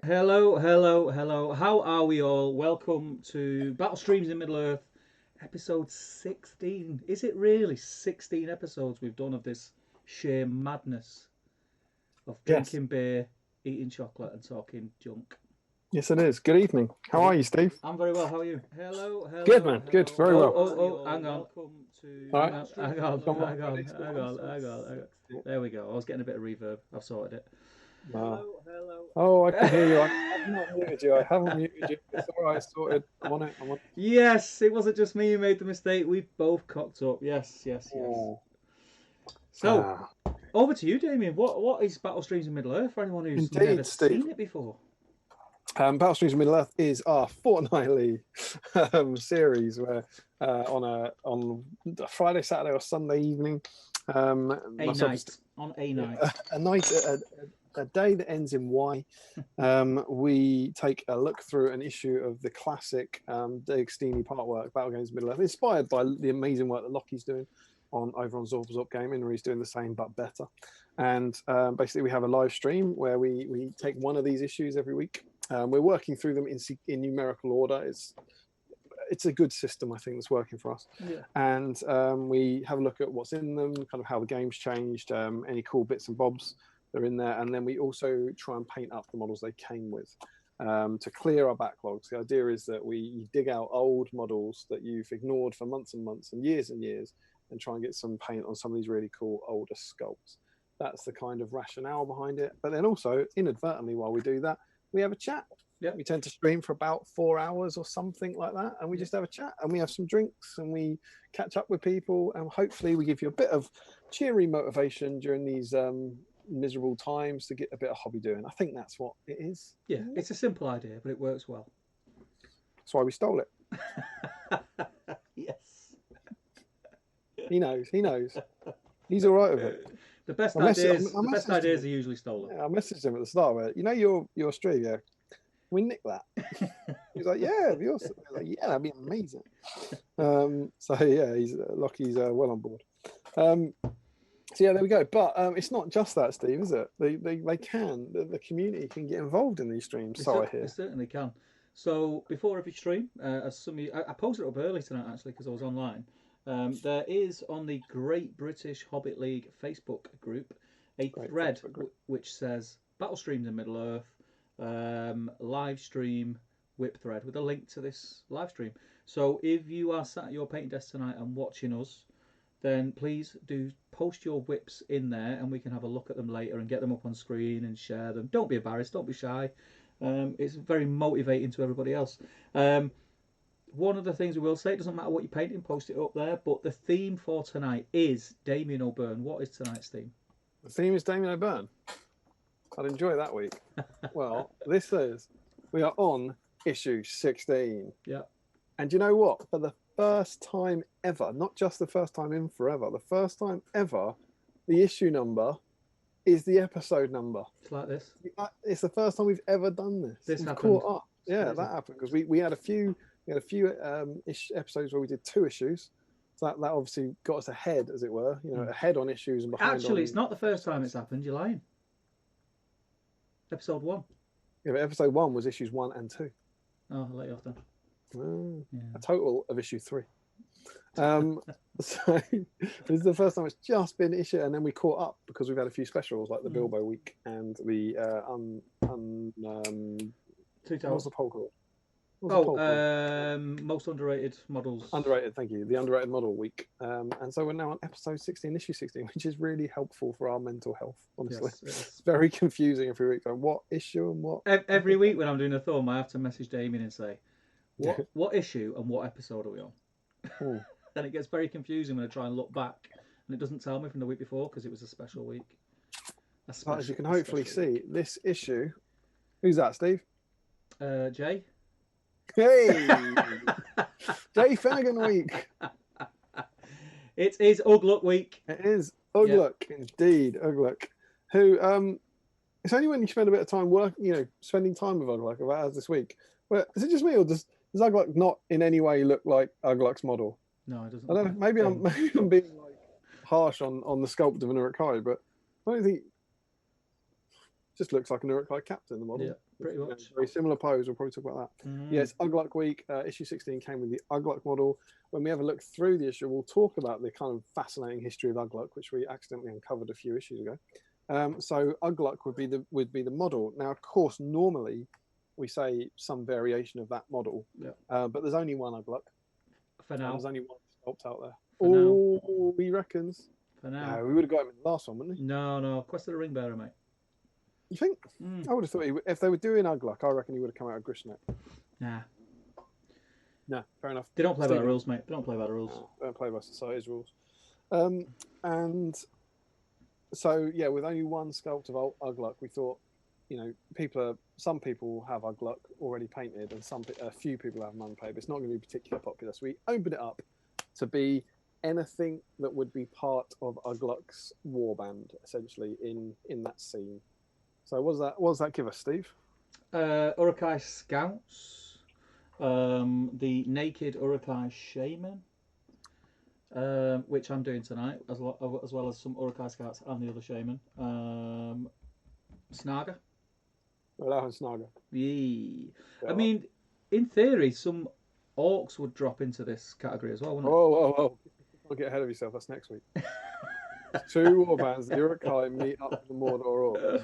Hello, hello, hello. How are we all? Welcome to Battle Streams in Middle Earth, episode 16. Is it really 16 episodes we've done of this sheer madness of Yes, drinking beer, eating chocolate, and talking junk? yes, it is. Good evening. How Is are it? you, Steve? I'm very well. How are you? Hello, Good, hello, man. Good. hello. Very Oh, well. oh, oh, hang on. Welcome to. All Hang right. on, hang on, Come on, hang on, ready, hang Steve? on, hang on, hang on. There we go. I was getting a bit of reverb. I've sorted it. Uh, Hello, hello. oh, I can hear you. I've not muted you. I haven't muted you. It's all right. Sorted. I'm on it. I'm on it. Yes, it wasn't just me who made the mistake. We both cocked up. Yes, yes, yes. Oh, So, ah, over to you, Damien. What is Battle Streams in Middle Earth for anyone who's never indeed, Steve. seen it before? Battle Streams of Middle Earth is our fortnightly series where on a Friday, Saturday, or Sunday evening, A myself and night on a Yeah, night. a night, a day that ends in Y. We take a look through an issue of the classic Dave Steeny partwork, Battle Games Middle Earth, inspired by the amazing work that Lockie's doing over on Zorb Gaming, where he's doing the same but better. And basically, we have a live stream where we take one of these issues every week. We're working through them in numerical order. It's a good system, I think, that's working for us. Yeah. And we have a look at what's in them, kind of how the game's changed, any cool bits and bobs that are in there. And then we also try and paint up the models they came with to clear our backlogs. The idea is that we dig out old models that you've ignored for months and months and years and try and get some paint on some of these really cool older sculpts. That's the kind of rationale behind it. But then also, inadvertently, while we do that, we have a chat. Yeah. We tend to stream for about 4 hours or something like that, and we just have a chat and we have some drinks and we catch up with people, and hopefully we give you a bit of cheery motivation during these miserable times to get a bit of hobby doing. I think that's what it is. Yeah, it's a simple idea, but it works well. That's why we stole it. Yes. He knows. He knows. He's all right with it. The best I messaged, ideas, I the best messaged ideas him. are usually stolen. Yeah, I messaged him at the start where, your stream, yeah. We nick that. He's like, yeah, yours. Like, yeah, that'd be amazing. So yeah, Lockie's well on board. So yeah, there we go. But it's not just that, Steve, is it? The community can get involved in these streams. So I They hear. certainly can. So before every stream, as some of you, I posted it up early tonight actually because I was online. There is on the Great British Hobbit League Facebook group a Great thread Facebook group. which says Battle Streams in Middle Earth live stream whip thread with a link to this live stream. So if you are sat at your painting desk tonight and watching us, then please do post your whips in there and we can have a look at them later and get them up on screen and share them. Don't be embarrassed, don't be shy. It's very motivating to everybody else. One of the things we will say, it doesn't matter what you're painting, post it up there, but the theme for tonight is Damien O'Byrne. What is tonight's theme? The theme is Damian O'Byrne. I'd enjoy that week. Well, this says we are on issue 16. Yeah. And you know what? For the first time ever, not just the first time in forever, the first time ever, the issue number is the episode number. It's like this. It's the first time we've ever done this. This We've happened. caught up. It's Yeah, crazy. that happened because we had a few episodes where we did 2 issues. So that obviously got us ahead, as it were, ahead on issues and behind. Actually, it's not the first time it's happened. You're lying. Episode 1. Yeah, but episode 1 was issues 1 and 2. Oh, I'll let you off then. Yeah. A total of issue 3. So this is the first time it's just been issue, and then we caught up because we've had a few specials like the Bilbo week and the Two what's towers. the poll called? What's the poll called? Most underrated models. Underrated, thank you. The underrated model week, and so we're now on episode 16, issue 16, which is really helpful for our mental health. Honestly, Yes, it's very confusing every week. Like, what issue and what? every week when I'm doing a thumb, I have to message Damien and say, what issue and what episode are we on? Then it gets very confusing when I try and look back, and it doesn't tell me from the week before because it was a special week. But as you can hopefully see, this issue. Who's that, Steve? Jay. Hey, Jay Finnegan week. It is Ugluk week. It is Ugluk, indeed, Ugluk. Who it's only when you spend a bit of time spending time with Ugluk about as this week. But is it just me, or does Ugluk not in any way look like Ugluk's model? No, it doesn't. I don't know. Maybe I'm being like harsh on the sculpt of an Uruk-hai, but I don't think it just looks like an Uruk-hai captain, the model. Yeah, pretty much. Very similar pose. We'll probably talk about that. Yes, Ugluk week. Issue 16 came with the Ugluk model. When we have a look through the issue, we'll talk about the kind of fascinating history of Ugluk, which we accidentally uncovered a few issues ago. So Ugluk would be the model. Now, of course, normally we say some variation of that model, but there's only one Ugluk. For now. There's only one sculpt out there. For now. He reckons. For now. No, we would have got him in the last one, wouldn't we? No. Quest of the Ring Bearer, mate. You think? I would have thought if they were doing Ugluk, I reckon he would have come out of Grishnek. Nah. No, fair enough. They don't play by the rules, mate. They don't play by the rules. No, they don't play by society's rules. And so, yeah, with only one sculpt of Ugluk, we thought, some people have Ugluk already painted, and a few people have them unpainted. It's not going to be particularly popular. So we opened it up to be anything that would be part of Ugluk's warband, essentially, in that scene. So what does that give us, Steve? Urukai Scouts, the Naked Urukai Shaman, which I'm doing tonight, as well as some Urukai Scouts and the other Shaman. Snaga. Well, Snaga. Yeah. I mean, in theory, some orcs would drop into this category as well, wouldn't it? Whoa. Don't get ahead of yourself. That's next week. 2 warbands, the Urukai meet up with the Mordor orcs.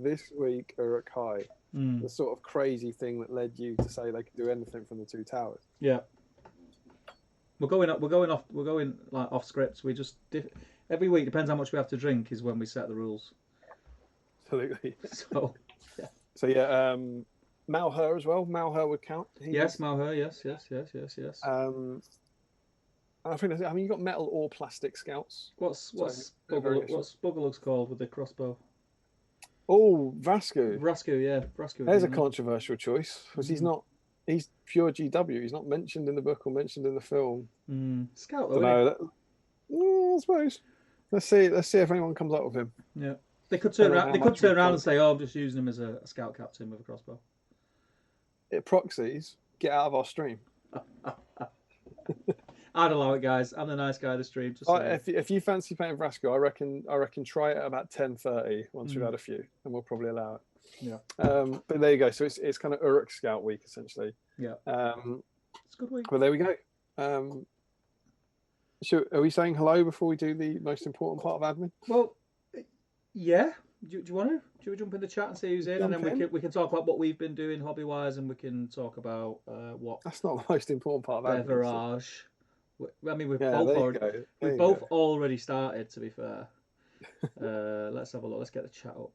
This week, Urukai. The sort of crazy thing that led you to say they could do anything from the 2 towers. Yeah. We're going off scripts. We just every week, depends how much we have to drink, is when we set the rules. Absolutely. So yeah. Malher as well. Malher would count. Malher. Yes. I think you've got metal or plastic scouts. What's Buggerlug's called with the crossbow? Oh, Vrasku. Vrasku. There's a controversial choice because he's pure GW. He's not mentioned in the book or mentioned in the film. Scout, though. I suppose. Let's see if anyone comes up with him. Yeah. They could turn around and say, I'm just using him as a scout captain with a crossbow. It proxies. Get out of our stream. I'd allow it, guys. I'm the nice guy of the stream. If you fancy painting Vrasku, I reckon try it at about 10:30 once we've had a few, and we'll probably allow it. Yeah. But there you go. So it's kind of Uruk Scout week essentially. Yeah. It's a good week. Well, there we go. Are we saying hello before we do the most important part of admin? Well, yeah. Do you want to? Do we jump in the chat and see who's in, and then we can talk about what we've been doing hobby wise, and we can talk about what. That's not the most important part of admin. Beverage. I mean, we've both already started. To be fair, let's have a look. Let's get the chat up.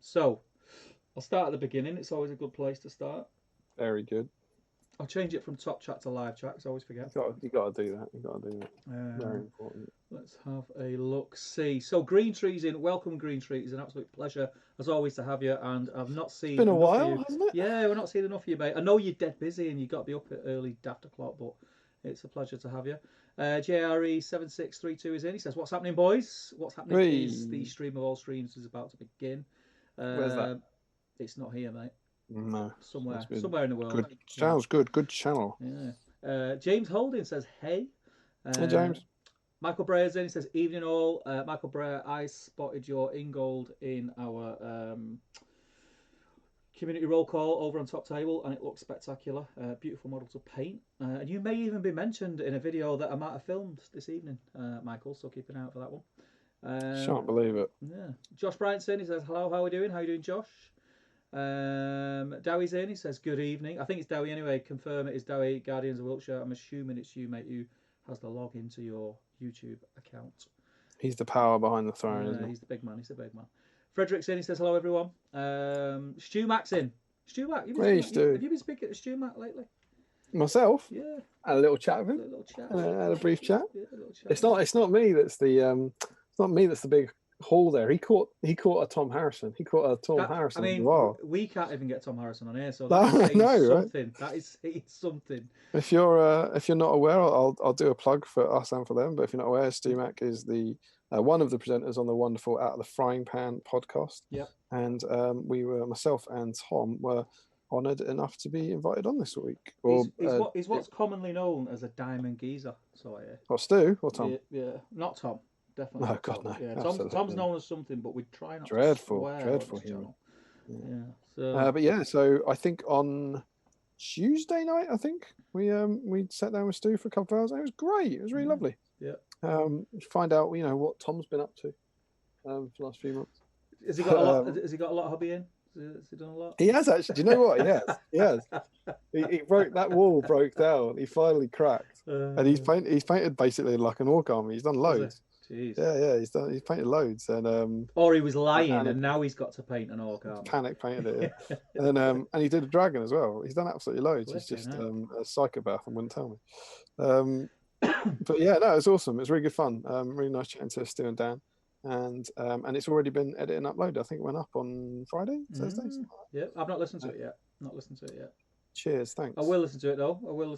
So, I'll start at the beginning. It's always a good place to start. Very good. I'll change it from top chat to live chat because I always forget. You got to do that. Very important. Let's have a look. See. So Green Tree's in. Welcome, Green Tree. It's an absolute pleasure as always to have you. And I've not seen. It's been a while, hasn't it? Yeah, we're not seeing enough of you, mate. I know you're dead busy and you got to be up at early daft o'clock, but it's a pleasure to have you. JRE7632 is in. He says, "What's happening, boys? What's happening is the stream of all streams is about to begin." Where's that? It's not here, mate. No. Somewhere in the world. Good. Sounds good. Good channel. Yeah. James Holding says, "Hey." Hey, James. Michael Breyer's in. He says, "Evening all. Michael Breyer, I spotted your Ingold in our community roll call over on Top Table, and it looks spectacular. Beautiful model to paint. And you may even be mentioned in a video that I might have filmed this evening, Michael. So keep an eye out for that one." Can't believe it. Yeah. Josh Bryanson, he says, "Hello, how are we doing? How are you doing, Josh?" Dowie's in. He says, "Good evening." I think it's Dowie anyway. Confirm it is Dowie, Guardians of Wiltshire. I'm assuming it's you, mate, who has the login to your YouTube account. He's the power behind the throne, isn't he? He's the big man. Frederick's in. He says, "Hello, everyone." Stu Mac's in. Stu Mac, have you been speaking to Stu Mac lately? Myself? Yeah. Had a little chat with him. Had a brief chat. Yeah, a little chat. It's not me that's the big haul there. He caught a Tom Harrison. Harrison. I mean, wow. We can't even get Tom Harrison on here, so that's something. Right? That is something. If you're not aware, I'll do a plug for us and for them. But if you're not aware, Stu Mac is the one of the presenters on the wonderful Out of the Frying Pan podcast. Yeah. And myself and Tom were honoured enough to be invited on this week. He's what's commonly known as a diamond geezer. So yeah. Or Stu or Tom? Yeah, not Tom. Definitely. No, God no. Yeah, Tom's known as something, but we try not dreadful, to swear dreadful on this channel. Yeah. So, but yeah, so I think on Tuesday night, I think we sat down with Stu for a couple of hours. And it was great. It was really lovely. yeah. Find out what Tom's been up to for the last few months. Has he got a lot? Has he got a lot of hobby in? Has he done a lot? He has actually. Do you know what? He has. He has. He broke that wall. Broke down. He finally cracked, and he's painted basically like an orc army. He's done loads. Jeez. Yeah. He's painted loads, and or he was lying, and now he's got to paint an orc army. Panic painted it, yeah. and he did a dragon as well. He's done absolutely loads. He's just a psychopath and wouldn't tell me. But yeah, no, it's awesome. It's really good fun. Really nice chatting to Stu and Dan. And it's already been edited and uploaded. I think it went up on Friday, Thursday. Yeah, I've not listened to it yet. Cheers, thanks. I will listen to it though. I will.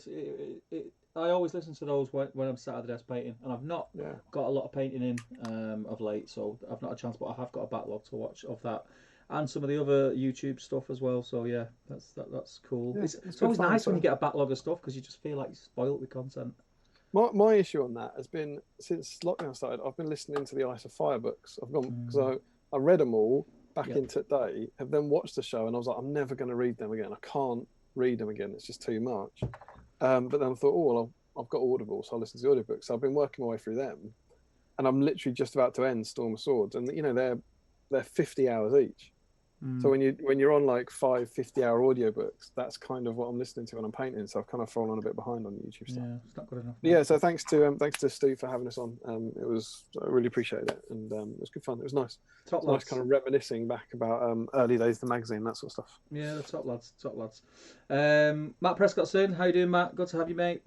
I always listen to those when I'm sat at the desk painting, and I've not got a lot of painting in of late, so I've not a chance. But I have got a backlog to watch of that, and some of the other YouTube stuff as well. So yeah, that's cool. Yeah, it's always nice when you get a backlog of stuff because you just feel like you're spoiled with content. My issue on that has been since lockdown started. I've been listening to the Ice of Fire books. I've gone because I read them all back in today. Have then watched the show, and I was like, I'm never going to read them again. I can't read them again. It's just too much. But then I thought, well, I've got Audible, so I'll listen to the audiobooks. So I've been working my way through them, and I'm literally just about to end Storm of Swords, and they're 50 hours each. So when you're on like 5 50-hour audiobooks, that's kind of what I'm listening to when I'm painting. So I've kind of fallen a bit behind on YouTube stuff. Yeah, it's not good enough. Yeah, so thanks to Steve for having us on. I really appreciated it, and it was good fun. It was nice. Nice kind of reminiscing back about early days of the magazine, that sort of stuff. Yeah, the top lads. Matt Prescott's in. How you doing, Matt? Good to have you, mate.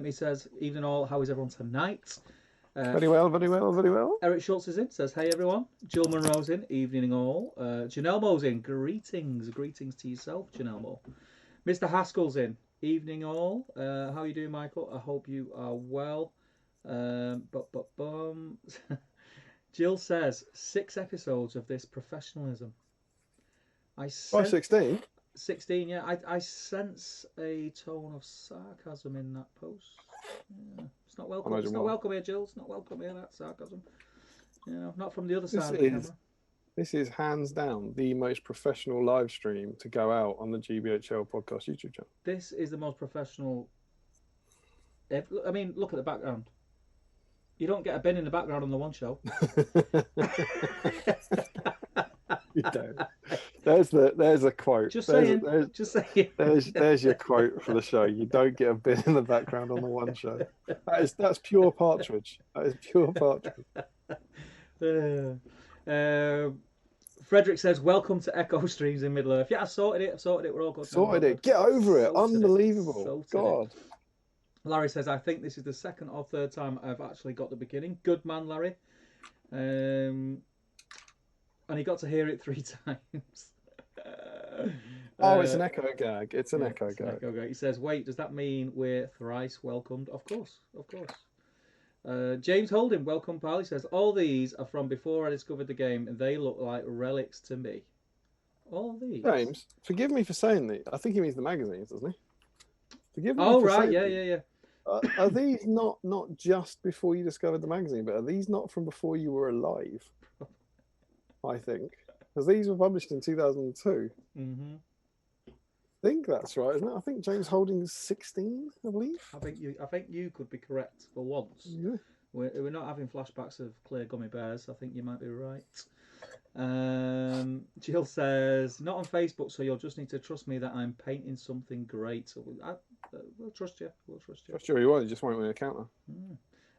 He says, evening all. How is everyone tonight? Very well. Eric Schultz is in, says, hey everyone. Jill Monroe's in, evening all. Janelmo's in, greetings to yourself, Janelmo. Mr. Haskell's in, evening all. How are you doing, Michael? I hope you are well. Jill says, 6 episodes of this professionalism. 16? 16, yeah. I sense a tone of sarcasm in that post. Yeah. It's not welcome. It's not welcome here, Jill. It's not welcome here, that sarcasm. Not from the other side of the camera. This is hands down the most professional live stream to go out on the GBHL podcast YouTube channel. This is the most professional. I mean, look at the background. You don't get a bin in the background on the one show. You don't. There's a quote. Just saying. There's your quote for the show. You don't get a bit in the background on the one show. That's pure partridge. That is pure partridge. Frederick says, welcome to Echo Streams in Middle Earth. Yeah, I sorted it. We're all good. Sorted it. Get over it. Unbelievable. God. Larry says, I think this is the second or third time I've actually got the beginning. Good man, Larry. And he got to hear it 3 times. It's an echo gag. It's an echo gag. He says, wait, does that mean we're thrice welcomed? Of course. James Holding, welcome, pal. He says, all these are from before I discovered the game, and they look like relics to me. All these? James, forgive me for saying these. I think he means the magazines, doesn't he? Forgive me for saying yeah. Are these not just before you discovered the magazine, but are these not from before you were alive? I think. Because these were published in 2002. Mm-hmm. I think that's right, isn't it? I think James Holding's 16, I believe. I think you could be correct for once. Yeah. We're not having flashbacks of clear gummy bears. I think you might be right. Jill says, not on Facebook, so you'll just need to trust me that I'm painting something great. So we'll trust you. Trust you, you won't. You just won't win a counter.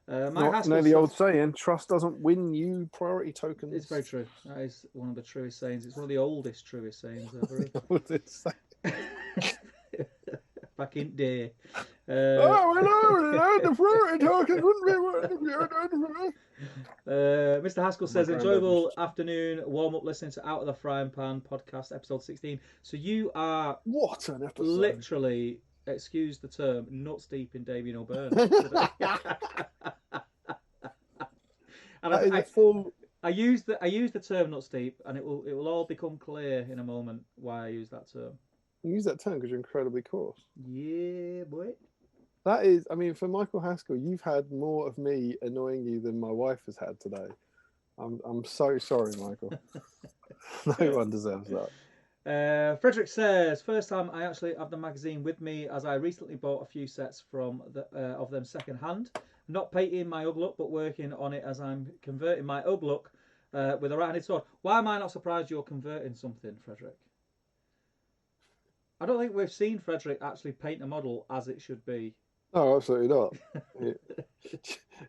The old saying, trust doesn't win you priority tokens. It's very true. That is one of the truest sayings. It's one of the oldest, truest sayings ever. Back in day. The priority tokens wouldn't be. Mr. Haskell says, enjoyable afternoon, warm up listening to Out of the Frying Pan podcast, episode 16. So you are what an episode! Literally, excuse the term, nuts deep in Damian O'Byrne. And I use the term nuts deep, and it will all become clear in a moment why I use that term. You use that term because you're incredibly coarse. Yeah, boy. That is, I mean, for Michael Haskell, you've had more of me annoying you than my wife has had today. I'm so sorry, Michael. No one deserves that. Frederick says, first time I actually have the magazine with me, as I recently bought a few sets from of them second hand. Not painting my Ugluk, but working on it as I'm converting my Ugluk with a right-handed sword. Why am I not surprised you're converting something, Frederick? I don't think we've seen Frederick actually paint a model as it should be. No, absolutely not.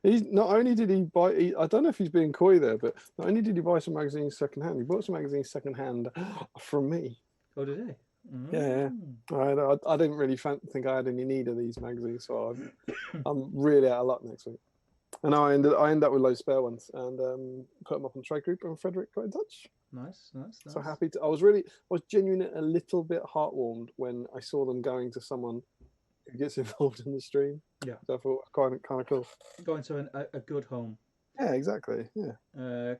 He's not only did he buy. I don't know if he's being coy there, but not only did he buy some magazines second hand, he bought some magazines second hand from me. Oh, did he? Yeah, I didn't really think I had any need of these magazines, so I'm really out of luck next week. And I ended up with loads of spare ones and put them up on the trade group, and Frederick got in touch. Nice. So happy to. I was genuinely a little bit heartwarmed when I saw them going to someone who gets involved in the stream. Yeah. So I thought kind of cool. Going to a good home. Yeah, exactly. Yeah.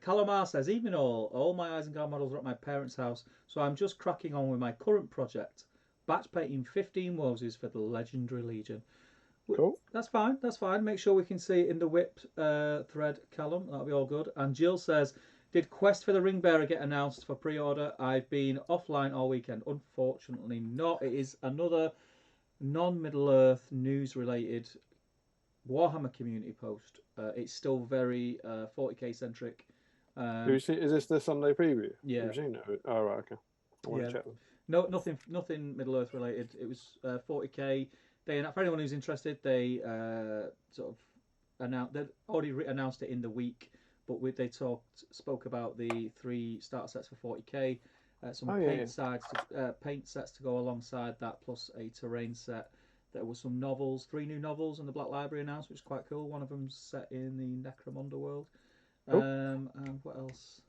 Calamar says, even all my Isengard models are at my parents' house, so I'm just cracking on with my current project, batch painting 15 Woses for the Legendary Legion. Cool. That's fine. Make sure we can see it in the whip thread, Callum. That'll be all good. And Jill says, did Quest for the Ring Bearer get announced for pre-order? I've been offline all weekend. Unfortunately not. It is another non-Middle-earth news-related Warhammer community post. It's still very 40k centric. Is this the Sunday preview? Yeah. Have you seen it? Oh, right, okay. I want to check them. No, nothing Middle Earth related. It was 40k. For anyone who's interested, they sort of announced. They'd already announced it in the week, but they spoke about the 3 starter sets for 40k, some paint sets to go alongside that, plus a terrain set. There were some novels, 3 new novels, and the Black Library announced, which is quite cool. One of them's set in the Necromunda world. And what else?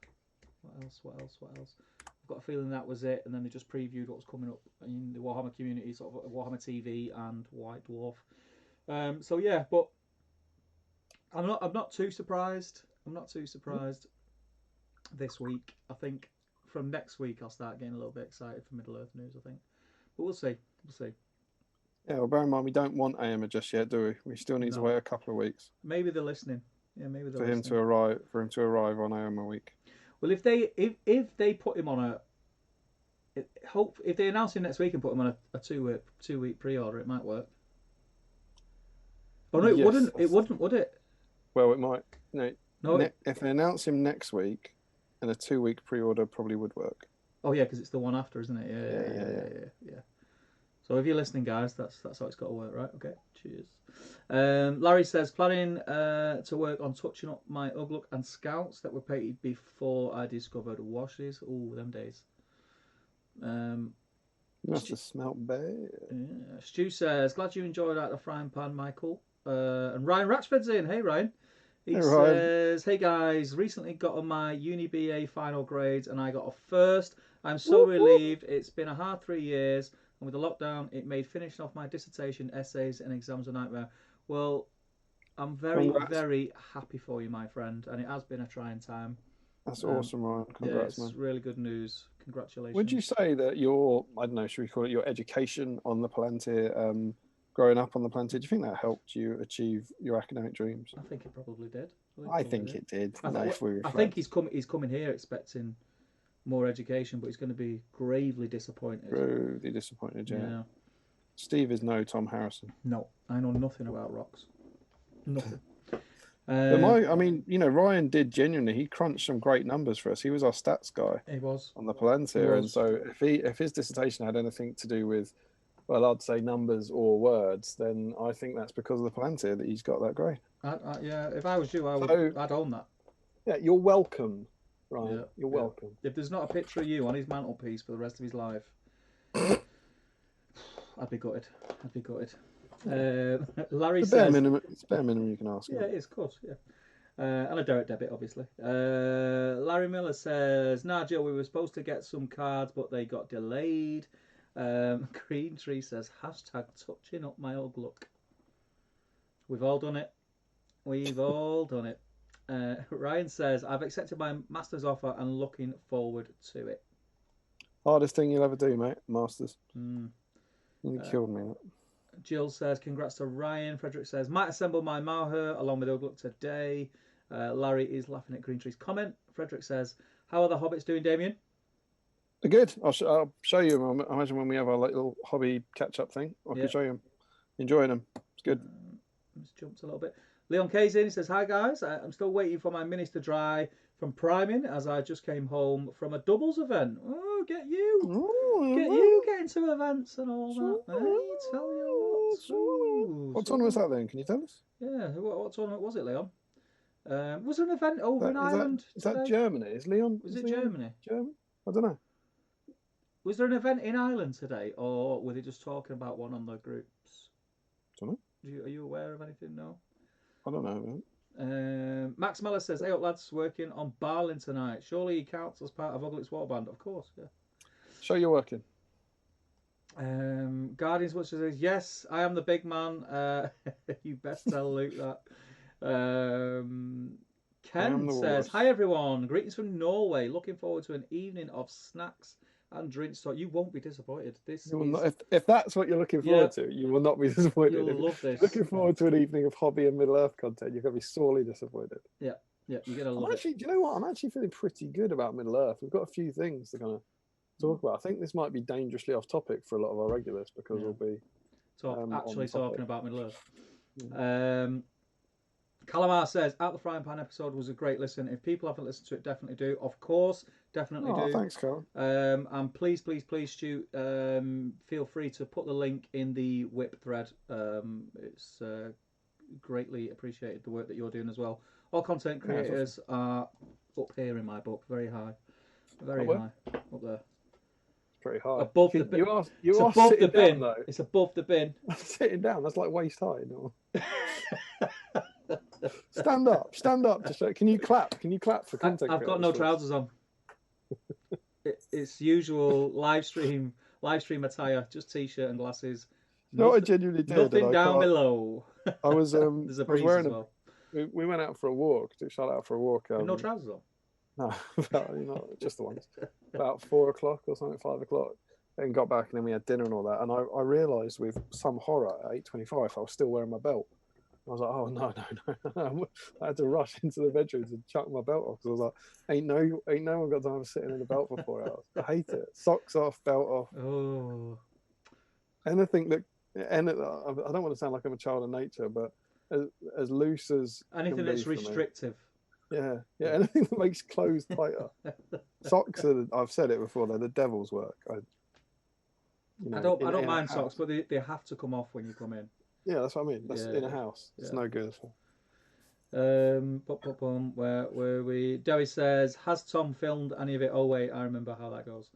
I've got a feeling that was it. And then they just previewed what was coming up in the Warhammer community, sort of Warhammer TV and White Dwarf. So yeah, but I'm not too surprised. This week. I think from next week I'll start getting a little bit excited for Middle Earth news. I think, but we'll see. Yeah, well, bear in mind we don't want AMA just yet, do we? We still need to wait a couple of weeks. Maybe they're listening. Yeah, maybe they're listening. For him to arrive on AMA week. Well, if they put him on if they announce him next week and put him on a 2-week pre-order, it might work. Oh no, it wouldn't. It wouldn't, would it? Well, it might. No. No. If they announce him next week, and a 2-week pre-order probably would work. Oh yeah, because it's the one after, isn't it? Yeah. So if you're listening, guys, that's how it's got to work, right? Okay. Cheers. Larry says, planning to work on touching up my Ugluk and Scouts that were painted before I discovered washes. Ooh, them days. Must have smelt bad. Yeah. Stu says, glad you enjoyed Out of the Frying Pan, Michael. And Ryan Ratchford's in. Hey, Ryan. He says, hey guys, recently got on my Uni BA final grades and I got a first. I'm so relieved. It's been a hard 3 years. And with the lockdown, it made finishing off my dissertation, essays, and exams a nightmare. Well, I'm very, very happy for you, my friend. And it has been a trying time. That's awesome, Ryan. Congrats, man. It's really good news. Congratulations. Would you say that your, I don't know, should we call it your education on the Palantir, growing up on the Palantir, do you think that helped you achieve your academic dreams? I think it probably did. I think it did. I think he's coming here expecting more education, but he's going to be gravely disappointed. Gravely disappointed, yeah. Steve is no Tom Harrison. No, I know nothing about rocks. Nothing. Ryan did genuinely. He crunched some great numbers for us. He was our stats guy. He was on the Palantir, and so if his dissertation had anything to do with, well, I'd say numbers or words, then I think that's because of the Palantir that he's got that grade. If I was you, I'd own that. Yeah, you're welcome, Ryan. Yeah, you're welcome. If there's not a picture of you on his mantelpiece for the rest of his life, I'd be gutted. Larry says, it's bare minimum you can ask. Yeah, it is, of course. Yeah. And a direct debit, obviously. Larry Miller says, nah, Jill, we were supposed to get some cards, but they got delayed. Green Tree says, hashtag touching up my Ugluk. We've all done it. Ryan says, I've accepted my master's offer and looking forward to it. Hardest thing you'll ever do, mate. Masters. You killed me. Jill says, congrats to Ryan. Frederick says, might assemble my Malheur along with Ugluk today. Larry is laughing at Green Tree's comment. Frederick says, how are the hobbits doing, Damian? They're good. I'll show you. I imagine when we have our little hobby catch-up thing, I Yeah. can show you them. Enjoying them. It's good. Just jumped a little bit. Leon K's in. He says, "Hi guys, I'm still waiting for my minis to dry from priming as I just came home from a doubles event. Oh, get you getting to events and all that. Hey, tell you what. Ooh, What tournament was that then? Can you tell us? Yeah, what tournament was it, Leon? Was there an event over in Ireland Is today? that Germany? Is Leon? Was it Germany? German? I don't know. Was there an event in Ireland today, or were they just talking about one on the groups? Don't know. Are you aware of anything? No. I don't know. Max Miller says, "Hey up lads, working on Barlin tonight. Surely he counts as part of Ugluks Warband, of course, yeah." Show you're working. Guardians Watcher says, "Yes, I am the big man. You best tell Luke that." Ken says, "Hi everyone, greetings from Norway. Looking forward to an evening of snacks and drinks. So you won't be disappointed. If that's what you're looking forward to, you will not be disappointed. You'll love this. Looking forward to an evening of hobby and Middle Earth content, you're going to be sorely disappointed. Yeah, you're going to love it. Do you know what? I'm actually feeling pretty good about Middle Earth. We've got a few things to kind of talk about. I think this might be dangerously off topic for a lot of our regulars because we'll be talking about Middle Earth. Calamar says, "Out the Frying Pan episode was a great listen. If people haven't listened to it, definitely do. Of course, definitely do. Thanks, Carl. And please, Stu, feel free to put the link in the whip thread. It's greatly appreciated the work that you're doing as well. All content creators are up here in my book, very high, high, up there. Pretty high. Above the bin. You are above the bin. Though. It's above the bin. Sitting down. That's like waist high. No? Stand up. To show. Can you clap? Can you clap for content? I've got no trousers on. It's usual live stream attire, just t-shirt and glasses. No, I genuinely did. Nothing down below. I was. There's a breeze as well. We went out for a walk. Took Charlotte out for a walk. With no trousers on. No, just the ones. About 4 o'clock or something, 5 o'clock, and got back, and then we had dinner and all that. And I realised with some horror at 8:25, I was still wearing my belt. I was like, oh no! I had to rush into the bedroom to chuck my belt off because I was like, ain't no one got time sitting in a belt for 4 hours. I hate it. Socks off, belt off. Oh. Anything that, and I don't want to sound like I'm a child of nature, but as loose as anything that's restrictive. Yeah, anything that makes clothes tighter. Socks are, I've said it before, they're the devil's work. I don't mind socks, but they have to come off when you come in. Yeah, that's what I mean. That's in a house. It's no good. Where were we? Debbie says, "Has Tom filmed any of it?" Oh wait, I remember how that goes.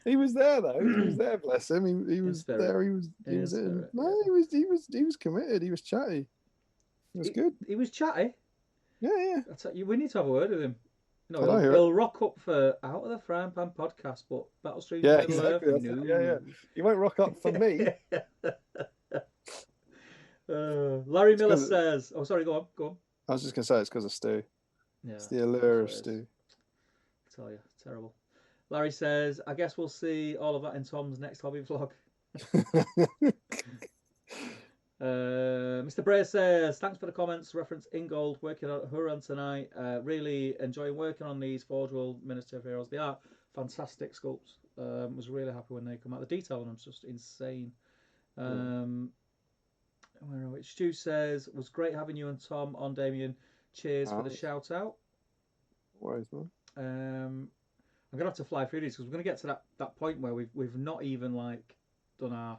He was there though. He was there, bless him. He was there. He was committed. He was chatty. It was good. He was chatty. Yeah. We need to have a word with him. He'll rock up for Out of the Frying Pan podcast, but Battlestream. Yeah, exactly. Yeah. He won't rock up for me. Larry Miller says, "Oh, sorry, go on." I was just gonna say it's because of Stu. Yeah, it's the allure of Stu. I tell you, it's terrible. Larry says, "I guess we'll see all of that in Tom's next hobby vlog." Mr. Bray says, "Thanks for the comments. Reference Ingold working on Huron tonight. Really enjoying working on these Forge World Minister of Heroes. They are fantastic sculpts. Was really happy when they come out. The detail on them's just insane." Where are we? Stu says, "Was great having you and Tom on, Damian. Cheers for the shout out." Always, man. I'm gonna have to fly through these because we're gonna get to that point where we've not even done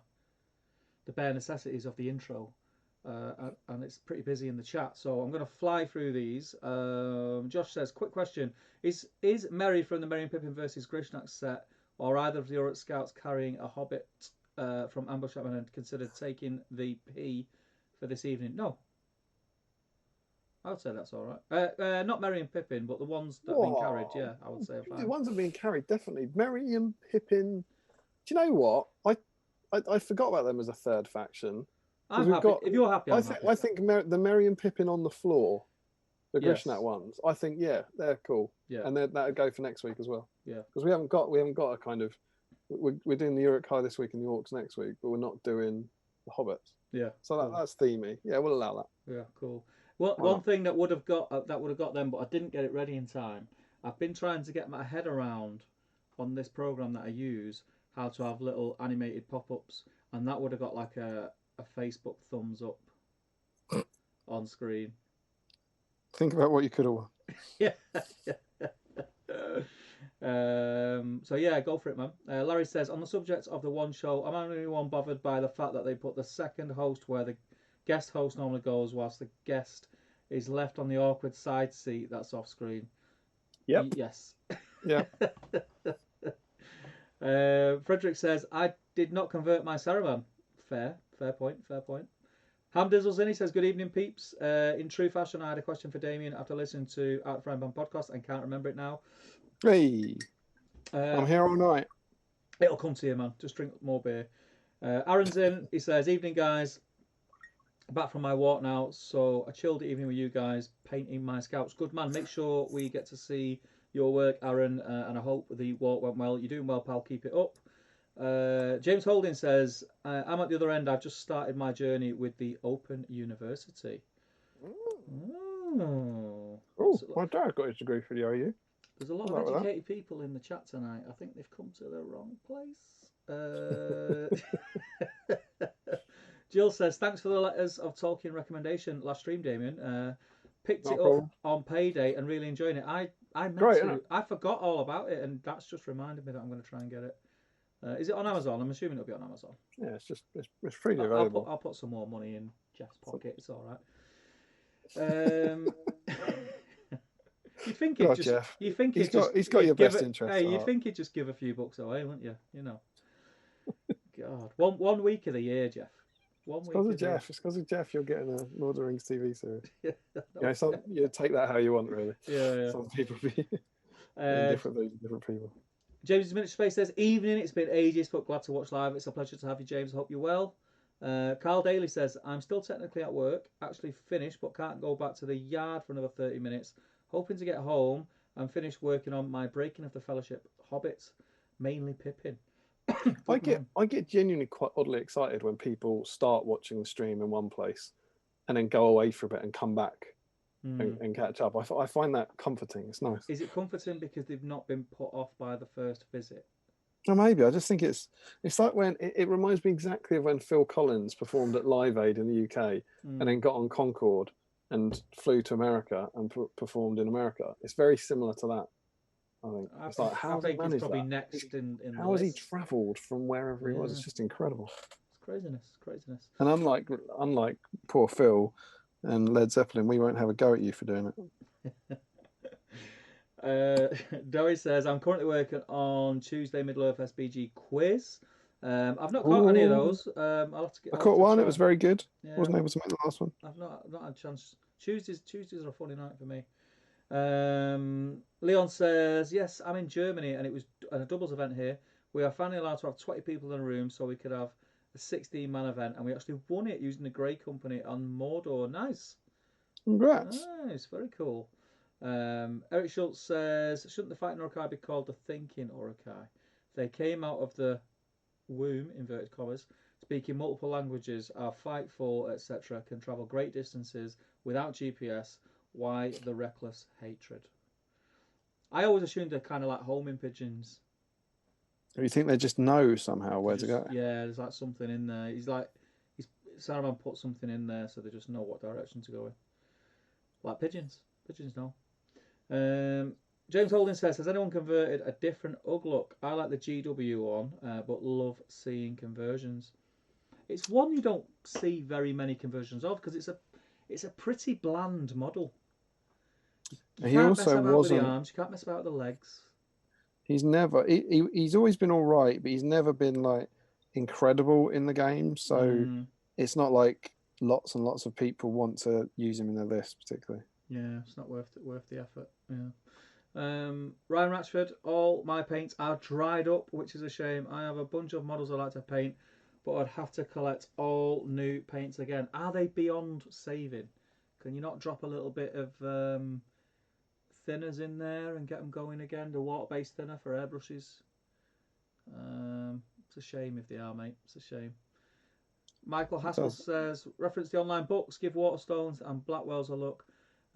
the bare necessities of the intro, and it's pretty busy in the chat. So I'm gonna fly through these. Josh says, "Quick question: Is Merry from the Merry and Pippin versus Grishnak set, or either of the Uruk scouts carrying a hobbit from Ambush Chapman and considered taking the P for this evening?" No. I would say that's all right. Not Merry and Pippin, but the ones that have been carried, yeah, I would say are fine. The ones that have been carried, definitely. Merry and Pippin. Do you know what? I forgot about them as a third faction. I'm happy. If you're happy, I'm happy. I think the Merry and Pippin on the floor, the Grishnak ones. I think they're cool. Yeah, and that would go for next week as well. Yeah, because we haven't got a kind of. We're doing the Uruk Hai this week and the Orcs next week, but we're not doing the Hobbits. Yeah, so that's themey. Yeah, we'll allow that. Yeah, cool. Well, one thing that would have got them, but I didn't get it ready in time. I've been trying to get my head around on this program that I use how to have little animated pop-ups, and that would have got like a Facebook thumbs up on screen. Think about what you could have won. Yeah. So yeah, go for it, man. Larry says, on the subject of the one show, I'm only one bothered by the fact that they put the second host where the guest host normally goes, whilst the guest is left on the awkward side seat that's off screen. Yep. Yes. Yeah. Frederick says, I did not convert my Saravan. Fair point. Ham Dizzles in, he says, good evening, peeps. In true fashion, I had a question for Damian after listening to Out Frying Pan podcast and can't remember it now. Hey, I'm here all night. It'll come to you, man. Just drink more beer. Aaron's in, he says, evening, guys. Back from my walk now, so a chilled evening with you guys, painting my scouts. Good man, make sure we get to see your work, Aaron, and I hope the walk went well. You're doing well, pal. Keep it up. James Holding says, I'm at the other end. I've just started my journey with the Open University. Oh, my dad got his degree for the OU. There's a lot of educated people in the chat tonight. I think they've come to the wrong place. Jill says, thanks for the letters of Tolkien recommendation last stream, Damian. Picked it up on payday and really enjoying it. I forgot all about it, and that's just reminded me that I'm going to try and get it. Is it on Amazon? I'm assuming it'll be on Amazon. Yeah, it's freely available. I'll put some more money in Jeff's pocket. It's all right. You think he's got your best interest. Hey, you think he'd just give a few bucks away, wouldn't you? You know. God, one week of the year, Jeff. It's because of Jeff. You're getting a Lord of the Rings TV series. You take that how you want, really. Yeah. Some people be different people. James Minute Space says, evening. It's been ages, but glad to watch live. It's a pleasure to have you, James. I hope you're well. Carl Daly says, I'm still technically at work, actually finished, but can't go back to the yard for another 30 minutes. Hoping to get home and finish working on my Breaking of the Fellowship Hobbits, mainly Pippin. I get genuinely quite oddly excited when people start watching the stream in one place and then go away for a bit and come back and catch up. I find that comforting. It's nice. Is it comforting because they've not been put off by the first visit? Or maybe. I just think it's like when it reminds me exactly of when Phil Collins performed at Live Aid in the UK and then got on Concorde and flew to America and performed in America. It's very similar to that. I think it's like how he managed probably that. Next in how has he travelled from wherever he was? It's just incredible. It's craziness. And unlike poor Phil and Led Zeppelin, we won't have a go at you for doing it. Dowie says, I'm currently working on Tuesday Middle-earth SBG quiz. I've not caught any of those. I caught one. It was very good. Yeah. Wasn't able to make the last one. I've not had a chance. Tuesdays are a funny night for me. Leon says, yes, I'm in Germany and it was a doubles event here. We are finally allowed to have 20 people in a room so we could have a 16-man event, and we actually won it using the Grey Company on Mordor. Nice. Congrats. Nice, very cool. Eric Schultz says, shouldn't the fighting Urukai be called the thinking Urukai? They came out of the womb, inverted commas, speaking multiple languages, are fightful, etc., can travel great distances without GPS. Why the reckless hatred? I always assumed they're kind of like homing pigeons. You think they just know somehow where to go? Yeah, there's like something in there. Saruman put something in there so they just know what direction to go in. Like pigeons. Pigeons know. James Holding says, has anyone converted a different Ugluk? I like the GW one, but love seeing conversions. It's one you don't see very many conversions of because it's a pretty bland model. You can't mess about with the arms. You can't mess about with the legs. He's always been all right, but he's never been like incredible in the game. So it's not like lots and lots of people want to use him in their list particularly. Yeah, it's not worth the effort. Yeah. Ryan Ratchford, all my paints are dried up, which is a shame. I have a bunch of models I like to paint, but I'd have to collect all new paints again. Are they beyond saving? Can you not drop a little bit of thinners in there and get them going again? The water-based thinner for airbrushes. It's a shame if they are, mate. It's a shame. Michael Hassel says, reference the online books, give Waterstones and Blackwells a look.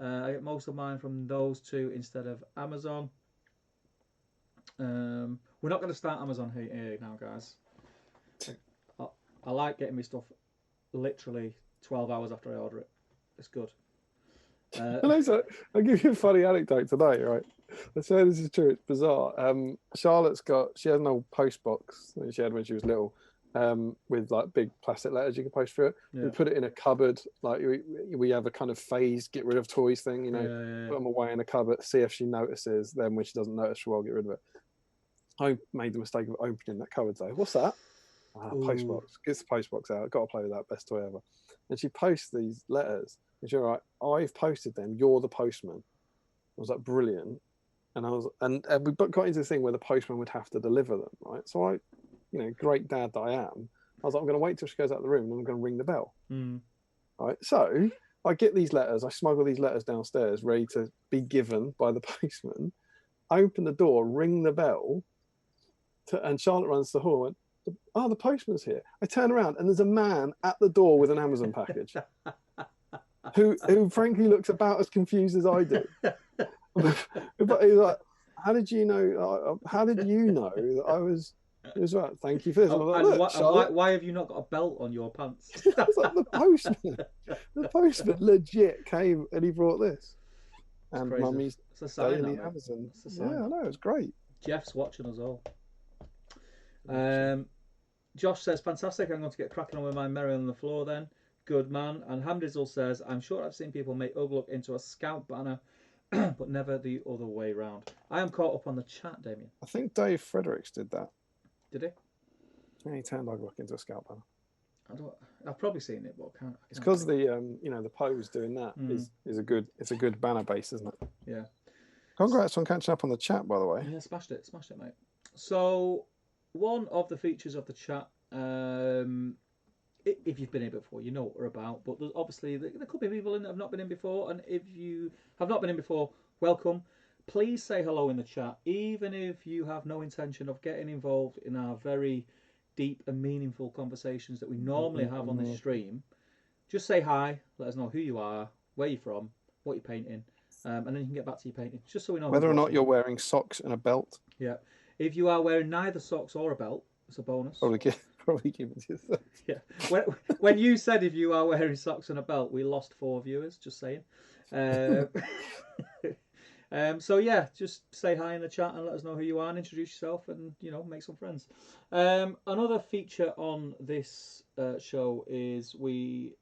I get most of mine from those two instead of Amazon. We're not going to start Amazon here now, guys. I like getting my stuff literally 12 hours after I order it. It's good. I'll give you a funny anecdote today, right? I swear this is true. It's bizarre. She has an old post box that she had when she was little, with like big plastic letters you can post through it. Yeah. We put it in a cupboard. Like we have a kind of phase, get rid of toys thing, you know, put them away in a cupboard, see if she notices. Then when she doesn't notice, we'll get rid of it. I made the mistake of opening that cupboard today. What's that? Post box. Gets the post box out. Got to play with that. Best toy ever. And she posts these letters. And she's like, I've posted them. You're the postman. I was like, brilliant. And we got into the thing where the postman would have to deliver them, right? So I, you know, great dad that I am, I was like, I'm going to wait till she goes out of the room and I'm going to ring the bell. Right. So I get these letters. I smuggle these letters downstairs, ready to be given by the postman. I open the door, ring the bell, and Charlotte runs to the hall and went, oh, the postman's here. I turn around and there's a man at the door with an Amazon package who frankly looks about as confused as I do. But he's like, how did you know that I was... It was right. Thank you for this. Why have you not got a belt on your pants? It's like the postman legit came and he brought this. And Mummy's daily Amazon. Yeah, I know, it's great. Jeff's watching us all. Josh says, fantastic. I'm going to get cracking on with my Merry on the floor then. Good man. And Hamdizzle says, I'm sure I've seen people make Ugluk into a scout banner, but never the other way round. I am caught up on the chat, Damian. I think Dave Fredericks did that. Did he? Yeah, he turned Ugluk into a scout banner. I've probably seen it, but I can't. It's because the pose doing that is a good banner base, isn't it? Yeah. Congrats on catching up on the chat, by the way. Yeah, smashed it, mate. So, one of the features of the chat, if you've been in before, you know what we're about. But there's obviously there could be people in that have not been in before, and if you have not been in before, welcome. Please say hello in the chat, even if you have no intention of getting involved in our very deep and meaningful conversations that we normally have on this stream. Just say hi, let us know who you are, where you're from, what you're painting, and then you can get back to your painting, just so we know whether or not you're wearing socks and a belt. Yeah, if you are wearing neither socks or a belt, it's a bonus. Probably give it to yourself. Yeah. When you said if you are wearing socks and a belt, we lost 4 viewers. Just saying. So yeah, just say hi in the chat and let us know who you are and introduce yourself and make some friends. Another feature on this show is we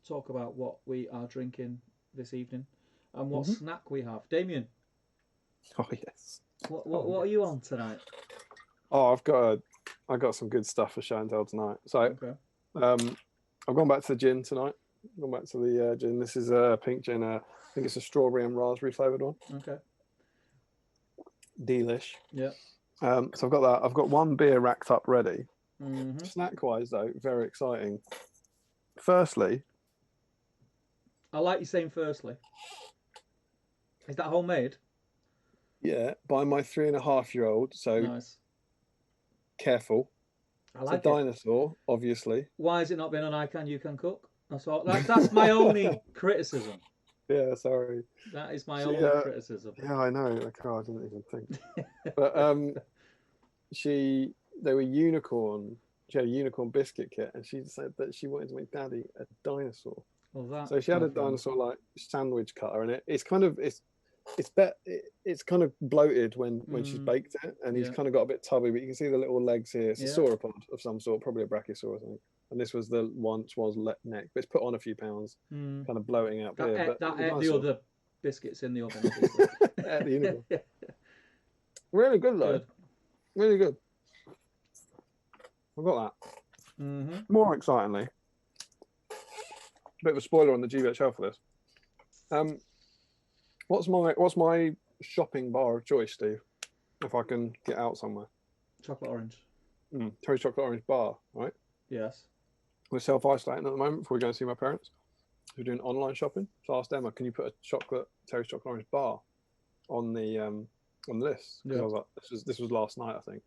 talk about what we are drinking this evening and what snack we have. Damien. Oh yes. What are you on tonight? Oh, I got some good stuff for show and tell tonight. So I've gone back to the gin tonight. I've gone back to the gin. This is a pink gin. I think it's a strawberry and raspberry flavoured one. Okay. Delish. Yeah. So I've got that. I've got one beer racked up ready. Snack-wise, though, very exciting. Firstly... I like you saying firstly. Is that homemade? Yeah, by my 3.5-year-old. So nice. Careful. I like it's a dinosaur, obviously. Why has it not been on I Can, You Can Cook? That's my only criticism. Yeah, sorry. That is my only criticism. Yeah, I know. I didn't even think. But they were unicorn. She had a unicorn biscuit kit, and she said that she wanted to make Daddy a dinosaur. Well, so she had a dinosaur like sandwich cutter, and it's kind of bloated when she's baked it, and he's kind of got a bit tubby, but you can see the little legs here. It's a sauropod of some sort, probably a brachiosaur or something. And this was the neck, but it's put on a few pounds, kind of bloating out here. That ate the other biscuits in the oven. Ate the unicorn. Really good though. Good. Really good. I've got that. More excitingly, a bit of a spoiler on the GBHL for this. What's my shopping bar of choice, Steve? If I can get out somewhere. Chocolate orange. Terry's chocolate orange bar, right? Yes. We're self-isolating at the moment before we go and see my parents. We're doing online shopping. So I asked Emma, can you put a Terry's chocolate orange bar on the list? Because I was like, this was last night, I think.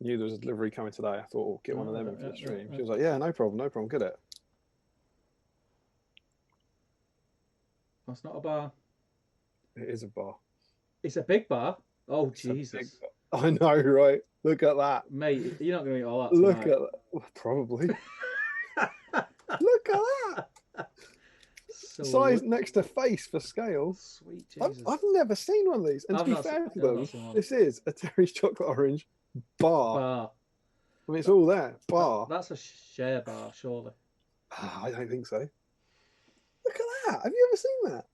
I knew there was a delivery coming today. I thought, we'll get one of them in for the stream. She was like, yeah, no problem, get it. That's not a bar. It is a bar. It's a big bar. Oh, It's a big Jesus. bar. I know, right? Look at that. Mate, you're not going to eat all that Look tonight. at that. Well, probably. Look at that. So Size next to face for scale. sweet I've, Jesus. I've never seen one of these. And to I've be not fair se- to I've them, not seen one. this is a Terry's chocolate orange bar. Bar. I mean, it's all there. Bar. That's a share bar, surely. I don't think so. Look at that. Have you ever seen that?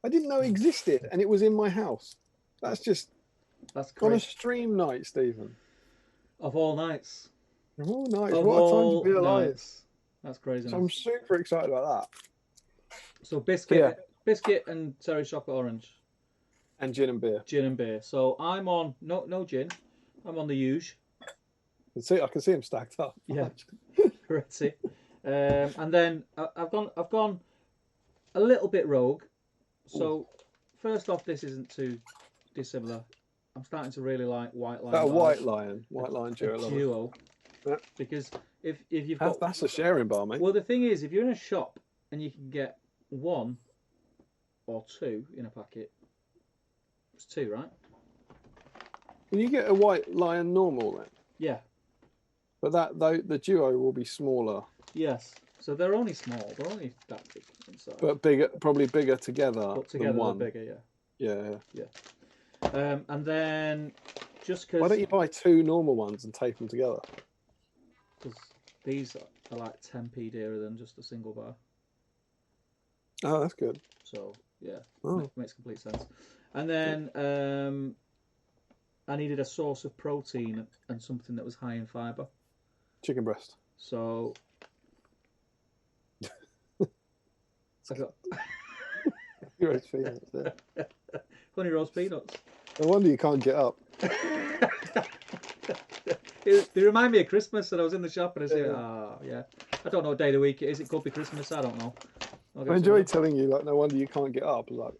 I didn't know it existed, and it was in my house. That's just That's on a crazy. stream night, Stephen. Of all nights. Oh, nice. Of What a time all to be alive. nights. That's crazy. So I'm super excited about that. So biscuit, Yeah. biscuit and Terry's chocolate orange, And gin and beer. gin and beer. So I'm on no gin. I'm on the huge. I can see them stacked up. Yeah. Ready. And then I've gone a little bit rogue. So first off, this isn't too dissimilar. I'm starting to really like White Lion. That a bars. White Lion duo. Duo. Yeah. Because if you've got That's a sharing bar, mate. well, the thing is, if you're in a shop and you can get one or two in a packet, it's two, right? Can you get a White Lion normal then? Yeah. But that though the duo will be smaller, Yes. So they're only small. They're only that big inside. but bigger, probably bigger together. But together than one. they're bigger, Yeah. yeah. And then just Why because don't you buy two normal ones and tape them together? these are like 10p dearer than just a single bar. Oh, that's good. So yeah, Oh. makes complete sense. And then I needed a source of protein and something that was high in fibre. Chicken breast. So I got Roast peanuts, yeah. honey roast peanuts. No wonder you can't get up. They remind me of Christmas, and I was in the shop and I said, Yeah. yeah. I don't know what day of the week it is. It could be Christmas. I don't know. I enjoy telling you, like, no wonder you can't get up. Like,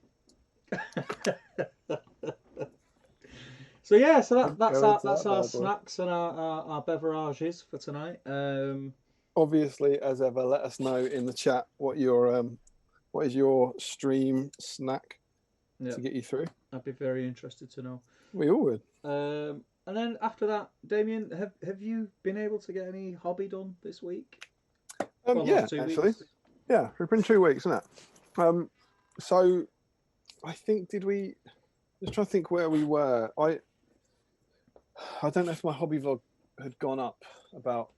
So yeah, so that's Go our into that bad boy. snacks and our beverages for tonight. Obviously, as ever, let us know in the chat what is your stream snack Yeah. to get you through. I'd be very interested to know. We all would. And then after that, Damian, have you been able to get any hobby done this week? Well, Yeah, last 2 actually. weeks? Yeah, it's been 2 weeks, isn't it? So I think just trying to think where we were. I don't know if my hobby vlog had gone up about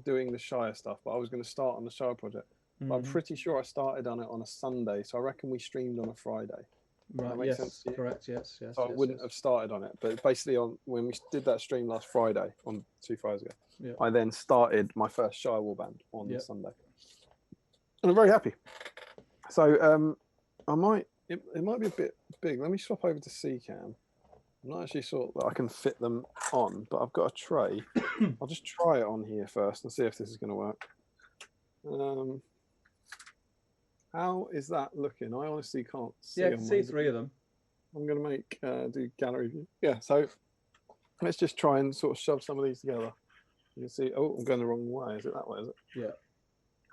doing the Shire stuff, but I was going to start on the Shire project. But I'm pretty sure I started on it on a Sunday, so I reckon we streamed on a Friday. Right. that make Yes. sense to you? Correct. Yes. Yes. So I yes, wouldn't yes. have started on it, but basically when we did that stream last Friday, on 2 Fridays ago, Yeah. I then started my first Shire Warband on Yep. Sunday, and I'm very happy. So it might be a bit big. Let me swap over to CCAM. I'm not actually sure that I can fit them on, but I've got a tray. I'll just try it on here first and see if this is going to work. How is that looking? I honestly can't see. Yeah, I can on see my- 3 of them. I'm going to do gallery view. Yeah, so let's just try and sort of shove some of these together. You can see, oh, I'm going the wrong way. Is it that way, is it? Yeah.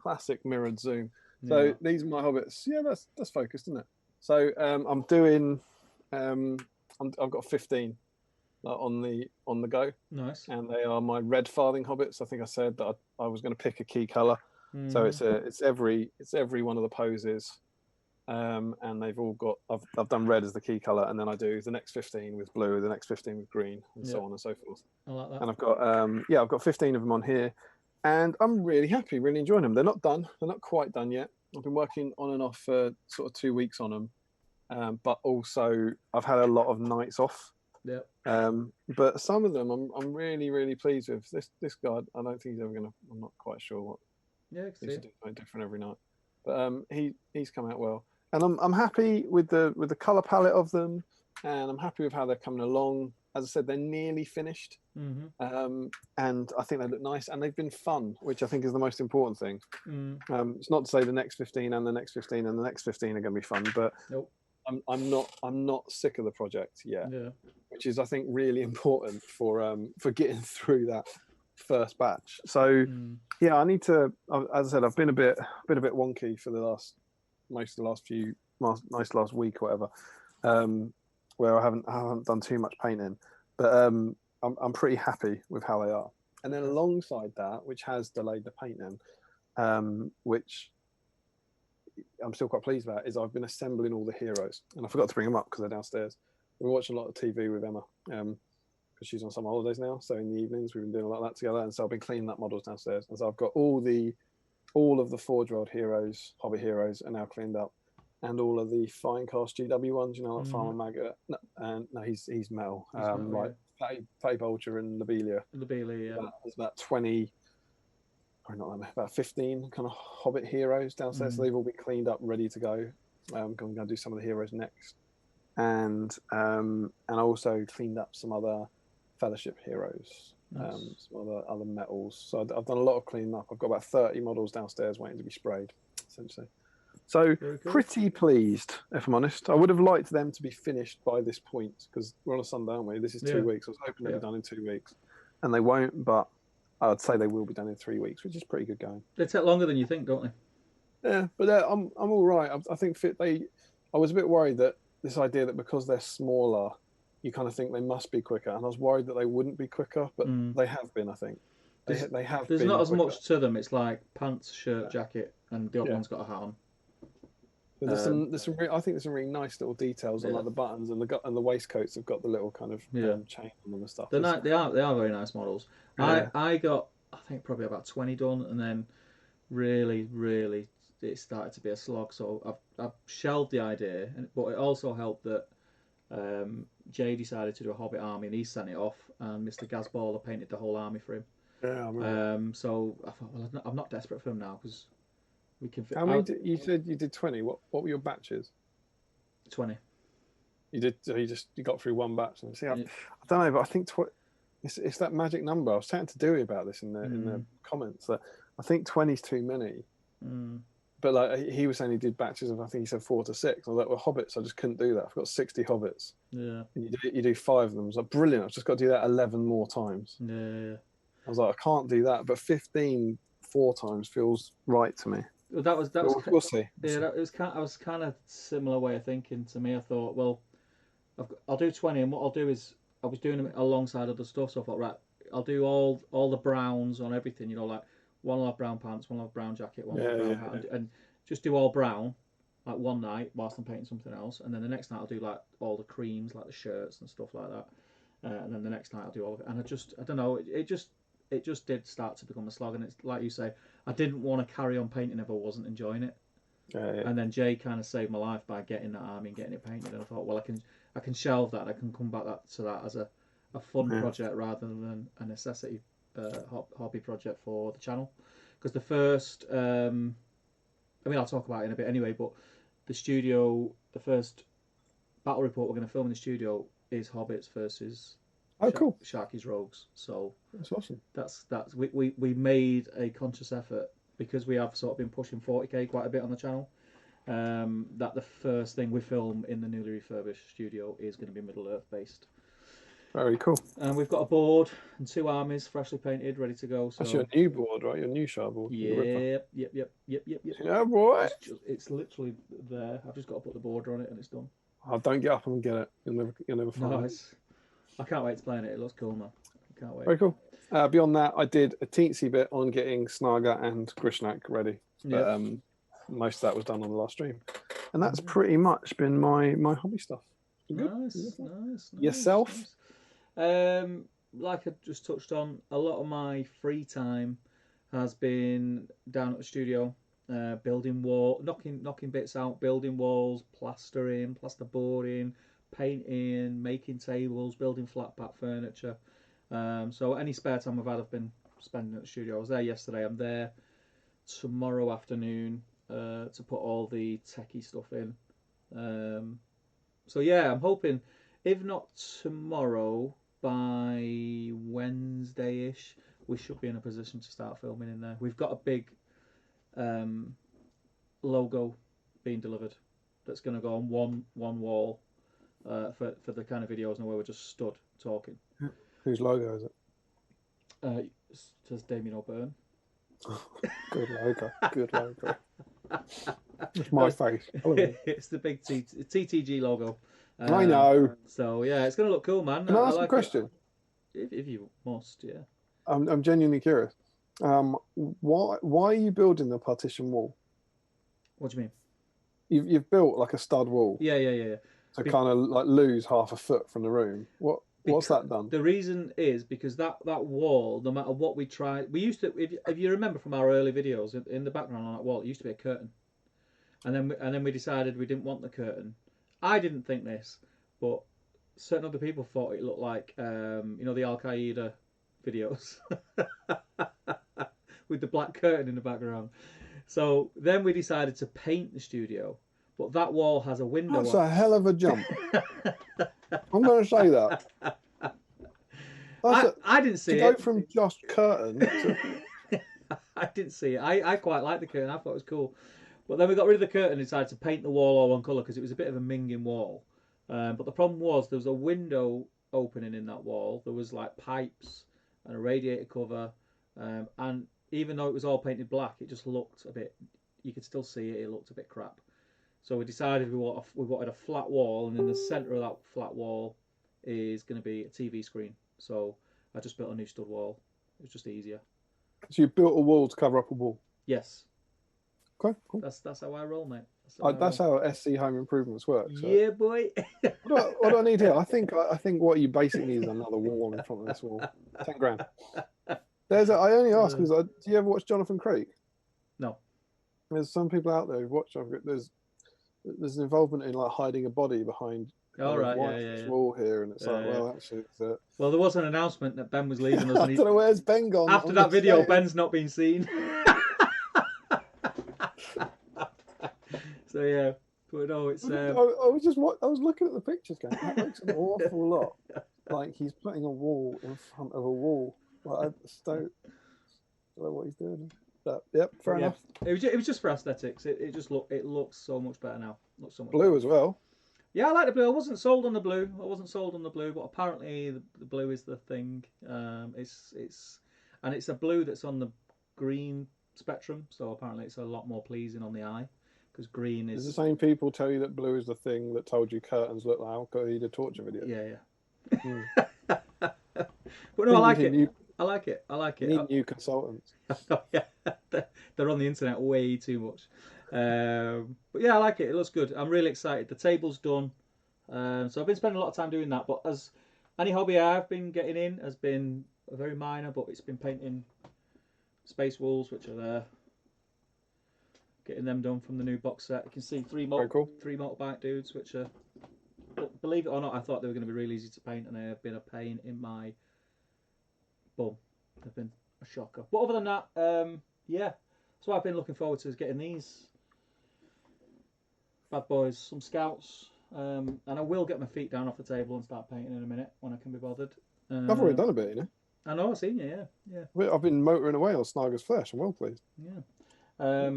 Classic mirrored zoom. So Yeah. these are my hobbits. Yeah, that's focused, isn't it? So I'm doing, I've got 15 on the go, Nice. and they are my red farthing hobbits. I think I said that I was going to pick a key color. So it's every one of the poses, and they've all got. I've done red as the key color, and then I do the next 15 with blue, the next 15 with green, and so on and so forth. I like that. And I've got 15 of them on here, and I'm really happy, really enjoying them. They're not done. They're not quite done yet. I've been working on and off for sort of 2 weeks on them, but also I've had a lot of nights off. Yeah. But some of them I'm really, really pleased with. This guy, I don't think he's ever gonna. I'm not quite sure what. Yeah, I can He's see it. doing something different every night, but he's come out well, and I'm happy with the color palette of them, and I'm happy with how they're coming along. As I said, they're nearly finished, and I think they look nice, and they've been fun, which I think is the most important thing. It's not to say the next 15 and the next 15 and the next 15 are going to be fun, but Nope. I'm not sick of the project yet, Yeah. which is I think really important for getting through that first batch. So yeah, I need to. As I said, I've been a bit wonky for most of the last week, or whatever. where I haven't done too much painting, but I'm pretty happy with how they are. And then alongside that, which has delayed the painting, which I'm still quite pleased about, is I've been assembling all the heroes, and I forgot to bring them up because they're downstairs. We've been watching a lot of TV with Emma, because she's on summer holidays now. So in the evenings, we've been doing a lot of that together, and so I've been cleaning up models downstairs. And so I've got all of the Forge-World heroes, Hobby heroes, are now cleaned up, and all of the Finecast GW ones, you know, like Farmer Maggot. No, he's metal, like Faye Vulture and Lobelia. Lobelia, yeah. There's about 20. Or not about 15 kind of Hobbit heroes downstairs. So they've all been cleaned up, ready to go. I'm going to do some of the heroes next, and I also cleaned up some other Fellowship heroes, some other metals. So I've done a lot of cleaning up. I've got about 30 models downstairs waiting to be sprayed, essentially. So pretty pleased, if I'm honest. I would have liked them to be finished by this point because we're on a Sunday, aren't we? This is 2 weeks. I was hoping they'd be done in 2 weeks, and they won't, but I'd say they will be done in 3 weeks, which is pretty good going. They take longer than you think, don't they? Yeah, but I'm all right. I think I was a bit worried that this idea that because they're smaller, you kind of think they must be quicker, and I was worried that they wouldn't be quicker, but they have been. I think they have. There's been not as quicker. much to them. It's like pants, shirt, jacket, and the other one's got a hat on. But I think there's some really nice little details on like the buttons and the waistcoats have got the little kind of chain on them and stuff. They are very nice models. Yeah. I got probably about 20 done, and then really it started to be a slog. So I've shelved the idea, but it also helped that Jay decided to do a Hobbit army and he sent it off, and Mr. Gazballer painted the whole army for him. Yeah, so I thought, well, I'm not desperate for him now because we can fit. How many? You said you did 20. What were your batches? 20. You did. You got through one batch. And see, I don't know, but I think it's that magic number. I was chatting to Dewey about this in the comments that I think 20 is too many. But like he was saying, he did batches of, I think he said 4 to 6. I was like, well, hobbits, I just couldn't do that. I've got 60 hobbits. Yeah. And you do 5 of them. I was like, brilliant. I've just got to do that 11 more times. Yeah. I was like, I can't do that, but 15 4 times feels right to me. Well, that was. We'll see. I was kind of similar way of thinking to me. I thought, well, I'll do 20, and what I'll do is I was doing them alongside other stuff. So I thought, right, I'll do all the browns on everything. You know, like one will have brown pants, one will have brown jacket, one will have brown hat, and just do all brown, like one night whilst I'm painting something else, and then the next night I'll do like all the creams, like the shirts and stuff like that, and then the next night I'll do all of it. And I don't know, it just did start to become a slog, and it's like you say, I didn't want to carry on painting if I wasn't enjoying it. And then Jay kind of saved my life by getting that army and getting it painted, and I thought, well, I can shelve that, I can come back to that as a fun project rather than a necessity hobby project for the channel. Because the first, I'll talk about it in a bit anyway, but the first battle report we're going to film in the studio is Hobbits versus cool. Sharky's Rogues. So that's awesome. That's we made a conscious effort, because we have sort of been pushing 40k quite a bit on the channel, that the first thing we film in the newly refurbished studio is going to be Middle Earth based. Very cool. And we've got a board and 2 armies freshly painted, ready to go. So that's your new board, right? Your new Shard board. Yep. Yeah, boy. It's literally there. I've just got to put the border on it, and it's done. Oh, don't get up and get it. You'll never find it. I can't wait to play in it. It looks cool, man. I can't wait. Very cool. Beyond that, I did a teensy bit on getting Snaga and Grishnak ready. But, most of that was done on the last stream. And that's pretty much been my hobby stuff. Nice. Yourself? Nice. Like I just touched on, a lot of my free time has been down at the studio, building knocking bits out, building walls, plastering, plasterboarding, painting, making tables, building flat pack furniture. So any spare time I've had, I've been spending at the studio. I was there yesterday. I'm there tomorrow afternoon to put all the techie stuff in. So yeah, I'm hoping, if not tomorrow, by Wednesday-ish, we should be in a position to start filming in there. We've got a big logo being delivered that's going to go on one wall for the kind of videos where we're just stood talking. Whose logo is it? It says Damian O'Byrne. Good logo. Good logo. It's my face. It's the big TTG logo. I know. So yeah, it's going to look cool, man. Can I I ask a like it. question? If you must, yeah. I'm genuinely curious. Why are you building the partition wall? What do you mean? You've built like a stud wall Yeah. to Be- kind of like lose half a foot from the room. What's because that done? the reason is because that wall, no matter what we try, we used to. If you remember from our early videos, in the background on that wall, it used to be a curtain, and then we decided we didn't want the curtain. I didn't think this, but certain other people thought it looked like the Al Qaeda videos with the black curtain in the background. So then we decided to paint the studio, but that wall has a window. That's a hell of a jump. I'm going to say that. I didn't see to it. go from just curtain to... I didn't see it. I quite liked the curtain. I thought it was cool. But then we got rid of the curtain and decided to paint the wall all one colour because it was a bit of a minging wall. But the problem was there was a window opening in that wall. There was like pipes and a radiator cover. And even though it was all painted black, it just looked a bit... You could still see it. It looked a bit crap. So we decided we wanted a flat wall, and in the centre of that flat wall is going to be a TV screen. So I just built a new stud wall. It was just easier. So you built a wall to cover up a wall? Yes. Okay, cool. That's how I roll, mate. That's how SC Home Improvements work. So. Yeah, boy. what do I need here? I think what you basically need is another wall in front of this wall. 10 grand. I only ask because do you ever watch Jonathan Creek? No. There's some people out there who watch Jonathan Creek. There's an involvement in like hiding a body behind this wall here, and it's well, actually, well, there was an announcement that Ben was leaving us. I don't know where's Ben gone. After that video, Ben's not been seen. So yeah, but no, it's. I was looking at the pictures, going, that looks an awful lot like he's putting a wall in front of a wall. Like, I just don't know what he's doing. But yep, fair enough. It was just for aesthetics. It looks so much better now. Looks so much blue better. As well. Yeah, I like the blue. I wasn't sold on the blue, but apparently the blue is the thing. It's a blue that's on the green spectrum, so apparently it's a lot more pleasing on the eye. Because green is... Does the same people tell you that blue is the thing that told you curtains look like Al Qaeda torture video? Yeah. But no, I like it. I like it. Need new consultants. Yeah, they're on the internet way too much. But yeah, I like it. It looks good. I'm really excited. The table's done. So I've been spending a lot of time doing that. But as any hobby I've been getting in has been very minor, but it's been painting space walls, which are there. Getting them done from the new box set. You can see three motorbike dudes, which are, believe it or not, I thought they were going to be really easy to paint, and they have been a pain in my bum. They've been a shocker. But other than that, yeah. So I've been looking forward to getting these bad boys, some scouts, and I will get my feet down off the table and start painting in a minute when I can be bothered. I've already done a bit, you know. I know, I've seen you, yeah. I've been motoring away on Snarger's Flesh. I'm well pleased. Yeah.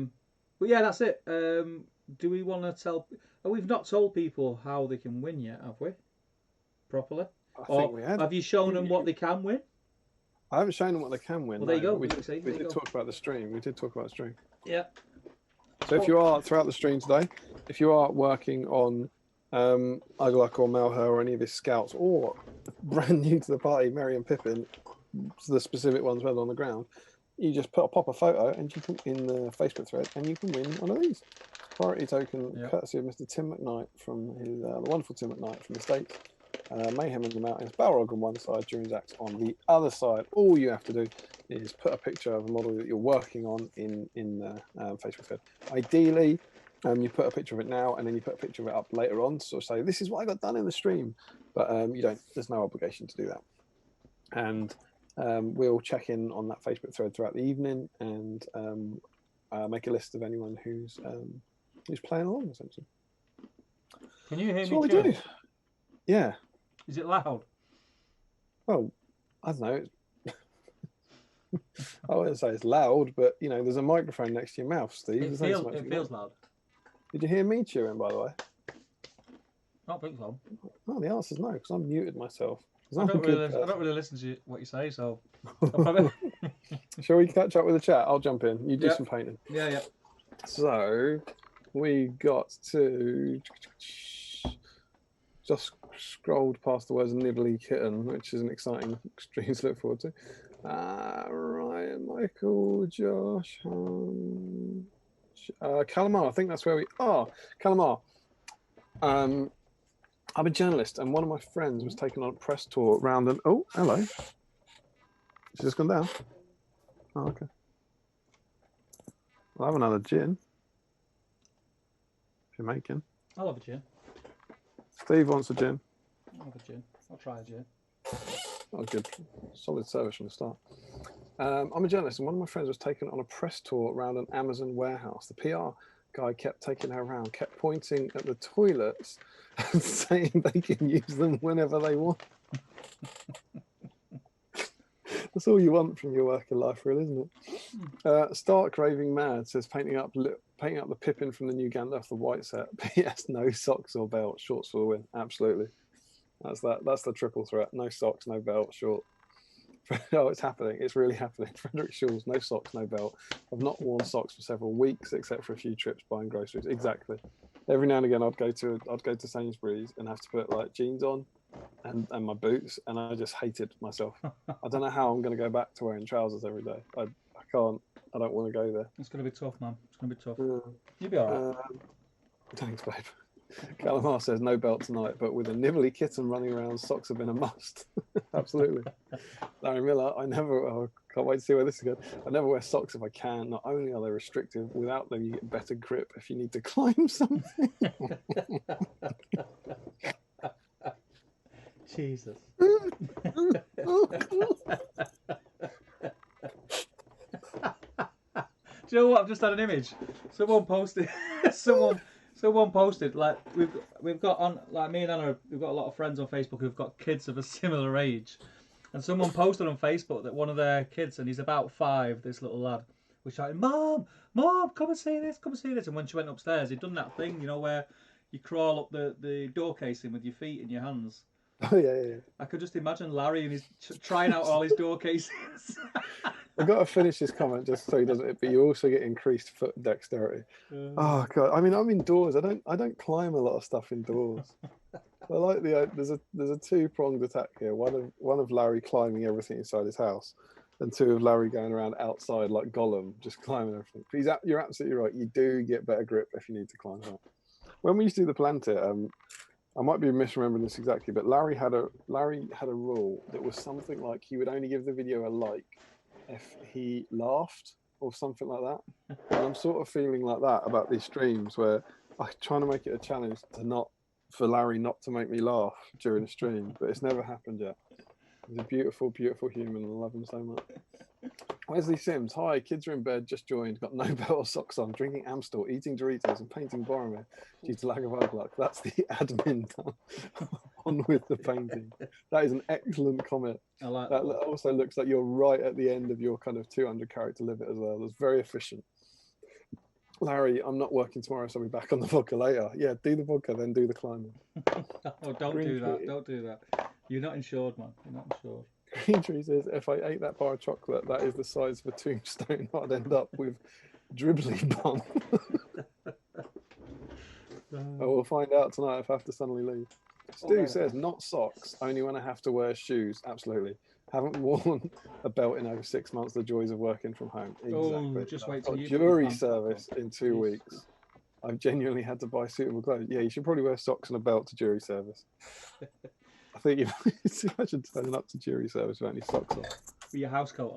But yeah, that's it. Do we want to tell... we've not told people how they can win yet, have we? Properly? I think we had. Have you shown them what they can win? I haven't shown them what they can win. Well, there you go. We did talk about the stream. Yeah. So if you are, throughout the stream today, if you are working on Ugluk or Malher or any of his scouts, or brand new to the party, Merry and Pippin, the specific ones whether on the ground, you just pop a photo and you can in the Facebook thread, and you can win one of these. Priority token, courtesy of Mr. Tim McKnight from his the wonderful Tim McKnight from the States. Mayhem in the Mountains, Balrog on one side, During Acts on the other side. All you have to do is put a picture of a model that you're working on in the Facebook thread. Ideally, you put a picture of it now, and then you put a picture of it up later on. So say, this is what I got done in the stream, but you don't. There's no obligation to do that. And we'll check in on that Facebook thread throughout the evening and make a list of anyone who's playing along, essentially. Can you hear That's me? What we do. Yeah. Is it loud? Well, I don't know. I wouldn't say it's loud, but you know, there's a microphone next to your mouth, Steve. It feels loud. Did you hear me chewing, by the way? I don't think so. Oh, the answer's no, because I muted myself. I don't really listen to what you say, so. Shall we catch up with the chat? I'll jump in. You do some painting. Yeah. So we got to just scrolled past the words nibbly kitten, which is an exciting stream to look forward to. Ryan, Michael, Josh, Calamar. I think that's where we are. Calamar. I'm a journalist, and one of my friends was taken on a press tour around an. Oh, hello. She's just gone down. Oh, okay. I'll have another gin. If you're making. I'll have a gin. Steve wants a gin. I'll have a gin. I'll try a gin. Oh, good. Solid service from the start. I'm a journalist, and one of my friends was taken on a press tour around an Amazon warehouse. The PR guy kept taking her around, kept pointing at the toilets and saying they can use them whenever they want. That's all you want from your working life, really, isn't it? Stark Raving Mad says painting up the Pippin from the new Gandalf the White set. P.S. No socks or belt. Shorts for the win. Absolutely. That's the triple threat. No socks, no belt, short. Oh, it's happening. It's really happening. Frederick Shaw's no socks, no belt. I've not worn socks for several weeks, except for a few trips buying groceries. Exactly. Every now and again, I'd go to Sainsbury's and have to put like jeans on and my boots, and I just hated myself. I don't know how I'm going to go back to wearing trousers every day. I can't. I don't want to go there. It's going to be tough, man. It's going to be tough. You'll be all right. Thanks, babe. Calamar says no belt tonight, but with a nibbly kitten running around, socks have been a must. Absolutely. Larry Miller, can't wait to see where this is going. I never wear socks if I can. Not only are they restrictive, without them you get better grip if you need to climb something. Jesus. Do you know what? I've just had an image. Someone posted. Someone posted, like we've got on, like me and Anna, we've got a lot of friends on Facebook who've got kids of a similar age, and someone posted on Facebook that one of their kids, and he's about 5, this little lad, was shouting, "Mom, come and see this, come and see this." And when she went upstairs, he'd done that thing, you know, where you crawl up the door casing with your feet in your hands. Oh yeah. I could just imagine Larry and he's trying out all his door casings. I've got to finish this comment just so he doesn't. But you also get increased foot dexterity. Oh god! I mean, I'm indoors. I don't climb a lot of stuff indoors. I like there's a two-pronged attack here. One of Larry climbing everything inside his house, and 2 of Larry going around outside like Gollum, just climbing everything. But you're absolutely right. You do get better grip if you need to climb up. When we used to do the Planter, I might be misremembering this exactly, but Larry had a rule that was something like he would only give the video a like if he laughed or something like that. And I'm sort of feeling like that about these streams where I'm trying to make it a challenge for Larry not to make me laugh during a stream, but it's never happened yet. He's a beautiful, beautiful human, and I love him so much. Wesley Sims, hi, kids are in bed, just joined, got no belt or socks on, drinking Amstel, eating Doritos and painting Boromir due to lack of Ugluk. That's the admin done. On with the painting. That is an excellent comment. I like that. Also looks like you're right at the end of your kind of 200 character limit as well. That's very efficient. Larry, I'm not working tomorrow, so I'll be back on the vodka later. Yeah, do the vodka, then do the climbing. Oh, don't do that. Don't do that. You're not insured, man. You're not insured. Green Tree says, if I ate that bar of chocolate, that is the size of a tombstone, I'd end up with dribbly bum. I will find out tonight if I have to suddenly leave. Stu says, not socks, only when I have to wear shoes. Absolutely. Haven't worn a belt in over 6 months, the joys of working from home. Exactly. Oh, just wait till you jury service in 2 weeks. I've genuinely had to buy suitable clothes. Yeah, you should probably wear socks and a belt to jury service. I think you imagine turning up to jury service without any socks on. With your house coat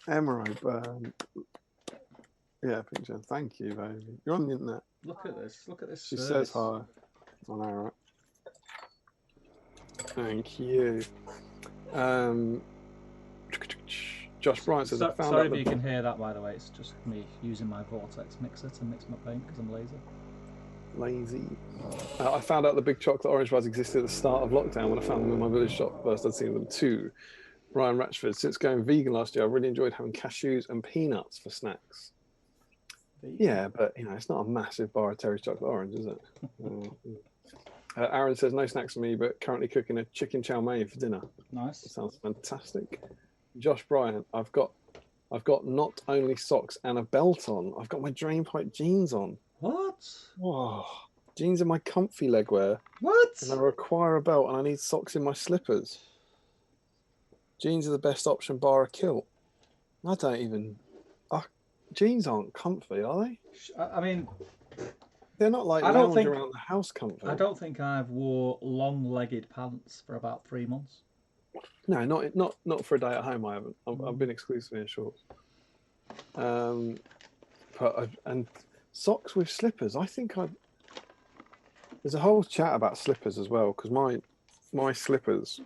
on. Emerald, yeah, picture. Thank you, baby. You're on the internet. Look at this. Look at this. She says hi. I know, right? Thank you. Josh Bryant says, I found sorry out if you can hear that, by the way. It's just me using my Vortex mixer to mix my paint because I'm lazy. I found out the big chocolate orange bars existed at the start of lockdown when I found them in my village shop. First I'd seen them too. Ryan Ratchford, since going vegan last year, I really enjoyed having cashews and peanuts for snacks. Vegan. Yeah, but you know, it's not a massive bar of Terry's chocolate orange, is it? Aaron says, no snacks for me, but currently cooking a chicken chow mein for dinner. Nice. That sounds fantastic. Josh Bryant, I've got not only socks and a belt on, I've got my drain pipe jeans on. What? Whoa. Jeans are my comfy leg wear, What? and I require a belt, and I need socks in my slippers. Jeans are the best option, bar a kilt. I don't even. Jeans aren't comfy, are they? I mean, They're not like I don't lounge think around the house comfy. I don't think I've wore long-legged pants for about 3 months. No, not for a day at home. I haven't. I've been exclusively in shorts. And socks with slippers. I think there's a whole chat about slippers as well, because my slippers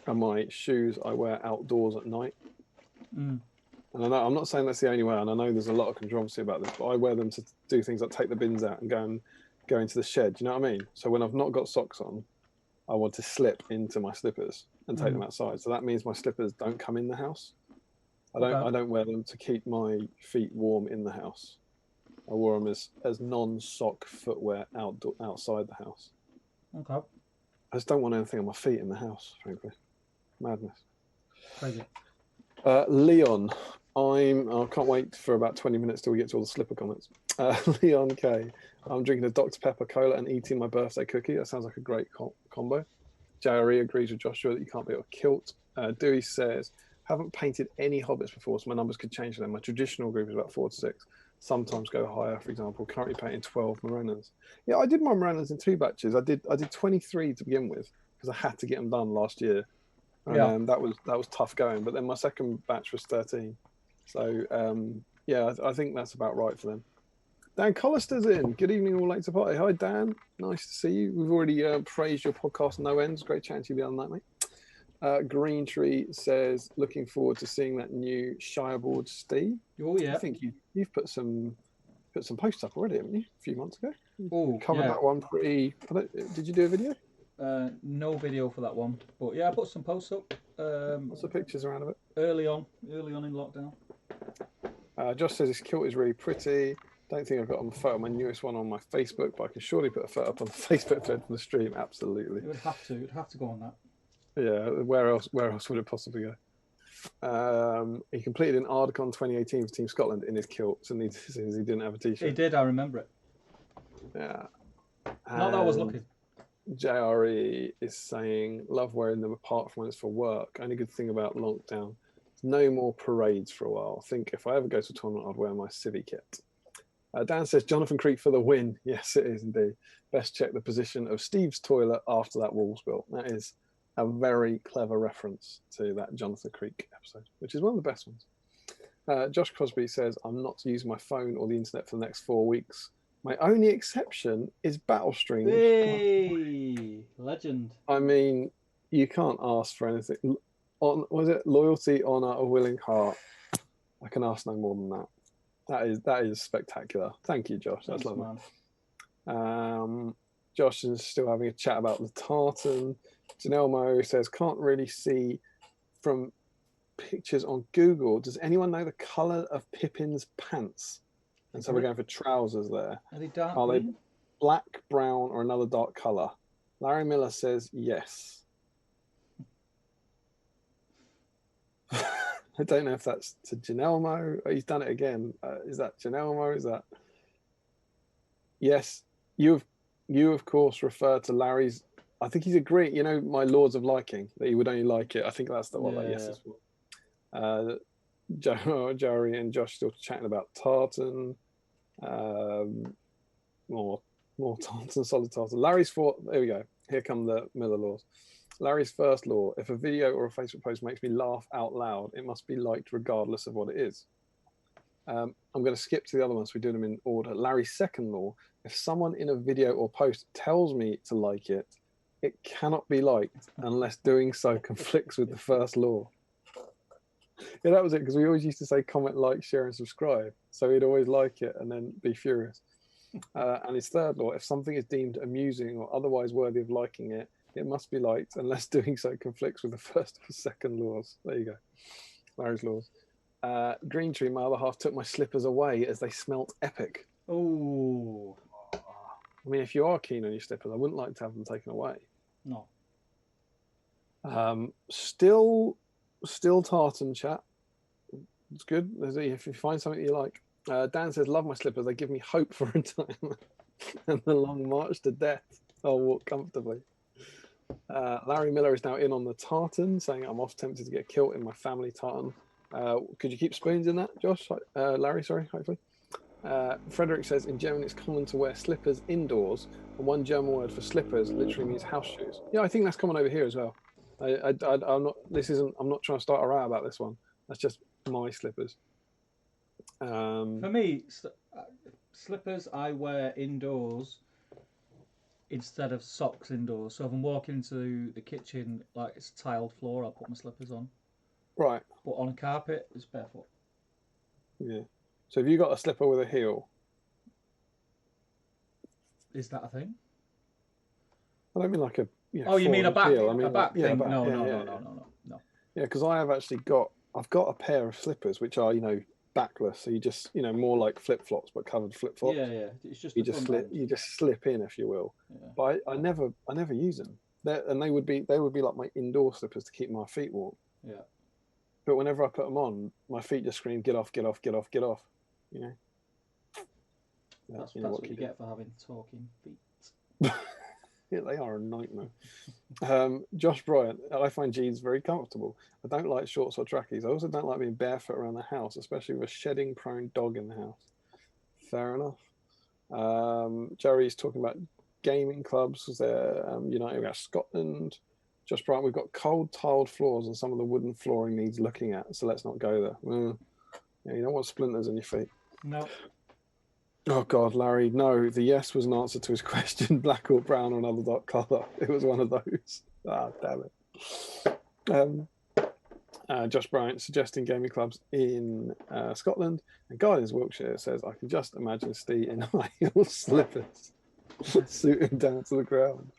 are my shoes I wear outdoors at night. Mm. And I know, I'm not saying that's the only way, and I know there's a lot of controversy about this, but I wear them to do things like take the bins out and go into the shed. Do you know what I mean? So when I've not got socks on, I want to slip into my slippers and take them outside. So that means my slippers don't come in the house. I don't wear them to keep my feet warm in the house. I wore them as non-sock footwear outside the house. Okay. I just don't want anything on my feet in the house, frankly. Madness. Crazy. Leon, I can't wait for about 20 minutes till we get to all the slipper comments. Leon K, I'm drinking a Dr. Pepper Cola and eating my birthday cookie. That sounds like a great combo. JRE agrees with Joshua that you can't be a kilt. Dewey says, haven't painted any hobbits before, so my numbers could change then. My traditional group is about 4 to 6. Sometimes go higher, for example. Currently painting 12 Morenas. Yeah, I did my Morenas in 2 batches. I did 23 to begin with because I had to get them done last year. And that was tough going. But then my second batch was 13. So yeah, I think that's about right for them. Dan Collister's in. Good evening, all late to party. Hi, Dan. Nice to see you. We've already praised your podcast no ends. Great chatting to you the other night, mate. Green Tree says, looking forward to seeing that new Shireboard Steve. Oh yeah. I think you've put some posts up already, haven't you? A few months ago. Oh, covered that one pretty. Did you do a video? No video for that one, but yeah, I put some posts up. Lots of pictures around of it. Early on in lockdown. Josh says his kilt is really pretty. Don't think I've got on the photo, my newest one on my Facebook, but I can surely put a photo up on the Facebook feed from the stream. Absolutely. It would have to. It'd have to go on that. Yeah. Where else would it possibly go? He completed an Ardcon 2018 for Team Scotland in his kilt, and he didn't have a t-shirt. He did. I remember it. Yeah. Not that I was looking. JRE is saying, love wearing them apart from when it's for work. Only good thing about lockdown, no more parades for a while. I think if I ever go to a tournament, I'd wear my civvy kit. Dan says, Jonathan Creek for the win. Yes, it is indeed. Best check the position of Steve's toilet after that wall spill. That is a very clever reference to that Jonathan Creek episode, which is one of the best ones. Josh Crosby says, I'm not to use my phone or the internet for the next 4 weeks. My only exception is BattleStream. Hey, legend. I mean, you can't ask for anything. Was it loyalty, honor, or willing heart? I can ask no more than that. That is spectacular. Thank you, Josh. That's lovely. Josh is still having a chat about the tartan. Janelle Mo says, can't really see from pictures on Google. Does anyone know the colour of Pippin's pants? And so we're going for trousers there. Are they dark Are green? they black, brown, or another dark colour? Larry Miller says yes. I don't know if that's to Janelle Mo. He's done it again. Is that Janelle Mo? Is that? Yes. You of course refer to Larry's. I think he's agreed. You know, my laws of liking, that he would only like it. I think that's what that yes is for. Jerry and Josh still chatting about tartan. More tartan, solid tartan. Larry's thought. There we go. Here come the Miller laws. Larry's first law: if a video or a Facebook post makes me laugh out loud, it must be liked regardless of what it is. I'm going to skip to the other ones. We do them in order. Larry's second law: if someone in a video or post tells me to like it, it cannot be liked unless doing so conflicts with the first law. Yeah, that was it, because we always used to say comment, like, share, and subscribe. So he'd always like it and then be furious. And his third law: if something is deemed amusing or otherwise worthy of liking it, it must be liked unless doing so conflicts with the first or second laws. There you go. Larry's laws. Green Tree, my other half took my slippers away as they smelt epic. Oh. I mean, if you are keen on your slippers, I wouldn't like to have them taken away. No. Still tartan chat. It's good. If you find something you like. Dan says, love my slippers. They give me hope for retirement. and the long march to death. I'll walk comfortably. Larry Miller is now in on the tartan, saying I'm off tempted to get a kilt in my family tartan. Could you keep spoons in that, Josh? Larry, sorry, hopefully. Frederick says in German it's common to wear slippers indoors, and one German word for slippers literally means house shoes. Yeah, I think that's common over here as well. I'm not. I'm not trying to start a row about this one. That's just my slippers. For me, slippers I wear indoors instead of socks indoors. So if I'm walking into the kitchen, like it's a tiled floor, I'll put my slippers on. Right. But on a carpet, it's barefoot. Yeah. So have you got a slipper with a heel? Is that a thing? I don't mean like a. Oh, you mean a back? heel. I mean a back like, thing? Yeah, No. Yeah, because I have actually I've got a pair of slippers which are backless, so you just more like flip flops but covered flip flops. Yeah. It's just you just slip in, if you will. Yeah. But I never use them. They would be like my indoor slippers to keep my feet warm. Yeah. But whenever I put them on, my feet just scream, "Get off! Get off! Get off! Get off!" You know. That's what you get for having talking feet. Yeah, they are a nightmare. Josh Bryant, I find jeans very comfortable. I don't like shorts or trackies. I also don't like being barefoot around the house, especially with a shedding-prone dog in the house. Fair enough. Jerry's talking about gaming clubs. They're United against Scotland. Josh Bryant, we've got cold tiled floors and some of the wooden flooring needs looking at, so let's not go there. Yeah, you don't want splinters in your feet. No. Oh God, Larry, no. The yes was an answer to his question, black or brown or another dark colour. It was one of those. Ah, damn it. Josh Bryant suggesting gaming clubs in Scotland. And Guardians Wiltshire says, I can just imagine Steve in high heel slippers, suiting down to the ground.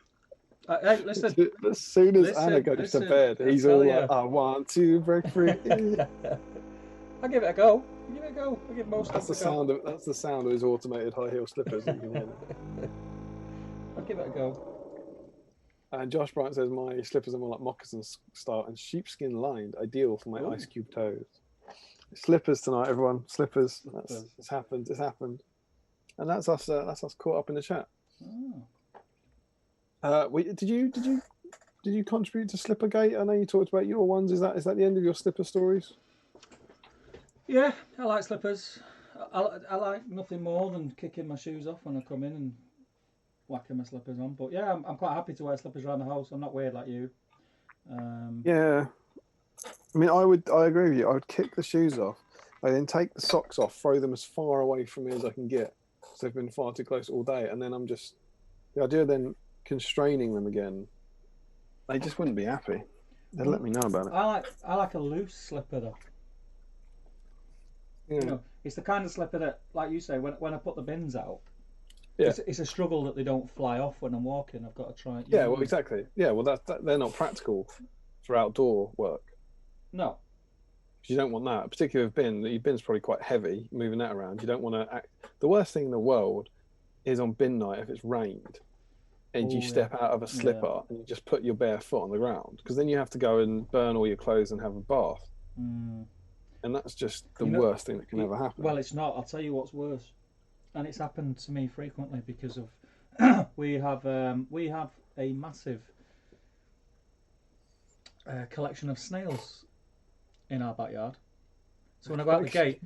Hey, listen. As soon as Anna goes to bed, he's all like, I want to break free. I'll give it a go. I'll give most that's the sound of that's the sound of his automated high heel slippers that you can hear. I'll give it a go. And Josh Bryant says my slippers are more like moccasin style and sheepskin lined, ideal for my ice cube toes. Slippers tonight, everyone. Slippers. It's happened. It's happened. And that's us. That's us caught up in the chat. Did you contribute to Slippergate? I know you talked about your ones. Is that the end of your slipper stories? Yeah, I like slippers. I like nothing more than kicking my shoes off when I come in and whacking my slippers on. But yeah, I'm quite happy to wear slippers around the house. I'm not weird like you. Yeah, I mean, I agree with you. I would kick the shoes off. I then take the socks off, throw them as far away from me as I can get. So they've been far too close all day, and then the idea of then constraining them again. They just wouldn't be happy. They'd let me know about it. I like a loose slipper though. Yeah. It's the kind of slipper that, like you say, when I put the bins out, yeah, it's a struggle that they don't fly off when I'm walking. I've got to try. Yeah, well, exactly. Yeah, well, they're not practical for outdoor work. No. You don't want that, particularly with bin. Your bin's probably quite heavy, moving that around. You don't want to act. The worst thing in the world is on bin night if it's rained and you step out of a slipper and you just put your bare foot on the ground, because then you have to go and burn all your clothes and have a bath. And that's just the worst thing that can ever happen. Well, it's not. I'll tell you what's worse, and it's happened to me frequently because of we have a massive collection of snails in our backyard. So when I go out the gate,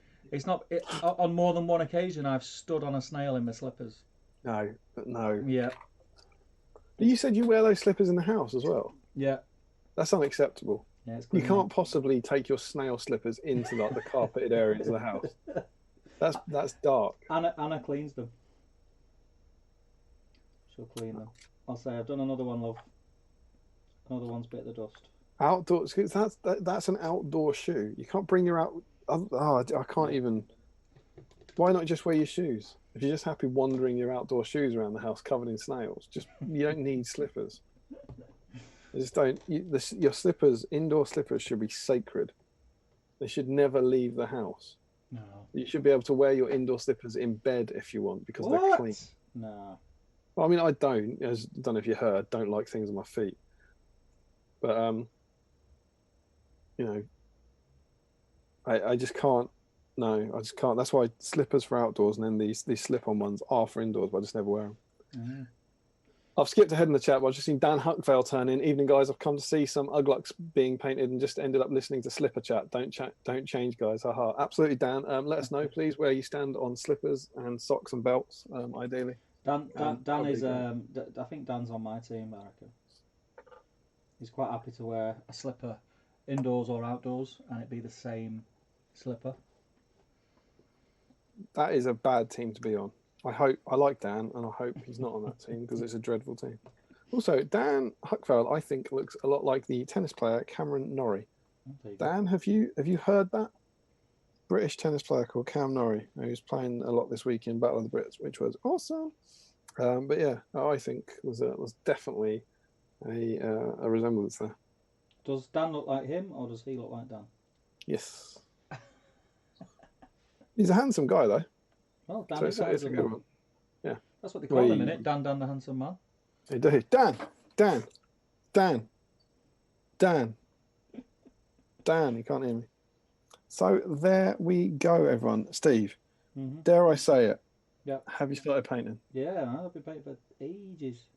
on more than one occasion I've stood on a snail in my slippers. No. Yeah. But you said you wear those slippers in the house as well. Yeah. That's unacceptable. Yeah, you can't possibly take your snail slippers into like the carpeted areas of the house. That's dark. Anna cleans them. She'll clean them. I'll say I've done another one, love. Another one's bit the dust. Outdoors. That's an outdoor shoe. You can't bring your out. Oh, I can't even. Why not just wear your shoes? If you're just happy wandering your outdoor shoes around the house covered in snails, you don't need slippers. I just don't. Your slippers, indoor slippers, should be sacred. They should never leave the house. No. You should be able to wear your indoor slippers in bed if you want, because they're clean. No. Well, I mean, I don't. I don't know if you heard. Don't like things on my feet. But I just can't. No, I just can't. That's why slippers for outdoors, and then these slip-on ones are for indoors, but I just never wear them. Mm. I've skipped ahead in the chat, but I've just seen Dan Huckvale turn in. Evening, guys. I've come to see some Ugluks being painted and just ended up listening to Slipper Chat. Don't change, guys. Haha. Absolutely, Dan. Let us know, please, where you stand on slippers and socks and belts, ideally. Dan is. Great. I think Dan's on my team. I reckon he's quite happy to wear a slipper indoors or outdoors, and it be the same slipper. That is a bad team to be on. I like Dan, and I hope he's not on that team because it's a dreadful team. Also, Dan Huckvale, I think, looks a lot like the tennis player Cameron Norrie. Dan, have you heard that? British tennis player called Cam Norrie, who's playing a lot this week in Battle of the Brits, which was awesome. But yeah, I think was definitely a resemblance there. Does Dan look like him, or does he look like Dan? Yes. He's a handsome guy, though. Well, Dan is a handsome man. One. Yeah. That's what they call him, innit? Dan the handsome man. They do. Dan. You can't hear me. So there we go, everyone. Steve, dare I say it? Yeah. Have you started painting? Yeah, I've been painting for ages.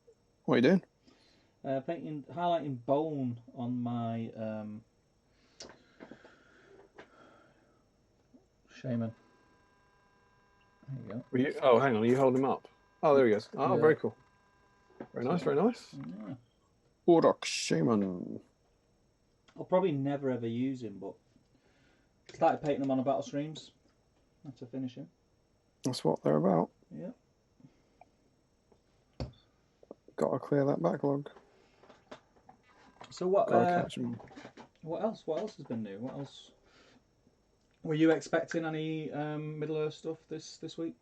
What are you doing? Highlighting bone on my shaman. There you go. Hang on. Are you holding him up? Oh, there he goes. Oh, yeah. Very cool. Very nice. Yeah. Ugluks shaman. I'll probably never ever use him, but started painting them on a battle streams. Had to finish him. That's what they're about. Yeah. Got to clear that backlog. So what else? What else has been new? What else? Were you expecting any Middle Earth stuff this week?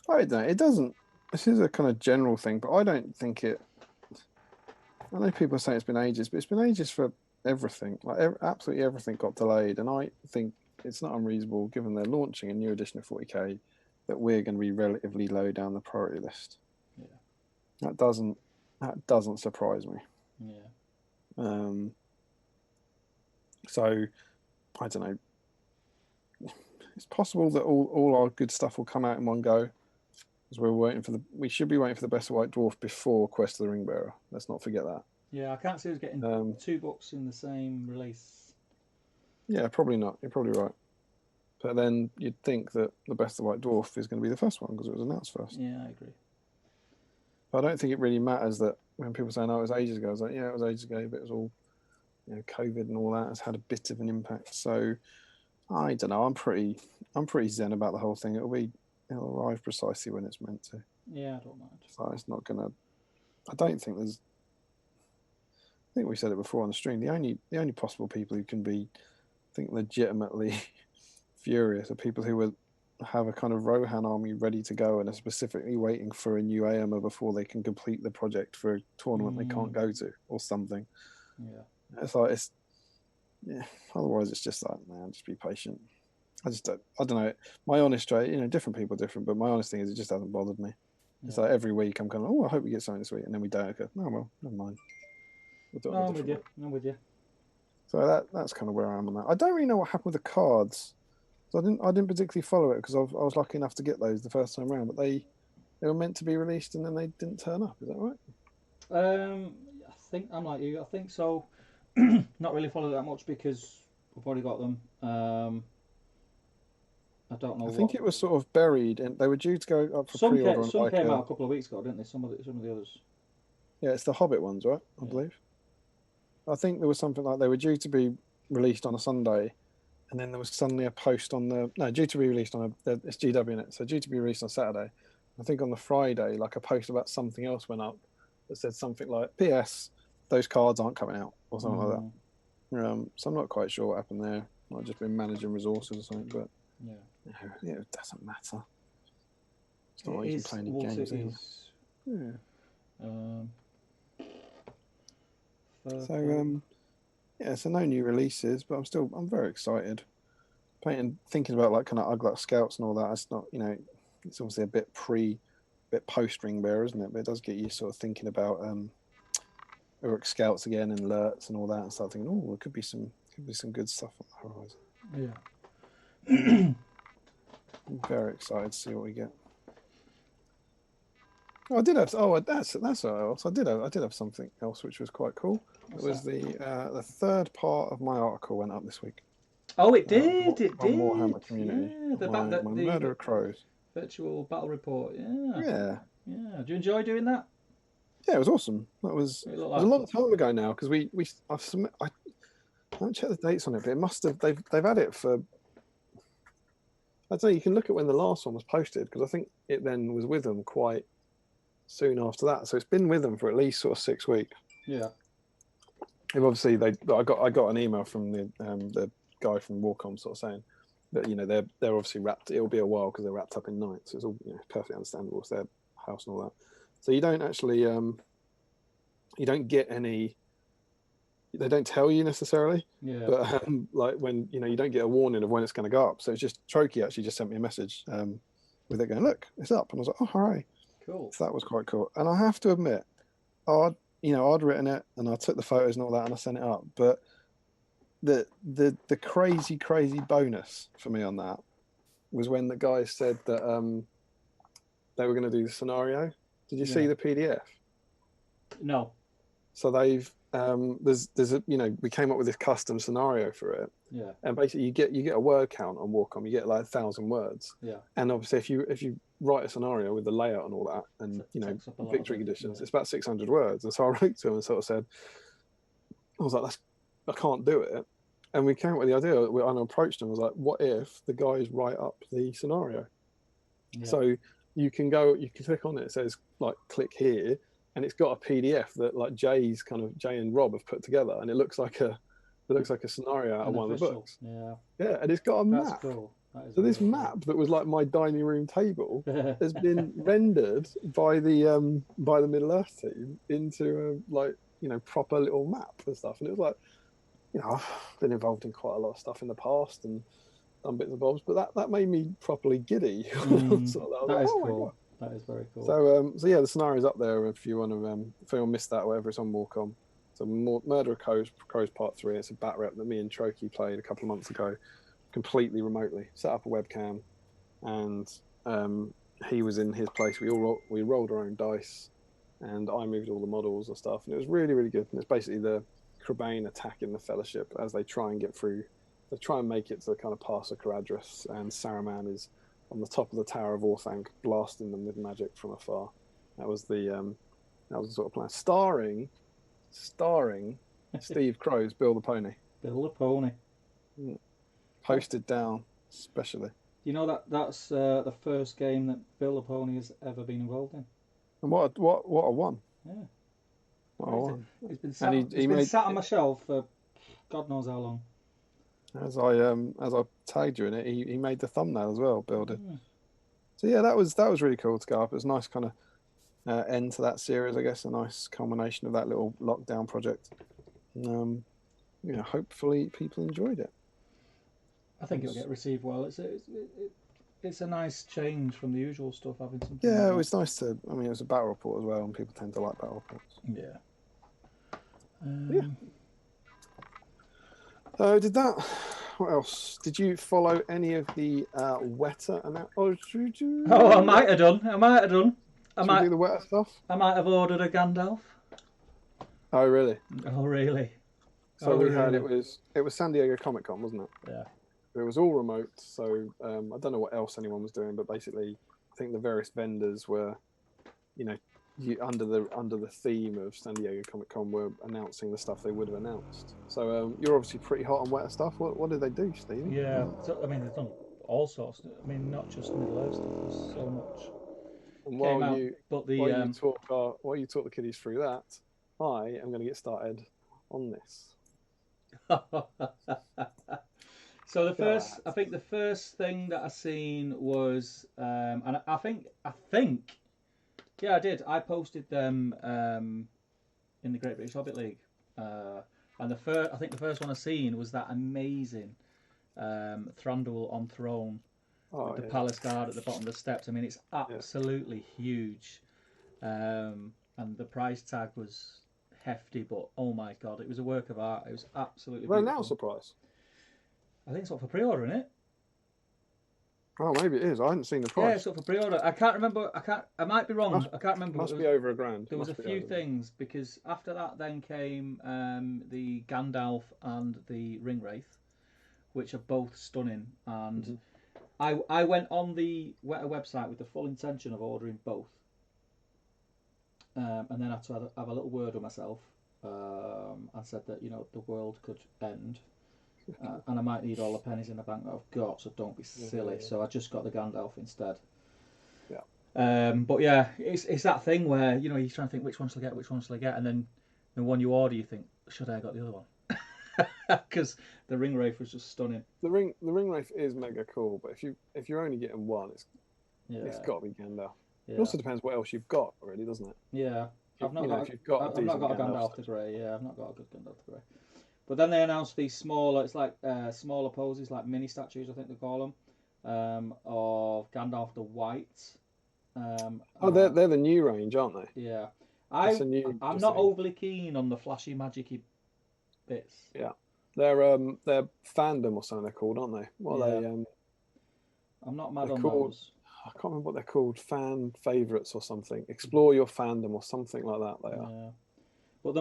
I don't. It doesn't. This is a kind of general thing, but I don't think it. I know people say it's been ages, but it's been ages for everything. Like absolutely everything got delayed, and I think it's not unreasonable, given they're launching a new edition of 40k, that we're going to be relatively low down the priority list. Yeah. That doesn't surprise me. Yeah. So I don't know. It's possible that all our good stuff will come out in one go, because we should be waiting for the Best of White Dwarf before Quest of the Ringbearer. Let's not forget that. Yeah, I can't see us getting 2 books in the same release. Yeah, probably not. You're probably right. But then you'd think that the Best of White Dwarf is going to be the first one because it was announced first. Yeah, I agree. But I don't think it really matters that when people say, no, it was ages ago. I was like, yeah, it was ages ago, but it was all, COVID and all that has had a bit of an impact. So I don't know. I'm pretty zen about the whole thing. It'll arrive precisely when it's meant to. Yeah, I don't mind. So it's not gonna. I don't think there's. I think we said it before on the stream. The only possible people who can be, I think, legitimately furious are people who will have a kind of Rohan army ready to go and are specifically waiting for a new AMA before they can complete the project for a tournament they can't go to or something. Yeah. It's like Otherwise, it's just like, man, just be patient. I don't know. My honest trait, different people are different, but my honest thing is it just hasn't bothered me. Yeah. It's like every week I'm kind of, I hope we get something this week, and then we don't. Okay, no, well, never mind. I'm with you. So that's kind of where I am on that. I don't really know what happened with the cards. So I didn't particularly follow it because I was lucky enough to get those the first time around, but they were meant to be released and then they didn't turn up. Is that right? I think I'm like you. I think so. Not really followed that much because we've already got them. I don't know. I think it was sort of buried, and they were due to go up for pre-order. Some came out a couple of weeks ago, didn't they? Some of the others. Yeah, it's the Hobbit ones, right? I believe. I think there was something like they were due to be released on a Sunday, and then there was suddenly a post on due to be released on it's GW in it, so due to be released on Saturday. I think on the Friday, like a post about something else went up that said something like, "P.S. Those cards aren't coming out," or something like that. So I'm not quite sure what happened there. Might just been managing resources or something, but it doesn't matter. It's not like you can play any games. So no new releases, but I'm very excited. Thinking about like kind of Ugluk scouts and all that. It's not, it's obviously a bit post ring bearer, isn't it? But it does get you sort of thinking about Uruk scouts again and alerts and all that, and start thinking, there could be some good stuff on the horizon. Yeah. I'm very excited to see what we get. Oh, I did have. Oh, that's what else. I did have something else which was quite cool. What's It was that? the third part of my article went up this week. Oh, it did. It On did. Warhammer Community. Yeah, My Murder of Crows. virtual battle report. Yeah, Yeah, yeah. Do you enjoy doing that? yeah, it was awesome. That was It looked it was a like long fun. time ago now because I haven't checked the dates on it, but it must have they've had it for. I'd say you can look at when the last one was posted because I think it then was with them quite soon after that. So it's been with them for at least sort of 6 weeks. Yeah. If obviously I got an email from the guy from Warcom sort of saying that they're obviously wrapped. It'll be a while because they're wrapped up in night, so it's all perfectly understandable. It's their house and all that. So you don't actually you don't get any. They don't tell you necessarily, Yeah. but like when you don't get a warning of when it's going to go up. So it's just Troki actually just sent me a message with it going, look, it's up, and I was like, oh, hooray! Cool. So that was quite cool. And I have to admit, I'd written it and I took the photos and all that and I sent it up, but the crazy bonus for me on that was when the guys said that they were going to do the scenario. Did you see the PDF? No. So they've there's a we came up with this custom scenario for it. Yeah. And basically you get a word count on Warcom. You get like 1,000 words. Yeah. And obviously if you write a scenario with the layout and all that, and victory conditions, it's about 600 words. And so I wrote to him and sort of said, I was like, I can't do it. And we came up with the idea. And I approached him. I was like, what if the guys write up the scenario? Yeah. So you can click on it. It says like click here, and it's got a PDF that like Jay and Rob have put together, and it looks like a scenario out of one of the books. Yeah. Yeah, and it's got a map. Cool. So this map that was like my dining room table has been rendered by the Middle Earth team into a proper little map and stuff. And it was like, I've been involved in quite a lot of stuff in the past and done bits and bobs, but that made me properly giddy. That is cool. That is very cool. So yeah, the scenario's up there if you want to. If anyone missed that, or whatever, it's on Warcom. So Murder of Crows Part 3. It's a bat rep that me and Troki played a couple of months ago, completely remotely. Set up a webcam, and he was in his place. We rolled our own dice, and I moved all the models and stuff, and it was really, really good. And it's basically the Crebain attacking the Fellowship as they try and get through. They try and make it to kind of Parsa Caradhras, and Saruman is on the top of the Tower of Orthanc, blasting them with magic from afar. That was the sort of plan. Starring Steve Crow's Bill the Pony. Bill the Pony. Posted down specially. You know that's the first game that Bill the Pony has ever been involved in. And what a one. Yeah. What a one. He's been sat on my shelf for God knows how long. As I tagged you in it, he made the thumbnail as well, Bill did. So yeah, that was really cool to go up. It was a nice kind of end to that series, I guess. A nice culmination of that little lockdown project. Hopefully people enjoyed it. I think it'll get received well. It's a nice change from the usual stuff. Having something. Yeah, it was nice to. I mean, it was a battle report as well, and people tend to like battle reports. Yeah. Did that? What else? Did you follow any of the Weta announcements? I might have done. I might do the Weta stuff. I might have ordered a Gandalf. Oh really? Oh really? So we heard it was San Diego Comic Con, wasn't it? Yeah. It was all remote, so I don't know what else anyone was doing, but basically, I think the various vendors were, under the theme of San Diego Comic Con, were announcing the stuff they would have announced. So you're obviously pretty hot on Weta stuff. What did they do, Steve? Yeah, so, I mean, they've done all sorts. I mean, not just Middle Earth stuff. There's so much. And while you talk the kiddies through that, I am going to get started on this. So I think the first thing that I seen was, and I think, yeah, I did. I posted them in the Great British Hobbit League, and I think the first one I seen was that amazing Thranduil on throne, with the palace guard at the bottom of the steps. I mean, it's absolutely huge, and the price tag was hefty, but oh my god, it was a work of art. It was absolutely beautiful. Well, now surprise. I think it's up for pre-order, isn't it? Oh, maybe it is. I hadn't seen the Yeah, price. it's up for pre-order. I can't remember. I might be wrong. Must, I can't remember. must be over a grand. There was a Must be few over. things because after that then came the Gandalf and the Ringwraith, which are both stunning. And I went on the Weta website with the full intention of ordering both, and then I had to have a little word with myself and said that the world could end. And I might need all the pennies in the bank that I've got, so don't be silly. So I just got the Gandalf instead. Yeah. But yeah, it's that thing where you're trying to think which one shall I get, and then the one you order, you think, should I have got the other one? Because the Ringwraith was just stunning. The Ringwraith is mega cool, but if you're only getting one, it's got to be Gandalf. Yeah. It also depends what else you've got, really, doesn't it? Yeah, I've not got a Gandalf the Grey. Yeah, I've not got a good Gandalf the Grey. But then they announced these smaller, it's like smaller poses, like mini statues, I think they call them, of Gandalf the White. They're the new range, aren't they? Yeah, I'm not overly keen on the flashy, magicy bits. Yeah, they're fandom or something they're called, aren't they? What are they? I'm not mad on those. I can't remember what they're called. Fan favorites or something. Explore your fandom or something like that. They are. Yeah. But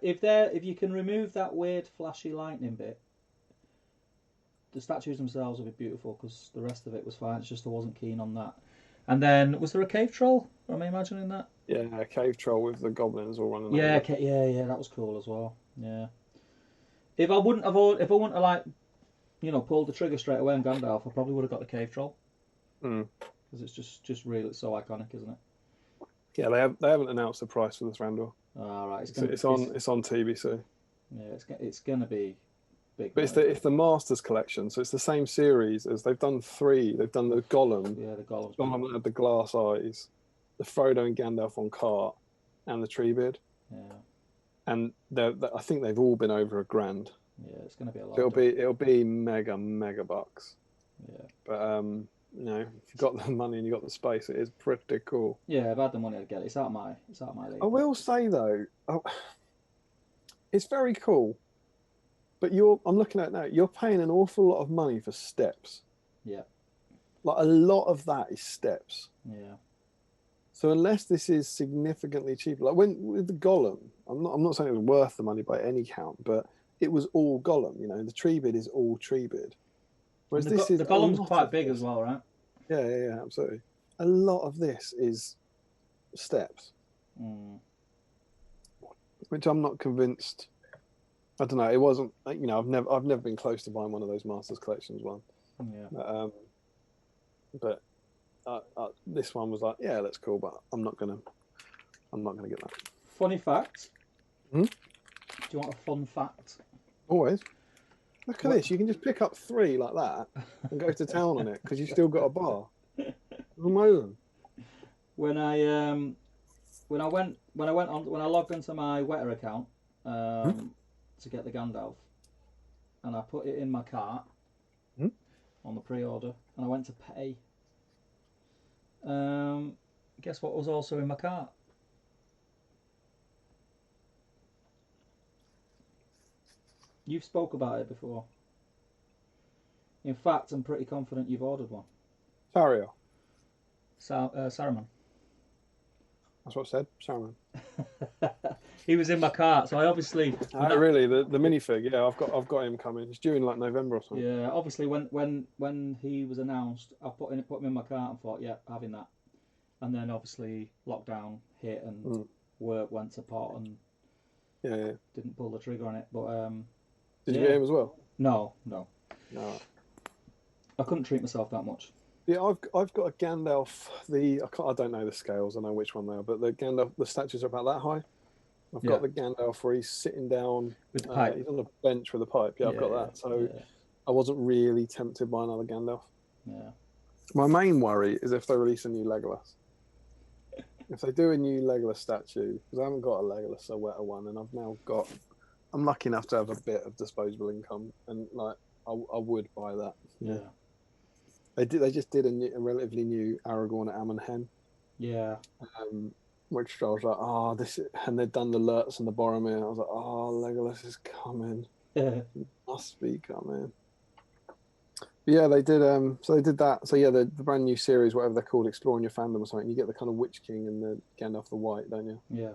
if you can remove that weird flashy lightning bit, the statues themselves will be beautiful because the rest of it was fine. It's just I wasn't keen on that. And then was there a cave troll? Am I imagining that? Yeah, a cave troll with the goblins all running. Yeah, that was cool as well. Yeah. If I wouldn't have like, pulled the trigger straight away on Gandalf, I probably would have got the cave troll. Because it's just really so iconic, isn't it? Yeah, they haven't announced the price for this Randor. All right, it's on TBC. Yeah, it's gonna be big. But it's the Masters collection, so it's the same series as they've done 3. They've done the Gollum. Yeah, the Gollum. Gollum had the glass eyes, the Frodo and Gandalf on cart, and the Treebeard. Yeah. And I think they've all been over a grand. Yeah, it's gonna be a lot. It'll be mega bucks. Yeah. But if you've got the money and you've got the space, it is pretty cool. Yeah, if I had the money, I'd get it. It's out my league. I will say though, it's very cool. But I'm looking at it now. You're paying an awful lot of money for steps. Yeah. Like a lot of that is steps. Yeah. So unless this is significantly cheaper, like with the Gollum, I'm not saying it was worth the money by any count, but it was all Gollum. The Treebeard is all Treebeard. Whereas the Gollum's quite big as well, right? Yeah, absolutely. A lot of this is steps, which I'm not convinced. I don't know. It wasn't. I've never been close to buying one of those Masters Collections one. Yeah. But this one was like, yeah, that's cool, but I'm not gonna get that. Funny fact. Do you want a fun fact? Always. Look at this. You can just pick up 3 like that and go to town on it because you've still got a bar. Amazing. When I logged into my Weta account to get the Gandalf, and I put it in my cart on the pre-order, and I went to pay. Guess what was also in my cart? You've spoke about it before. In fact, I'm pretty confident you've ordered one. Sario. Saruman. That's what I said. Saruman. He was in my cart, so I obviously. Really, the minifig. Yeah, I've got him coming. It's due in like November or something. Yeah, obviously when he was announced, I put him in my cart and thought, yeah, having that. And then obviously lockdown hit and work went to pot and didn't pull the trigger on it. But did you get him as well? No. I couldn't treat myself that much. Yeah, I've got a Gandalf. I don't know the scales. I know which one they are, but the Gandalf, the statues are about that high. I've got the Gandalf where he's sitting down with the pipe. He's on a bench with a pipe. Yeah, I've got that. So I wasn't really tempted by another Gandalf. Yeah. My main worry is if they release a new Legolas. If they do a new Legolas statue, because I haven't got a Legolas Weta one, and I'm lucky enough to have a bit of disposable income, and like I would buy that. Yeah. They just did a relatively new Aragorn at Amon Hen. Yeah. Which I was like, and they'd done the Lurtz and the Boromir. I was like, Legolas is coming. Yeah. He must be coming. Yeah, they did. So they did that. So yeah, the brand new series, whatever they're called, Exploring Your Fandom or something. You get the kind of Witch King and the Gandalf the White, don't you? Yeah.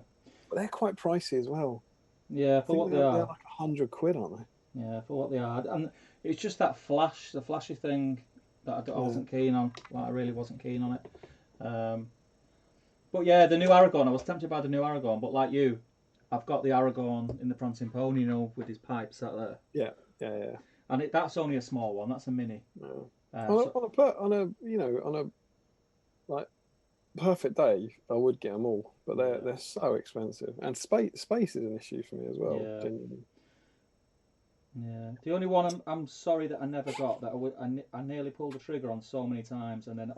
But they're quite pricey as well. Yeah, I for think what they they're are. like £100, aren't they? Yeah, for what they are. And it's just that the flashy thing that I Yeah. wasn't keen on. Like, I really wasn't keen on it. But yeah, the new Aragon, I was tempted by the new Aragon, but like you, I've got the Aragon in the Prancing Pony, with his pipes out there. Yeah, yeah, yeah. And that's only a small one, that's a mini. No. So On a like perfect day, I would get them all, but they're so expensive, and space is an issue for me as well. yeah, Genuinely. yeah. The only one I'm sorry that I never got that I nearly pulled the trigger on so many times, and then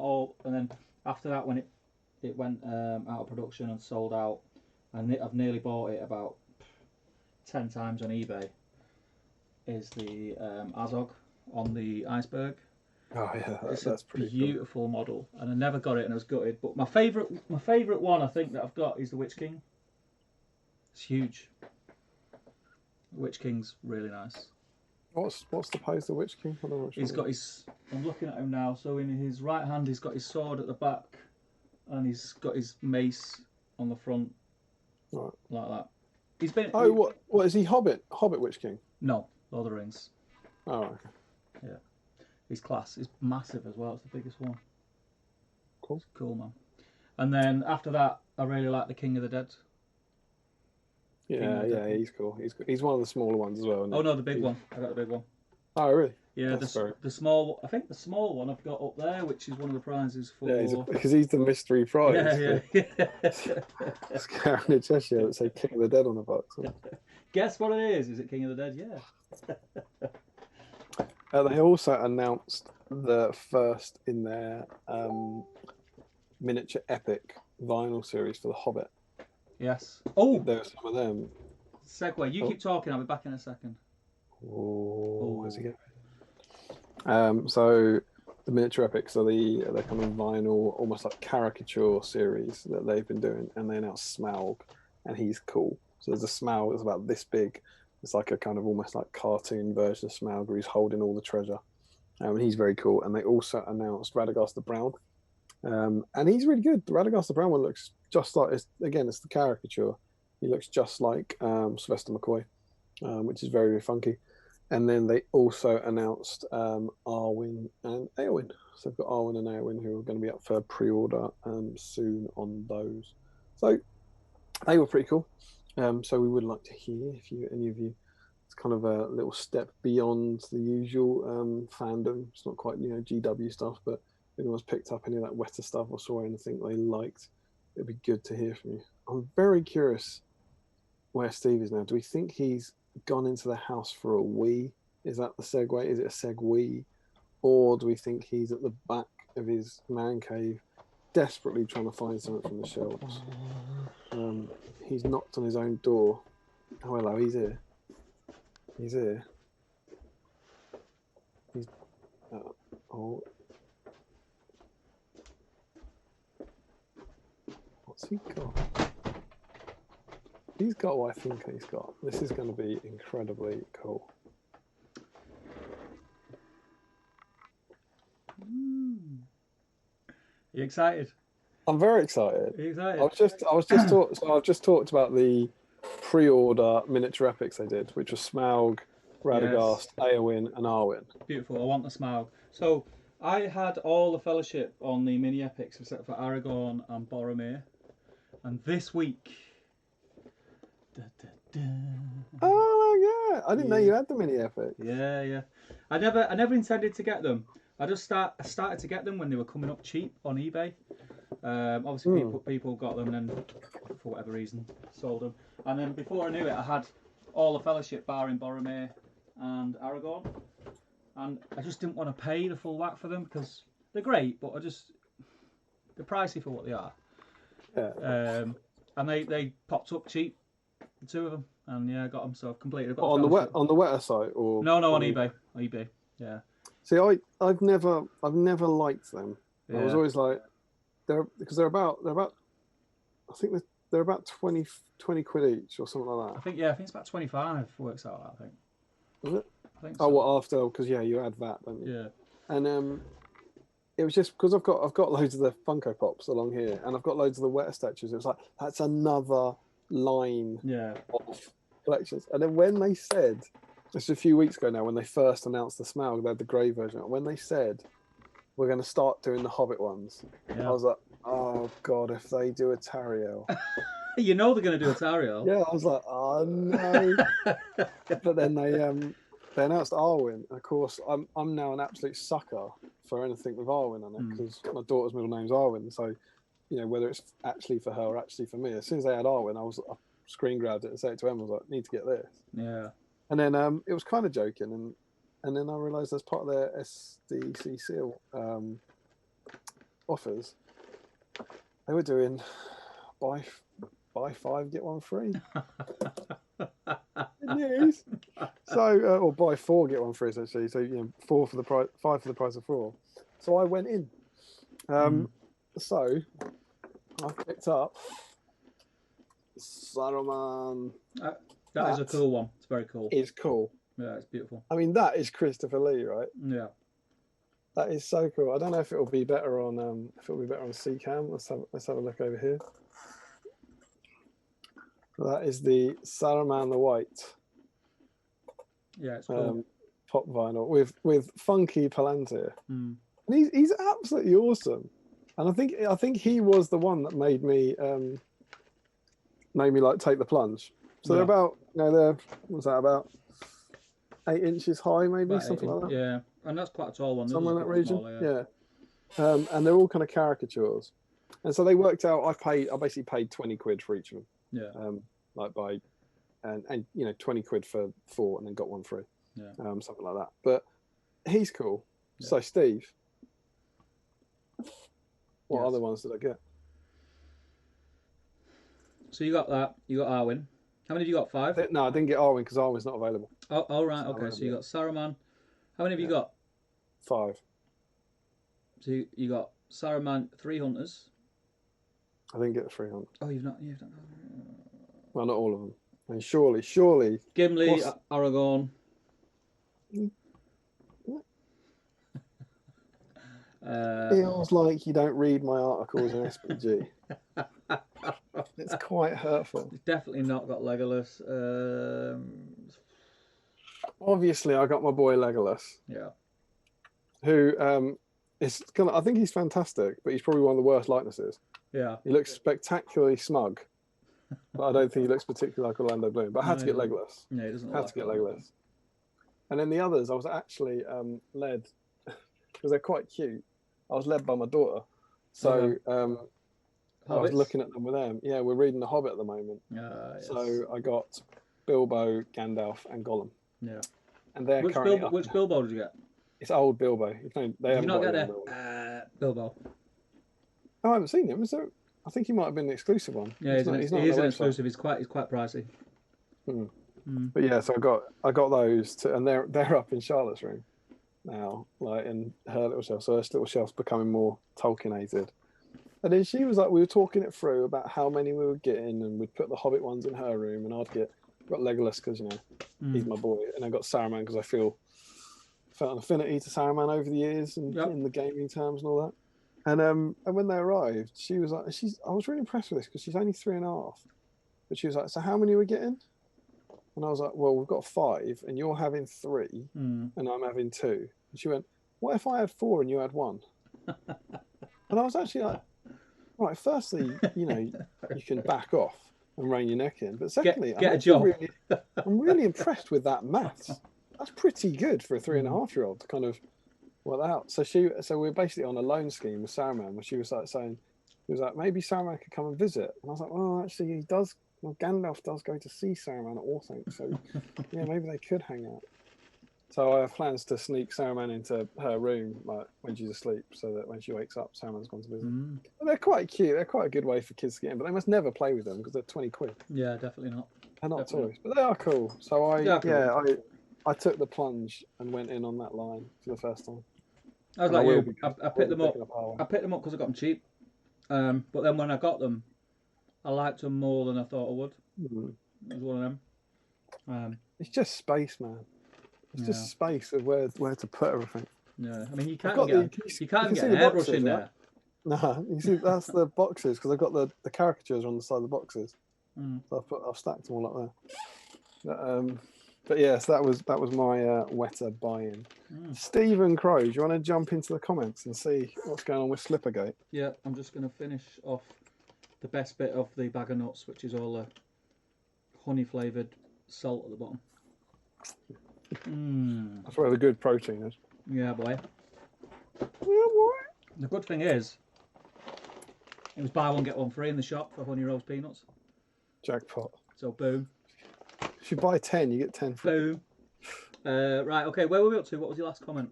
after that when it went out of production and sold out, I've nearly bought it about 10 times on eBay. Is the Azog on the iceberg. Oh yeah, It's a that's pretty beautiful model, and I never got it, and I was gutted. But my favourite one I think that I've got is the Witch King. It's huge. The Witch King's really nice. cool. What's the pose the Witch King? I don't know He's got his. I'm looking at him now. So in his right hand, he's got his sword at the back, and he's got his mace on the front, Right. like that. He's been. Oh, what is he? Hobbit Witch King. No, Lord of the Rings. Oh, okay. Yeah, he's class. He's massive as well. It's the biggest one. Cool. Cool, man. And then after that, I really like the King of the Dead. Yeah, he's cool. He's one of the smaller ones as well. Oh no, the big one. I got the big one. Oh really? Yeah, the small. I think the small one I've got up there, which is one of the prizes for. Yeah, because he's the mystery prize. Yeah. Scaring the Cheshire that say King of the Dead on the box. Guess what it is? Is it King of the Dead? Yeah. They also announced the first in their miniature epic vinyl series for The Hobbit. Yes. Oh, There's some of them. segue. You keep talking. I'll be back in a second. Oh, where's he going? So the miniature epics are the kind of vinyl, almost like caricature series that they've been doing, and they announced Smaug, and he's cool. So there's a Smaug that's about this big. It's like a kind of almost like cartoon version of Smaug where he's holding all the treasure, and he's very cool. And they also announced Radagast the Brown, and he's really good. The Radagast the Brown one looks just like it's the caricature. He looks just like Sylvester McCoy, which is very, very funky. And then they also announced Arwen and Eowyn. So they've got Arwen and Eowyn who are going to be up for pre-order soon on those. So they were pretty cool. So we would like to hear if any of you. It's kind of a little step beyond the usual fandom. It's not quite GW stuff, but if anyone's picked up any of that wetter stuff or saw anything they liked, it'd be good to hear from you. I'm very curious where Steve is now. Do we think he's gone into the house for a wee? Is that the segue? Is it a segue? Or do we think he's at the back of his man cave desperately trying to find something from the shelves? He's knocked on his own door. Oh, hello, he's here. He's here. He's... oh. What's he got? He's got what I think he's got. This is going to be incredibly cool. You excited? I'm very excited. Are you excited? I've just talked about the pre-order miniature epics they did, which was Smaug, Radagast, Eowyn, and Arwen. Beautiful. I want the Smaug. So I had all the Fellowship on the mini epics except for Aragorn and Boromir, and this week. Oh yeah, I didn't know you had the mini epics. Yeah. I never intended to get them. I started to get them when they were coming up cheap on eBay. Obviously, people got them and then, for whatever reason, sold them. And then before I knew it, I had all the Fellowship barring Boromir and Aragorn. And I just didn't want to pay the full whack for them because they're great, but they're pricey for what they are. Yeah. And they popped up cheap, the two of them, and yeah, I got them. So I've completed. On the wetter site or no, on eBay. On eBay, yeah. See, I've never liked them. Yeah. I was always like, they're about I think they're about 20 quid each or something like that. I think it's about 25 works out. I think. Is it? I think so. Oh, what after? Because you add that, don't you? Yeah. And it was just because I've got loads of the Funko Pops along here, and I've got loads of the Weta statues. It was like, that's another line of collections. And then when they said, it's a few weeks ago now, when they first announced the Smaug, they had the grey version. When they said we're going to start doing the Hobbit ones, I was like, oh god, if they do a Tariel. You know they're going to do a Tariel. Yeah, I was like, oh no. But then they announced Arwen. And of course, I'm now an absolute sucker for anything with Arwen on it, because my daughter's middle name's Arwen. So, you know, whether it's actually for her or actually for me, as soon as they had Arwen, I screen grabbed it and said it to Emma, I was like, need to get this. Yeah. And then it was kind of joking, and then I realised as part of their SDC seal offers, they were doing buy 5 get 1 free. News. So or buy 4 get 1 free essentially. So you know, 4 for the price, 5 for the price of 4. So I went in. So I picked up Saruman. That is a cool one. It's very cool. It's cool. Yeah, it's beautiful. I mean, that is Christopher Lee, right? Yeah. That is so cool. I don't know if it'll be better on CCAM. Let's have a look over here. That is the Saruman the White. Yeah, it's cool. Pop vinyl with funky Palantir. And he's absolutely awesome. And I think he was the one that made me like take the plunge. So they're about, you know, what's that, about 8 inches high, maybe, something like that. Yeah, and that's quite a tall one. Somewhere in that region. Smaller, yeah. And they're all kind of caricatures. And so they worked out. I basically paid 20 quid for each of them. Yeah. And you know, 20 quid for 4, and then got 1 free. Yeah. Something like that. But he's cool. Yeah. So Steve, what other ones did I get? So you got that. You got Arwen. How many have you got? 5? No, I didn't get Arwen because Arwen's not available. Oh, right. Okay. So you got Saruman. How many have you got? 5. So you got Saruman, 3 hunters. I didn't get the 300. Oh, you've not. Well, not all of them. I mean, surely. Gimli, Aragorn. Feels like you don't read my articles in SPG. It's quite hurtful. It's definitely not got Legolas. Obviously, I got my boy Legolas. Yeah. Who is kind of? I think he's fantastic, but he's probably one of the worst likenesses. Yeah. He looks spectacularly smug, but I don't think he looks particularly like Orlando Bloom. But I had to get Legolas. Yeah, he doesn't. Had to get Legolas. And then the others, I was actually led because they're quite cute. I was led by my daughter, so I was looking at them with them. Yeah, we're reading The Hobbit at the moment. Yes. So I got Bilbo, Gandalf, and Gollum. Yeah. And they're which Bilbo did you get? It's old Bilbo. Did you not get it? Bilbo. Oh, I haven't seen him. So I think he might have been the exclusive one. Yeah, he's an exclusive. He's quite pricey. But yeah, so I got those, and they're up in Charlotte's room now, like in her little shelf. So her little shelf's becoming more Tolkienated. And then she was like, we were talking it through about how many we were getting, and we'd put the Hobbit ones in her room, and got Legolas because, you know, he's my boy, and I got Saruman because I felt an affinity to Saruman over the years, and in the gaming terms and all that. And when they arrived, she was like, I was really impressed with this because she's only 3.5, but she was like, so how many are we getting? And I was like, well, we've got 5, and you're having 3, and I'm having 2. And she went, what if I had 4 and you had 1? And I was actually like, right, firstly, you know, you can back off and rein your neck in. But secondly, get a job. I'm really impressed with that maths. That's pretty good for a 3.5-year-old to kind of work that out. So we're basically on a loan scheme with Saruman, where she was like saying, he was like, maybe Saruman could come and visit. And I was like, well, actually, he does. Well, Gandalf does go to see Saruman at Orthanc, so yeah, maybe they could hang out. So I have plans to sneak Saruman into her room, like when she's asleep, so that when she wakes up, Saruman's gone to visit. But they're quite cute. They're quite a good way for kids to get in, but they must never play with them because they're 20 quid. Yeah, definitely not. They're not toys, but they are cool. So I took the plunge and went in on that line for the first time. I was like you. I picked them up. I picked them up because I got them cheap. But then when I got them, I liked them more than I thought I would. It was one of them. It's just space, man. It's just space of where to put everything. No, I mean you I've can't got even the. get you can't even see get the an airbrush boxes, in right? there. Nah, you see that's the boxes because I've got the caricatures on the side of the boxes. Mm. So I've stacked them all up there. But yes, that was my Weta buy-in. Stephen Crow, do you want to jump into the comments and see what's going on with Slippergate? Yeah, I'm just going to finish off the best bit of the bag of nuts, which is all the honey flavoured salt at the bottom. That's where the good protein is. Yeah, boy. Yeah, boy. The good thing is, it was buy one get one free in the shop for honey roast peanuts. Jackpot. So boom. If you buy 10, you get 10 free. Boom. Right, okay, where were we up to? What was your last comment?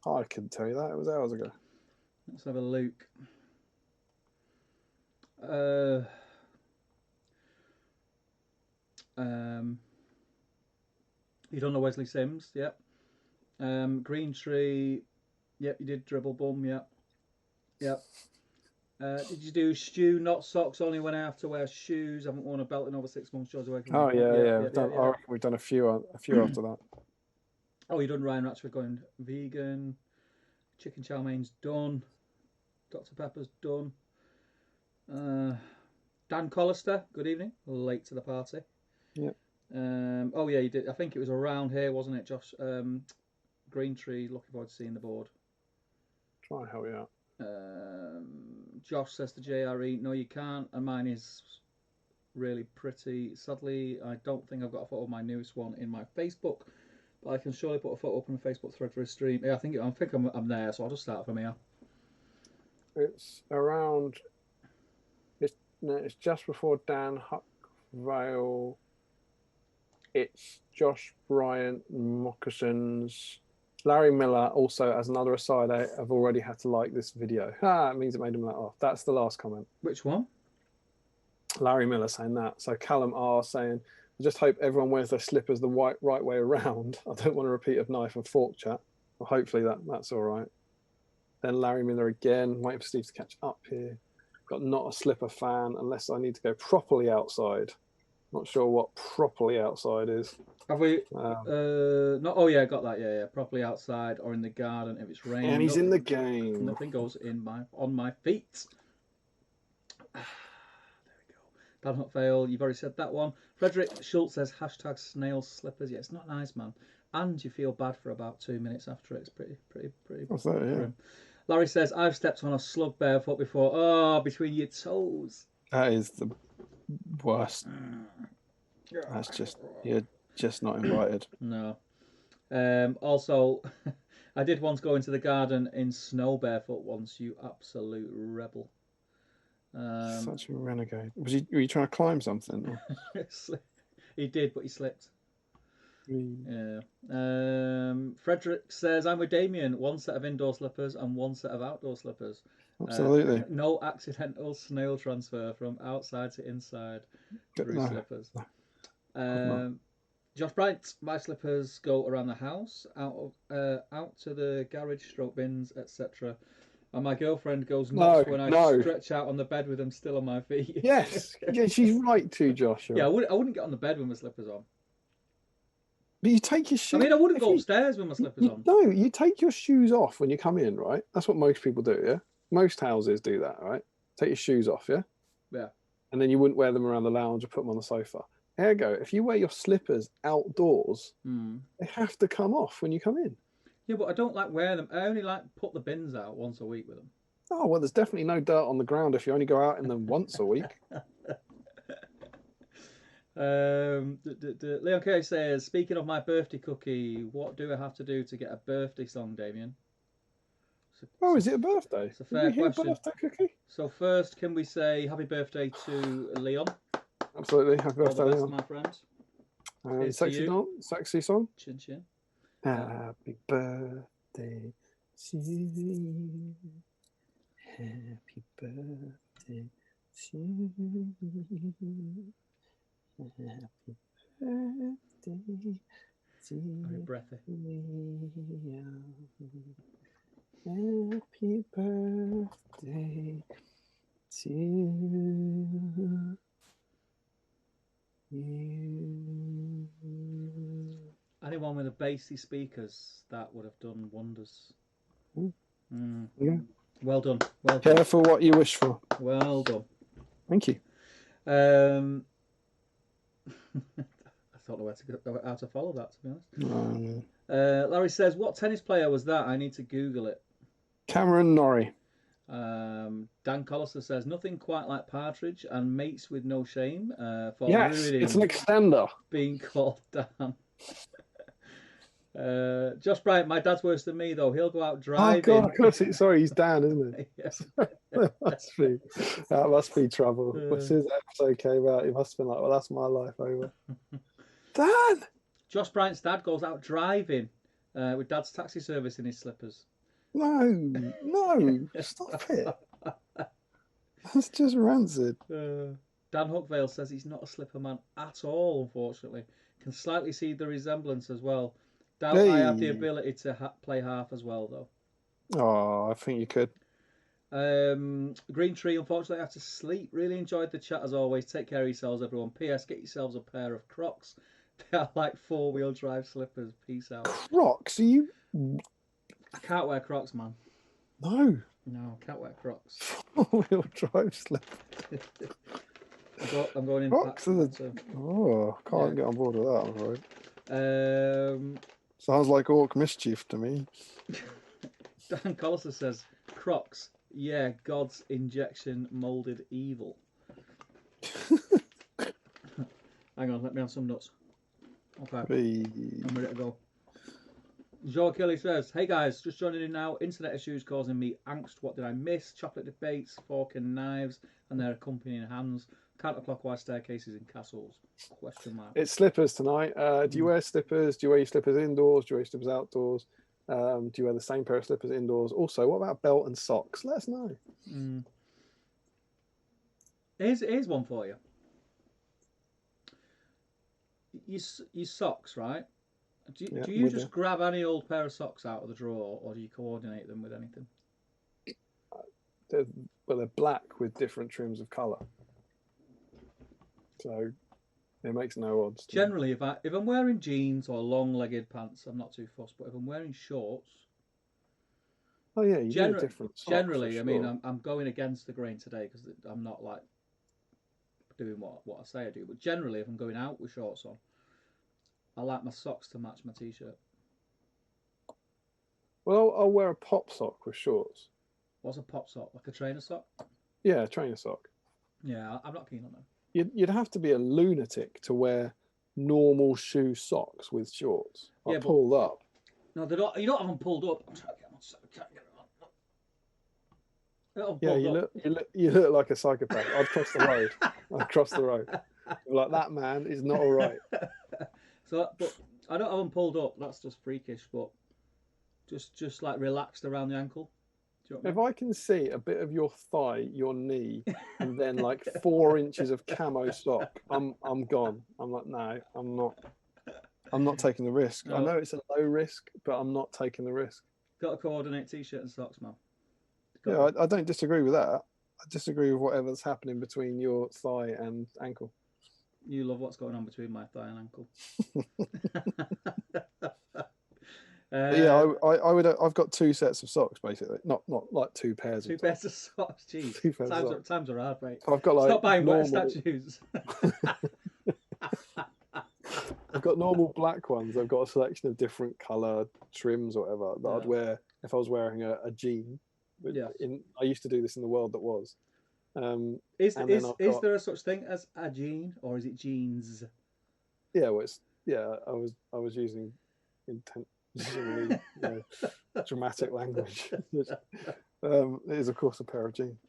Oh, I couldn't tell you that. It was hours ago. Let's have a look. You don't know Wesley Sims? Yep. Green Tree. Yep, you did Dribble Bum. Yep. Yep. Did you do Stew, not socks only when I have to wear shoes? I haven't worn a belt in over 6 months. George away from Oh, me. yeah. Yeah. We've done a few after that. Oh, you done Ryan Ratchford going vegan. Chicken chow main's done. Dr. Pepper's done. Dan Collister, good evening. Late to the party. Yeah. Oh yeah, you did. I think it was around here, wasn't it, Josh? Green Tree. Looking forward to seeing the board. Try and help you out. Josh says to JRE, no, you can't, and mine is really pretty. Sadly, I don't think I've got a photo of my newest one in my Facebook, but I can surely put a photo up on a Facebook thread for a stream. Yeah, I think I'm there, so I'll just start from here. It's around. It's just before Dan Huckvale. It's Josh Bryant, moccasins. Larry Miller also, as another aside, I've already had to like this video. It means it made him let off. That's the last comment. Which one? Larry Miller saying that. So Callum R saying, I just hope everyone wears their slippers the right way around. I don't want a repeat of knife and fork chat. Well, hopefully that's all right. Then Larry Miller again, waiting for Steve to catch up here. Got not a slipper fan unless I need to go properly outside. Not sure what properly outside is. Have we? No. Oh yeah, got that. Yeah. Properly outside or in the garden if it's raining. And he's in the game. Nothing goes on my feet. There we go. Bad not fail. You've already said that one. Frederick Schultz says hashtag snail slippers. Yeah, it's not nice, man. And you feel bad for about 2 minutes after it. It's pretty. What's that? Yeah. Larry says I've stepped on a slug barefoot before. Oh, between your toes. That is the worst. That's you're just not invited. No. Also, I did once go into the garden in snow barefoot once. You absolute rebel. Such a renegade. Were you trying to climb something? He did, but he slipped. Yeah. Frederick says I'm with Damian. 1 set of indoor slippers and 1 set of outdoor slippers. Absolutely. No accidental snail transfer from outside to inside through slippers. Josh Bryant, my slippers go around the house, out to the garage, stroke bins, etc. And my girlfriend goes nuts when I stretch out on the bed with them still on my feet. Yes, yeah, she's right too, Joshua. Yeah, I wouldn't get on the bed with my slippers on. But you take your shoes. I mean, I wouldn't go upstairs with my slippers on. No, you take your shoes off when you come in, right? That's what most people do, yeah? Most houses do that, right? Take your shoes off, yeah? Yeah. And then you wouldn't wear them around the lounge or put them on the sofa. Ergo, if you wear your slippers outdoors, they have to come off when you come in. Yeah, but I don't like wearing them. I only like put the bins out once a week with them. Oh, well, there's definitely no dirt on the ground if you only go out in them once a week. Leon K says, speaking of my birthday cookie, what do I have to do to get a birthday song, Damian? Is it a birthday? It's a fair question. Birthday cookie? So first, can we say happy birthday to Leon? Absolutely. Happy birthday, all the best, Leon. my friend. Sexy song? Chin chin. Happy birthday to you. Happy birthday to you. Happy birthday to Very breathy. Leon. Happy birthday to you. Anyone with a bassy speakers, that would have done wonders. Yeah. Well done. Well done. Careful what you wish for. Well done. Thank you. I don't know how to follow that, to be honest. Larry says, what tennis player was that? I need to Google it. Cameron Norrie. Dan Collister says, nothing quite like Partridge and Mates with No Shame for Yes, ruining it's an extender. being called Dan. Josh Bryant, my dad's worse than me, though. He'll go out driving. Oh, God, of course. Sorry, he's Dan, isn't he? Yeah. that must be trouble. As soon as that episode came out, he must have been like, well, that's my life over. Dan! Josh Bryant's dad goes out driving with dad's taxi service in his slippers. No, stop it. That's just rancid. Dan Hookvale says he's not a slipper man at all, unfortunately. Can slightly see the resemblance as well. Doubt I have the ability to play half as well, though. Oh, I think you could. Green Tree, unfortunately, I have to sleep. Really enjoyed the chat as always. Take care of yourselves, everyone. P.S. Get yourselves a pair of Crocs. They are like 4-wheel drive slippers. Peace out. Crocs? Are you... I can't wear Crocs, man. No, I can't wear Crocs. 4-wheel drive slippers. I'm going in. Crocs are the... Oh, can't get on board with that, I'm afraid. Sounds like Orc Mischief to me. Dan Collister says, Crocs, yeah, God's injection moulded evil. Hang on, let me have some nuts. Okay, I'm ready to go. Joe Kelly says, hey guys, just joining in now. Internet issues causing me angst. What did I miss? Chocolate debates, fork and knives, and their accompanying hands. Counterclockwise staircases in castles. Question mark. It's slippers tonight. Do you wear slippers? Do you wear your slippers indoors? Do you wear your slippers outdoors? Do you wear the same pair of slippers indoors? Also, what about belt and socks? Let us know. Here's one for you. Your socks, right? Do you just grab any old pair of socks out of the drawer, or do you coordinate them with anything? They're black with different trims of colour. So it makes no odds. Generally, if I'm wearing jeans or long-legged pants, I'm not too fussed. But if I'm wearing shorts, oh yeah, you do different. Generally, sure. I mean, I'm going against the grain today because I'm not like doing what I say I do. But generally, if I'm going out with shorts on, I like my socks to match my t-shirt. Well, I'll wear a pop sock with shorts. What's a pop sock? Like a trainer sock? Yeah, a trainer sock. Yeah, I'm not keen on them. You'd have to be a lunatic to wear normal shoe socks with shorts. Pulled up. No, they're not. You don't have them pulled up. I'm trying to get them on. I can't get them on. Yeah, you look like a psychopath. I'd cross the road. I'd cross the road. Like, that man is not all right. So, but I don't have them pulled up. That's just freakish. But just like relaxed around the ankle. Do you know what if I can see a bit of your thigh, your knee, and then like 4 inches of camo sock, I'm gone. I'm like, no, I'm not taking the risk. No. I know it's a low risk, but I'm not taking the risk. Got to coordinate t-shirt and socks, man. Yeah, I don't disagree with that. I disagree with whatever's happening between your thigh and ankle. You love what's going on between my thigh and ankle. Yeah, I would. I've got 2 sets of socks basically, not like 2 pairs. 2 pairs of socks. Jeez, times are hard, mate. I've got like stop buying wet statues. I've got normal black ones. I've got a selection of different colour trims or whatever that I'd wear if I was wearing a jean. Yeah. I used to do this in the world that was. Is there a such thing as a jean, or is it jeans? Yeah, well, I was using intentionally dramatic language. It is of course a pair of jeans,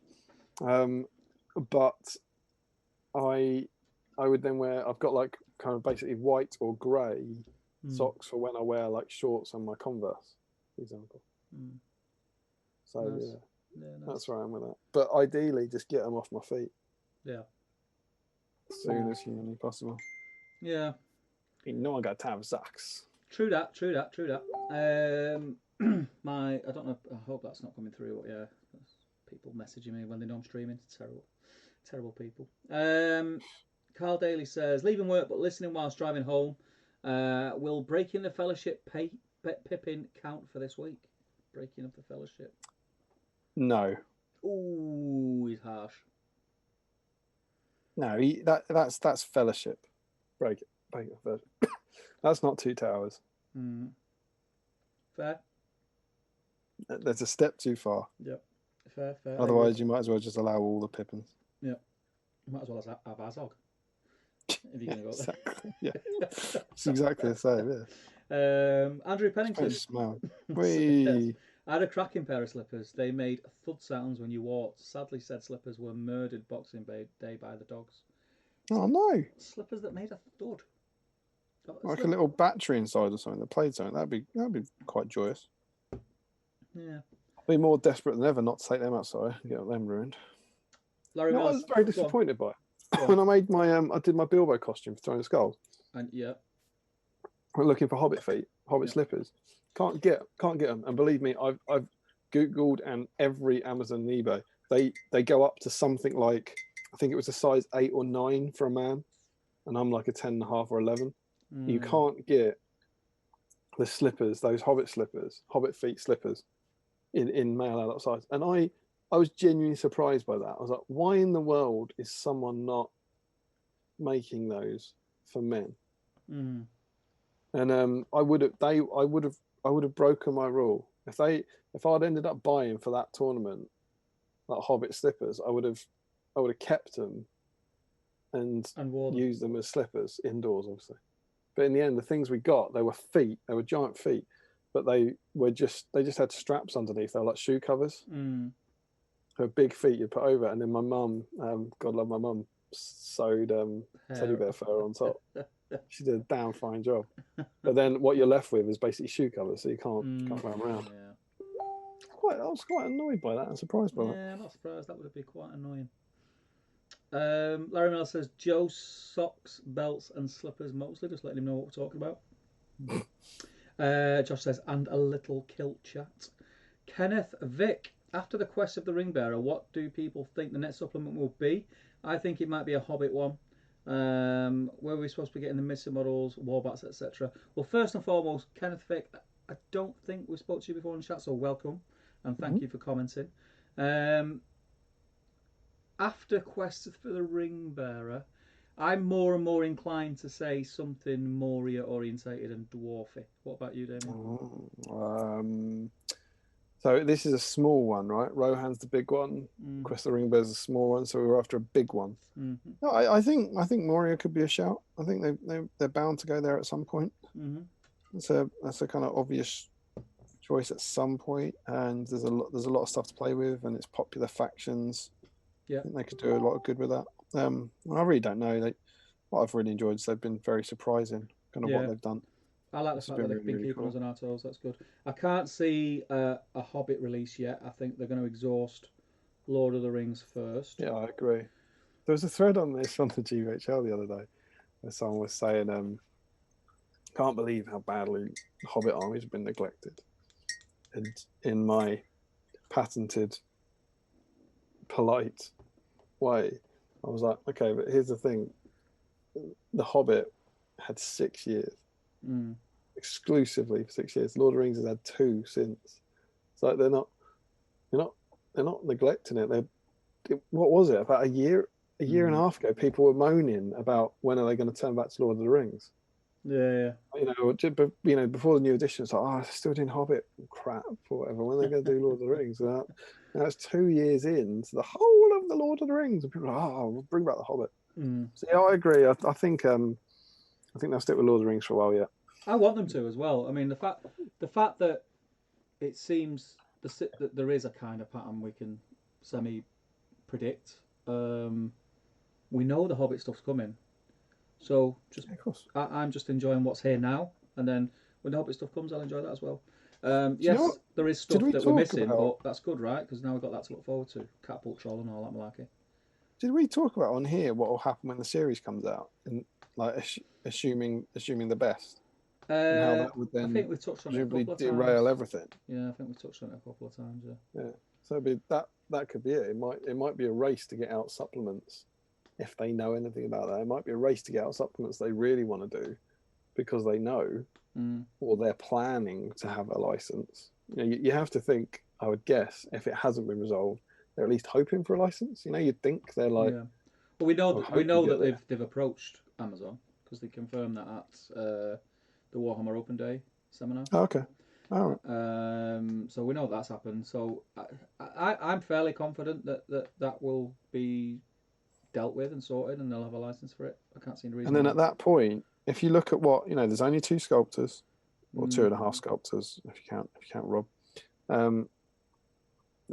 but I would then wear. I've got like kind of basically white or grey socks for when I wear like shorts on my Converse, for example. So nice. Yeah, nice. That's where I am with that. But ideally, just get them off my feet. Yeah. As soon as humanly possible. Yeah. You know I got to have socks. True that. I don't know. I hope that's not coming through. But yeah, people messaging me when they know I'm streaming. Terrible people. Carl Daly says, leaving work but listening whilst driving home. Will breaking the fellowship Pippin count for this week? breaking of the fellowship. No. Ooh, he's harsh. No, that's fellowship. Break it first. That's not Two Towers. Mm. Fair. That's a step too far. Yep. Fair. Otherwise, you might as well just allow all the Pippins. Yep. Might as well have Azog. If you're going to go there. Exactly. Yeah. It's exactly the same, yeah. Andrew Pennington Smell. says, I had a cracking pair of slippers. They made thud sounds when you walked. Sadly, said slippers were murdered Boxing Day by the dogs. Oh no! Slippers that made a thud. Like a little battery inside or something that played something. That'd be quite joyous. Yeah. I'd be more desperate than ever not to take them outside and get them ruined. Larry I was very disappointed by it. When I made my I did my Bilbo costume for Throwing Skulls. And yeah. We're looking for Hobbit feet, Hobbit slippers. Can't get them. And believe me, I've Googled and every Amazon and eBay. They go up to something like, I think it was a size 8 or 9 for a man, and I'm like a 10.5 or 11. You can't get the slippers, those Hobbit slippers, Hobbit feet slippers, in male adult size. And I was genuinely surprised by that. I was like, why in the world is someone not making those for men? And I would have broken my rule if I'd ended up buying for that tournament like Hobbit slippers. I would have kept them and used them as slippers indoors, obviously. But in the end, the things we got, they were giant feet, but they just had straps underneath. They were like shoe covers. Her big feet you put over, and then my mum, God love my mum, sewed teddy bear fur on top. She did a damn fine job. But then what you're left with is basically shoe covers, so you can't wear them around. Yeah. I was quite annoyed by that and surprised by that. Yeah, I'm not surprised. That would have been quite annoying. Larry Miller says Joe socks, belts, and slippers mostly. Just letting him know what we're talking about. Josh says, and a little kilt chat. Kenneth Vick, after the quest of the ring bearer, what do people think the next supplement will be? I think it might be a Hobbit one. Where we're supposed to be getting the missing models, warbats, etc. Well, first and foremost, Kenneth Vick, I don't think we spoke to you before in chat, so welcome and thank you for commenting. After Quest for the Ring Bearer, I'm more and more inclined to say something Moria orientated and dwarfy. What about you, Damian? So this is a small one, right? Rohan's the big one. Quest of the Ring Bearer's a small one, so we were after a big one. No, I think Moria could be a shout. I think they're bound to go there at some point. That's a kind of obvious choice at some point, and there's a lot of stuff to play with, and it's popular factions. Yeah, I think they could do a lot of good with that. I really don't know. What I've really enjoyed is they've been very surprising, what they've done. I like the fact that they've been keeping us on our toes. That's good. I can't see a Hobbit release yet. I think they're going to exhaust Lord of the Rings first. Yeah, I agree. There was a thread on this on the GBHL the other day where someone was saying, can't believe how badly the Hobbit army's been neglected. And in my patented, polite way, I was like, okay, but here's the thing. The Hobbit had 6 years. Exclusively for 6 years. Lord of the Rings has had 2 since. It's like they're not neglecting it. What was it? About a year and a half ago, people were moaning about when are they going to turn back to Lord of the Rings. Yeah. Before the new edition, it's like, they're still doing Hobbit crap or whatever. When are they going to do Lord of the Rings? Now it's 2 years into the whole of the Lord of the Rings, and people are like, we'll bring back the Hobbit. So yeah, I agree. I think they'll stick with Lord of the Rings for a while yet. I want them to as well. I mean, the fact that it seems that there is a kind of pattern we can semi-predict. We know the Hobbit stuff's coming, so I'm just enjoying what's here now, and then when the Hobbit stuff comes, I'll enjoy that as well. Yes, there is stuff that we're missing, but that's good, right? Because now we've got that to look forward to. Catapult Troll and all that malarkey. Did we talk about on here what will happen when the series comes out, and like assuming the best? And how that would then, I think we touched on it a couple of derail times. everything. Yeah, I think we touched on it a couple of times. Yeah. So that could be it. It might be a race to get out supplements if they know anything about that. It might be a race to get out supplements they really want to do because they know or they're planning to have a license you have to think. I would guess if it hasn't been resolved, they're at least hoping for a license. You'd think they're like, Yeah. Well, we know I that we hope we know get that there. they've approached Amazon because they confirmed that at the Warhammer Open Day seminar. Oh, okay, all right. So we know that's happened. So I'm fairly confident that will be dealt with and sorted, and they'll have a license for it. I can't see any reason And then why at not. that point, if you look at what there's only 2 sculptors, or two Mm, and a half sculptors if you count Rob.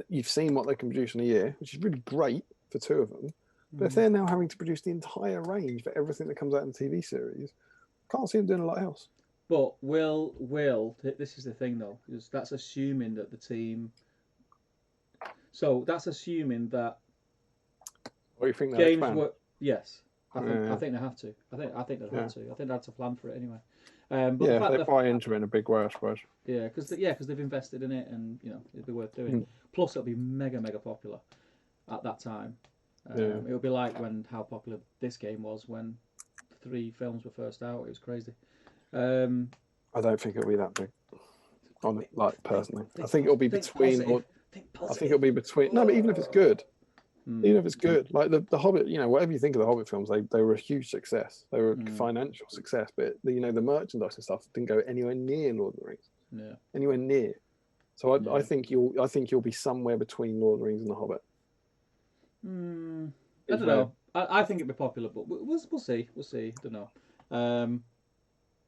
You've seen what they can produce in a year, which is really great for 2 of them. But if they're now having to produce the entire range for everything that comes out in the TV series, I can't see them doing a lot else. But this is the thing though, because that's assuming that the team. So that's assuming that What do you think they'll games expand? were yes. I Yeah, think they have to. I think they'd yeah, have to. I think they had to plan for it anyway. But the yeah. If fact they that buy into it in a big way, I suppose. yeah, because they've invested in it, and it'd be worth doing. Mm, Plus, it'll be mega popular at that time. yeah, It'll be like how popular this game was when 3 films were first out. It was crazy. Um, I don't think it'll be that big. Personally, I think, think it'll be think between. positive. Or Think I think positive. it'll be between. No, but even if it's good, Mm, even if it's good, like the Hobbit, whatever you think of the Hobbit films, they were a huge success. They were a mm, financial success, but the merchandise and stuff didn't go anywhere near Lord of the Rings, yeah, anywhere near. So I yeah. think you'll be somewhere between Lord of the Rings and the Hobbit. I Is don't where know. I think it'd be popular, but we'll see. We'll see. I don't know.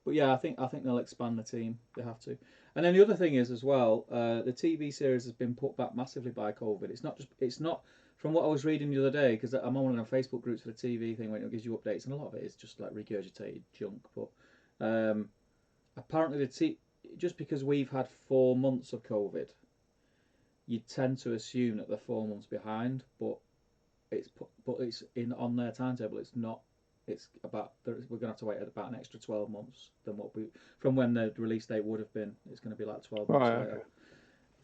But yeah, I think they'll expand the team. They have to. And then the other thing is as well, the TV series has been put back massively by COVID. It's not from what I was reading the other day, because I'm on one of the Facebook groups for the TV thing when it gives you updates, and a lot of it is just like regurgitated junk. But apparently just because we've had 4 months of COVID, you tend to assume that they're 4 months behind, but it's in on their timetable. It's not. It's about we're gonna have to wait about an extra 12 months than what we from when the release date would have been. It's gonna be like 12 months right. later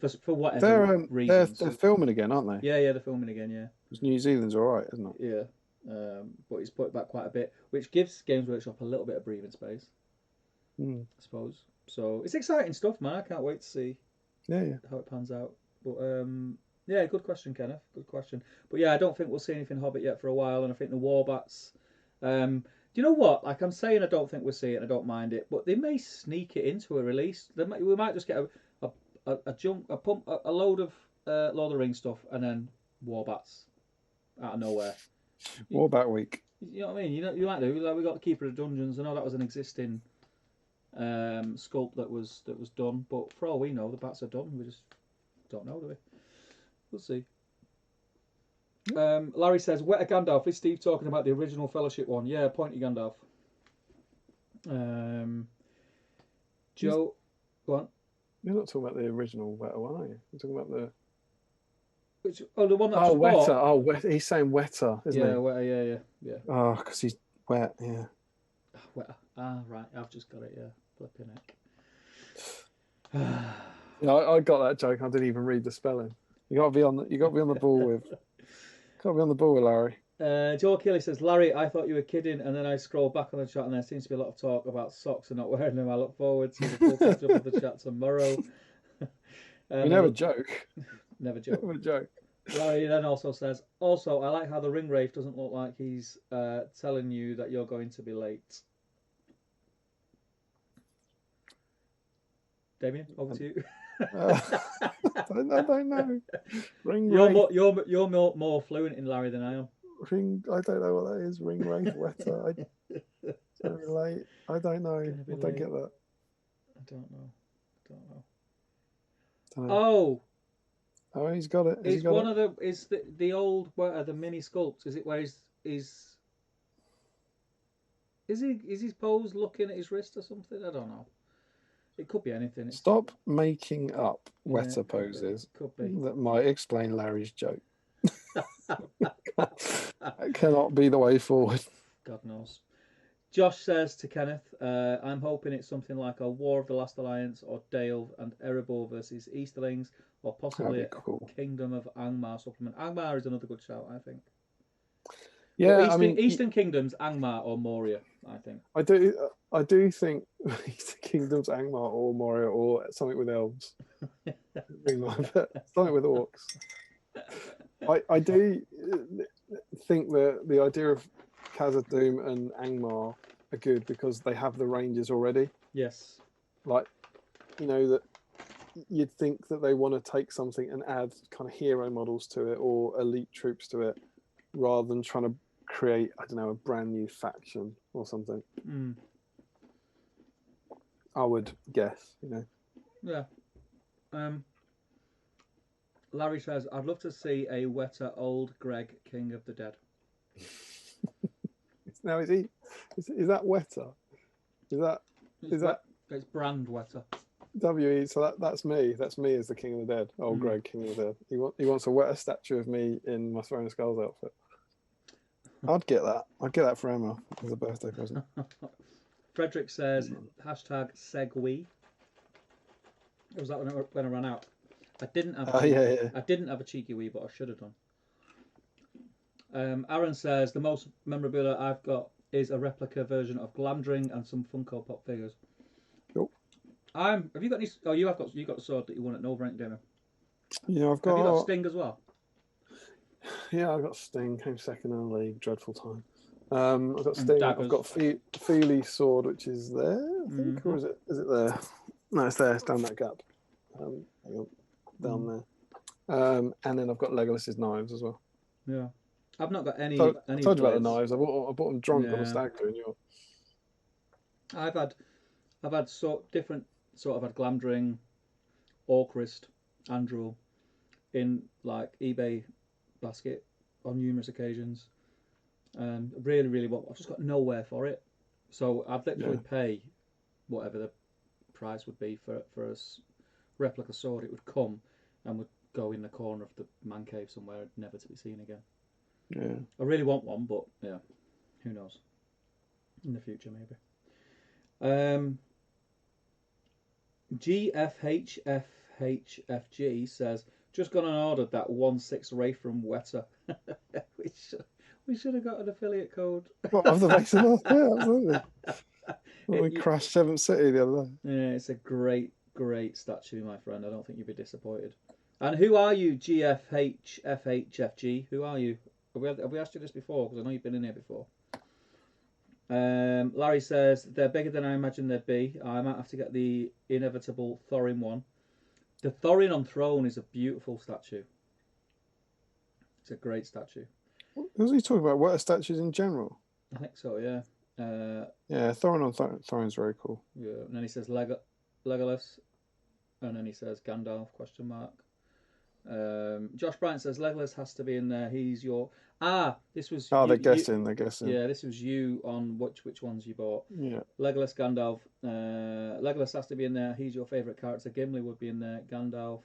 Okay. for whatever They're reasons. filming again, aren't they? Yeah, they're filming again. Yeah, Because New Zealand's all right, isn't it? yeah. But it's put back quite a bit, which gives Games Workshop a little bit of breathing space, Mm. I suppose. So it's exciting stuff, man. I can't wait to see Yeah, yeah. how it pans out. But yeah, good question, Kenneth. Good question. But yeah, I don't think we'll see anything Hobbit yet for a while, and I think the Warbats. Do you know what? Like I'm saying, I don't think we'll see it. I don't mind it, but they may sneak it into a release. We might just get a load of Lord of the Rings stuff, and then Warbats out of nowhere. You, Warback Week. you know what I mean? You might do. Like we got the Keeper of Dungeons. I know that was an existing sculpt that was done, but for all we know, the bats are done. We just don't know, do we? We'll see. Larry says, "Weta Gandalf." Is Steve talking about the original Fellowship one? Yeah, Pointy Gandalf. Joe, go on. You're not talking about the original Weta one, are you? You're talking about the. The one that I Oh, just Weta. bought. Oh, He's saying Weta, isn't Yeah, he? Weta. Yeah. Oh, because he's wet. Yeah. Weta. Right. I've just got it. Yeah, flipping it. Yeah, I got that joke. I didn't even read the spelling. You got to be on. You got to be on the ball with. Got to be on the ball with Larry. Joe Kelly says, "Larry, I thought you were kidding, and then I scroll back on the chat, and there seems to be a lot of talk about socks and not wearing them. I look forward to the full catch up of the chat tomorrow." We never joke. Never joke. Never joke. Larry then also says, "Also, I like how the ring wraith doesn't look like he's telling you that you're going to be late." Damien, over to you. I don't know. Ring You're wraith. you're more fluent in Larry than I am. I don't know what that is. Ring wraith Weta. Very late. I don't know. I don't get that. I don't know. Don't know. Oh, he's got it. it's one of the. Is the old what are the mini sculpts? Is it where is his pose looking at his wrist or something? I don't know. It could be anything. Stop making up Weta poses could be. that might explain Larry's joke. That cannot be the way forward. God knows. Josh says to Kenneth, "I'm hoping it's something like a War of the Last Alliance or Dale and Erebor versus Easterlings, or possibly Cool. a Kingdom of Angmar supplement." Angmar is another good shout, I think. Yeah, Eastern Kingdoms, Angmar or Moria. I think. I do think Kingdoms Angmar or Moria or something with elves. Something with orcs. I do think that the idea of Khazad-dûm and Angmar are good because they have the ranges already. Yes. Like, that you'd think that they want to take something and add kind of hero models to it or elite troops to it rather than trying to create, I don't know, a brand new faction or something. I would guess, Yeah. Larry says, I'd love to see a wetter old Greg, King of the Dead. Now, is that wetter? It's brand wetter. WE, so that's me. That's me as the King of the Dead. Old Greg, King of the Dead. He wants a wetter statue of me in my Throne of Skulls outfit. I'd get that. I'd get that for Emma as a birthday present. Frederick says, #Segway. Was that when I ran out? I didn't have. I didn't have a cheeky wee, but I should have done. Aaron says the most memorabilia I've got is a replica version of Glamdring and some Funko Pop figures. Cool. Have you got any? Oh, you got the sword that you won at Nova Rank Dinner. Yeah, I've got. Have you got Sting as well? Yeah, I've got Sting. Came second in the league. Dreadful time. I've got Sting. I've got Feely sword, which is there, I think, or is it there? No, it's there. It's down that gap. Hang on, down there. And then I've got Legolas's knives as well. Yeah, I've not got any. I told you about the blades. knives. I bought them drunk on a stag do in York. I've had different sort of had Glamdring, Orcrist, Andrew in like eBay basket on numerous occasions. Really, really want. I've just got nowhere for it, so I'd literally pay whatever the price would be for a replica sword. It would come and would go in the corner of the man cave somewhere, never to be seen again. Yeah, I really want one, but yeah, who knows? In the future, maybe. GFHFHFG says, just gone and ordered that 1/6 Ray from Weta. we should have got an affiliate code. What, of the Vaxxer? Yeah, absolutely. We crashed 7th City the other day. Yeah, it's a great statue, my friend. I don't think you'd be disappointed. And who are you, GFHFHFG? Who are you? Have we asked you this before? Because I know you've been in here before. Larry says, they're bigger than I imagined they'd be. I might have to get the inevitable Thorin one. The Thorin on throne is a beautiful statue. It's a great statue. Was he talking about wetter statues in general? I think so, yeah. Yeah, Thorin on Thorin's very cool. Yeah, and then he says Legolas, and then he says Gandalf, ? Josh Bryant says Legolas has to be in there. He's your this was they're guessing. Yeah, this was you on which ones you bought. Yeah, Legolas, Gandalf. Legolas has to be in there. He's your favourite character. Gimli would be in there. Gandalf.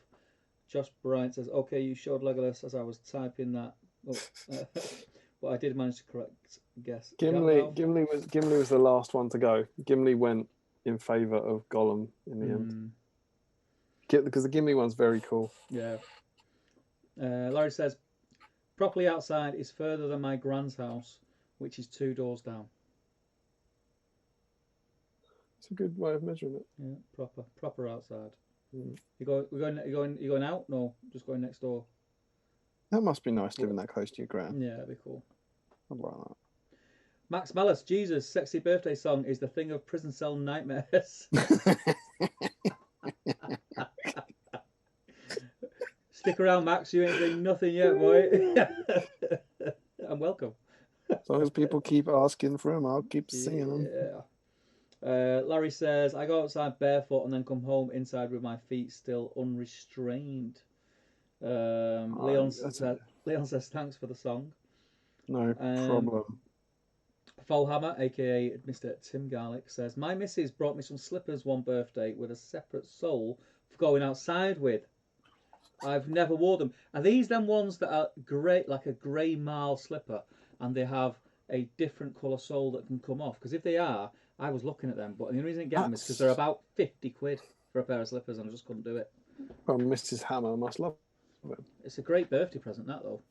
Josh Bryant says, okay, you showed Legolas as I was typing that. But I did manage to correct guess. Gimli was the last one to go. Gimli went in favour of Gollum in the end. Because the Gimli one's very cool. Yeah. Larry says, properly outside is further than my grand's house, which is 2 doors down. It's a good way of measuring it. Yeah, proper outside. You going out? No, just going next door. That must be nice living that close to your grand. Yeah, that'd be cool. I'd like that. Max Malus, Jesus, sexy birthday song is the thing of prison cell nightmares. Stick around, Max. You ain't doing nothing yet, boy. And welcome. As long as people keep asking for them, I'll keep singing them. Yeah. Larry says, I go outside barefoot and then come home inside with my feet still unrestrained. Leon says, thanks for the song. No problem. Folhammer, aka Mr. Tim Garlick, says, my missus brought me some slippers one birthday with a separate sole for going outside with. I've never wore them. Are these them ones that are grey, like a grey marl slipper, and they have a different colour sole that can come off? Because if they are, I was looking at them, but the only reason I get them is because they're about 50 quid for a pair of slippers, and I just couldn't do it. Well, Mrs. Hammer must love them. It's a great birthday present, that, though.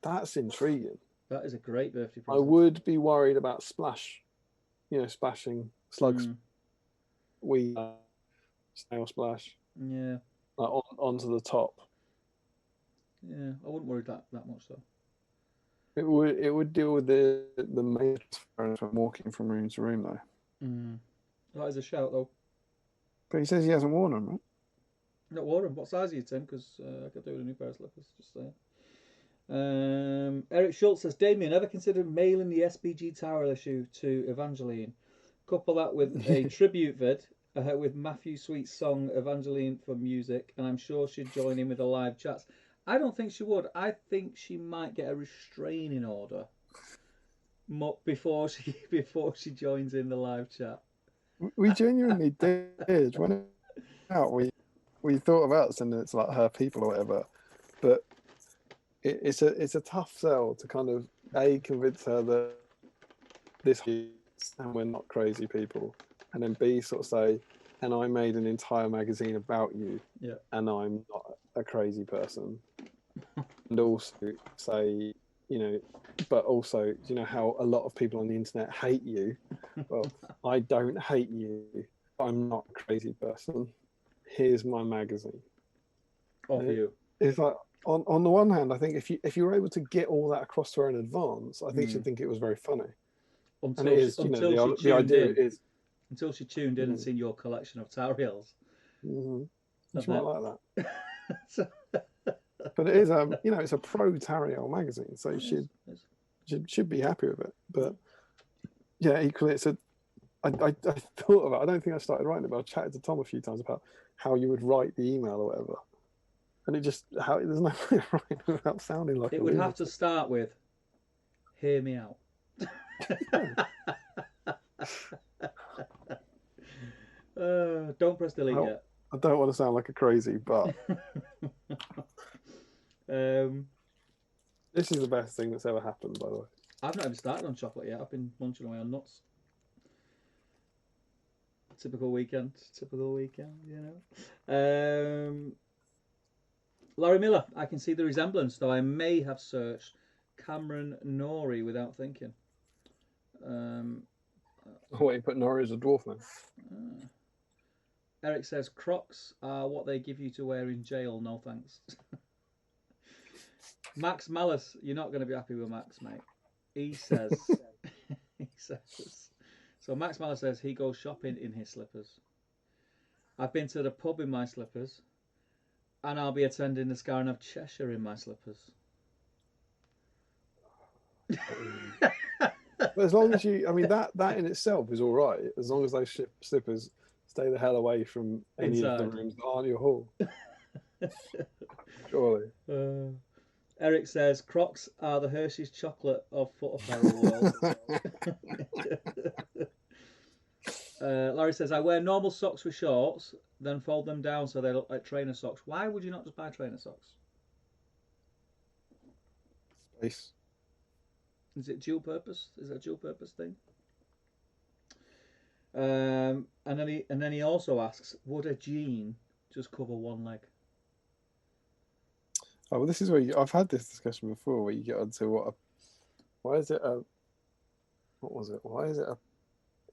That's intriguing. That is a great birthday present. I would be worried about splash. splashing slugs, Mm. snail splash, Yeah. like onto the top. Yeah. I wouldn't worry that much though. It would deal with the main transference from walking from room to room though. Mm. That is a shout though. But he says he hasn't worn them, right? Not Warren. What size are you, Tim? Because I could do with a new pair of slippers. Just saying. Eric Schultz says, Damian, ever considered mailing the SBG Tower issue to Evangeline? Couple that with a tribute vid with Matthew Sweet's song Evangeline for music, and I'm sure she'd join in with the live chats. I don't think she would. I think she might get a restraining order before she joins in the live chat. We genuinely did. When out, we thought about sending it to like her people or whatever, but it's a tough sell to kind of convince her that this and we're not crazy people, and then B sort of say, and I made an entire magazine about you, Yeah. and I'm not a crazy person, and also say, but also, how a lot of people on the internet hate you. Well, I don't hate you. I'm not a crazy person. Here's my magazine. Off you. It's like on the one hand, I think if you were able to get all that across to her in advance, I think she'd think it was very funny. Until and it is, the idea is until she tuned in and seen your collection of towels. She might like that. But it is, it's a pro Tariel magazine, so she should be happy with it. But yeah, equally, I thought about it. I don't think I started writing it, but I chatted to Tom a few times about how you would write the email or whatever. And there's no way of writing without sounding like it would have to start with, hear me out. Don't press delete yet. I don't want to sound like a crazy, but this is the best thing that's ever happened, by the way. I've not even started on chocolate yet. I've been munching away on nuts. Typical weekend, Larry Miller, I can see the resemblance, though I may have searched Cameron Norrie without thinking. What, you put Norrie as a dwarf then? Eric says Crocs are what they give you to wear in jail. No thanks. Max Malice, you're not going to be happy with Max, mate. He says, So Max Malice says he goes shopping in his slippers. I've been to the pub in my slippers, and I'll be attending the Scarring of Cheshire in my slippers. But as long as that in itself is all right, as long as those slippers stay the hell away from any of the rooms that aren't your hall. Surely. Eric says Crocs are the Hershey's chocolate of foot apparel world. Larry says I wear normal socks with shorts, then fold them down so they look like trainer socks. Why would you not just buy trainer socks? Space. Is it dual purpose? Is that a dual purpose thing? And then he also asks, would a jean just cover one leg? Oh, well, this is where I've had this discussion before, where you get onto why is it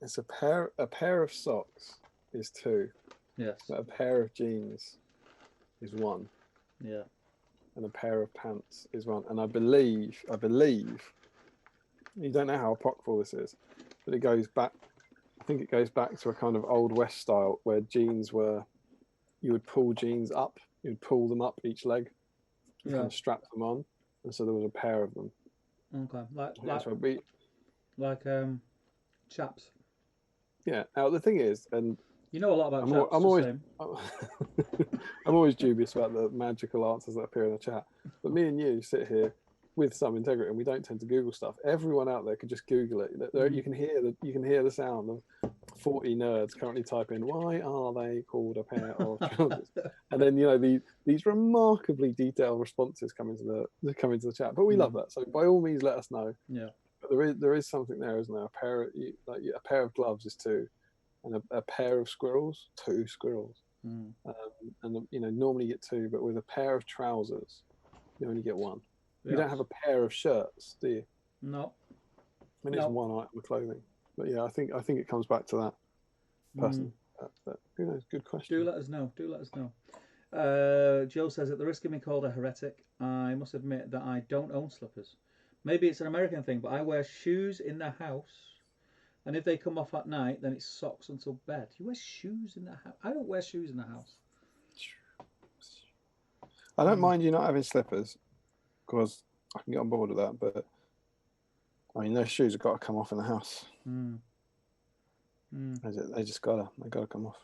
it's a pair of socks is 2. Yes. But a pair of jeans is 1. Yeah. And a pair of pants is 1. And I believe, you don't know how apocryphal this is, but it goes back, I think it goes back to a kind of Old West style where jeans were, you would pull jeans up, you'd pull them up each leg, and kind of strap them on, and so there was a pair of them. Okay, like chaps. Yeah. Now the thing is, and you know a lot about chaps. I'm always dubious about the magical answers that appear in the chat. But me and you sit here with some integrity, and we don't tend to Google stuff. Everyone out there could just Google it. You can hear the sound of 40 nerds currently typing, "Why are they called a pair of trousers?" And then these remarkably detailed responses come into the chat. But we love that. So by all means, let us know. Yeah. But there is something there, isn't there? A pair of gloves is 2, and a pair of squirrels, 2 squirrels. And normally you get 2, but with a pair of trousers, you only get 1. You don't have a pair of shirts, do you? No. It's one item of clothing. But yeah, I think it comes back to that person. But who knows? Good question. Do let us know. Do let us know. Joe says, at the risk of being called a heretic, I must admit that I don't own slippers. Maybe it's an American thing, but I wear shoes in the house, and if they come off at night, then it's socks until bed. You wear shoes in the house? I don't wear shoes in the house. I don't mind you not having slippers, because I can get on board with that. But I mean, those shoes have got to come off in the house. They just gotta come off.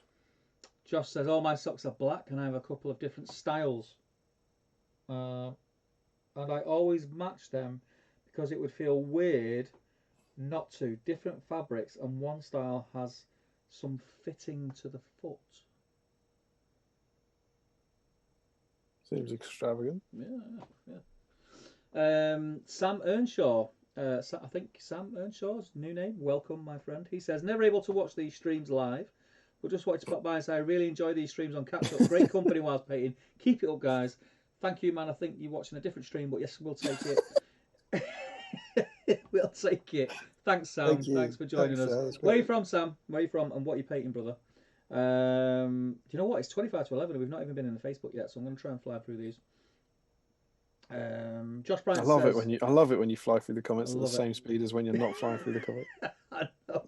Josh says, all my socks are black, and I have a couple of different styles. And I always match them because it would feel weird not to. Different fabrics, and one style has some fitting to the foot. Seems extravagant. Yeah. Sam Earnshaw. I think Sam Earnshaw's new name. Welcome, my friend. He says, never able to watch these streams live, but just wanted to pop by and say I really enjoy these streams on Catch Up. Great company whilst painting. Keep it up, guys. Thank you, man. I think you're watching a different stream, but yes, we'll take it. We'll take it. Thanks, Sam. Thanks for joining us. Where are you from, Sam? Where are you from, and what are you painting, brother? You know what? It's 25 to 11. We've not even been in the Facebook yet, so I'm going to try and fly through these. Josh Bryant I love says, it when you fly through the comments at the same speed as when you're not flying through the comments. I know.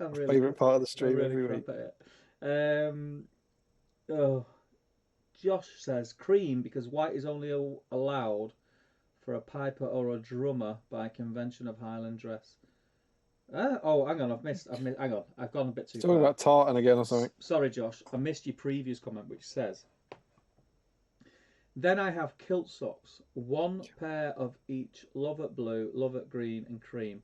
I'm really Favorite part of the stream. Really Josh says cream because white is only allowed for a piper or a drummer by convention of Highland dress. Oh, hang on, hang on, I've gone a bit too far. Talking about tartan again or something. Sorry, Josh, I missed your previous comment, which says, then I have kilt socks, one pair of each, Lovett blue, Lovett green and cream.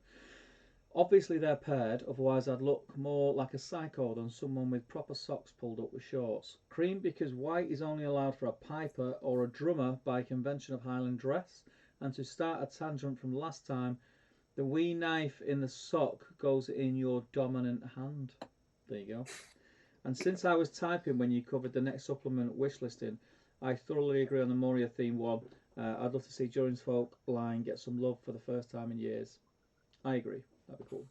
Obviously they're paired, otherwise I'd look more like a psycho than someone with proper socks pulled up with shorts. Cream because white is only allowed for a piper or a drummer by convention of Highland dress. And to start a tangent from last time, the wee knife in the sock goes in your dominant hand. There you go. And since I was typing when you covered the next supplement wish listing, I thoroughly agree on the Moria theme one. I'd love to see Jones Folk line get some love for the first time in years. I agree. That'd be cool.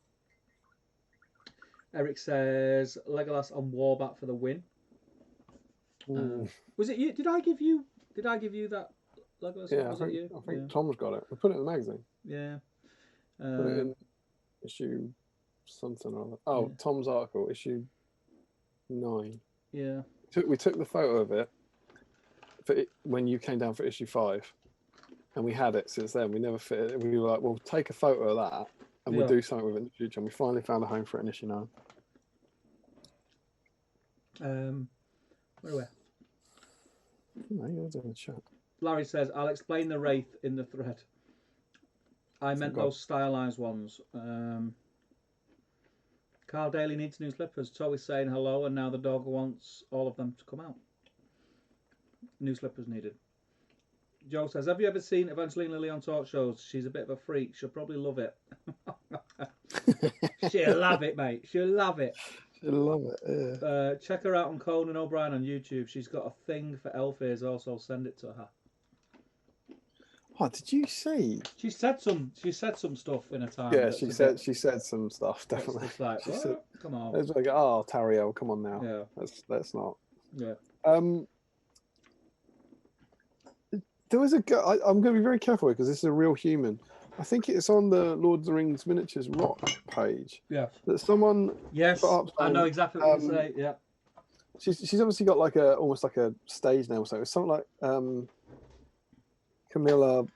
Eric says Legolas on Warbat for the win. Was it you? Did I give you that Legolas? Yeah, was it you? I think Tom's got it. We put it in the magazine. Yeah. Put it in issue something or other. Oh, yeah. Tom's article, issue 9. Yeah. We took the photo of it when you came down for issue 5, and we had it since then. We never fit it. We were like, we'll take a photo of that and we'll do something with it in the future. And we finally found a home for it in issue 9. Where are we? No, you're doing the chat. Larry says, I'll explain the Wraith in the thread. I meant those stylized ones. Carl Daly needs new slippers. Toby's saying hello, and now the dog wants all of them to come out. New slippers needed. Joe says, have you ever seen Evangeline Lilly on talk shows? She's a bit of a freak. She'll probably love it. She'll love it, mate. She'll love it. She'll love it, yeah. Check her out on Conan O'Brien on YouTube. She's got a thing for elf ears also. Send it to her. Oh, did you see? She said some stuff in a time. Yeah, she said some stuff, definitely. It's like, said, come on. It's like, oh, Tariel, come on now. Yeah. Let's not. Yeah. There was a guy. I'm going to be very careful because this is a real human. I think it's on the Lord of the Rings miniatures rock page. Yeah. That someone. Yes. Put up I know exactly what you say. Yeah. She's obviously got like almost like a stage name or something. It's something like Camilla.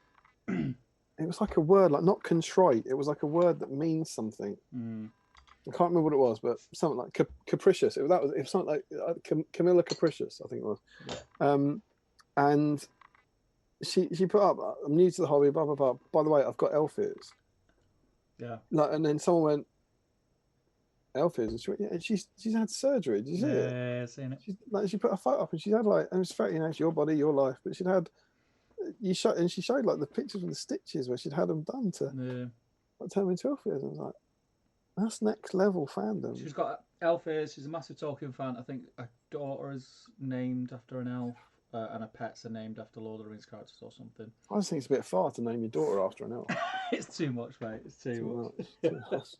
It was like a word, like not contrite. It was like a word that means something. I can't remember what it was, but something like capricious. It was something like Camilla Capricious, I think it was. Yeah. And she put up, I'm new to the hobby, blah blah blah. By the way, I've got elf ears. Yeah. Like, and then someone went, elf ears, and she went, yeah, and she's had surgery. Did you see it? Yeah, seen it. She put a photo up, and she had like, and it's fair, it's your body, your life, but she'd had. She showed like the pictures of the stitches where she'd had them done to turn them into elf ears. I was like, that's next level fandom. She's got elf ears. She's a massive Tolkien fan. I think her daughter is named after an elf. and her pets are named after Lord of the Rings characters or something. I just think it's a bit far to name your daughter after an elf. It's too much, mate. It's too much. Too much.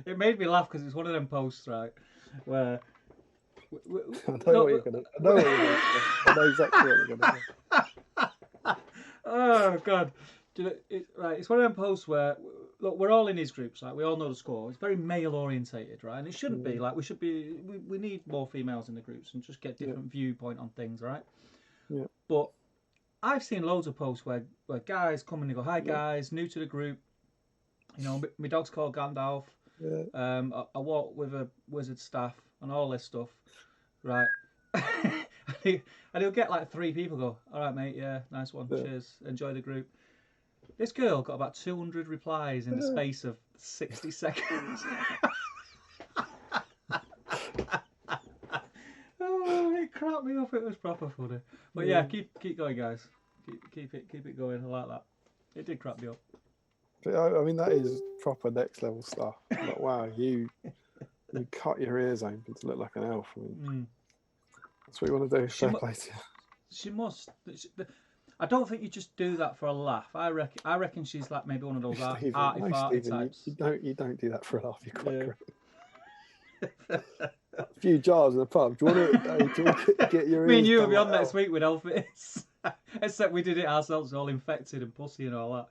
It made me laugh because it's one of them posts, right, where I know what you're gonna. I know what you're gonna. I know exactly what you're gonna do. Oh God! Right, it's one of them posts where look, we're all in his groups, right? We all know the score. It's very male orientated, right? And it shouldn't be like we should be. We need more females in the groups and just get different viewpoint on things, right? Yeah. But I've seen loads of posts where guys come and they go, "Hi guys, new to the group. You know, my dog's called Gandalf. Yeah. I walk with a wizard staff and all this stuff, right?" And he'll get like 3 people go, "All right, mate, yeah, nice one, cheers, enjoy the group." This girl got about 200 replies in the space of 60 seconds. Oh, it cracked me up. It was proper funny. But yeah, keep going, guys. Keep it going. I like that. It did crack me up. But, I mean, that is proper next level stuff. Like, wow, you cut your ears open to look like an elf. I mean, that's what you want to do. Fair play to you. She must. I don't think you just do that for a laugh. I reckon she's like maybe one of those arty-farty types. You don't do that for a laugh. You're quite correct. A few jars in the pub. Do you want to get your ears? Me and you will be on next week with outfits. Except we did it ourselves, all infected and pussy and all that.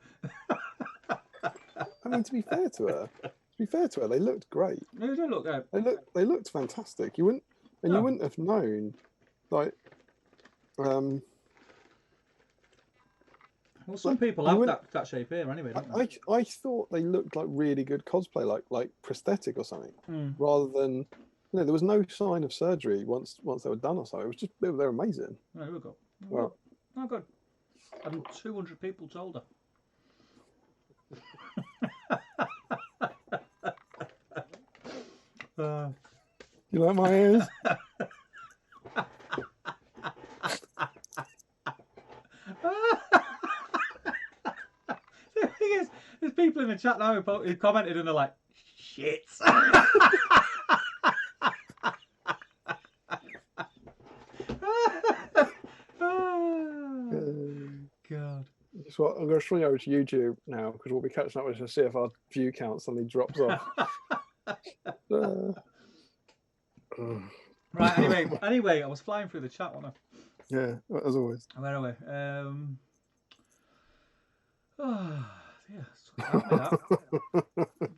I mean, to be fair to her, they looked great. They do look good. They looked fantastic. You wouldn't have known, like, well, some people have that shape here anyway, don't they? I thought they looked like really good cosplay, like prosthetic or something, rather than, there was no sign of surgery once they were done or so. It was just, they're amazing. There we go. Well, oh, good. And 200 people told her. You like my ears? The thing is, there's people in the chat now who commented and they're like, shit. God. So I'm going to swing over to YouTube now because we'll be catching up with to see if our view count suddenly drops off. Right. Anyway, I was flying through the chat, wasn't I? Yeah, as always. Where are we?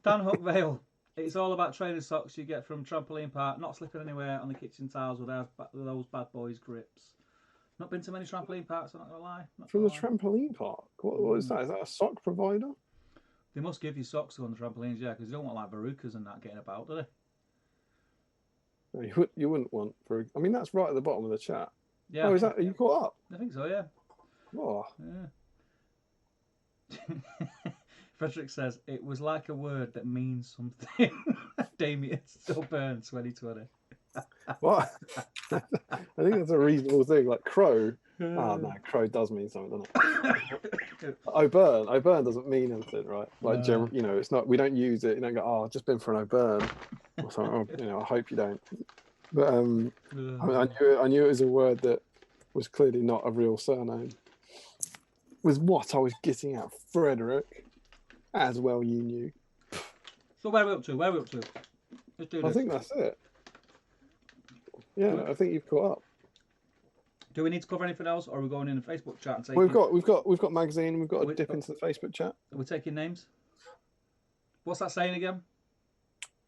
Dan Hookvale. It's all about training socks you get from trampoline park, not slipping anywhere on the kitchen tiles with those bad boys' grips. Not been to many trampoline parks, I'm not going to lie. From the trampoline park? What is that? Is that a sock provider? They must give you socks to go on the trampolines, yeah, because they don't want like verrucas and that getting about, do they? No, you wouldn't want for. I mean, that's right at the bottom of the chat. Yeah. Oh, is that? Are you caught up? I think so, yeah. Oh. Yeah. Frederick says, it was like a word that means something. Damian still burns 2020. What? I think that's a reasonable thing. Like crow. Oh no, crow does mean something, doesn't it? O'burn doesn't mean anything, right? Like it's not. We don't use it. You don't go, oh, I've just been for an O'burn or something. Or, I hope you don't. But I mean, I knew it was a word that was clearly not a real surname. Was what I was getting at, Frederick. As well, you knew. So where are we up to? Let's do this. I think that's it. Yeah, I think you've caught up. Do we need to cover anything else, or are we going in the Facebook chat and taking? We've got magazine. We've got to dip into the Facebook chat. Are we taking names? What's that saying again?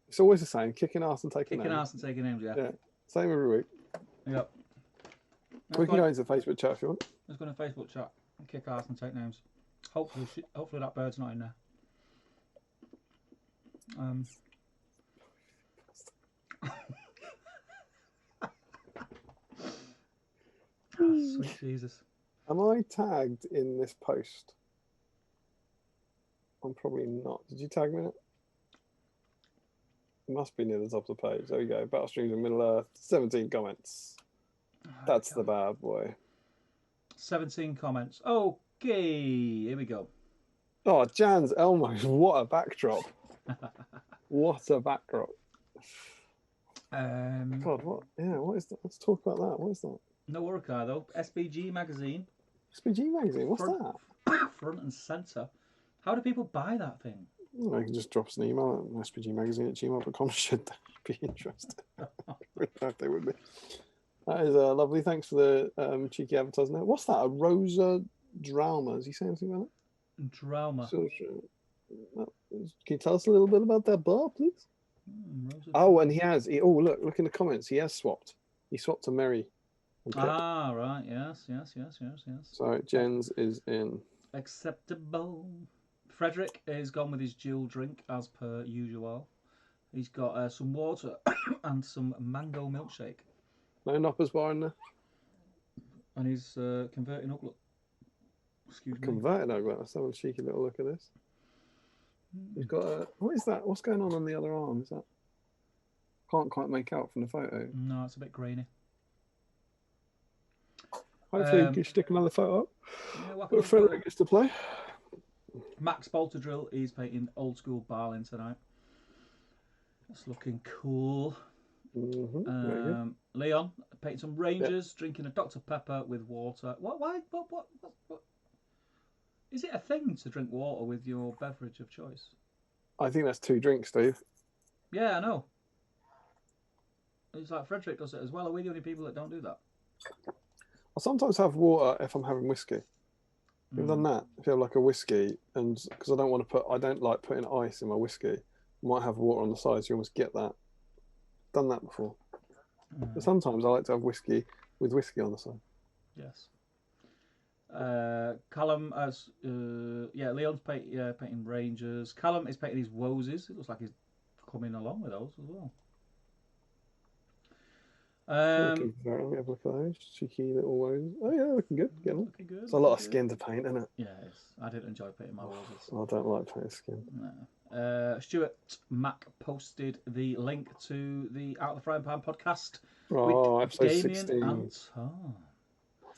It's always the same. Kicking ass and taking names. Kicking ass and taking names. Yeah. Same every week. Yep. We can go into the Facebook chat if you want. Let's go into the Facebook chat and kick ass and take names. Hopefully that bird's not in there. Oh, sweet Jesus. Am I tagged in this post? I'm probably not. Did you tag me in it? It must be near the top of the page. There we go. Battle streams in Middle Earth. 17 comments. That's the bad boy. 17 comments. Okay, here we go. Oh, Jan's Elmo. What a backdrop. What a backdrop. God, what? Yeah, what is that? Let's talk about that. What is that? No Urukai though. SBG magazine. SPG magazine. What's Front, that? front and centre. How do people buy that thing? I can just drop us an email at spgmagazine@gmail.com. Should they be interested? I don't know if they would be. That is lovely. Thanks for the cheeky advertising there. What's that? A Rosa Drama? Is he saying anything about it? Drama. So, can you tell us a little bit about that bar, please? Rosa Oh, and he has. Oh, look in the comments. He has swapped. He swapped to Mary. Ah, right. Yes. So Jens is in. Acceptable. Frederick is gone with his dual drink as per usual. He's got some water and some mango milkshake. No Noppers bar in there. And he's converting Ugluk. Excuse me. Converting Ugluk. Let's have a cheeky little look at this. He's got a. What is that? What's going on the other arm? Is that? Can't quite make out from the photo. No, it's a bit grainy. Hopefully, you can stick another photo up. Yeah, But Frederick gets to play. Max Bolterdrill is painting old school Barlin tonight. That's looking cool. Leon painting some Rangers, drinking a Dr Pepper with water. What? Is it a thing to drink water with your beverage of choice? I think that's 2 drinks, Steve. Yeah, I know. It's like Frederick does it as well. Are we the only people that don't do that? I sometimes have water if I'm having whiskey. You've done that? If you have like a whiskey, and because I don't like putting ice in my whiskey, I might have water on the side, so you almost get that. Done that before. But sometimes I like to have whiskey with whiskey on the side. Yes. Callum has Leon's painting Rangers. Callum is painting his Woses. It looks like he's coming along with those as well. Let me have a look at those cheeky little Woses. Oh yeah, looking good. Looking good. It's a lot of skin to paint, isn't it? Yeah, I did enjoy painting my Woses. I don't like painting skin. No. Stuart Mack posted the link to the Out of the Frying Pan podcast with episode Damian 16. and Tom.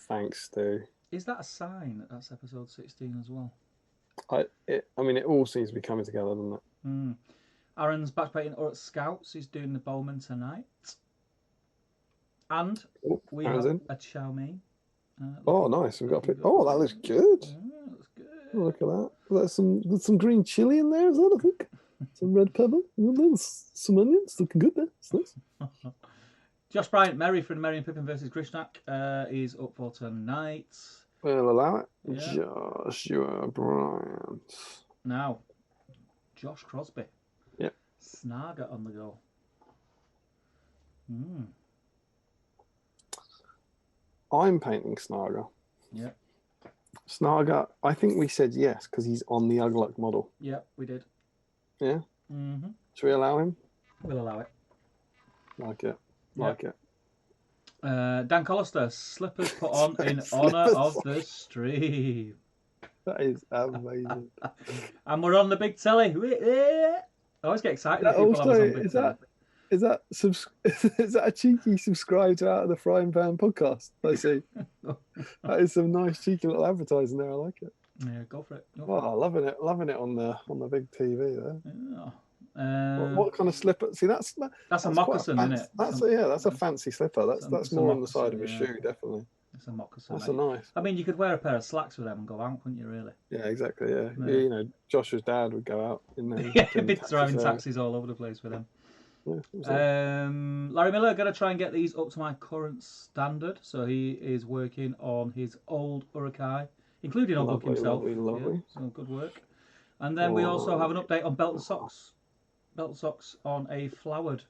Thanks, Stu. Is that a sign that that's episode 16 as well? It all seems to be coming together, doesn't it? Aaron's back painting Uruk Scouts. He's doing the Bowman tonight. And we have a chow mein. Nice. We've got a pic. Oh, that looks good. Yeah, looks good. Oh, look at that. There's some green chili in there as well, I think. Some red pepper. Some onions. Looking good there. It's nice. Josh Bryant, Merry from Merry and Pippin versus Grishnak is up for tonight. We'll allow it. Yeah. Joshua Bryant. Now, Josh Crosby. Yep. Snaga on the go. I'm painting Snaga. Yep. Snaga, I think we said yes because he's on the Ugluk model. Yep, we did. Yeah? Should we allow him? We'll allow it. Like it. Like it. Dan Collister, slippers put on in honour of the stream. That is amazing. And we're on the big telly. I always get excited when people have us on big telly. Is that a cheeky subscribe to Out of the Frying Pan podcast? I see. That is some nice cheeky little advertising there. I like it. Yeah, go for it. Loving it on the big TV there. Yeah. What kind of slipper? See, that's a moccasin, isn't it? That's a fancy slipper. That's more on the side of a shoe, definitely. It's a moccasin. That's a nice. I mean, you could wear a pair of slacks with them and go out, couldn't you? Really? Yeah, exactly. Yeah. You know, Josh's dad would go out in there. Yeah, be driving taxis all over the place with them. Larry Miller going to try and get these up to my current standard, so he is working on his old Urukai, including Ugluk himself. Lovely. Yeah, so good work. And then we also have an update on belt and socks. Belt and socks on a flowered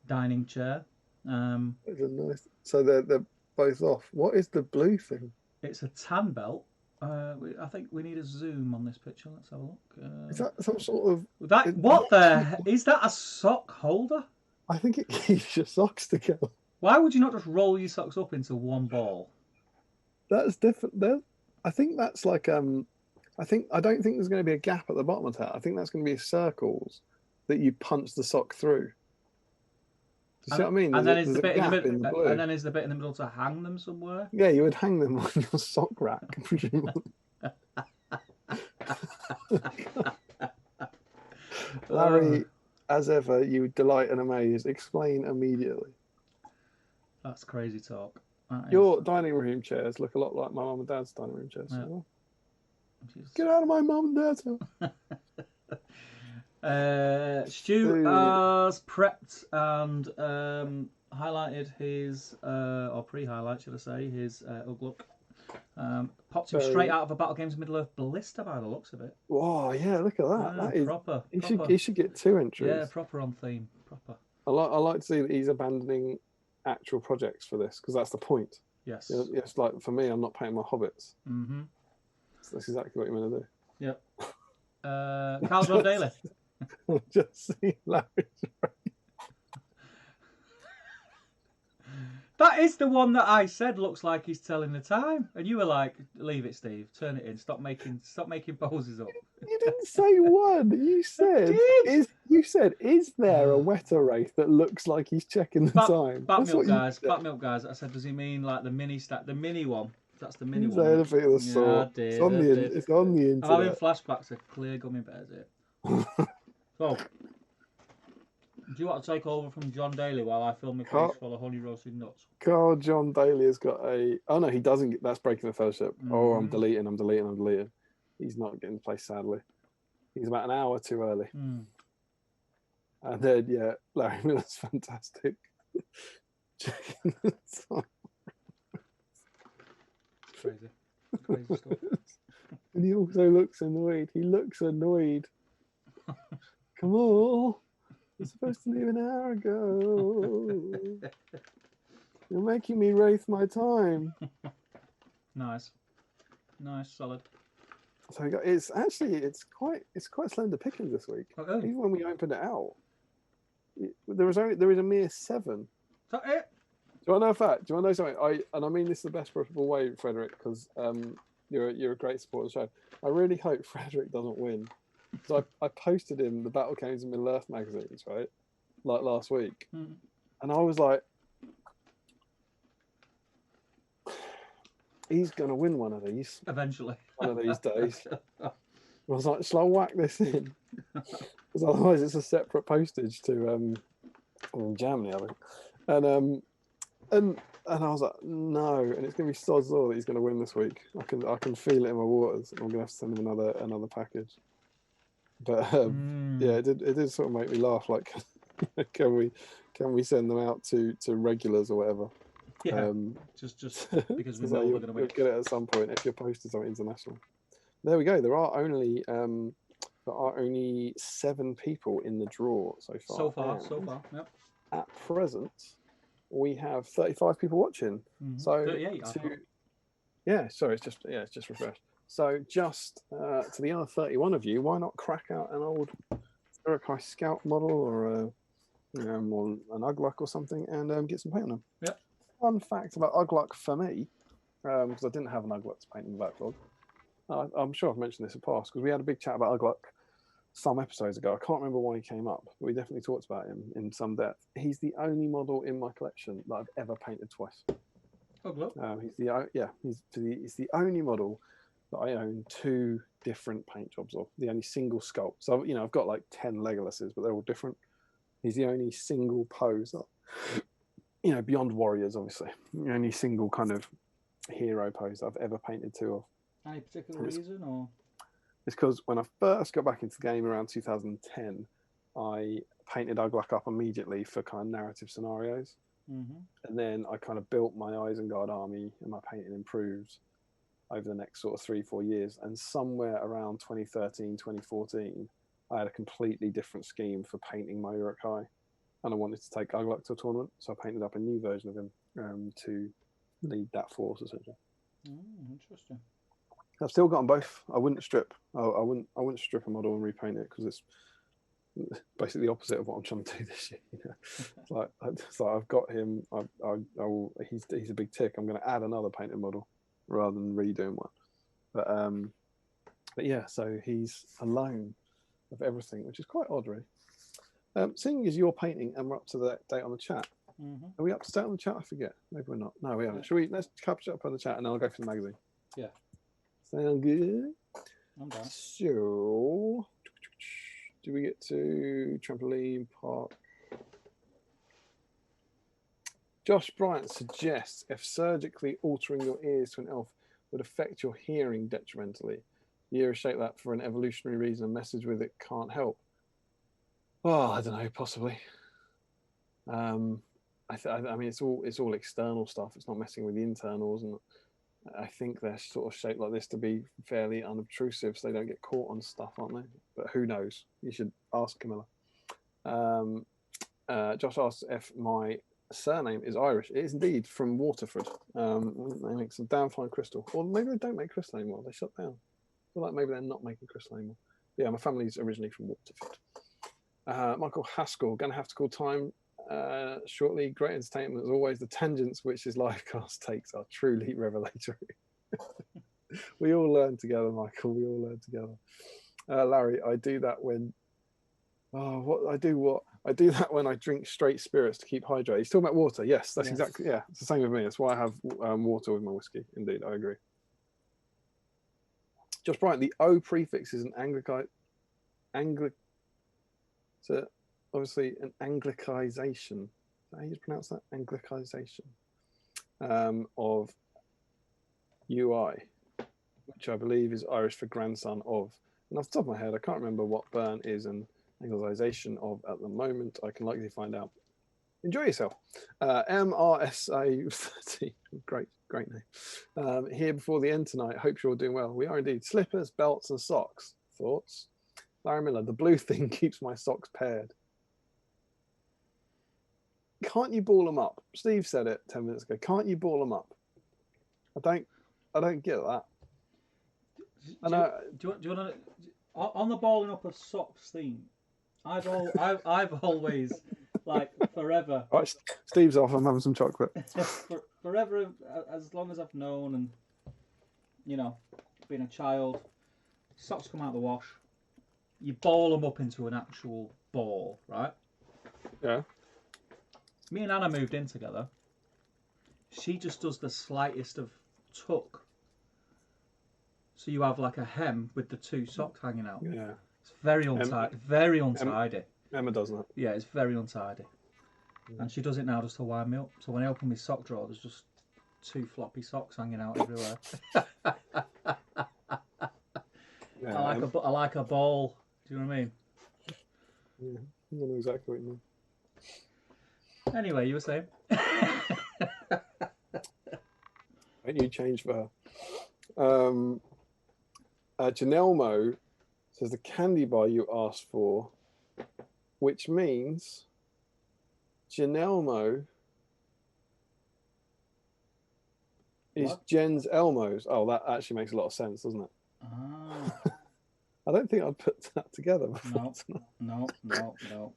dining chair. Nice. So they're both off. What is the blue thing? It's a tan belt. I think we need a zoom on this picture. Let's have a look. Is that some sort of... Is that a sock holder? I think it keeps your socks together. Why would you not just roll your socks up into one ball? That's different. I think that's like... I don't think there's going to be a gap at the bottom of that. I think that's going to be circles that you punch the sock through. Do you see what I mean? And then is the bit in the middle, and then is the bit in the middle to hang them somewhere? Yeah, you would hang them on your sock rack, presumably. Larry As ever, you delight and amaze. Explain immediately. That's crazy talk. That is. Your dining room chairs look a lot like my mum and dad's dining room chairs. Yeah. Well. Get out of my mum and dad's house. Stu has prepped and highlighted his, or pre-highlight, should I say, his Ugluk. Popped him straight out of a Battle Games Middle Earth blister by the looks of it. Oh yeah, look at that. That is proper. He should get 2 entries. Yeah, proper on theme. Proper. I like to see that he's abandoning actual projects for this, because that's the point. Yes. It's like, for me, I'm not painting my hobbits. Mm-hmm. So that's exactly what you're going to do. Yep. Carl John Daly. Just see Larry's That is the one that I said looks like he's telling the time, and you were like, "Leave it, Steve. Turn it in. Stop making poses up." You didn't say one. You said, is there a Weta Wraith that looks like he's checking the time? Bat milk guys. I said, does he mean like the mini one? That's the mini one. Anything of the sort. It's on the internet. I'm having flashbacks of clear gummy bears here. So, do you want to take over from John Daly while I film my face full of honey roasted nuts? Carl John Daly has got a... Oh, no, he doesn't. That's breaking the fellowship. Mm-hmm. Oh, I'm deleting. He's not getting placed, sadly. He's about an hour too early. Mm. And then, yeah, Larry Miller's fantastic. Checking the time. Crazy stuff. And he also looks annoyed. Come on. You're supposed to leave an hour ago. You're making me wraith my time. Nice, solid. So it's quite slender pickings this week. Okay. Even when we opened it out, there is a mere 7. Is that it? Do you want to know a fact? Do you want to know something? I mean this the best possible way, Frederick, because you're a great supporter of the show. I really hope Frederick doesn't win. So I posted him the Battle Games in Middle Earth magazines, right? Like last week. And I was like, he's going to win one of these. Eventually. One of these days. I was like, shall I whack this in? Because otherwise it's a separate postage to Germany, I think. And I was like, no, and it's going to be sod's law that he's going to win this week. I can feel it in my waters. I'm going to have to send him another package. But yeah, it did sort of make me laugh. Like, can we send them out to regulars or whatever? Yeah, just because we know we're going to win. You'll get it at some point if you're posted something international. There we go. There are only 7 people in the draw so far. So far. Yep. At present, we have 35 people watching. Mm-hmm. So 38. Sorry, it's just refreshed. So just to the other 31 of you, why not crack out an old Urukai Scout model or an Ugluk or something and get some paint on them? Yep. Fun fact about Ugluk for me, because I didn't have an Ugluk to paint in the backlog. I'm sure I've mentioned this in the past because we had a big chat about Ugluk some episodes ago. I can't remember why he came up, but we definitely talked about him in some depth. He's the only model in my collection that I've ever painted twice. Ugluk? He's the only model that I own 2 different paint jobs of. The only single sculpt. So I've got like 10 Legolases, but they're all different. He's the only single pose that, beyond warriors, obviously. The only single kind of hero pose I've ever painted 2 of. Any particular reason, or? It's because when I first got back into the game around 2010, I painted Ugluk up immediately for kind of narrative scenarios. Mm-hmm. And then I kind of built my Isengard army and my painting improved over the next sort of 3-4 years. And somewhere around 2013, 2014, I had a completely different scheme for painting my Urukai. And I wanted to take Ugluk to a tournament. So I painted up a new version of him to lead that force, essentially. Interesting. I've still got them both. I wouldn't strip. I wouldn't strip a model and repaint it because it's basically the opposite of what I'm trying to do this year. It's like I've got him. He's a big tick. I'm going to add another painted model rather than redoing one. But yeah, so he's alone of everything, which is quite odd, really. Seeing as you're painting and we're up to the date on the chat. Mm-hmm. Are we up to date on the chat? I forget. Maybe we're not. No, we aren't. Let's catch up on the chat and then I'll go for the magazine. Yeah. Sound good? I'm done. So, Do we get to trampoline park? Josh Bryant suggests if surgically altering your ears to an elf would affect your hearing detrimentally. The ear is shaped that for an evolutionary reason. A message with it can't help. Oh, I don't know, possibly. I mean, it's all external stuff. It's not messing with the internals, and I think they're sort of shaped like this to be fairly unobtrusive, so they don't get caught on stuff, aren't they? But who knows? You should ask Camilla. Josh asks if my surname is Irish. It is indeed, from Waterford. They make some damn fine crystal. Or maybe they don't make crystal anymore. They shut down. I feel like maybe they're not making crystal anymore. Yeah, my family's originally from Waterford. Michael Haskell, going to have to call time shortly. Great entertainment as always. The tangents which his livecast takes are truly revelatory. We all learn together, Michael. We all learn together. Larry, I do that when... I do that when I drink straight spirits to keep hydrated. He's talking about water. Yes, that's exactly, yeah. It's the same with me. That's why I have water with my whiskey. Indeed, I agree. Josh Bryant, the O prefix is an so obviously an Anglicization. Is that how you pronounce that? Anglicization of UI, which I believe is Irish for grandson of. And off the top of my head, I can't remember what Burn is an Anglicization of at the moment. I can likely find out. Enjoy yourself. MRSA 30. Great name. Here before the end tonight. Hope you're all doing well. We are indeed. Slippers, belts, and socks. Thoughts? Larry Miller, the blue thing keeps my socks paired. Can't you ball them up? Steve said it 10 minutes ago. Can't you ball them up? I don't get that. Do you want to, on the balling up of socks theme? I've always, like, forever. Right, Steve's off. I'm having some chocolate. Forever, as long as I've known, and being a child, socks come out of the wash. You ball them up into an actual ball, right? Yeah. Me and Anna moved in together. She just does the slightest of tuck. So you have like a hem with the two socks hanging out. Yeah. It's very untidy. Very untidy. Emma does that. Yeah, it's very untidy. Yeah. And she does it now just to wind me up. So when I open my sock drawer, there's just two floppy socks hanging out everywhere. Yeah, I like a ball. Do you know what I mean? Yeah, I know exactly what you mean. Anyway, you were saying? Ain't you change for her? Janelmo says the candy bar you asked for, which means Janelmo is what? Jen's Elmo's. Oh, that actually makes a lot of sense, doesn't it? Ah. I don't think I'd put that together before. No.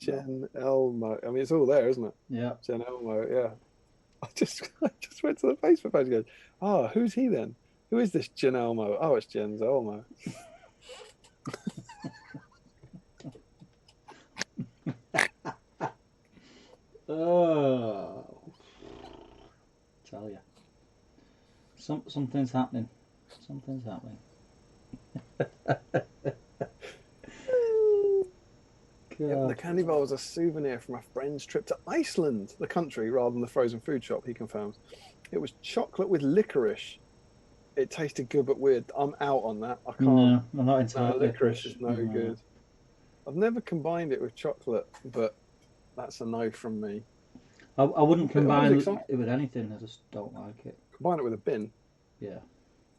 Jen Elmo. I mean, it's all there, isn't it? Yeah. Jen Elmo, yeah. I just went to the Facebook page and goes, who's he then? Who is this Jen Elmo? Oh, it's Jen's Elmo. Oh, tell you, something's happening. Something's happening. Yeah, the candy bar was a souvenir from a friend's trip to Iceland, the country, rather than the frozen food shop, he confirms. It was chocolate with licorice. It tasted good but weird. I'm out on that. I can't. No, I'm not into licorice is no good. I've never combined it with chocolate, but that's a no from me. I wouldn't combine it with anything. I just don't like it. Combine it with a bin. Yeah.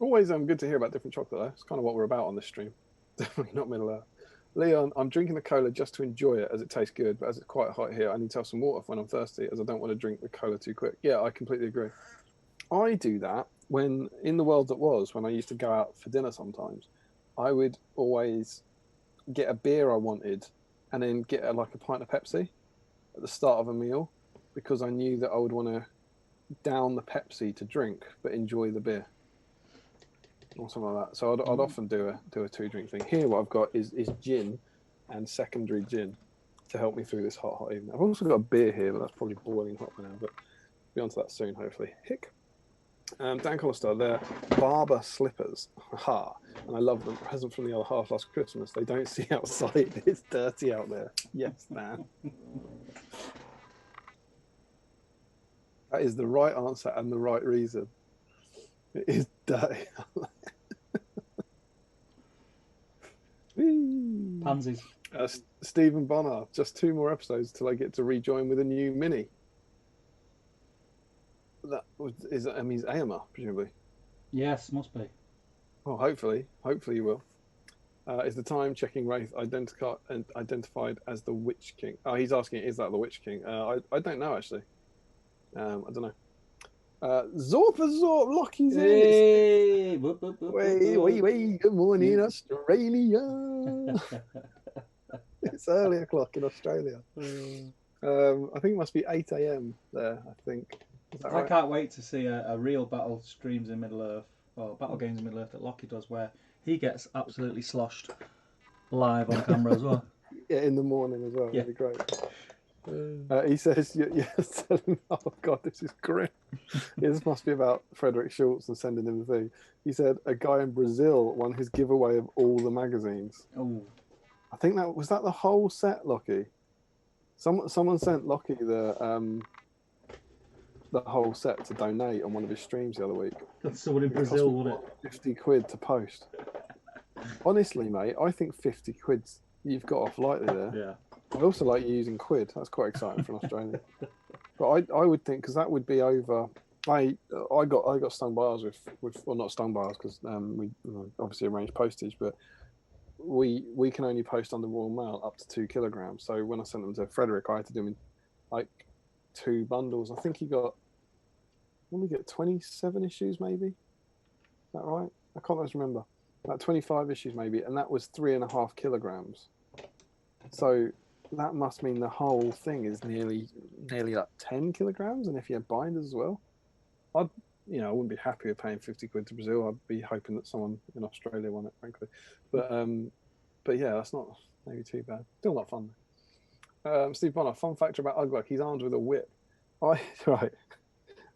Always good to hear about different chocolate, though. It's kind of what we're about on this stream. Definitely not middle out. Leon, I'm drinking the cola just to enjoy it as it tastes good, but as it's quite hot here, I need to have some water when I'm thirsty as I don't want to drink the cola too quick. Yeah, I completely agree. I do that when, in the world that was, when I used to go out for dinner sometimes, I would always get a beer I wanted and then get a pint of Pepsi at the start of a meal because I knew that I would want to down the Pepsi to drink but enjoy the beer. Or something like that. So I'd often do a 2-drink thing. Here, what I've got is gin and secondary gin to help me through this hot evening. I've also got a beer here, but that's probably boiling hot by now. But we'll be on to that soon, hopefully. Hick. Dan Collister, they're barber slippers. Ha! And I love them. Present from the other half last Christmas. They don't see outside. It's dirty out there. Yes, Dan. That is the right answer and the right reason. It is dirty. Pansies. Stephen Bonner, just 2 more episodes till I get to rejoin with a new mini. That means AMR, presumably. Yes, must be. Well, hopefully you will. Is the time checking Wraith identified as the Witch King? Oh, he's asking, is that the Witch King? I don't know, actually. I don't know. Zorp, Lockie's hey! in. Wait. Good morning, Australia. It's early o'clock in Australia. I think it must be 8 a.m. there, I think. I can't wait to see a real battle streams in Middle Earth, or battle games in Middle Earth that Lockie does, where he gets absolutely sloshed live on camera as well. Yeah, in the morning as well. Yeah. That'd be great. He says, oh God, this is grim. This must be about Frederick Schultz and sending him the thing. He said a guy in Brazil won his giveaway of all the magazines. Oh. I think that was the whole set, Lockie. Someone sent Lockie the whole set to donate on one of his streams the other week. That's someone in Brazil, wouldn't it? 50 quid to post. Honestly, mate, I think 50 quid you've got off lightly there. Yeah. I also like you using quid. That's quite exciting for an Australian. But I would think, because that would be over. I got stung by ours with well, not stung by ours because we obviously arranged postage, but we can only post on the Royal Mail up to 2 kilograms. So when I sent them to Frederick, I had to do them in like 2 bundles. I think he got, when we get 27 issues maybe. Is that right? I can't always remember. About 25 issues maybe, and that was 3.5 kilograms. So that must mean the whole thing is nearly like 10 kilograms, and if you have binders as well, I wouldn't be happy with paying 50 quid to Brazil. I'd be hoping that someone in Australia won it, frankly. But yeah, that's not maybe too bad. Still not fun. Steve Bonner, fun fact about Ugluk, he's armed with a whip. Right,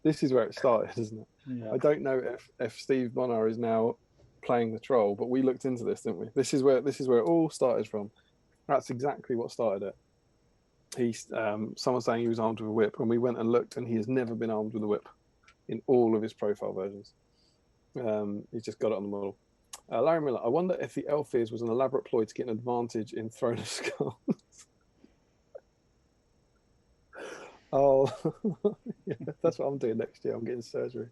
this is where it started, isn't it? Yeah. I don't know if Steve Bonner is now playing the troll, but we looked into this, didn't we? This is where it all started from. That's exactly what started it. He's someone saying he was armed with a whip, and we went and looked, and he has never been armed with a whip in all of his profile versions. He's just got it on the model. Larry Miller, I wonder if the elf ears was an elaborate ploy to get an advantage in Throne of Skulls. Oh, yeah, that's what I'm doing next year. I'm getting surgery.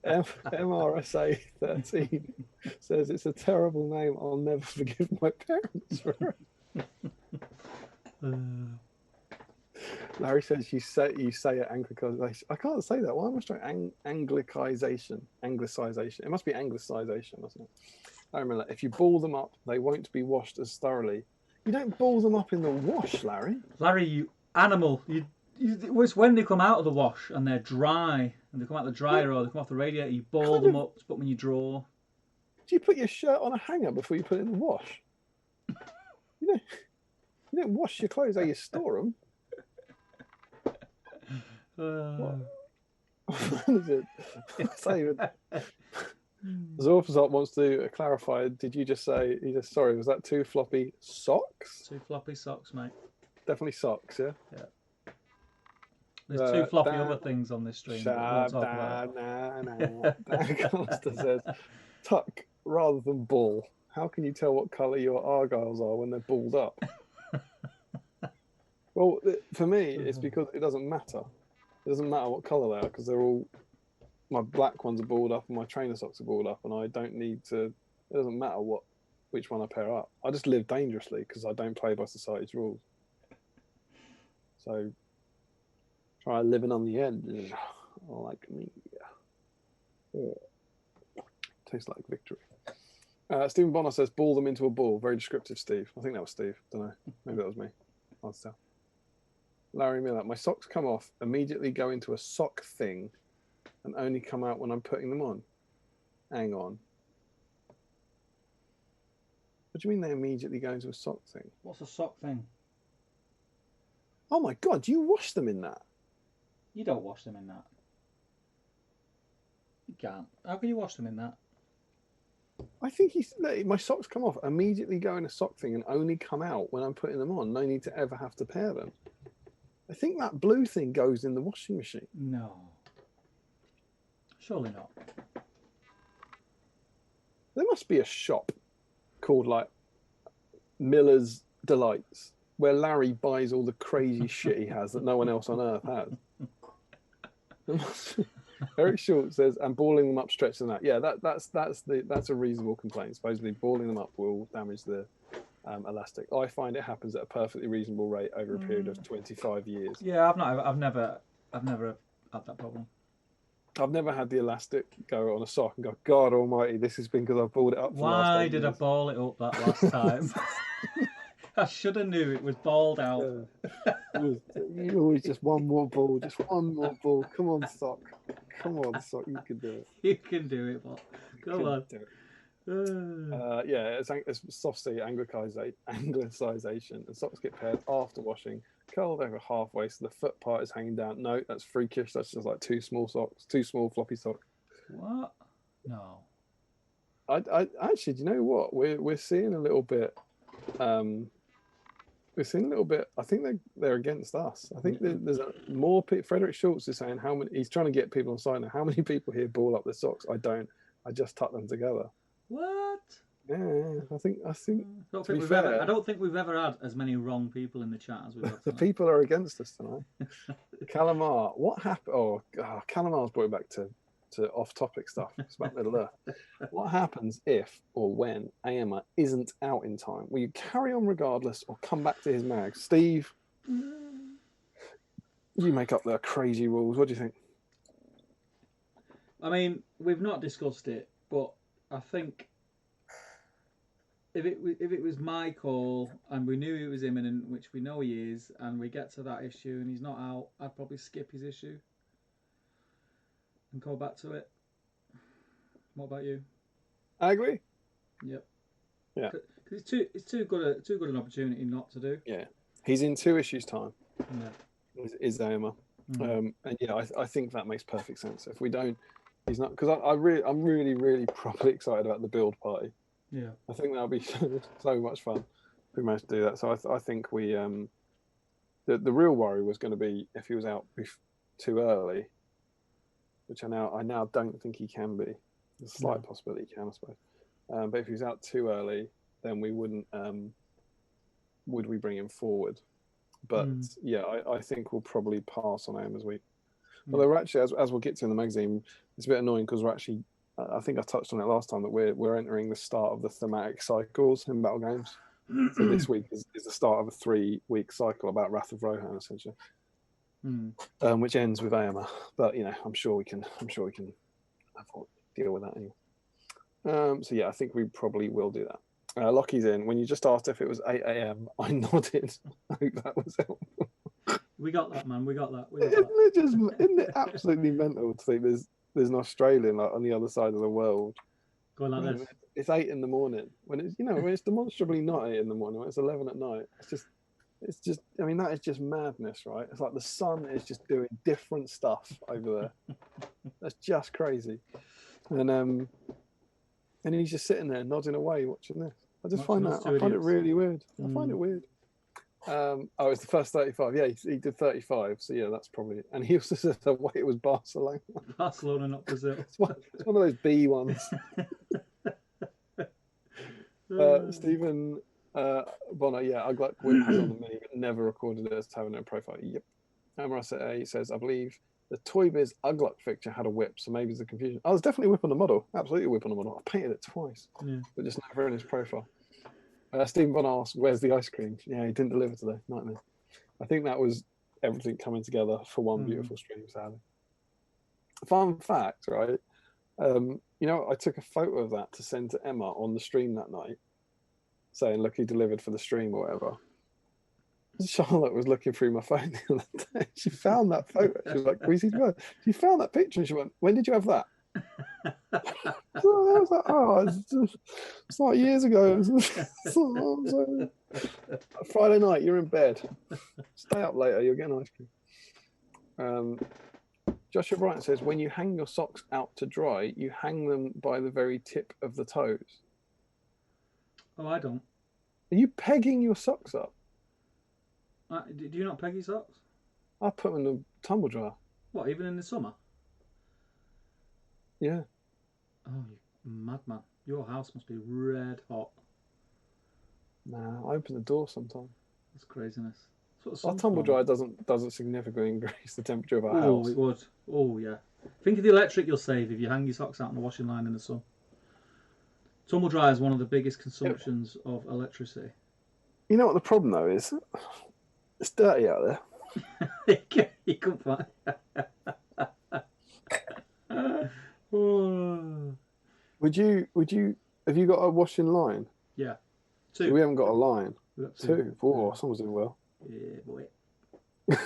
MRSA 13 says it's a terrible name. I'll never forgive my parents for it. Larry says you say it Anglicization. I can't say that. Why am I trying Anglicization? Anglicization. It must be Anglicization, mustn't it? Larry Miller, if you ball them up, they won't be washed as thoroughly. You don't ball them up in the wash, Larry. Larry, you animal. It's when they come out of the wash and they're dry, and they come out of the dryer or they come off the radiator, you ball them up to put them in your drawer. Do you put your shirt on a hanger before you put it in the wash? You don't wash your clothes how you store them. What is it? Zorfazot wants to clarify. Did you just say? Sorry. Was that 2 floppy socks? 2 floppy socks, mate. Definitely socks. Yeah. Yeah. There's 2 floppy other things on this stream. Dan Costa says, tuck rather than ball. How can you tell what colour your argyles are when they're balled up? Well, for me, it's because it doesn't matter. It doesn't matter what colour they are, because they're all, my black ones are balled up and my trainer socks are balled up, and I don't need to, it doesn't matter which one I pair up. I just live dangerously because I don't play by society's rules. So, try living on the edge like me. Tastes like victory. Stephen Bonner says, ball them into a ball. Very descriptive, Steve. I think that was Steve. Don't know. Maybe that was me. I'll tell. Larry Miller, my socks come off, immediately go into a sock thing, and only come out when I'm putting them on. Hang on. What do you mean they immediately go into a sock thing? What's a sock thing? Oh my God, do you wash them in that? You don't wash them in that. You can't. How can you wash them in that? I think my socks come off, immediately go in a sock thing and only come out when I'm putting them on. No need to ever have to pair them. I think that blue thing goes in the washing machine. No. Surely not. There must be a shop called like Miller's Delights where Larry buys all the crazy shit he has that no one else on earth has. Eric Schultz says, and balling them up, stretching that. Yeah, that's a reasonable complaint. Supposedly, balling them up will damage the elastic. I find it happens at a perfectly reasonable rate over a period of 25 years. Yeah, I've never had that problem. I've never had the elastic go on a sock and go, God Almighty, this has been because I've balled it up. For Why the last did I ball it up that last time? I should have knew it was balled out. You always just one more ball. Come on, sock. You can do it. You can do it, but come on. Yeah, it's soft sea anglicization, and socks get paired after washing, curled over halfway, so the foot part is hanging down. No, that's freakish. That's just like two small floppy socks. What? No. I actually, do you know what? We're seeing a little bit. We're seeing a little bit. I think they're against us. I think there's more. Frederick Schultz is saying how many. He's trying to get people on side now. How many people here ball up their socks? I don't. I just tuck them together. What? Yeah, I think. I don't think we've ever had as many wrong people in the chat as we've had tonight. The people are against us tonight. Calamar, what happened? Calamar's brought it back to off-topic stuff. It's about Middle Earth. What happens if or when AMA isn't out in time? Will you carry on regardless or come back to his mag? Steve, you make up the crazy rules. What do you think? I mean, we've not discussed it, but I think if it was my call and we knew he was imminent, which we know he is, and we get to that issue and he's not out, I'd probably skip his issue and go back to it. What about you? I agree. Yep. Yeah. Because it's too good an opportunity not to do. Yeah. He's in 2 issues time. Yeah. Is AMA. And yeah, I think that makes perfect sense. If we don't, he's not, because I'm really properly excited about the build party. Yeah. I think that'll be so much fun if we manage to do that. So I think we the real worry was going to be if he was out too early, which I now don't think he can be. There's a slight possibility he can, I suppose. But if he was out too early, then we wouldn't. Would we bring him forward? But yeah, I think we'll probably pass on AMA's week. Although we're actually, as we'll get to in the magazine, it's a bit annoying because we're actually. I think I touched on it last time that we're entering the start of the thematic cycles in battle games. So this week is the start of a 3-week cycle about Wrath of Rohan, essentially, which ends with AMA. But I'm sure we can deal with that anyway. So yeah, I think we probably will do that. Lockie's in. When you just asked if it was 8 a.m, I nodded. I hope that was helpful. We got that, man. We got that. Isn't it absolutely mental to think there's an Australian on the other side of the world going like this? It's 8 in the morning when it's when it's demonstrably not 8 in the morning. When it's 11 at night. It's just. I mean, that is just madness, right? It's like the sun is just doing different stuff over there. That's just crazy. And he's just sitting there nodding away watching this. I find it really weird. I find it weird. It's the first 35. Yeah, he did 35. So yeah, that's probably. And he also said that it was Barcelona. Barcelona, not Brazil. It's one of those B ones. Stephen Bonner, yeah, Ugluk whip has on the mini, but never recorded it as having a profile. Yep. Amara says, I believe the Toy Biz Ugluk fixture had a whip, so maybe it's a confusion. Oh, there's definitely a whip on the model. Absolutely a whip on the model. I painted it twice, but just never in his profile. Stephen Bonner asked, where's the ice cream? Yeah, he didn't deliver today. Nightmare. I think that was everything coming together for one beautiful stream, sadly. Fun fact, right? I took a photo of that to send to Emma on the stream that night, saying, look, he delivered for the stream or whatever. Charlotte was looking through my phone the other day. She found that photo. She was like, she found that picture and she went, when did you have that? So I was like, it's like years ago. Friday night, you're in bed. Stay up later, you'll get an ice cream. Joshua Brighton says, when you hang your socks out to dry, you hang them by the very tip of the toes. Oh, I don't. Are you pegging your socks up? Do you not peg your socks? I put them in the tumble dryer. What, even in the summer? Yeah. Oh, you madman. Your house must be red hot. Nah, I open the door sometimes. That's craziness. Our tumble dryer doesn't significantly increase the temperature of our house. Oh, it would. Oh, yeah. Think of the electric you'll save if you hang your socks out on the washing line in the sun. Tumble dryer is one of the biggest consumptions of electricity. You know what the problem though is? It's dirty out there. You can find. Would you? Have you got a washing line? Yeah. 2. So we haven't got a line. We've got 2. 4. Yeah. Someone's doing well. Yeah, boy. I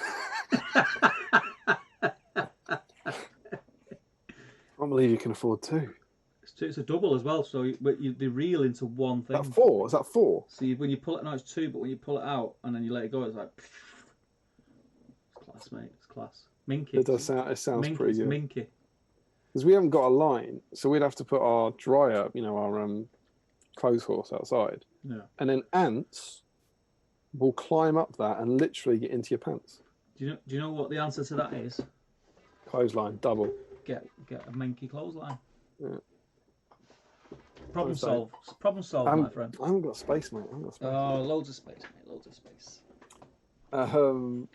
can't believe you can afford 2. It's a double as well, so they reel into one thing. Is that 4? Is that 4? So when you pull it, no, it's 2, but when you pull it out and then you let it go, it's like... It's class, mate. It's class. Minky. It does sound. It sounds minky, pretty good. Minky. Because we haven't got a line, so we'd have to put our dryer, our clothes horse outside. Yeah. And then ants will climb up that and literally get into your pants. Do you know what the answer to that is? Clothesline, double. Get a minky clothesline. Yeah. Problem solved. Problem solved, my friend. I haven't got space, mate. Oh, loads of space, mate. Loads of space.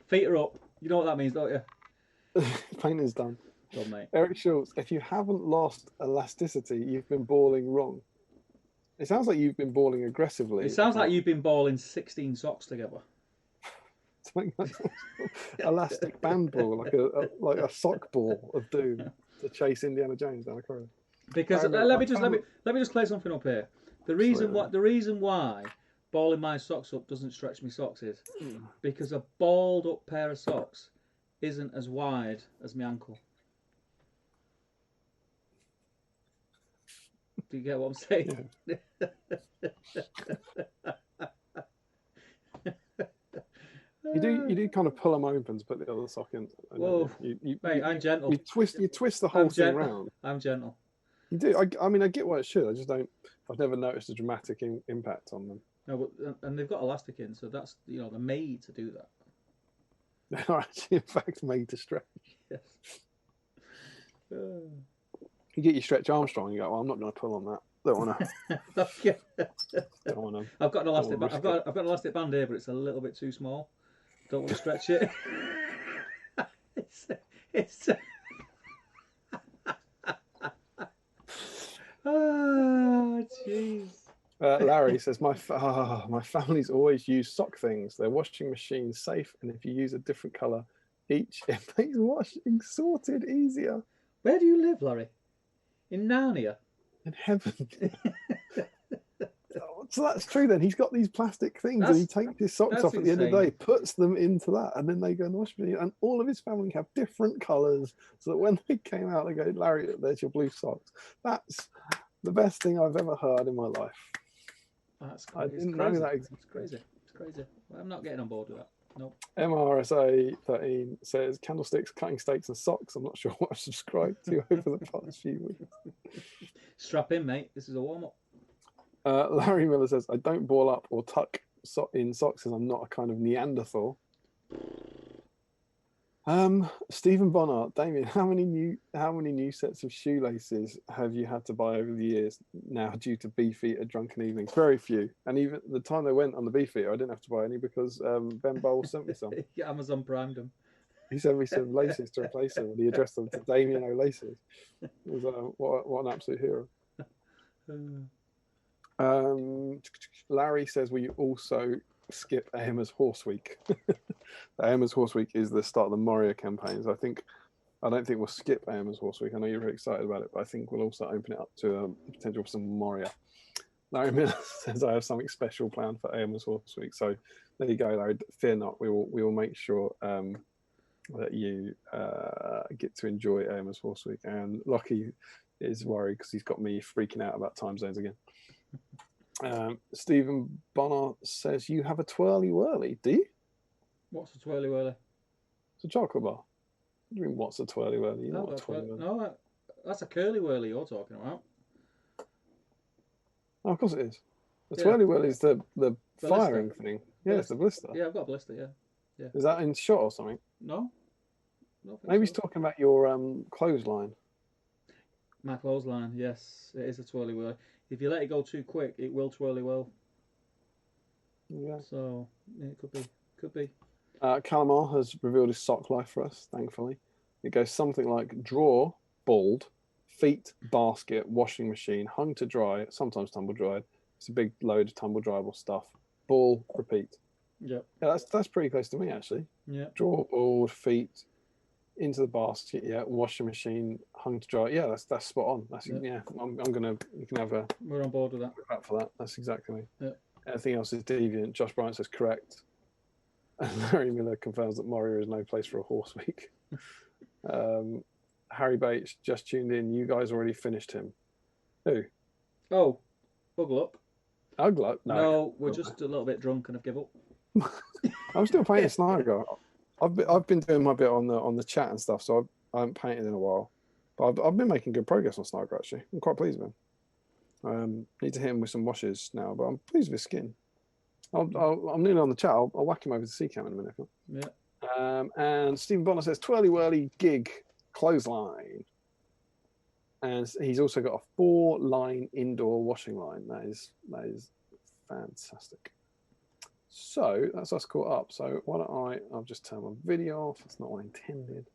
Feet are up. You know what that means, don't you? Painting's done. Done, mate. Eric Schultz, if you haven't lost elasticity, you've been balling wrong. It sounds like you've been balling aggressively. It sounds like you've been balling 16 socks together. Elastic band ball, like a sock ball of doom to chase Indiana Jones down the corridor. Because let me just clear something up here. The reason why balling my socks up doesn't stretch my socks is because a balled up pair of socks isn't as wide as my ankle. Do you get what I'm saying? Yeah. You do kind of pull them open to put the other sock in. Whoa, mate, I'm gentle. You twist the whole thing round. I'm gentle. You do. I mean, I get why it should. I just don't. I've never noticed a dramatic impact on them. No, but and they've got elastic in, so that's they're made to do that. They are actually, in fact, made to stretch. Yes. You get your Stretch Armstrong, you go, well, I'm not going to pull on that. Don't want to. Don't want to. I've got an elastic. I've got an elastic band here, but it's a little bit too small. Don't want to stretch it. it's. Oh, jeez. Larry says, my family's always use sock things. Their washing machine's safe, and if you use a different colour each, it makes washing sorted easier. Where do you live, Larry? In Narnia? In heaven. So that's true then. He's got these plastic things and he takes his socks off at the end of the day, puts them into that, and then they go in the washing machine. And all of his family have different colours so that when they came out, they go, Larry, there's your blue socks. That's the best thing I've ever heard in my life. That's I didn't know that existed. It's crazy. It's crazy. Well, I'm not getting on board with that. Nope. MRSA 13 says candlesticks, cutting steaks, and socks. I'm not sure what I've subscribed to over the past few weeks. Strap in, mate. This is a warm up. Larry Miller says, I don't ball up or tuck in socks as I'm not a kind of Neanderthal. Stephen Bonner, Damian, how many new sets of shoelaces have you had to buy over the years now due to Beefeater drunken evenings? Very few. And even the time they went on the Beefeater, I didn't have to buy any because Ben Bowles sent me some. Amazon primed them. He sent me some laces to replace them, and he addressed them to Damian O'Laces. It was what an absolute hero. Larry says, will you also skip Ahima's Horse Week? Ahima's Horse Week is the start of the Moria campaigns. I don't think we'll skip Ahima's Horse Week. I know you're very excited about it, but I think we'll also open it up to potential for some Moria. Larry Miller says, I have something special planned for Ahima's Horse Week. So there you go, Larry. Fear not. We will make sure that you get to enjoy Ahima's Horse Week. And Lockie is worried because he's got me freaking out about time zones again. Stephen Bonner says, you have a twirly whirly, do you? What's a twirly whirly? It's a chocolate bar. I mean, what's a twirly whirly? You know I've what a got twirly whirly? no, that's a curly whirly you're talking about. Oh, of course it is. The Yeah, twirly whirly is the ballista. firing thing. Yeah, it's the Ballista. blister. Yeah, I've got a blister. Yeah, yeah. Is that in shot or something? No, I don't think Maybe he's so. talking about your clothesline. My clothesline. Yes, it is a twirly whirly. If you let it go too quick, it will twirly well. Yeah. So yeah, it could be. Could be. Calamar has revealed his sock life for us, thankfully. It goes something like draw, bald, feet, basket, washing machine, hung to dry, sometimes tumble dried. It's a big load of tumble dryable stuff. Ball, repeat. Yep. Yeah, that's pretty close to me actually. Yeah. Draw, bald, feet, into the basket. Yeah, washing machine, hung to dry. Yeah, that's spot on. That's Yep. yeah. I'm gonna. You can have a We're on board with that. clap for that. That's exactly me. Yep. Anything else is deviant. Josh Bryant says correct. And Larry Miller confirms that Moria is no place for a horse week. Harry Bates just tuned in. You guys already finished him. Who? Oh, Ugluk. Ugluk? No, we're just a little bit drunk and have give up. I'm still painting Sniper. I've been doing my bit on the chat and stuff, so I haven't painted in a while. But I've been making good progress on Sniper actually. I'm quite pleased with him. Need to hit him with some washes now, but I'm pleased with his skin. I'm nearly on the chat. I'll whack him over to C-Cam in a minute. Yeah. And Stephen Bonner says twirly whirly gig clothesline, and he's also got a 4-line indoor washing line. That is fantastic. So that's us caught up. So why don't I'll just turn my video off. That's not what I intended.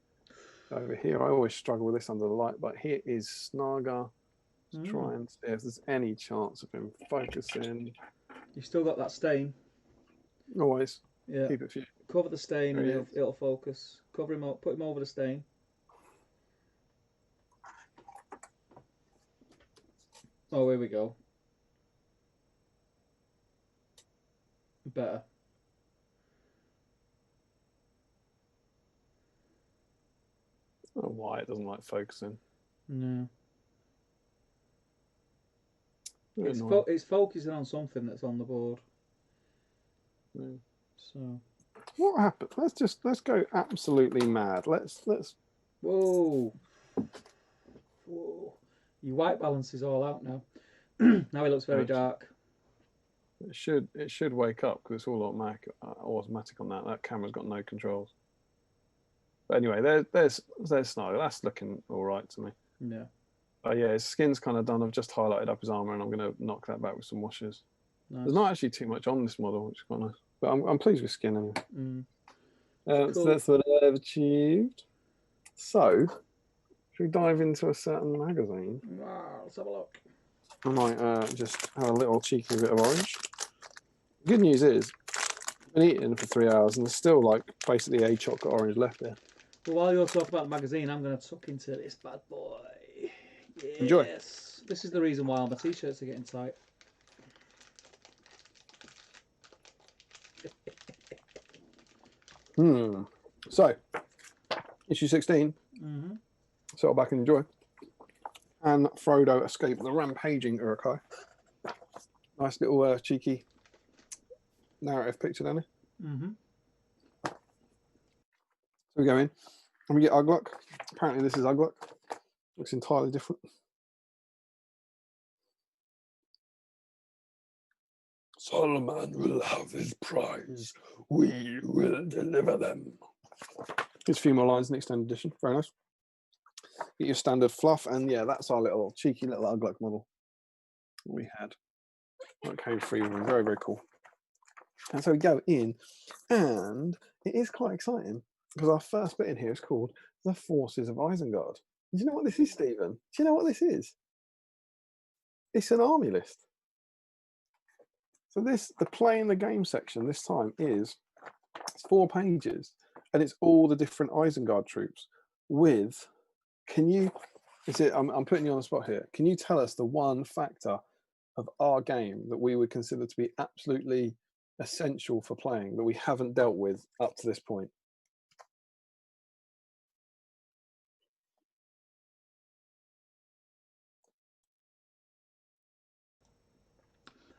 Over here, I always struggle with this under the light, but here is Snaga. Let's try and see if there's any chance of him focusing. You've still got that stain. Always. Yeah. Keep it for you. Cover the stain There and it'll focus. Cover him up. Put him over the stain. Oh, here we go. Better. I don't know why it doesn't like focusing. No. It's focusing on something that's on the board. Yeah. So. What happened? Let's go absolutely mad. Let's. Whoa. Whoa. Your white balance is all out now. Now it looks very dark. It should wake up because it's all automatic on that. That camera's got no controls. But anyway, there's Snow. That's looking all right to me. Yeah. Yeah, his skin's kind of done. I've just highlighted up his armor, and I'm going to knock that back with some washes. Nice. There's not actually too much on this model, which is quite nice. But I'm pleased with skin anyway. Cool. So that's what I've achieved. So, should we dive into a certain magazine? Let's have a look. I might just have a little cheeky bit of orange. Good news is, I've been eating for 3 hours, and there's still like basically a chocolate orange left there. Well, while you're talking about the magazine, I'm going to tuck into this bad boy. Yes. Enjoy. This is the reason why all my t-shirts are getting tight. So, issue 16. Settle back and enjoy. And Frodo escape the rampaging Uruk-hai. Nice little cheeky narrative picture, Danny. So we go in and we get Ugluk. Apparently this is Ugluk. Looks entirely different. Solomon will have his prize. We will deliver them. Here's a few more lines in the extended edition. Very nice. Get your standard fluff, and yeah, that's our little cheeky little Ugluk model we had. That came free with them. Very, very cool. And so we go in, and it is quite exciting because our first bit in here is called The Forces of Isengard. Do you know what this is, Stephen? Do you know what this is? It's an army list. So the playing the game section this time it's 4 pages, and it's all the different Isengard troops with. I'm putting you on the spot here. Can you tell us the one factor of our game that we would consider to be absolutely essential for playing that we haven't dealt with up to this point?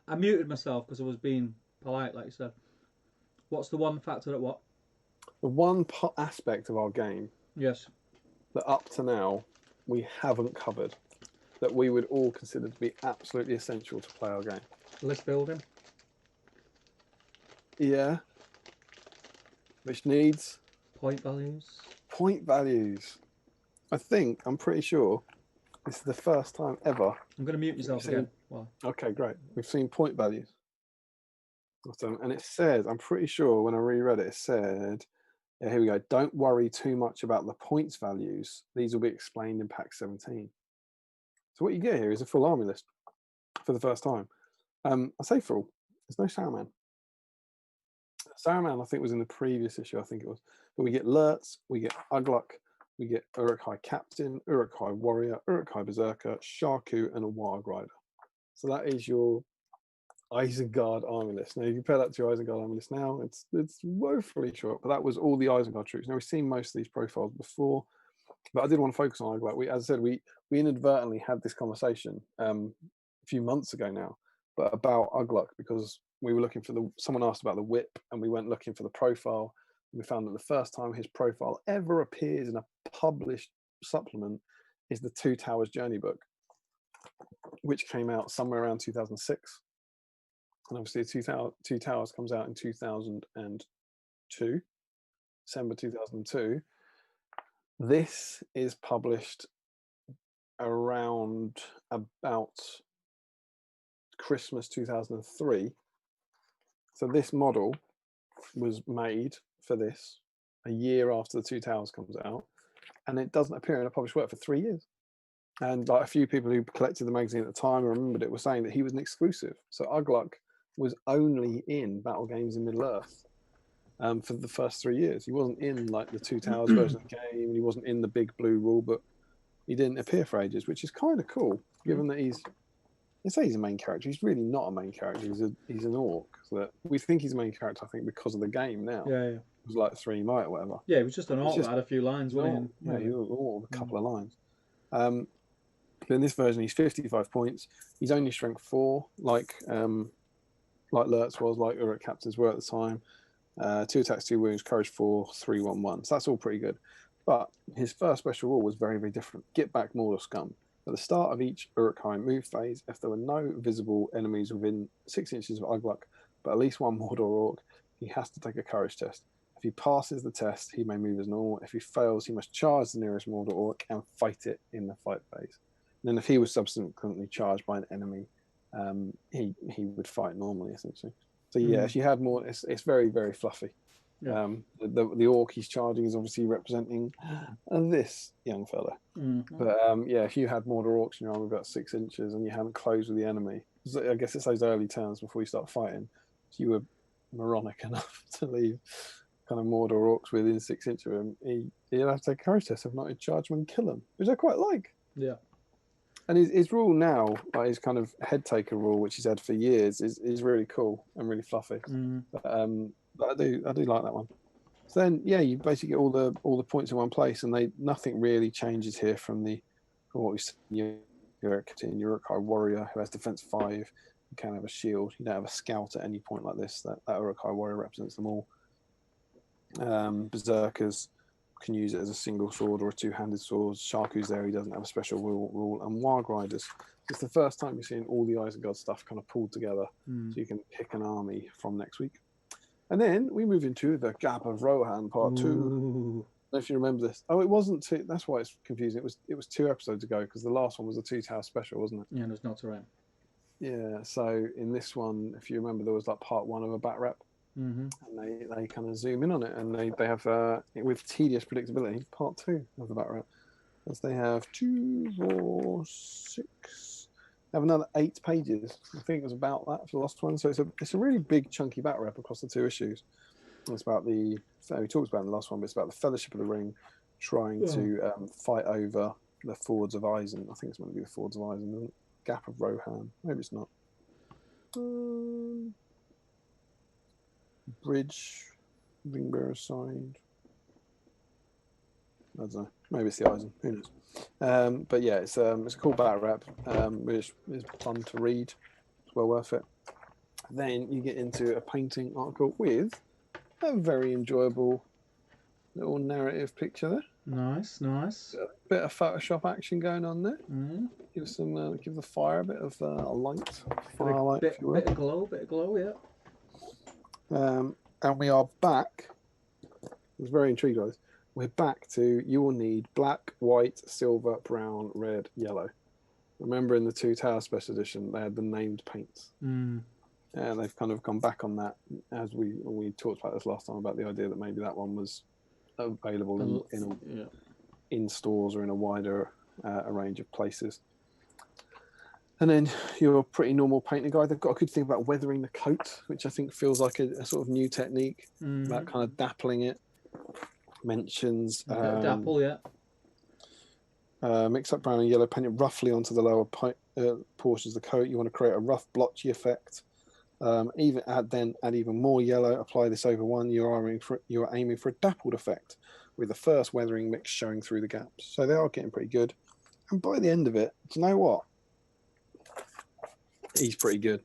I muted myself because I was being polite, like you said. What's the one factor that what? The one aspect of our game Yes. that up to now we haven't covered, that we would all consider to be absolutely essential to play our game? List building. Yeah. Which needs Point values. point values. I'm pretty sure this is the first time ever. I'm going to mute yourself again. Wow. Okay, great. We've seen point values. Awesome. And it says, I'm pretty sure when I reread it, it said, yeah, here we go. Don't worry too much about the points values. These will be explained in pack 17. So what you get here is a full army list for the first time. I say full. There's no Saruman. Saruman, I think, was in the previous issue. I think it was. But we get Lurtz, we get Ugluk, we get Uruk-hai Captain, Uruk-hai Warrior, Uruk-hai Berserker, Sharku, and a Warg Rider. So that is your Isengard army list. Now, if you compare that to your Isengard army list now, it's woefully short. But that was all the Isengard troops. Now, we've seen most of these profiles before, but I did want to focus on Ugluk. As I said, we inadvertently had this conversation a few months ago now, but about Ugluk, because we were looking for someone asked about the whip, and we went looking for the profile. And we found that the first time his profile ever appears in a published supplement is the Two Towers Journey book, which came out somewhere around 2006. And obviously, Two Towers comes out in 2002, December 2002. This is published around about Christmas 2003. So this model was made for this a year after the Two Towers comes out, and it doesn't appear in a published work for 3 years. And like a few people who collected the magazine at the time and remembered it were saying that he was an exclusive. So Ugluk was only in Battle Games in Middle Earth for the first 3 years. He wasn't in like the Two Towers version of the game, and he wasn't in the big blue rule book. He didn't appear for ages, which is kind of cool, given that he's a main character. He's really not a main character. He's an orc. So that we think he's a main character, I think, because of the game now. Yeah. It was like 3 might or whatever. Yeah, it was just an orc that had a few lines, wasn't he? Yeah, he was all a couple of lines. But in this version, he's 55 points. He's only strength 4, like Lurtz was, like Uruk captains were at the time. 2 attacks, 2 wounds, courage 4, 3/1/1. So that's all pretty good. But his first special rule was very, very different. Get back Mordor scum. At the start of each Uruk-hai move phase, if there were no visible enemies within 6 inches of Ugluk, but at least one Mordor orc, he has to take a courage test. If he passes the test, he may move as normal. If he fails, he must charge the nearest Mordor orc and fight it in the fight phase. And then if he was subsequently charged by an enemy, he would fight normally, essentially. So yeah, if you had more, it's very, very fluffy. Yeah. The orc he's charging is obviously representing this young fella. But yeah, if you had Mordor orcs in your army about 6 inches and you hadn't closed with the enemy, I guess it's those early turns before you start fighting, so you were moronic enough to leave kind of Mordor orcs within 6 inches of him, he'd have to take a courage test if not he'd charge him and kill him, which I quite like. Yeah. And his rule now, like his kind of head taker rule, which he's had for years, is really cool and really fluffy. But I do like that one. So then, yeah, you basically get all the points in one place, and nothing really changes here from what we see. You're a Uruk-hai warrior who has defense 5. You can have a shield. You don't have a scout at any point like this. That Uruk-hai warrior represents them all. Berserkers can use it as a single sword or a 2-handed sword. Sharku's there, he doesn't have a special rule. And Warg Riders, it's the first time you're seeing all the Isengard stuff kind of pulled together, so you can pick an army from next week. And then we move into the Gap of Rohan Part 2. I don't know if you remember this. Oh, it wasn't 2. That's why it's confusing. It was 2 episodes ago, because the last one was a 2-tower special, wasn't it? Yeah, there's no terrain. Yeah, so in this one, if you remember, there was like Part 1 of a bat rep. And they kind of zoom in on it, and they have with tedious predictability Part 2 of the bat rep, as they have 2, 4, 6. They have another 8 pages. I think it was about that for the last one. So it's a really big chunky bat rep across the 2 issues. It's about he talks about in the last one, but it's about the Fellowship of the Ring trying to fight over the Fords of Eisen. I think it's meant to be the Fords of Eisen, isn't it? Gap of Rohan. Maybe it's not. Bridge, Ringbearer side. I don't know. Maybe it's the Eisen. Who knows? But yeah, it's a cool battle rap, which is fun to read. It's well worth it. Then you get into a painting article with a very enjoyable little narrative picture there. Nice, nice. Bit of Photoshop action going on there. Mm. Give the fire a bit of a light, firelight, Bit, if you will. bit of glow, yeah. And we are back. I was very intrigued by this. We're back to you will need black, white, silver, brown, red, yellow. Remember in the Two Towers Special Edition, they had the named paints. Mm. And they've kind of gone back on that as we talked about this last time about the idea that maybe that one was available in stores or in a wider range of places. And then your pretty normal painting guide. They've got a good thing about weathering the coat, which I think feels like a sort of new technique about kind of dappling it. Mentions dapple, yeah. Mix up brown and yellow, paint it roughly onto the lower portions of the coat. You want to create a rough blotchy effect. Even add even more yellow. Apply this over one. You are aiming for a dappled effect, with the first weathering mix showing through the gaps. So they are getting pretty good. And by the end of it, do you know what? He's pretty good.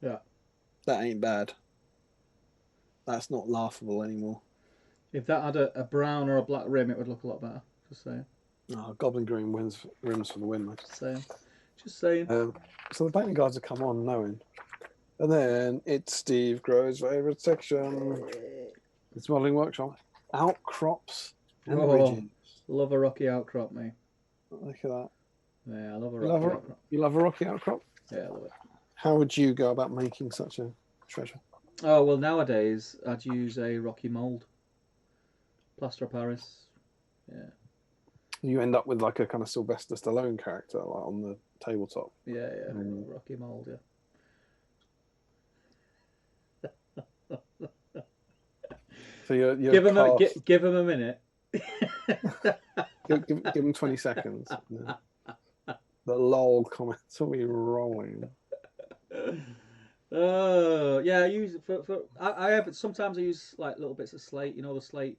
Yeah. That ain't bad. That's not laughable anymore. If that had a brown or a black rim, it would look a lot better. Just saying. Oh, Goblin Green rims for the win, mate. Just saying. So the painting guides have come on knowing. And then it's Steve Grove's favourite section. It's Modelling Workshop. Outcrops and ridges. Love a rocky outcrop, mate. Look at that. Yeah, I love a rocky outcrop. You love a rocky outcrop? Yeah, I love it. How would you go about making such a treasure? Oh, well, nowadays, I'd use a rocky mould. Plaster of Paris. Yeah. You end up with like a kind of Sylvester Stallone character like on the tabletop. Yeah. Rocky mould, yeah. So you're give him a minute. give him 20 seconds. The lol comments will be rolling. Yeah, I use it for I have sometimes I use like little bits of slate, you know, the slate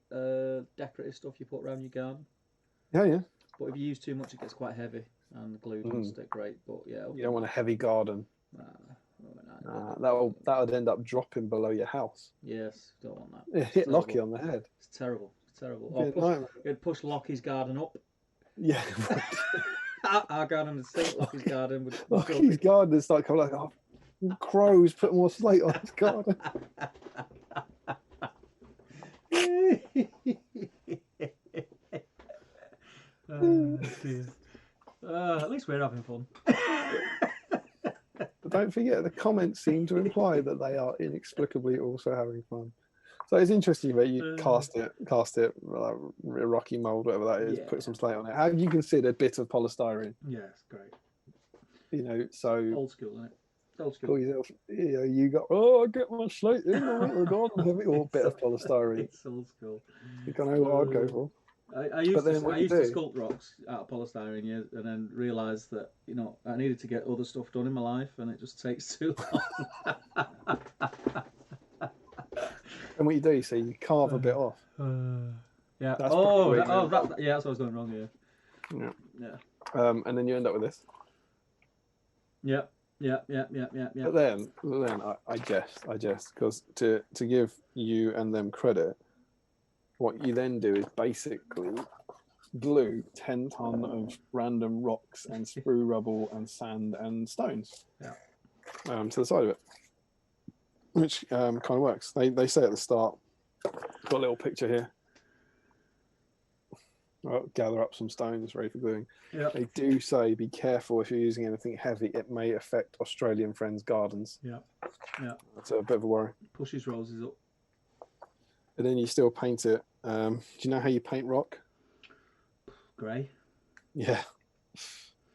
decorative stuff you put around your garden. Yeah. But if you use too much, it gets quite heavy, and the glue doesn't stick great. But yeah, you don't want a heavy garden. That would end up dropping below your house. Yes, don't want that. It hit Lockie on the head. It's terrible. Or it'd push Lockie's garden up. Yeah. Our garden would sink. Lockie's garden would. Lockie's garden is like, crows put more slate on his garden. At least we're having fun. But don't forget, the comments seem to imply that they are inexplicably also having fun. So it's interesting that you cast it, like, rocky mold, whatever that is, put some slate on it. Have you considered a bit of polystyrene? Yes, great. You know, so old school, isn't it? Old school. Call yourself, you got, I get my slate in, or a bit of polystyrene. It's old school. I think I know what I'd go for. I used to sculpt rocks out of polystyrene, and then realised that I needed to get other stuff done in my life, and it just takes too long. And what you do, so you carve a bit off. Yeah. That's that's what I was going wrong. Yeah. And then you end up with this. Yeah. But then I jest, because to give you and them credit, what you then do is basically glue 10 ton of random rocks and sprue rubble and sand and stones to the side of it, which kind of works. They say at the start, got a little picture here. Gather up some stones ready for gluing. They do say be careful if you're using anything heavy, it may affect Australian friends' gardens. That's a bit of a worry. Pushes roses up. But then you still paint it. Do you know how you paint rock? Grey. Yeah,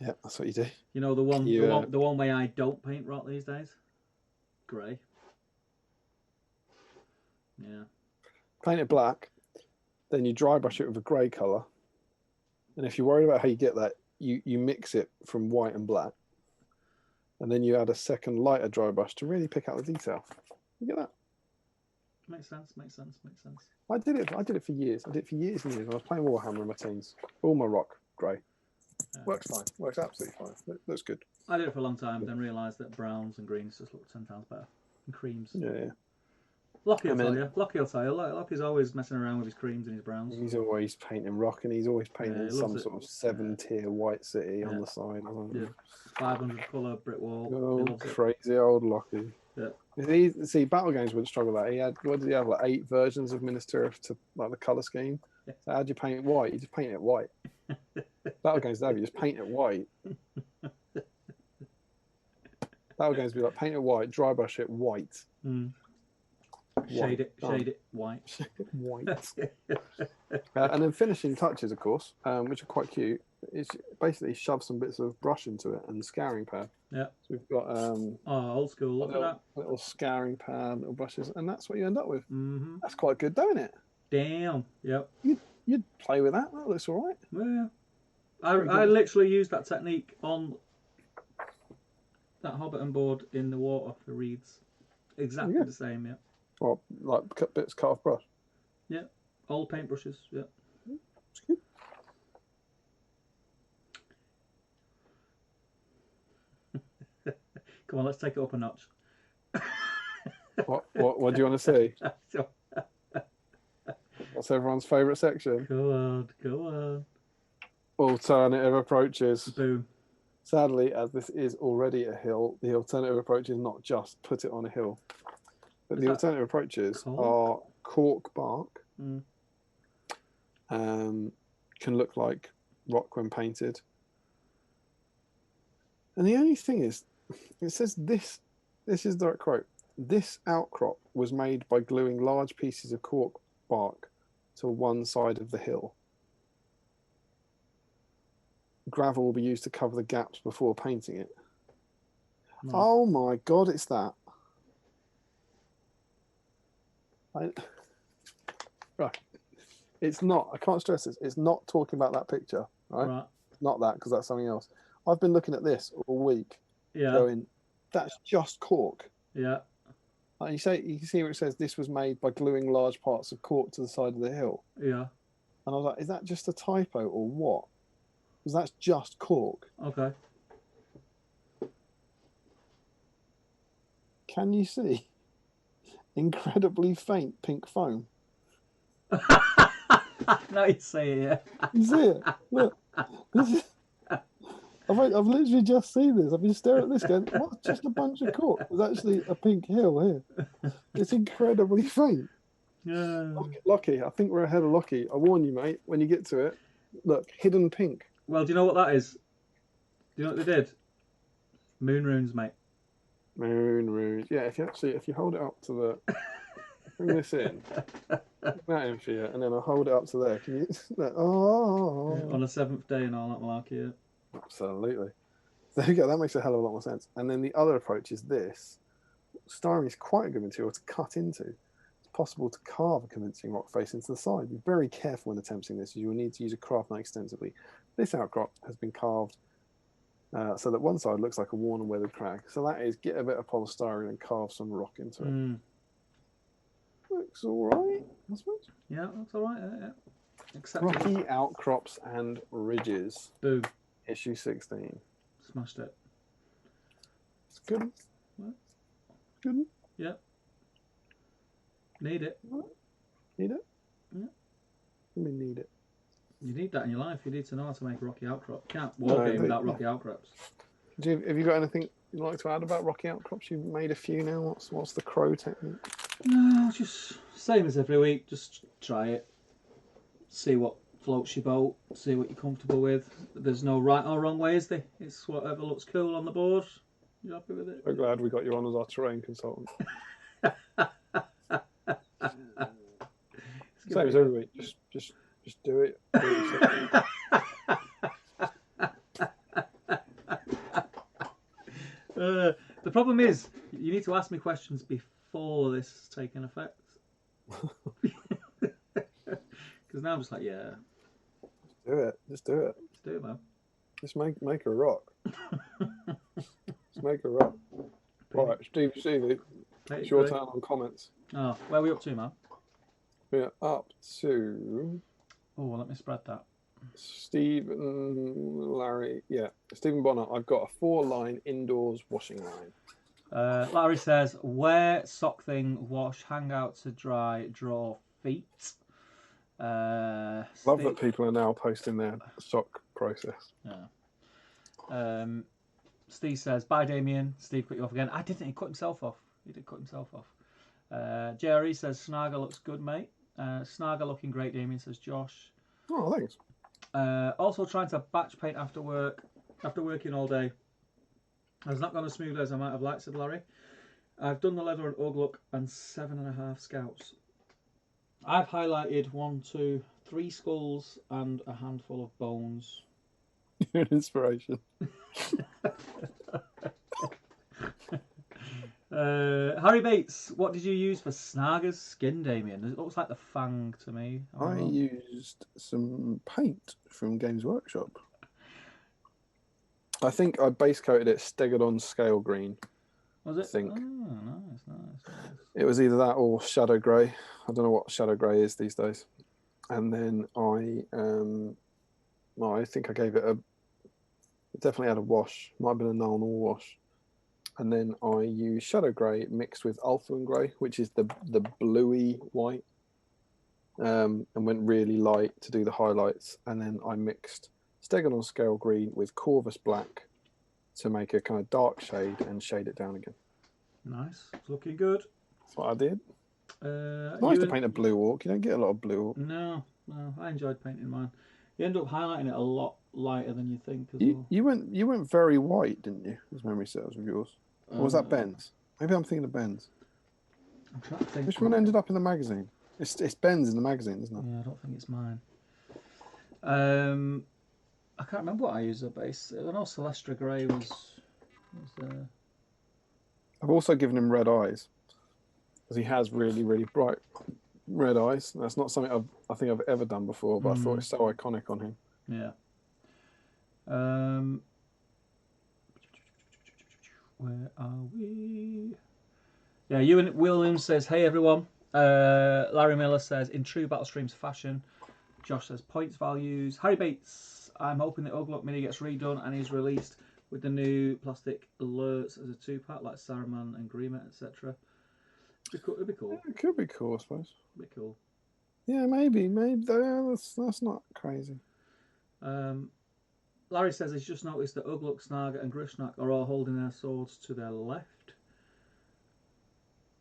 that's what you do. You know the one way I don't paint rock these days? Grey. Yeah. Paint it black, then you dry brush it with a grey colour. And if you're worried about how you get that, you mix it from white and black. And then you add a second lighter dry brush to really pick out the detail. You get that? Makes sense. I did it for years. I was playing Warhammer in my teens. All my rock grey. Works fine. Works absolutely fine. Looks good. I did it for a long time, then realised that browns and greens just look 10 times better. And creams. Yeah. Lockie will And tell then you. Lockie will tell you. Lockie's always messing around with his creams and his browns. he's always painting rock, and he's always painting he some loves it. sort of 7-tier white city on the side. Yeah. 500 colour brick wall. Oh, crazy old Lockie. Yeah. See, Battle Games wouldn't struggle with that. He had, what did he have, like 8 versions of Minas Tirith to like the colour scheme. Yeah. So how'd you paint it white? You just paint it white. Battle Games, you just paint it white. Battle Games would be like paint it white, dry brush it white. Mm. Shade it white. White. And then finishing touches, of course, which are quite cute. Is basically shove some bits of brush into it and scouring pad. Yeah. So we've got old school. Look at that. Little scouring pad, little brushes, and that's what you end up with. Mm-hmm. That's quite good, don't it? Damn. Yep. You'd play with that. That looks all right. Yeah. I literally used that technique on that Hobbiton board in the water for reeds. Exactly the same. Yeah. Well, like cut off brush. Yeah. Old paintbrushes. Yeah. It's good. Come on, let's take it up a notch. What do you want to see? What's everyone's favourite section? Go on. Alternative approaches. Boom. Sadly, as this is already a hill, the alternative approach is not just put it on a hill. But the alternative approaches are cork bark. Mm. Can look like rock when painted. And the only thing is, it says this is the direct quote. This outcrop was made by gluing large pieces of cork bark to one side of the hill. Gravel will be used to cover the gaps before painting it. No. Oh my God, it's that. Right. It's not, I can't stress this, it's not talking about that picture, right? Not that, because that's something else. I've been looking at this all week, going, that's just cork. Yeah. Like you can see where it says this was made by gluing large parts of cork to the side of the hill. Yeah. And I was like, is that just a typo or what? Because that's just cork. Okay. Can you see incredibly faint pink foam? Now you see it, yeah. You see it? Look. I've literally just seen this. I've been staring at this going, what's just a bunch of cork? There's actually a pink hill here. It's incredibly faint. Yeah. Lockie, I think we're ahead of Lockie. I warn you, mate, when you get to it, look, hidden pink. Well, do you know what that is? Do you know what they did? Moon runes, mate. Moon runes. Yeah, if you hold it up to the... Bring this in. That in for you, and then I'll hold it up to there. Can you... Oh. On the 7th day and all that malarkey, yeah. Absolutely. There you go. That makes a hell of a lot more sense. And then the other approach is this. Styrene is quite a good material to cut into. It's possible to carve a convincing rock face into the side. Be very careful when attempting this, as you will need to use a craft knife extensively. This outcrop has been carved so that one side looks like a worn and weathered crag. So that is, get a bit of polystyrene and carve some rock into it. Mm. Looks all right, I suppose. Yeah, looks all right. Yeah. Acceptable. Rocky outcrops and ridges. Boom. Issue 16. Smashed it. It's good. What? Good. Yeah. Need it. Need it? Yeah. I mean, need it. You need that in your life. You need to know how to make a rocky outcrop. You can't war game without rocky outcrops. Have you got anything you'd like to add about rocky outcrops? You've made a few now. What's the crow technique? No, just same as every week. Just try it. See what floats your boat. See what you're comfortable with. There's no right or wrong way, is there? It's whatever looks cool on the board. You happy with it? So glad we got you on as our terrain consultant. Same as every week. Just do it. The problem is, you need to ask me questions before this is taking effect. Because now I'm just like, yeah. Just do it. Just do it, man. Just make a rock. Just make a rock. Right, Stevie, it's your turn on comments. Oh, where are we up to, man? We're up to... Oh, well, let me spread that. Stephen Bonner. I've got a 4-line indoors washing line. Larry says, wear sock thing, wash, hang out to dry, draw feet. Love Steve... that people are now posting their sock process. Yeah. Steve says, bye Damian. Steve cut you off again. I didn't. He cut himself off. He did cut himself off. JRE says, Snagger looks good, mate. Snagger looking great, Damian, says Josh. Oh, thanks. Also trying to batch paint after working all day. It's not gone as smoothly as I might have liked, said Larry. I've done the leather and Ugluk and 7.5 scouts. I've highlighted 1, 2, 3 skulls and a handful of bones. You're an inspiration. Harry Bates, what did you use for Snagger's skin, Damian? It looks like the fang to me. I used some paint from Games Workshop. I think I base coated it Stegodon scale green. Was it? I think. Oh, nice. It was either that or shadow grey. I don't know what shadow grey is these days. And then I think I gave it it definitely had a wash. Might have been a null wash. And then I used shadow grey mixed with Ulthuan grey, which is the bluey white, and went really light to do the highlights. And then I mixed Stegodon scale green with Corvus black to make a kind of dark shade and shade it down again. Nice. It's looking good. That's what I did. Nice to paint a blue orc. You don't get a lot of blue orc. No. I enjoyed painting mine. You end up highlighting it a lot lighter than you think as well. You went very white, didn't you? As memory serves with yours. Or was that Ben's? Maybe I'm thinking of Ben's. I'm trying to think. Which one ended up in the magazine? It's Ben's in the magazine, isn't it? Yeah, I don't think it's mine. I can't remember what I used as a base. I know Celestra Grey was I've also given him red eyes, because he has really, really bright red eyes. That's not something I think I've ever done before, but I thought it's so iconic on him. Yeah. Where are we? Yeah, Ewan Williams says, hey everyone. Larry Miller says, in true Battle Streams fashion. Josh says, points values. Harry Bates, I'm hoping the Ugluk mini gets redone and is released with the new plastic alerts as a 2-pack, like Saruman and Grima, etc. It'd be cool. Yeah, it could be cool, I suppose. It'd be cool. Yeah, maybe. That's not crazy. Larry says he's just noticed that Ugluk, Snaga and Grishnak are all holding their swords to their left.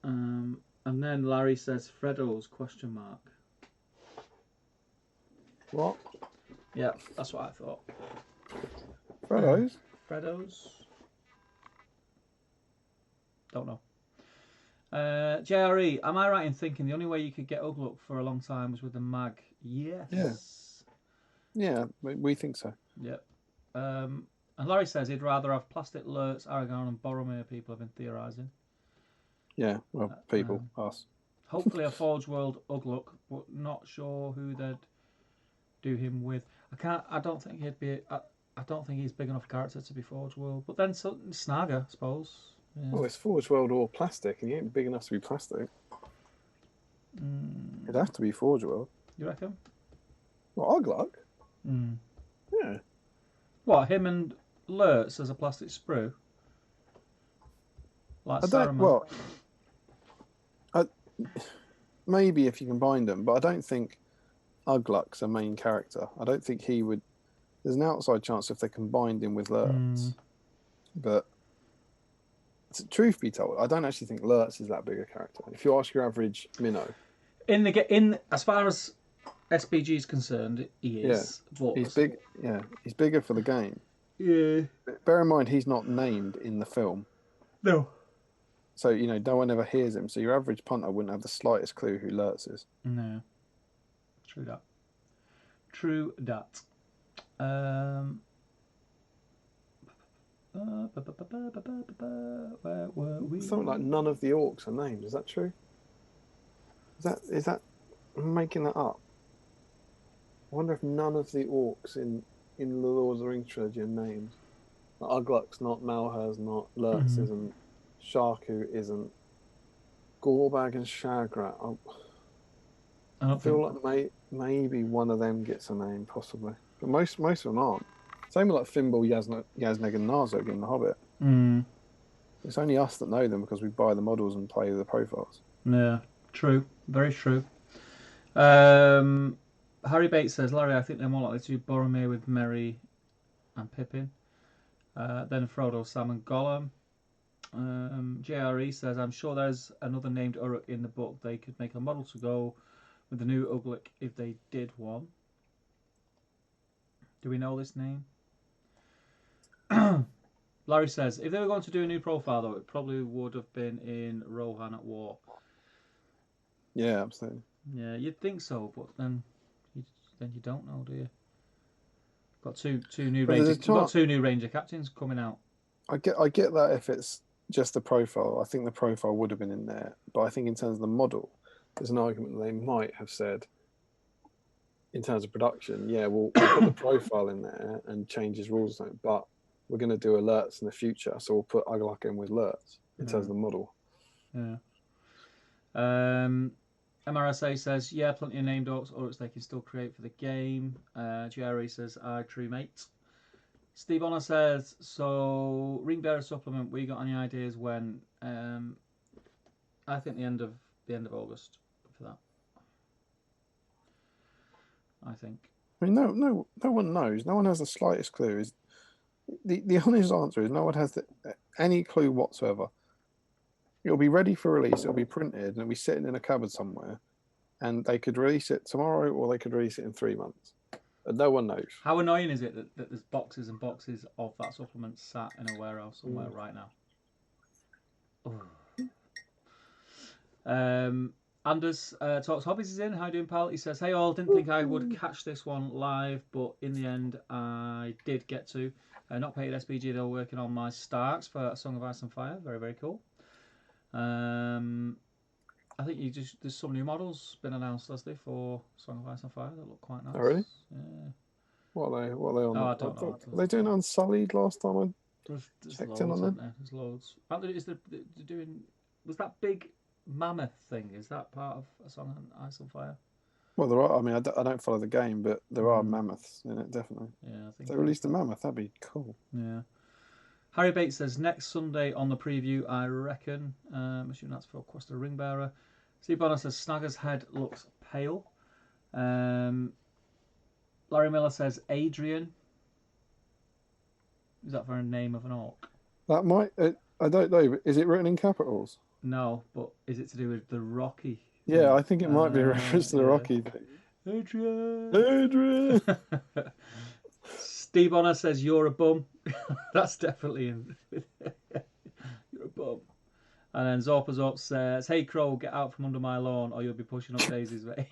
And then Larry says Freddo's ? What? Yeah, that's what I thought. Freddo's? Freddo's? Don't know. JRE, am I right in thinking the only way you could get Ugluk for a long time was with the mag? Yes. Yeah, we think so. Yep. And Larry says he'd rather have plastic Lurtz, Aragorn and Boromir, people have been theorising. Yeah, well, people, us. Hopefully a Forge World Ugluk, but not sure who they'd do him with. I don't think he'd be. I don't think he's big enough character to be Forge World. But then Snaga, I suppose. Yeah. Well, it's Forge World or plastic, and he ain't big enough to be plastic. It'd have to be Forge World. You reckon? What, Ugluk? Yeah. What, him and Lurtz as a plastic sprue? Like Saruman? Maybe if you combine them, but I don't think Ugluk's a main character. I don't think he would. There's an outside chance if they combined him with Lurtz. But truth be told, I don't actually think Lurtz is that big a character. If you ask your average minnow, in as far as SPG is concerned, he is. Yeah, but he's big. Yeah, he's bigger for the game. Yeah. Bear in mind, he's not named in the film. No. So, no one ever hears him. So your average punter wouldn't have the slightest clue who Lurtz is. No. True that. Where were we? Something like none of the orcs are named. Is that true? Is that I'm making that up? I wonder if none of the orcs in the Lord of the Rings trilogy are named. Like Ugluk's not, Malhur's not, Lurtz isn't, Sharku isn't, Gorbag and Shagrat. I feel like maybe one of them gets a name, possibly. But most of them aren't. Same with like Thimble, Yazneg and Narzog in The Hobbit. It's only us that know them because we buy the models and play the profiles. Yeah, true. Very true. Harry Bates says, Larry, I think they're more likely to do Boromir with Merry and Pippin. Then Frodo, Sam and Gollum. JRE says, I'm sure there's another named Uruk in the book. They could make a model to go with the new Ugluk if they did one. Do we know this name? Larry says, if they were going to do a new profile, though, it probably would have been in Rohan at War. Yeah, absolutely. Yeah, you'd think so, but then you don't know, do you? Got two new But there's ranger. a We've got chance. two new ranger captains coming out. I get that if it's just the profile. I think the profile would have been in there. But I think in terms of the model, there's an argument that they might have said, in terms of production, yeah, we'll put the profile in there and change his rules, but we're going to do alerts in the future, so we'll put Ugluk in with alerts in terms of the model. Yeah. MRSA says, yeah, plenty of named orcs, or they can still create for the game. Jerry says, true mate. Steve Honor says, so ring bearer supplement, we got any ideas when? I think the end of August for that. I think. I mean, no one knows. No one has the slightest clue. Is the honest answer is no one has any clue whatsoever. It'll be ready for release. It'll be printed and it'll be sitting in a cupboard somewhere, and they could release it tomorrow or they could release it in 3 months. And no one knows. How annoying is it that there's boxes and boxes of that supplement sat in a warehouse somewhere right now? Anders Talks Hobbies is in. How you doing, pal? He says, hey all, didn't think I would catch this one live, but in the end I did get to. Not paid SBG, though, working on my Starks for A Song of Ice and Fire. Very, very cool. I think there's some new models been announced, Leslie, for Song of Ice and Fire that look quite nice. Oh, really? Yeah. What are they on? Oh, I don't know. Were they doing Unsullied last time There's checked loads, in on them? there? There's loads. They're doing. Was that big mammoth thing? Is that part of A Song of Ice and Fire? Well, there are. I mean, I don't follow the game, but there are mammoths in it, definitely. Yeah, I think if they released a mammoth, that'd be cool. Yeah. Harry Bates says next Sunday on the preview, I reckon. Assuming that's for Quest of Ringbearer. Steve Bonner says Snagger's head looks pale. Larry Miller says Adrian. Is that for a name of an orc? That might. I don't know. But is it written in capitals? No, but is it to do with the Rocky? Yeah, I think it might be a reference to the Rocky thing. Adrian. Steve Bonner says you're a bum. That's definitely in. You're a bum. And then Zorpa says, hey Crow, get out from under my lawn or you'll be pushing up daisies, mate.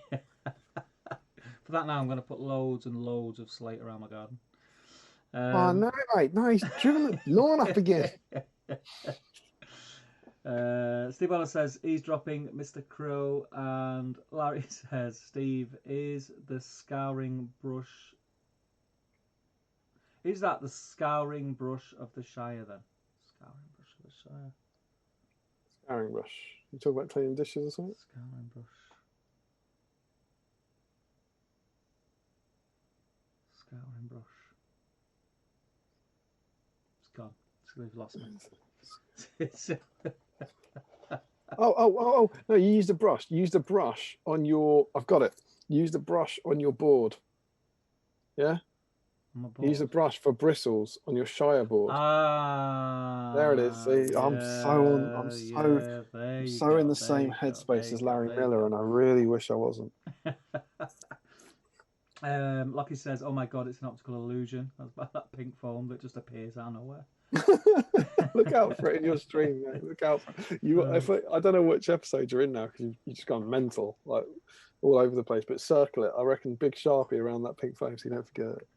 For that now I'm going to put loads and loads of slate around my garden. Oh no, mate! No, he's driven the lawn up again. Steve Bonner says he's dropping Mr. Crow, and Larry says, Steve, is the scouring brush. Is that the scouring brush of the Shire then? Scouring brush of the Shire. Scouring brush. You talk about cleaning dishes or something? Scouring brush. Scouring brush. It's gone. We've lost me. Oh! No, you used a brush. You used a brush on your. I've got it. You used a brush on your board. Yeah. You use a brush for bristles on your Shire board. There it is. See, Yeah, I'm so in the same headspace as Larry Miller, and I really wish I wasn't. Lucky says, "Oh my God, it's an optical illusion. That's about that pink foam that just appears out of nowhere." Look out for it in your stream, mate. Look out for it. I don't know which episode you're in now because you've just gone mental, like all over the place. But circle it. I reckon big Sharpie around that pink foam so you don't forget it.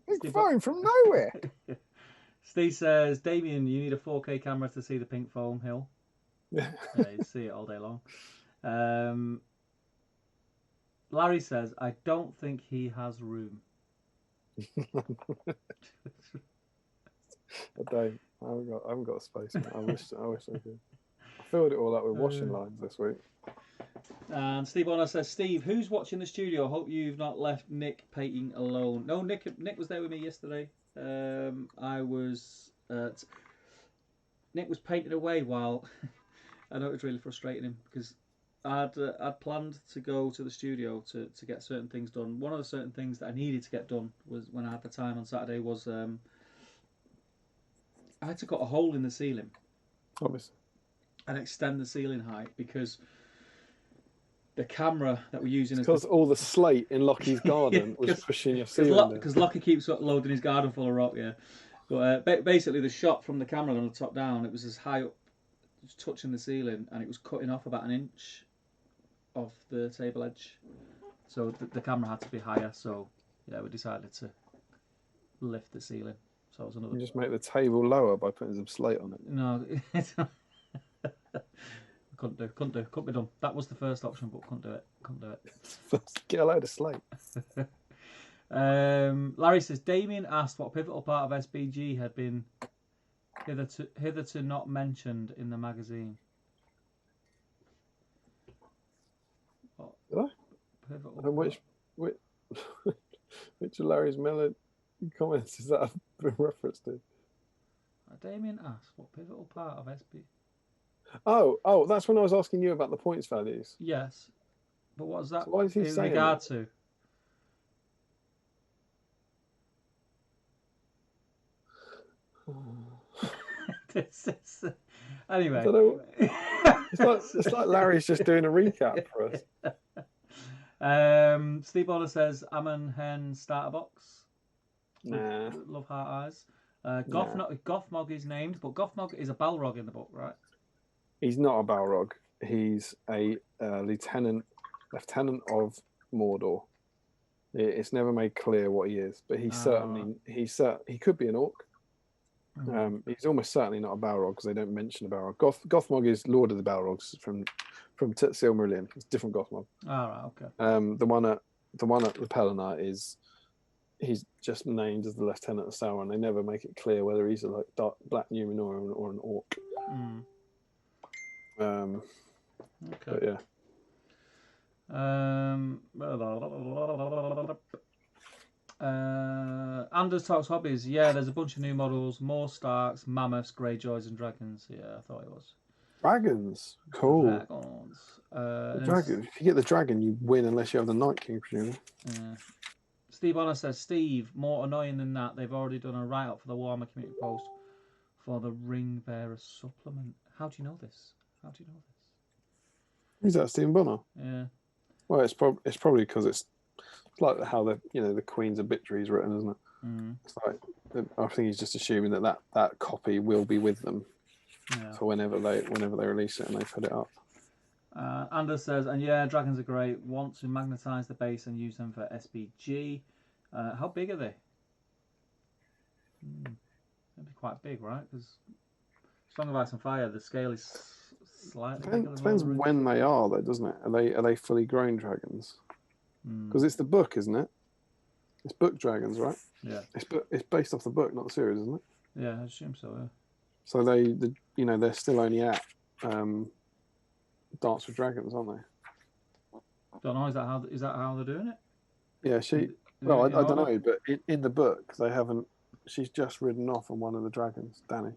Big foam from nowhere. Steve says, Damian, you need a 4K camera to see the pink foam hill. Yeah, you see it all day long. Larry says, I don't think he has room. I don't. I haven't got a space. I wish I could. I filled it all up with washing lines this week. And Steve Bonner says, Steve, who's watching the studio? Hope you've not left Nick painting alone. No, Nick was there with me yesterday. I was at Nick was painting away while I know it was really frustrating him because I'd planned to go to the studio to get certain things done. One of the certain things that I needed to get done was when I had the time on Saturday was I had to cut a hole in the ceiling. Obviously. And extend the ceiling height because the camera that we're using because all the slate in Lockie's garden was pushing your ceiling down. Because Lockie keeps loading his garden full of rock, yeah. But basically, the shot from the camera on the top down, it was as high up, just touching the ceiling, and it was cutting off about an inch of the table edge. So the camera had to be higher. So yeah, we decided to lift the ceiling. So it was another. You just make the table lower by putting some slate on it. No. Couldn't be done. That was the first option, but couldn't do it. Get a load of slate. Larry says Damian asked what pivotal part of SBG had been hitherto not mentioned in the magazine. What? Did I? Pivotal. And which of Larry's Miller comments is that a reference to? Damien asked what pivotal part of SBG. Oh, that's when I was asking you about the points values. Yes, but what is that? So why is he in saying regard that? To? Anyway, I don't know. It's like Larry's just doing a recap for us. Steve Bonner says Ammon Hen starter box. Nah. Love heart eyes. Gothmog is named, but Gothmog is a Balrog in the book, right? He's not a Balrog. He's a lieutenant of Mordor. It's never made clear what he is, but he could be an orc. He's almost certainly not a Balrog because they don't mention a Balrog. Gothmog is Lord of the Balrogs from Silmarillion. It's a different Gothmog. Right, okay. The one at the Pelennor he's just named as the Lieutenant of Sauron. They never make it clear whether he's a black Numenor or an orc. Okay. But yeah. Anders talks hobbies. Yeah, there's a bunch of new models, more Starks, Mammoths, Greyjoys, and Dragons. Yeah, I thought it was. Dragons, cool. Dragons. Dragon. If you get the dragon, you win unless you have the Night King, presumably. Yeah. Steve Honor says, Steve, more annoying than that, they've already done a write-up for the Warhammer community post for the Ring Bearer supplement. How do you know this? Who's that, Stephen Bonner? Yeah. Well, it's probably because it's like how the Queen's obituary is written, isn't it? It's like I think he's just assuming that copy will be with them for whenever they release it and they put it up. Anders says, and yeah, dragons are great. Want to magnetize the base and use them for SBG. How big are they? They'd be quite big, right? Because Song of Ice and Fire, the scale is slightly bigger. Depends when they are, though, doesn't it? Are they fully grown dragons? Because it's the book, isn't it? It's book dragons, right? Yeah. It's based off the book, not the series, isn't it? Yeah, I assume so. Yeah. So they're still only at Dance with Dragons, aren't they? Don't know. Is that how they're doing it? Yeah, well, I don't know, but in the book they haven't. She's just ridden off on one of the dragons, Danny.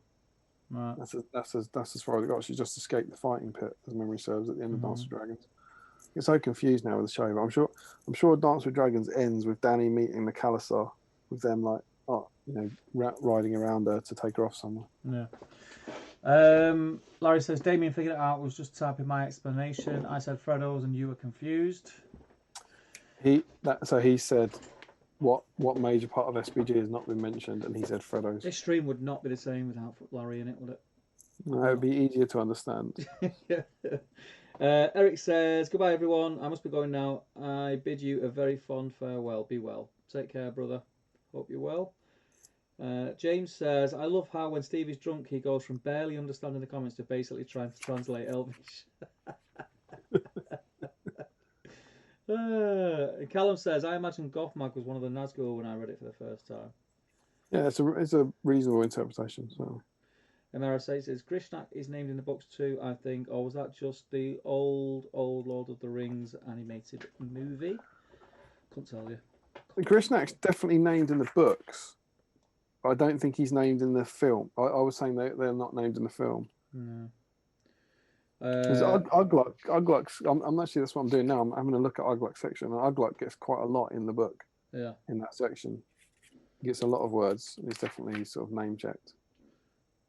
Right. That's as far as it got. She just escaped the fighting pit, as memory serves, at the end of Dance with Dragons. Get so confused now with the show, but I'm sure Dance with Dragons ends with Danny meeting the Khalasar, with them riding around her to take her off somewhere. Yeah. Larry says Damien figured it out. Was just typing my explanation. I said Freddo's and you were confused. He said what major part of SBG has not been mentioned, and he said Freddo's. This stream would not be the same without Larry in it, would it? No, it would be easier to understand. Yeah. Eric says, goodbye everyone, I must be going now. I bid you a very fond farewell. Be well. Take care, brother. Hope you're well. James says, I love how when Steve is drunk he goes from barely understanding the comments to basically trying to translate Elvish. Callum says, I imagine Gothmog was one of the Nazgul when I read it for the first time. Yeah, it's a reasonable interpretation. So Amara says, Grishnak is named in the books too, I think, or was that just the old Lord of the Rings animated movie? Couldn't tell you. Grishnak's definitely named in the books. I don't think he's named in the film. I was saying they're not named in the film. No. Because Ugluks, I'm actually, that's what I'm doing now. I'm having a look at Ugluk section. And Ugluk gets quite a lot in the book. Yeah. In that section, he gets a lot of words. He's definitely sort of name checked,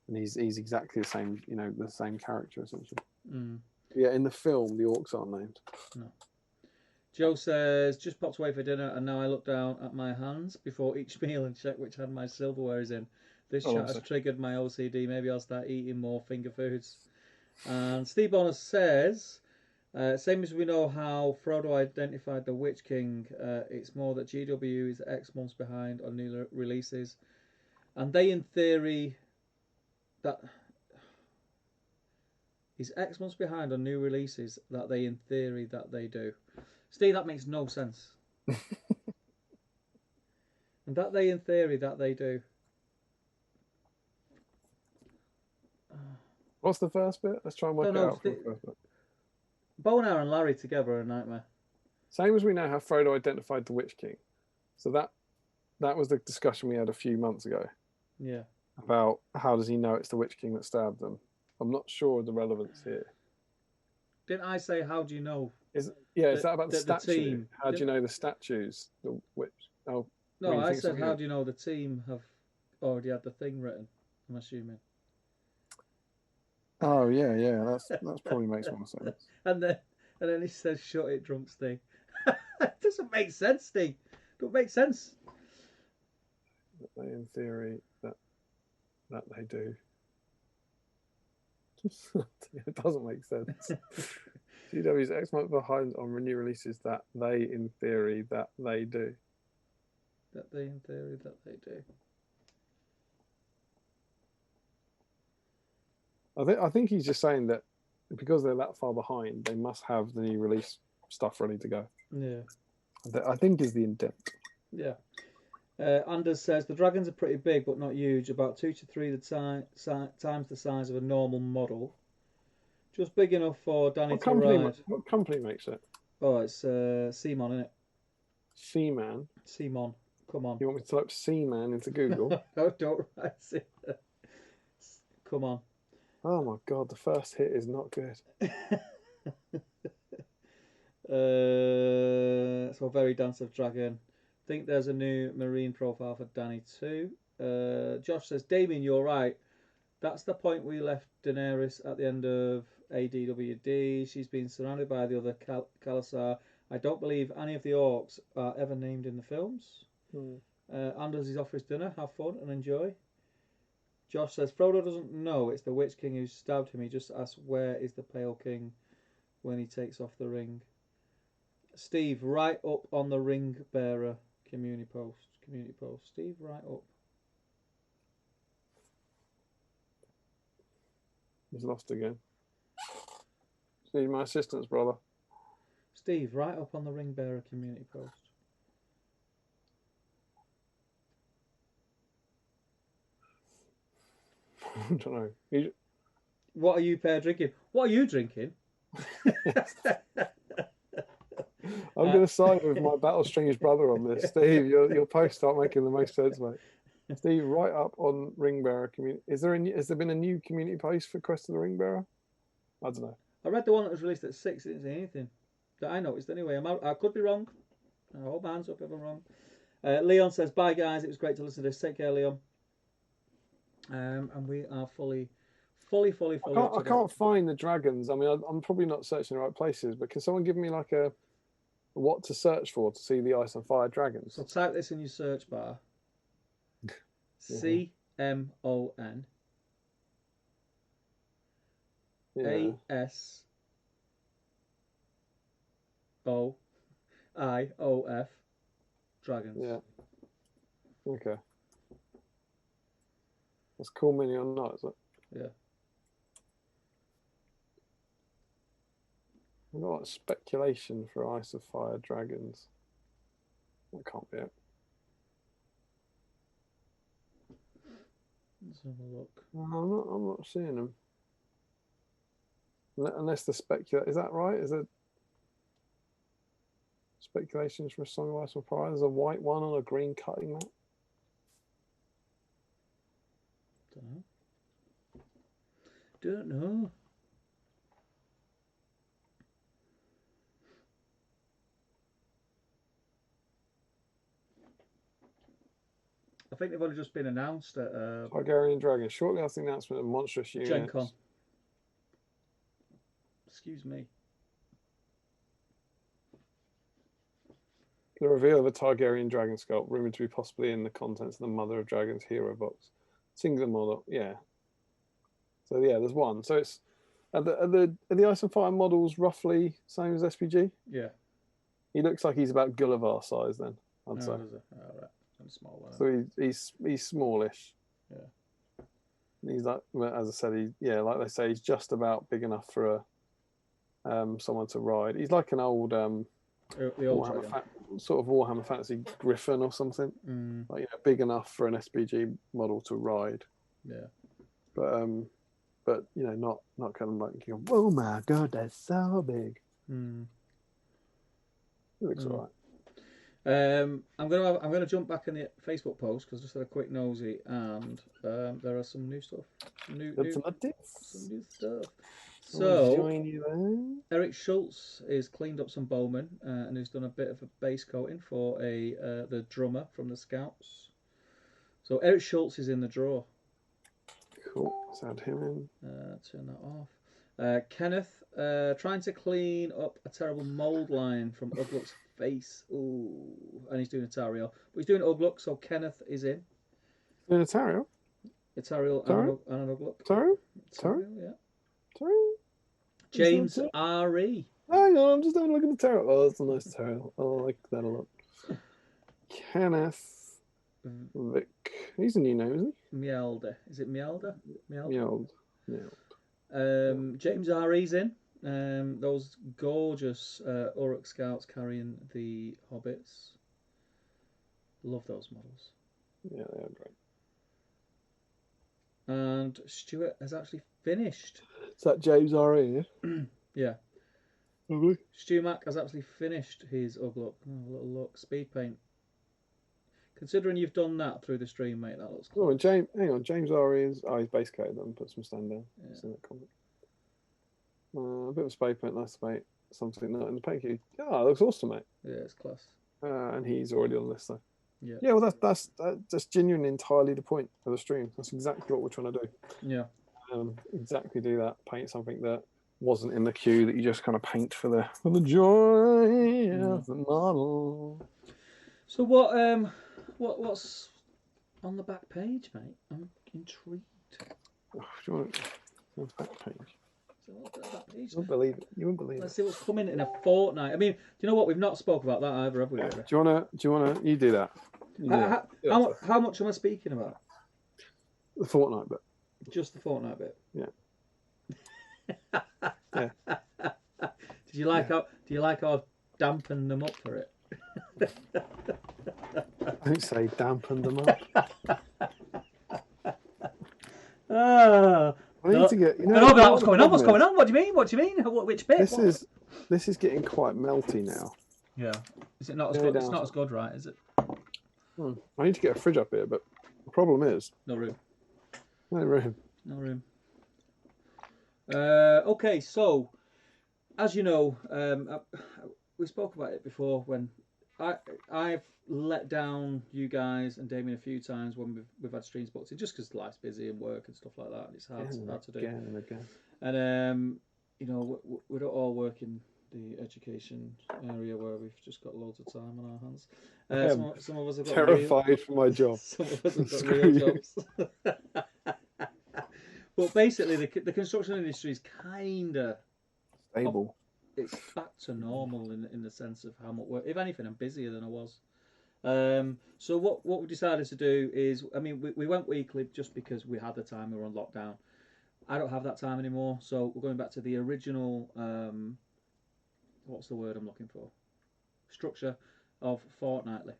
and he's exactly the same. You know, the same character essentially. Mm. Yeah, in the film, the orcs aren't named. No. Joe says, just popped away for dinner and now I look down at my hands before each meal and check which hand my silverware is in. This chat has triggered my OCD. Maybe I'll start eating more finger foods. And Steve Bonner says, same as we know how Frodo identified the Witch King, it's more that GW is X months behind on new releases. And they, in theory, that... He's X months behind on new releases that they, in theory, that they do. Steve, that makes no sense. And that they, in theory, that they do. What's the first bit? Let's try and work it out. From the first bit. Bonar and Larry together are a nightmare. Same as we know how Frodo identified the Witch King. So that was the discussion we had a few months ago. Yeah. About how does he know it's the Witch King that stabbed them. I'm not sure of the relevance here. Didn't I say, how do you know? Is that about the statue? The team? How do you know the statues? The witch? Oh, no, I said, how do you know the team have already had the thing written? I'm assuming. Oh yeah, that's probably makes more sense. and then he says, "Shut it, drunk Steve." It doesn't make sense, Steve. Don't make sense. In theory, that they do. It doesn't make sense. GW's X month behind on new releases that they, in theory, that they do. That they, in theory, that they do. I think he's just saying that because they're that far behind, they must have the new release stuff ready to go. Yeah. That I think is the intent. Yeah. Anders says the dragons are pretty big but not huge, about 2 to 3 times the size of a normal model. Just big enough for Danny to ride. What company makes it? Oh, it's Seamon, isn't it? Seaman? Seamon. Come on. You want me to type Seaman into Google? No, don't write it. Come on. Oh my god, the first hit is not good. So very Dance of Dragon. Think there's a new marine profile for Danny too. Josh says, Damian, you're right. That's the point we left Daenerys at the end of ADWD. She's been surrounded by the other Khalasar. I don't believe any of the orcs are ever named in the films. Anders is off his dinner. Have fun and enjoy. Josh says, Frodo doesn't know it's the Witch King who stabbed him. He just asks, where is the Pale King when he takes off the ring? Steve, right up on the ring bearer community post. Steve, right up. He's lost again. Steve, my assistant's brother. Steve, right up on the ring bearer community post. I don't know. What are you pair drinking? What are you drinking? I'm going to side with my Battle Strange brother on this. Steve, your posts start making the most sense, mate. Steve, right up on Ringbearer community. Has there been a new community post for Quest of the Ringbearer? I don't know. I read the one that was released at 6. It didn't say anything that I noticed anyway. I could be wrong. I hold my hands up if I'm wrong. Leon says, bye guys. It was great to listen to this. Take care, Leon. And we are fully. I can't find the dragons. I mean, I'm probably not searching the right places, but can someone give me like a what to search for to see the Ice and Fire dragons? So type this in your search bar. CMON ASOIOF dragons. Yeah. Okay. That's cool mini or not, is it? Yeah. I've got like speculation for Ice of Fire dragons. That can't be it. Let's have a look. I'm not seeing them. Unless the is that right? Is it speculations for a Song of Ice and Fire? There's a white one on a green cutting mat. don't know. I think they've only just been announced at Targaryen Dragon. Shortly after the announcement of monstrous units. Gen Con. Excuse me. The reveal of a Targaryen dragon sculpt, rumored to be possibly in the contents of the Mother of Dragons hero box. Singular model, yeah. So yeah, there's one. So it's are the Ice and Fire models roughly same as SPG? Yeah. He looks like he's about Gulliver size then, I'd say. All right. I'm small one. So he's smallish. Yeah. He's like, as I said, like they say, he's just about big enough for someone to ride. He's like an old the old sort of Warhammer Fantasy Griffin or something. Like, big enough for an SPG model to ride. Yeah. But not kind of like, oh my god, that's so big. It looks alright. I'm gonna jump back in the Facebook post because I just had a quick nosy, and there are some new stuff. Some new stuff. So Eric Schultz is cleaned up some bowmen and has done a bit of a base coating for the drummer from the Scouts. So Eric Schultz is in the draw. Cool. Let's add him in. Turn that off. Kenneth trying to clean up a terrible mold line from Ugluk's face. Ooh, and he's doing a Tariel. But he's doing Ugluk, so Kenneth is in. Doing a Tariel? A Tariel and an Ugluk. Tariel? Yeah. Tariel? James R.E. Hang on, I'm just having a look at the Tariel. Oh, that's a nice Tariel. I like that a lot. Kenneth Vic. He's a new name, isn't he? Mjelde. Is it Mjelde? Mjelde. James R.E.'s in. Those gorgeous Uruk Scouts carrying the Hobbits. Love those models. Yeah, they are great. And Stuart has actually finished. Is that James R.E.? Yeah. Lovely. Stu Mac has actually finished his Ugluk. Oh, a little look. Speed paint. Considering you've done that through the stream, mate, that looks cool. Oh, and hang on, James R.E. is... Oh, he's base coated them, put some stand down. Yeah. That a bit of spray paint, nice mate. Something not in the paint queue. Yeah, it looks awesome, mate. Yeah, it's class. And he's already on the list, though. Yeah. Yeah, well, that's genuinely entirely the point of the stream. That's exactly what we're trying to do. Yeah. Exactly do that. Paint something that wasn't in the queue that you just kind of paint for the joy of the model. So what's on the back page, mate? I'm intrigued. Oh, do you want the back page? So what's on the back page? You wouldn't believe it. You wouldn't believe Let's it. see what's coming in a fortnight. I mean, do you know what? We've not spoke about that either, have we? Do you wanna? You do that. How much am I speaking about? The fortnight bit. Just the fortnight bit. Yeah. Yeah. Do you like how I've dampened them up for it? Don't say dampen them up. I need to get. What's going on? What's going on? What do you mean? What do you mean? Which bit? This is getting quite melty now. Yeah. Is it not as good? It's not as good, right? Is it? I need to get a fridge up here, but the problem is no room. No room. No room. Okay, so as you know, we spoke about it before when I've let down you guys and Damian a few times when we've had streams booked in, just because life's busy and work and stuff like that, and it's hard to do. Again. And you know, we don't all work in the education area where we've just got loads of time on our hands. Some of us have got terrified for my job. Some of us have got real jobs. But basically, the construction industry is kind of stable. It's back to normal in the sense of how much work. If anything, I'm busier than I was. So what we decided to do is, I mean, we went weekly just because we had the time. We were on lockdown. I don't have that time anymore, so we're going back to the original. What's the word I'm looking for? Structure of fortnightly.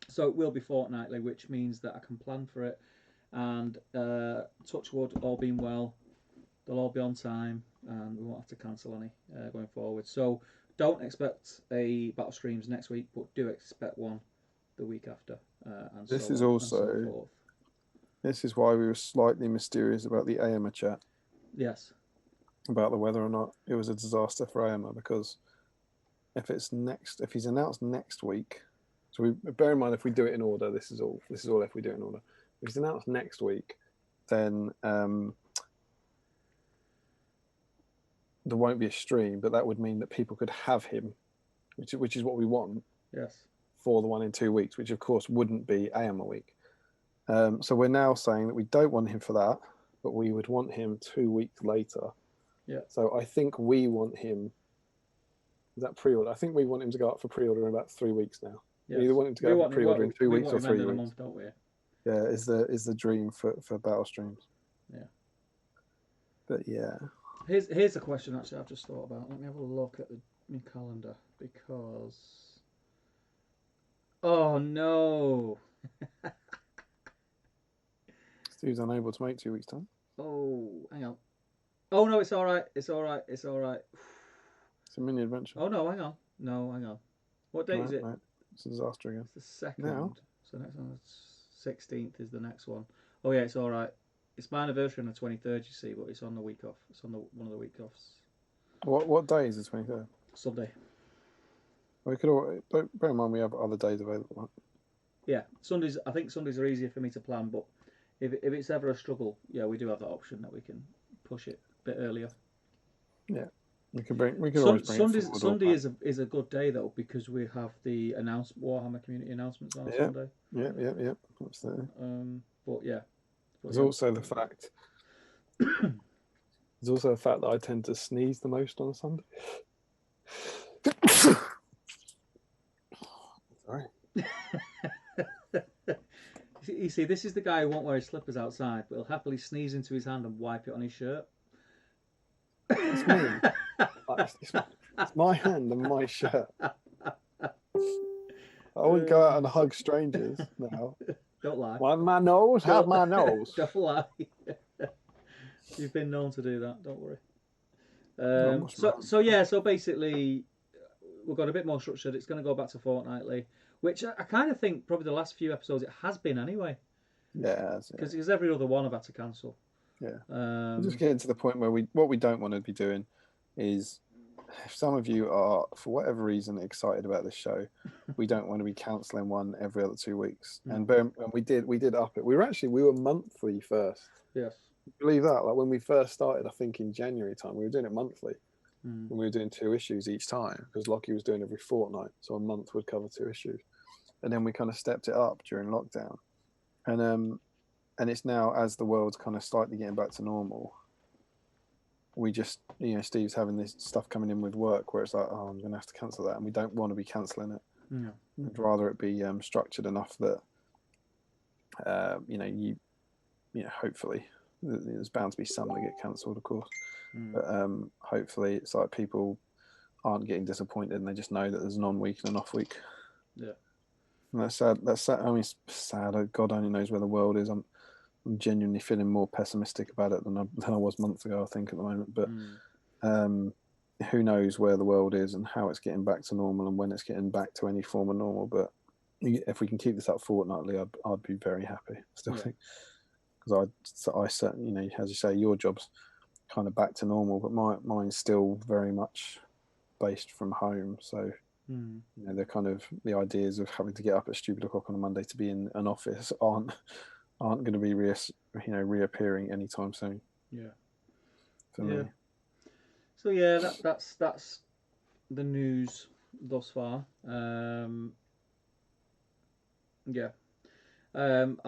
So it will be fortnightly, which means that I can plan for it. And touch wood, all being well, they'll all be on time, and we won't have to cancel any going forward. So don't expect a battle streams next week, but do expect one the week after. And this so is on also and so forth. This is why we were slightly mysterious about the AMA chat. Yes. about the whether or not it was a disaster for AMA, because if he's announced next week, so we bear in mind if we do it in order, this is all if we do it in order. If he's announced next week, then there won't be a stream, but that would mean that people could have him, which is what we want. Yes. For the one in 2 weeks, which of course wouldn't be AMA week. So we're now saying that we don't want him for that, but we would want him 2 weeks later. Yeah. So I think we want him. Is that pre-order? I think we want him to go up for pre-order in about 3 weeks now. Yes. We either want him to go up for pre-order in 2 weeks or 3 weeks. Month, don't we? Yeah, is the dream for battle streams. Yeah. But yeah. Here's a question actually I've just thought about. Let me have a look at my calendar because. Oh no. Steve's unable to make 2 weeks time. Oh, hang on. Oh no, it's all right. It's all right. It's all right. It's a mini adventure. Oh no, hang on. No, hang on. What date is it? Right. It's a disaster again. It's the 2nd. Now? So next one, 16th is the next one. Oh yeah, it's all right. It's my anniversary on the 23rd, you see, but it's on the week off. It's on one of the week offs. What day is the 23rd? Sunday. We could bear in mind we have other days available. Right? Yeah, Sundays. I think Sundays are easier for me to plan, but if it's ever a struggle, yeah, we do have that option that we can push it a bit earlier. Yeah, we can always bring Sunday is a good day though, because we have the Warhammer community announcements on Sunday. Yeah, absolutely. But yeah, there's also the fact. There's also a fact that I tend to sneeze the most on a Sunday. Sorry. You see, this is the guy who won't wear his slippers outside, but he'll happily sneeze into his hand and wipe it on his shirt. It's me. It's my hand and my shirt. I wouldn't go out and hug strangers now. Don't lie. Want my nose? Have my nose. Don't lie. You've been known to do that. Don't worry. So basically, we've got a bit more structured. It's going to go back to fortnightly, which I kind of think probably the last few episodes it has been anyway. Yeah. Because every other one I've had to cancel. Yeah. We're just getting to the point where what we don't want to be doing is, if some of you are for whatever reason excited about this show, we don't want to be cancelling one every other 2 weeks. And we did up it. We were monthly first. Yes. Believe that? Like when we first started, I think in January time, we were doing it monthly. And we were doing 2 issues each time because Lockie was doing every fortnight, so a month would cover 2 issues. And then we kind of stepped it up during lockdown, and it's now, as the world's kind of slightly getting back to normal, we just, Steve's having this stuff coming in with work where it's like, oh, I'm going to have to cancel that, and we don't want to be cancelling it. No. I'd rather it be structured enough that hopefully there's bound to be some that get cancelled, of course. But hopefully it's like people aren't getting disappointed and they just know that there's an on week and an off week. Yeah. And that's sad. I mean, it's sad. God only knows where the world is. I'm genuinely feeling more pessimistic about it than I was months ago, I think, at the moment. But who knows where the world is and how it's getting back to normal and when it's getting back to any form of normal. But if we can keep this up fortnightly, I'd be very happy. Still think, because I certainly, as you say, your job's kind of back to normal, but mine's still very much based from home. So they're kind of the ideas of having to get up at stupid o'clock on a Monday to be in an office aren't going to be reappearing anytime soon. Yeah. For me. So yeah, that's the news thus far. I'll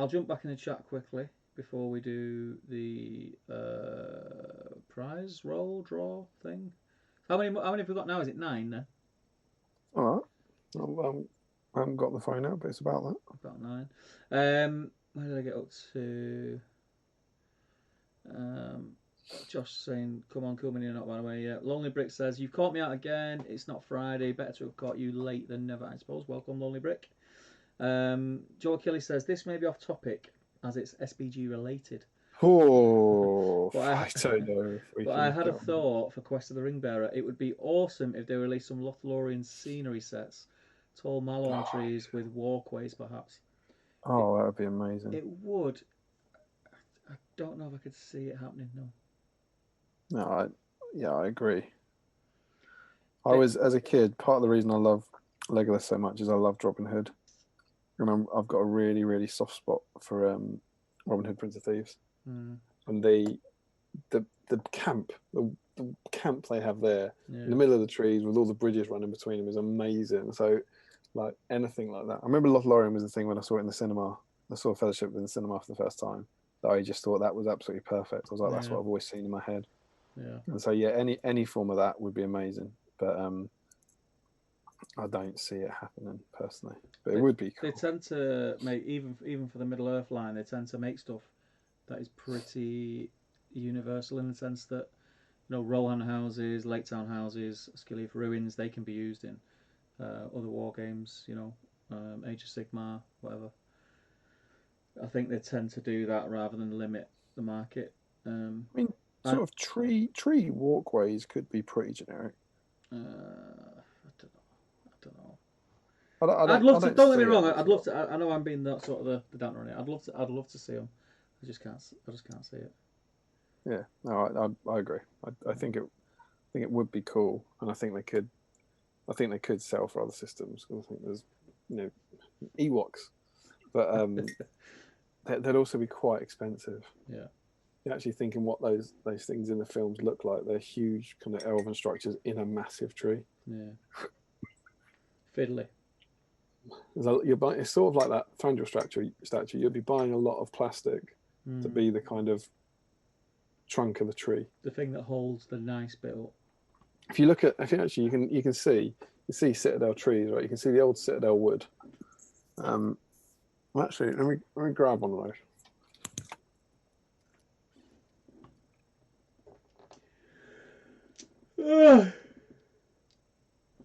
jump back in the chat quickly before we do the prize roll draw thing. How many have we got now? Is it 9 then? All right. Well, I haven't got the phone out, but it's about that. About 9. Where did I get up to? Josh saying, "Come on, Coolman, you're not one away yet." Lonely Brick says, "You've caught me out again. It's not Friday. Better to have caught you late than never, I suppose." Welcome, Lonely Brick. Joe Kelly says, "This may be off topic as it's SBG related." Oh, I don't know. But I had a thought for Quest of the Ring Bearer. It would be awesome if they released some Lothlorien scenery sets, tall malon trees with walkways, perhaps. Oh, that would be amazing. It would. I don't know if I could see it happening. No. No, I agree. I Bit, was, as a kid, part of the reason I love Legolas so much is I loved Robin Hood. And I've got a really, really soft spot for Robin Hood, Prince of Thieves, mm, and the camp, the camp they have there in yeah, the middle of the trees with all the bridges running between them is amazing. So, like anything like that. I remember Lothlorien was the thing when I saw it in the cinema. I saw Fellowship in the cinema for the first time. That I just thought that was absolutely perfect. I was like, that's yeah, what I've always seen in my head. yeah. And so, yeah, any form of that would be amazing. But I don't see it happening personally. But it They would be they cool. tend to make even for the Middle Earth line. They tend to make stuff that is pretty universal in the sense that Rohan houses, Lake Town houses, Skillief ruins. They can be used in other war games. Age of Sigmar, whatever. I think they tend to do that rather than limit the market. Um, I mean, I, sort of tree walkways could be pretty generic. I don't know. I don't know. I I'd don't love I to. don't Don't get see me it wrong. as I'd a love lot. to. I know I'm being that sort of the downer on it. I'd love to. I'd love to see them. I just can't. I just can't see it. Yeah, no, I agree. I think it would be cool, and I think they could sell for other systems. I think there's, you know, Ewoks, but they'd also be quite expensive. Yeah. You're actually thinking what those things in the films look like. They're huge kind of elven structures in a massive tree. Yeah. Fiddly. You're buying, it's sort of like that Thranduil statue. You'll be buying a lot of plastic to Mm. be the kind of trunk of the tree. The thing that holds the nice bit up. If you look at, if you actually, you see Citadel trees, right? You can see the old Citadel wood. Um, well, actually, let me grab one of those. Ugh.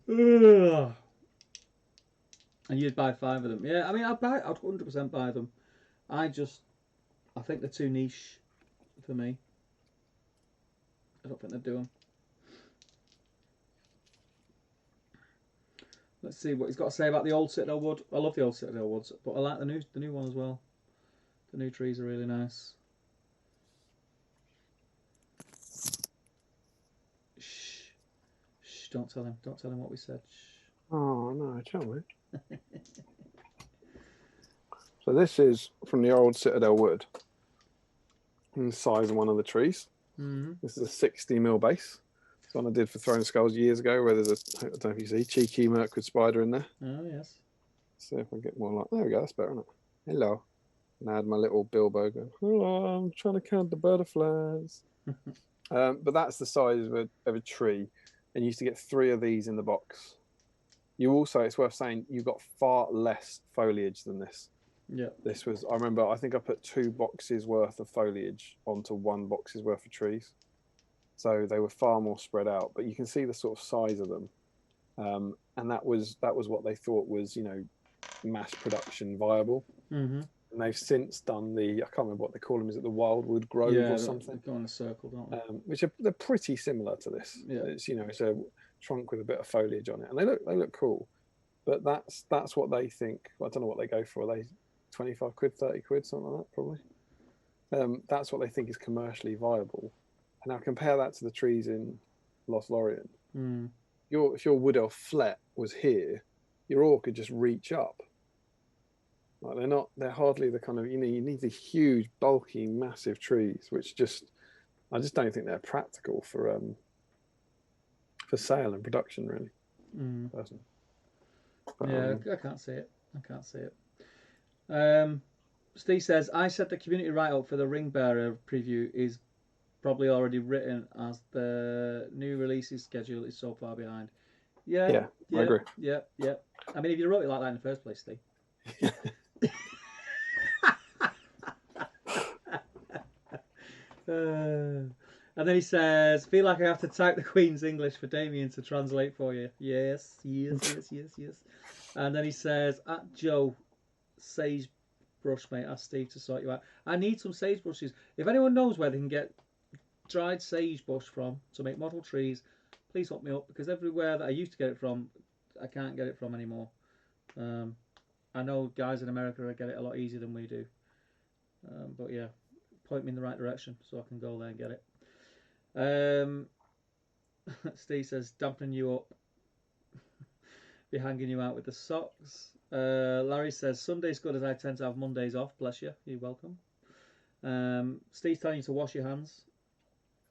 Ugh. And you'd buy 5 of them. Yeah, I mean, I'd 100% buy them. I think they're too niche for me. I don't think they'd do them. Let's see what he's got to say about the old Citadel wood. I love the old Citadel woods, but I like the new one as well. The new trees are really nice. Shh, shh! Don't tell him. Don't tell him what we said. Shh. Oh no, tell me. So this is from the old Citadel wood. In the size of one of the trees. Mm-hmm. This is a 60 mil base. It's one I did for Throwing Skulls years ago, where there's I don't know if you see, cheeky Mirkwood spider in there. Oh yes. See if I can get more like, there we go, that's better, isn't it? Hello. And I had my little Bilbo going, hello, I'm trying to count the butterflies. But that's the size of a tree. And you used to get 3 of these in the box. You also, it's worth saying, you got far less foliage than this. Yeah. This was, I remember, I think I put 2 boxes worth of foliage onto 1 box's worth of trees. So they were far more spread out, but you can see the sort of size of them. And that was what they thought was, mass production viable. Mm-hmm. And they've since done I can't remember what they call them. Is it the Wildwood Grove Yeah, or they something? go in a circle, don't they? Which they're pretty similar to this. Yeah. It's a trunk with a bit of foliage on it, and they look cool. But that's what they think. I don't know what they go for. Are they 25 quid, 30 quid, something like that, probably. That's what they think is commercially viable. And now compare that to the trees in Lothlorien. Mm. If your Wood Elf Flet was here, your orc could just reach up. Like they're hardly the kind of, you need the huge, bulky, massive trees, which I just don't think they're practical for sale and production, really. Mm. Personally. Yeah, I can't see it. I can't see it. Steve says, I said the community write-up for the Ring Bearer preview is probably already written as the new releases schedule is so far behind. Yeah, Yeah, I agree. Yeah. I mean, if you wrote it like that in the first place, Steve. And then he says, feel like I have to type the Queen's English for Damian to translate for you. Yes. And then he says, at Joe, sagebrush, mate, ask Steve to sort you out. I need some sagebrushes. If anyone knows where they can get dried sagebush from to make model trees, please hook me up, because everywhere that I used to get it from, I can't get it from anymore. I know guys in America get it a lot easier than we do. But yeah, point me in the right direction so I can go there and get it. Um, Steve says, dampening you up, be hanging you out with the socks. Larry says, Sunday's good as I tend to have Mondays off. Bless you. You're welcome. Steve's telling you to wash your hands.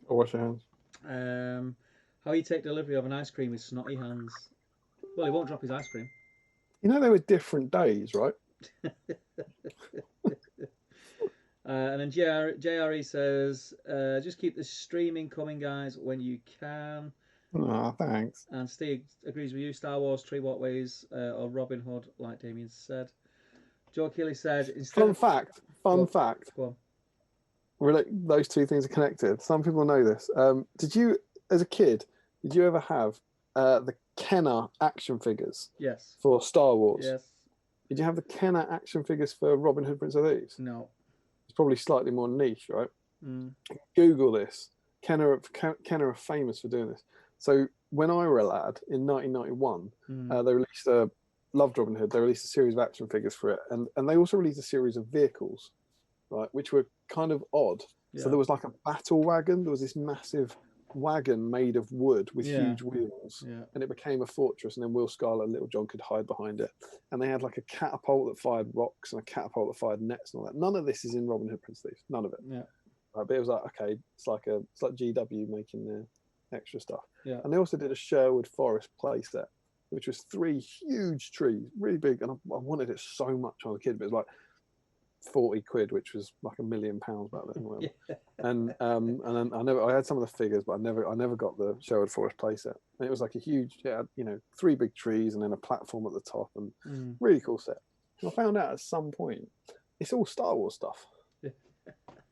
Or wash your hands. How you take delivery of an ice cream with snotty hands. Well, he won't drop his ice cream. You know, they were different days, right? And then JRE says, just keep the streaming coming, guys, when you can. Oh, thanks. And Steve agrees with you. Star Wars, Tree Walkways, or Robin Hood, like Damian said. Joe Keeley said, Fun fact. Go on. Those two things are connected. Some people know this. Did you, as a kid, did you ever have the Kenner action figures? Yes. For Star Wars? Yes. Did you have the Kenner action figures for Robin Hood, Prince of Thieves? No. It's probably slightly more niche, right? Mm. Google this. Kenner are famous for doing this. So when I were a lad in 1991, they released loved Robin Hood. They released a series of action figures for it, and they also released a series of vehicles, right, which were kind of odd. Yeah. So there was like a battle wagon. There was this massive wagon made of wood with huge wheels, and it became a fortress. And then Will Scarlet and Little John could hide behind it. And they had like a catapult that fired rocks and a catapult that fired nets and all that. None of this is in Robin Hood, Prince of Thieves. None of it. Yeah. Right, but it was like, okay, it's like GW making their extra stuff. Yeah. And they also did a Sherwood Forest playset, which was 3 huge trees, really big, and I wanted it so much when I was a kid, but it was like 40 quid, which was like £1 million back then. And then I had some of the figures, but I never got the Sherwood Forest playset. And it was like a huge, 3 big trees and then a platform at the top, and really cool set. And I found out at some point it's all Star Wars stuff.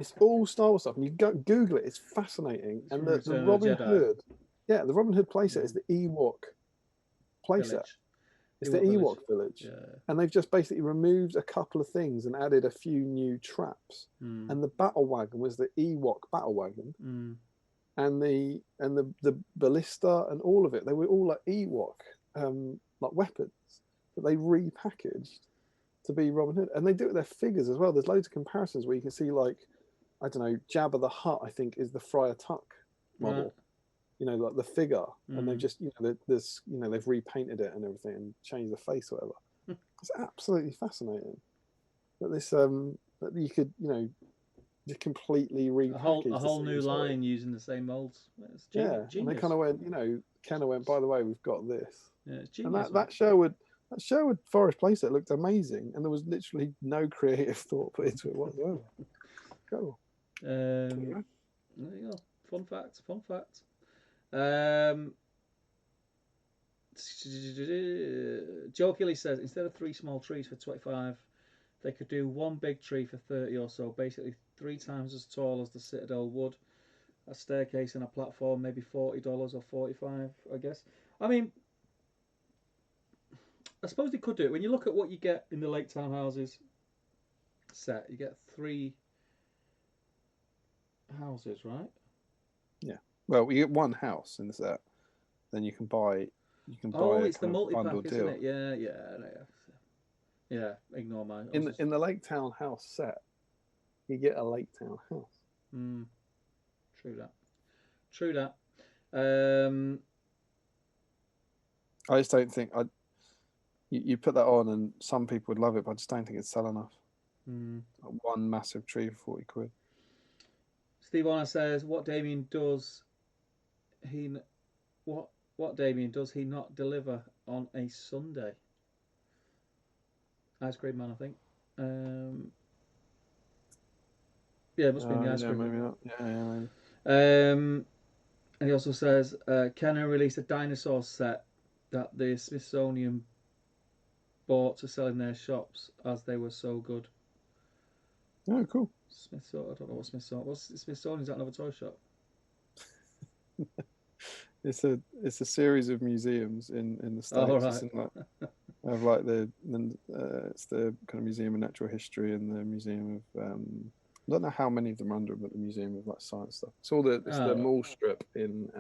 It's all Star Wars stuff, and you go Google it. It's fascinating. And the Robin Hood, the Robin Hood playset is the Ewok playset. Village. It's the Ewok village. Yeah. And they've just basically removed a couple of things and added a few new traps. And the battle wagon was the Ewok battle wagon, and the ballista and all of it. They were all like Ewok like weapons that they repackaged to be Robin Hood, and they do it with their figures as well. There's loads of comparisons where you can see, like, I don't know, Jabba the Hutt, I think, is the Friar Tuck model. Right. You know, like the figure, and they've just, they've repainted it and everything and changed the face or whatever. It's absolutely fascinating that this that you could, just completely repackage a whole new line using the same molds. It's genius. And they kind of went, Kenner went, by the way, we've got this. Yeah, it's genius. And that Sherwood Forest playset looked amazing, and there was literally no creative thought put into it whatsoever. Cool. There you go. Fun fact. Joe Kelly says, instead of 3 small trees for 25, they could do 1 big tree for 30 or so, basically 3 times as tall as the Citadel would. A staircase and a platform, maybe $40 or $45, I guess. I mean, I suppose they could do it. When you look at what you get in the Lake Town houses set, you get 3 houses, right? Yeah. Well, you get 1 house in the set. Then you can buy. It's the multi-pack, isn't it? Yeah. Ignore mine. In the Lake Town house set, you get a Lake Town house. True that. I just don't think you put that on, and some people would love it, but I just don't think it'd sell enough. 1 massive tree for 40 quid. Steve Warner says, "What Damian does he not deliver on a Sunday?" Ice cream man, I think. It must be in the ice cream. Maybe not. Yeah, maybe. And he also says, Kenner released a dinosaur set that the Smithsonian bought to sell in their shops as they were so good. Oh, cool. Smithsonian, I don't know what Smithsonian. What's Smithsonian? Is that another toy shop? It's a series of museums in the States. Oh, right. It's it's the kind of Museum of Natural History and the Museum of I don't know how many of them are under, but the Museum of Science stuff. It's the mall strip in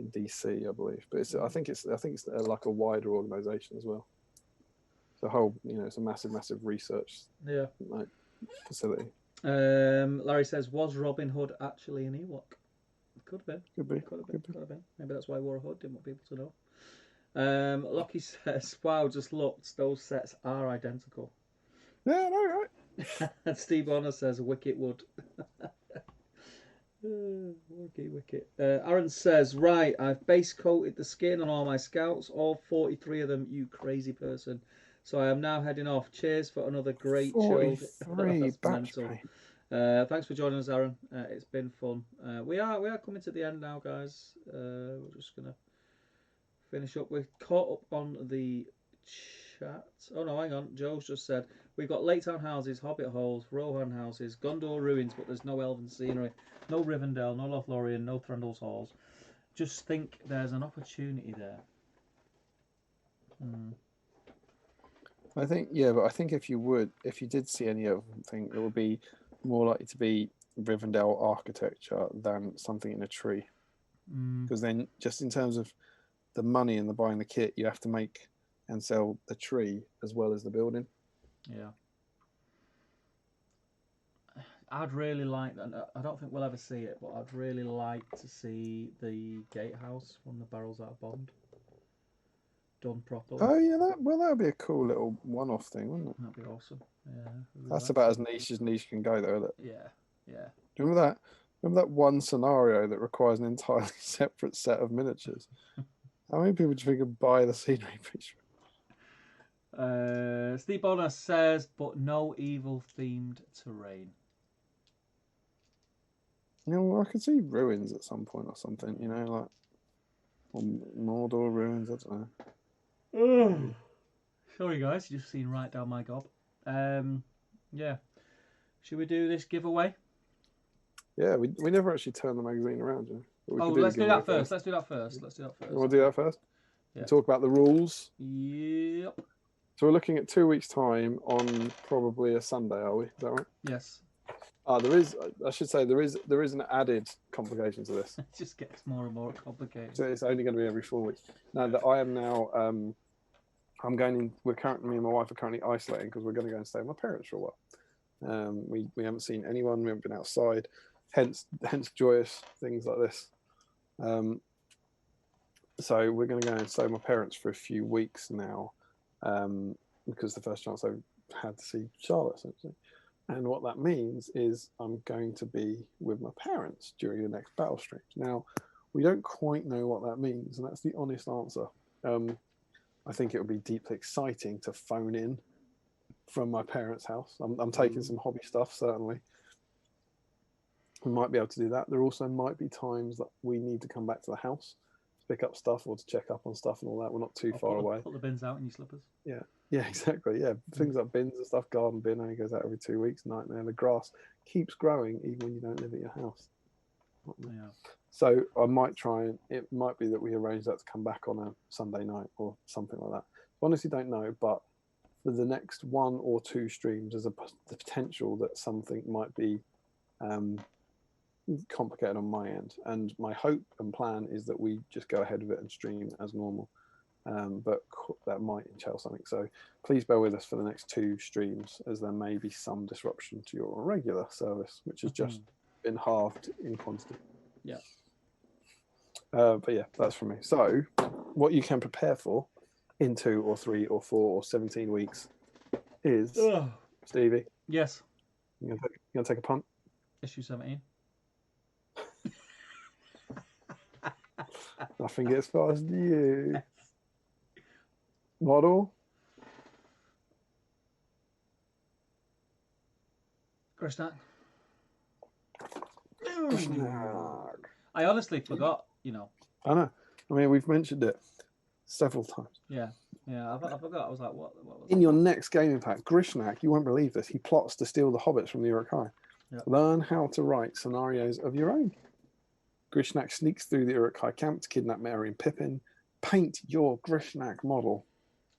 DC, I believe. But I think it's like a wider organisation as well. It's a whole, it's a massive research facility. Larry says, was Robin Hood actually an Ewok? Could have been. Could be. Could have been. Could be. Could have been. Maybe that's why he wore a hood. Didn't want people to know. Lockie says, "Wow, just looked. Those sets are identical." Yeah, no, right. And Steve Honor says, "Wicket would." Wicket. Aaron says, "Right, I've base coated the skin on all my scouts, all 43 of them. You crazy person. So I am now heading off. Cheers for another great show." 43 That's batch mental. paint. Thanks for joining us, Aaron. It's been fun. We are coming to the end now, guys. We're just gonna finish up. We're caught up on the chat. Oh no, hang on. Joe's just said we've got Lake Town houses, Hobbit holes, Rohan houses, Gondor ruins, but there's no elven scenery, no Rivendell, no Lothlorien, no Thranduil's halls. Just think there's an opportunity there. I think, yeah, but I think if you did see any of them, think it would be more likely to be Rivendell architecture than something in a tree. Because then, just in terms of the money and the buying the kit, you have to make and sell the tree as well as the building. Yeah. I'd really like that. I don't think we'll ever see it, but I'd really like to see the gatehouse from the Barrels Out of Bond done properly. Oh yeah, that would be a cool little one-off thing, wouldn't it? That'd be awesome. Yeah. That's about as niche can go, though, isn't it? Yeah. Yeah. Do you remember that? Remember that one scenario that requires an entirely separate set of miniatures? How many people do you think could buy the scenery picture? Steve Bonner says, but no evil themed terrain. You know, I could see ruins at some point or something, you know, like or Mordor ruins, I don't know. Sorry guys, you just seen right down my gob. Yeah. Should we do this giveaway? Yeah, we never actually turned the magazine around, you know. Let's do that first. Let's do that first. You want to do that first? Yeah. Talk about the rules. Yep. So we're looking at 2 weeks' time on probably a Sunday, are we? Is that right? Yes. There is. I should say there is an added complication to this. It just gets more and more complicated. So it's only going to be every 4 weeks. Now that I am now, I'm going in. Me and my wife are currently isolating because we're going to go and stay with my parents for a while. We haven't seen anyone. We haven't been outside. Hence joyous things like this. So we're going to go and stay with my parents for a few weeks now, because the first chance I've had to see Charlotte, essentially. And what that means is I'm going to be with my parents during the next battle stream. Now, we don't quite know what that means, and that's the honest answer. I think it would be deeply exciting to phone in from my parents' house. I'm taking some hobby stuff, certainly. We might be able to do that. There also might be times that we need to come back to the house to pick up stuff or to check up on stuff and all that. We're not too far away. Put the bins out in your slippers. Yeah, exactly. Yeah, things like bins and stuff. Garden bin only goes out every 2 weeks. Nightmare. The grass keeps growing even when you don't live at your house. Yeah. So I might try and it might be that we arrange that to come back on a Sunday night or something like that. Honestly, don't know. But for the next 1 or 2 streams, there's the potential that something might be complicated on my end. And my hope and plan is that we just go ahead with it and stream as normal. But that might entail something. So please bear with us for the next 2 streams, as there may be some disruption to your regular service, which has just been halved in quantity. Yeah. But yeah, that's from me. So what you can prepare for in 2 or 3 or 4 or 17 weeks is, Stevie. Yes. You gonna take a punt? Issue 17. Nothing gets past you. Model. Grishnak. Grishnak. I honestly forgot, you know. I know. I mean, we've mentioned it several times. Yeah. I forgot. I was like, what was In your next gaming pack, Grishnak, you won't believe this, he plots to steal the hobbits from the Uruk-hai. Yep. Learn how to write scenarios of your own. Grishnak sneaks through the Uruk-hai camp to kidnap Merry and Pippin. Paint your Grishnak model.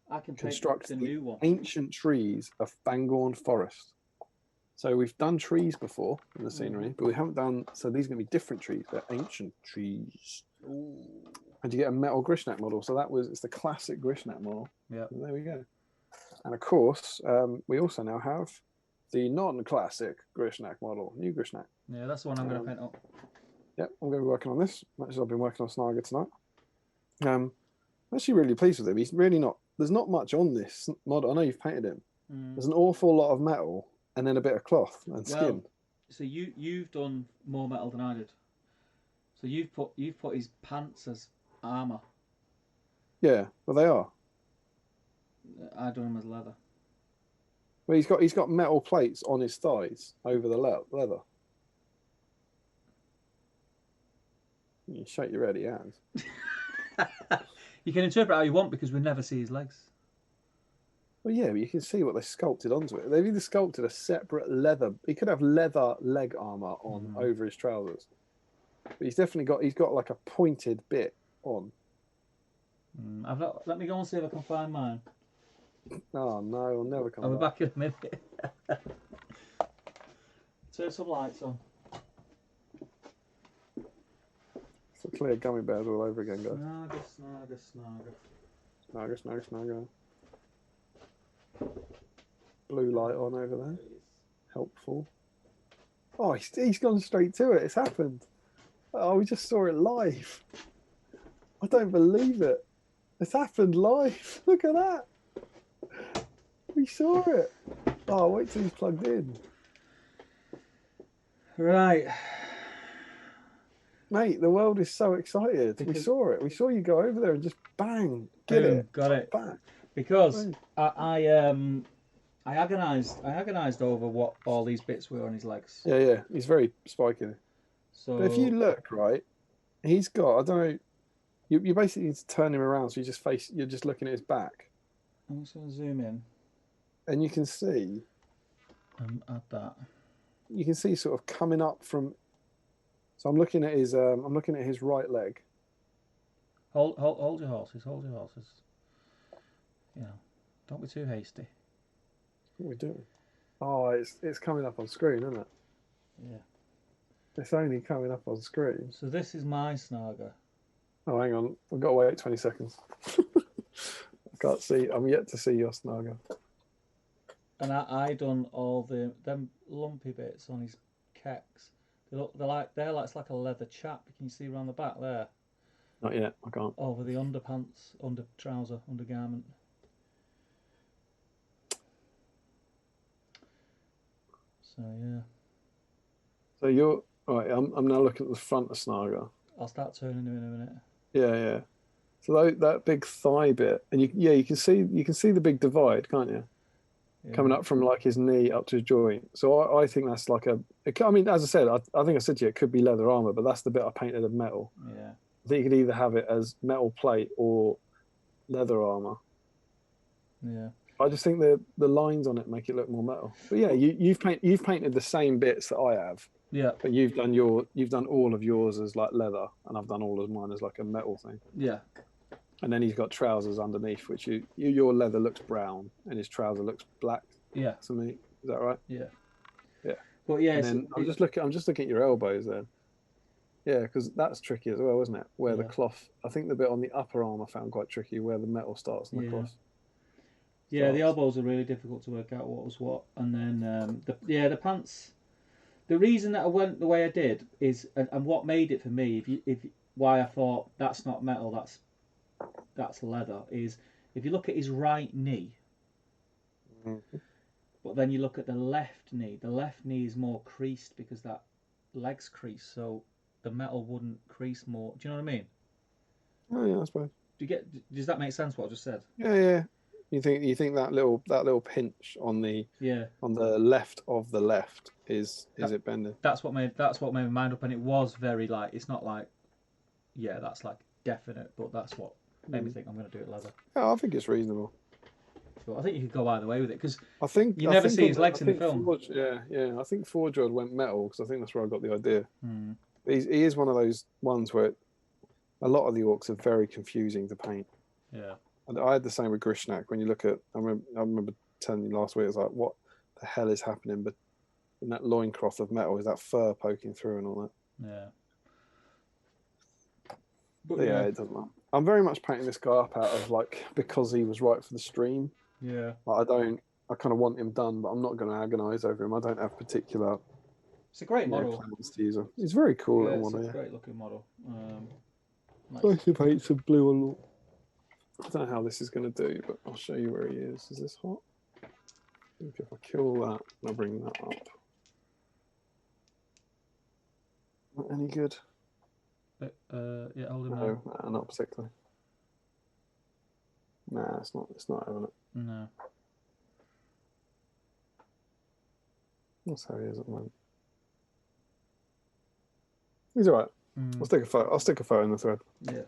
I can construct the new one. Ancient trees of Fangorn Forest. So we've done trees before in the scenery, but we haven't done. So these are going to be different trees. They're ancient trees. Ooh. And you get a metal Grishnak model. So it's the classic Grishnak model. Yeah. There we go. And of course, we also now have the non-classic Grishnak model, new Grishnak. Yeah, that's the one I'm going to paint up. Yep, I'm going to be working on this. Actually, I've been working on Snaga tonight. I'm actually really pleased with him. He's really not. There's not much on this model. I know you've painted him. There's an awful lot of metal and then a bit of cloth and skin. Well, so you've done more metal than I did. So you've put his pants as armor. Yeah, well they are. I've done them as leather. Well, he's got metal plates on his thighs over the leather. You shake your head, he has. You can interpret how you want because we never see his legs. Well, yeah, but you can see what they sculpted onto it. They've either sculpted a separate leather. He could have leather leg armor on over his trousers, but he's got like a pointed bit on. Let me go and see if I can find mine. Oh no, I'll never come. I'll be back in a minute. Turn some lights on. It's a clear gummy bears all over again, guys. Snaga. Blue light on over there. Helpful. Oh, he's gone straight to it. It's happened. Oh, we just saw it live. I don't believe it. It's happened live. Look at that. We saw it. Oh, wait till he's plugged in. Right. Mate, the world is so excited. We saw it. We saw you go over there and just bang, get it. Got it. Back. Because I agonised over what all these bits were on his legs. Yeah. He's very spiky. So but if you look, right, he's got, I don't know, you basically need to turn him around so you're just looking at his back. I'm just going to zoom in. And you can see. Add that. You can see sort of coming up from. So I'm looking at his right leg. Hold your horses. Hold your horses. You know, don't be too hasty. What are we doing? Oh, it's coming up on screen, isn't it? Yeah. It's only coming up on screen. So this is my Snaga. Oh, hang on. I've got to wait 20 seconds. I can't see. I'm yet to see your Snaga. And I done all them lumpy bits on his kecks. They're like it's like a leather chap. You can see around the back there. Not yet. I can't. Over the underpants, under trouser, undergarment. So yeah. So you're right. I'm now looking at the front of Snaga. I'll start turning him in a minute. Yeah. So that big thigh bit, and you can see the big divide, can't you? Yeah. Coming up from like his knee up to his joint. So I think that's like I mean, as I said, I think I said to you, it could be leather armor, but that's the bit I painted of metal. Yeah. I think you could either have it as metal plate or leather armor. Yeah. I just think the lines on it make it look more metal. But yeah, you've painted the same bits that I have. Yeah. But you've done all of yours as like leather, and I've done all of mine as like a metal thing. Yeah. And then he's got trousers underneath, which your leather looks brown and his trouser looks black. Yeah. To me, is that right? Yeah. Yeah. Well, yeah. And then I'm just looking at your elbows then. Yeah, because that's tricky as well, isn't it? Where the cloth, I think the bit on the upper arm I found quite tricky, where the metal starts and the cloth. Yeah, the elbows are really difficult to work out what was what, and then the pants. The reason that I went the way I did is, and what made it for me, why I thought that's not metal, that's leather, is if you look at his right knee, but then you look at the left knee is more creased because that leg's creased, so the metal wouldn't crease more. Do you know what I mean? Oh yeah, I suppose. Does that make sense? What I just said? Yeah. You think that little pinch on the left of the left is it bending? That's what made my mind up, and it was very like, it's not like, yeah, that's like definite, but that's what made me think I'm going to do it leather. Yeah, I think it's reasonable. But I think you could go either way with it because you never see his legs in the film. I think Forge went metal because I think that's where I got the idea. He is one of those ones where a lot of the orcs are very confusing to paint. Yeah. And I had the same with Grishnak. When you look at, I remember telling you last week, it's like, what the hell is happening? But in that loincloth of metal, is that fur poking through and all that? Yeah. But yeah, it doesn't matter. I'm very much painting this guy up out of like, because he was right for the stream. Yeah. Like, I kind of want him done, but I'm not going to agonise over him. I don't have particular It's a great Yeah, model. Clemens to use them. It's a very cool Yeah, little it's one. a Yeah. great looking model. Nice. Nice to paint some blue on. I don't know how this is going to do, but I'll show you where he is. Is this hot? I think if I kill that, I'll bring that up. Not any good? Yeah, hold him No, not particularly. Nah, it's not. It's not having it. No. That's how he is at the moment. He's all right. I'll stick a photo. I'll stick a photo in the thread. Yeah.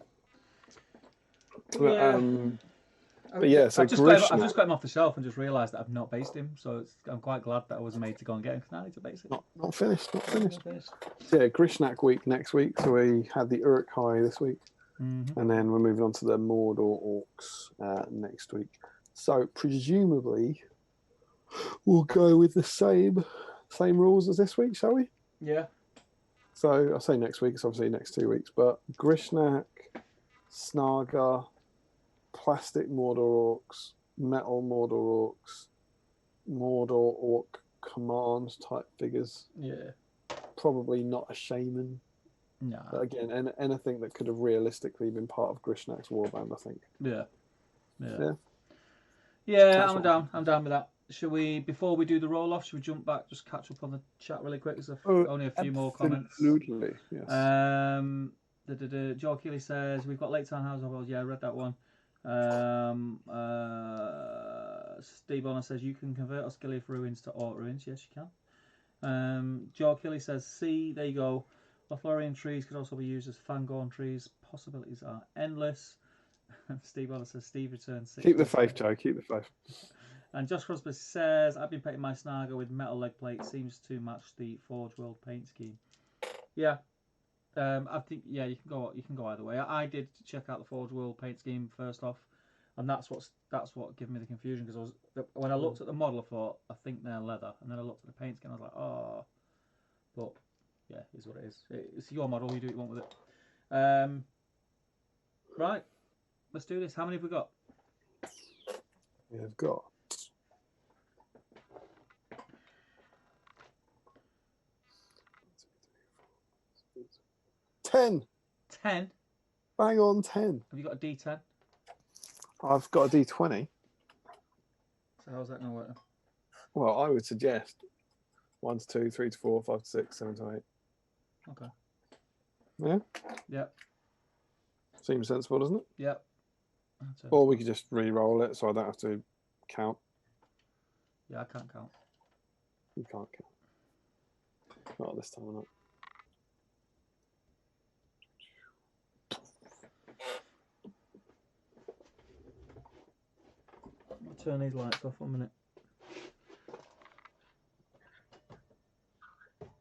But yeah, so I've just got him off the shelf and just realised that I've not based him. So I'm quite glad that I was made to go and get him because now I need to base it. Not finished. Not finished. So yeah, Grishnak week next week. So we had the Uruk Hai this week, and then we're moving on to the Mordor Orcs next week. So presumably we'll go with the same rules as this week, shall we? Yeah. So I say next week. It's obviously next 2 weeks, but Grishnak, Snaga, plastic Mordor Orcs, metal Mordor Orcs, Mordor Orc command type figures. Yeah. Probably not a shaman. No. But again, anything that could have realistically been part of Grishnak's warband, I think. Yeah, I'm down with that. Should we, before we do the roll off, should we jump back, just catch up on the chat really quick? There's only a few more comments. Absolutely, yes. Joe Keeley says we've got Lake Town House of Wells. Yeah, I read that one. Steve Bonner says you can convert Osgiliath ruins to Orc ruins. Yes, you can. Joe Keeley says, see, there you go. Lothlorien trees could also be used as Fangorn trees. Possibilities are endless. Steve Bonner says Steve returns. Keep the faith, Joe. Keep the faith. And Josh Crosby says, I've been painting my Snaga with metal leg plate. Seems to match the Forge World paint scheme. Yeah. I think you can go either way. I did check out the Forge World paint scheme first off, and that's what gave me the confusion, because when I looked at the model, I thought, I think they're leather, and then I looked at the paint scheme, and I was like, oh, but yeah, it is what it is. It's your model. You do what you want with it. Right, let's do this. How many have we got? We've got 10. 10. Bang on 10. Have you got a D10? I've got a D20. So how's that going to work? Well, I would suggest 1 to 2, 3 to 4, 5 to 6, 7 to 8. Okay. Yeah? Yep. Seems sensible, doesn't it? Yep. Or we could just re-roll it so I don't have to count. Yeah, I can't count. You can't count. Not this time, not. I'll turn these lights off 1 minute.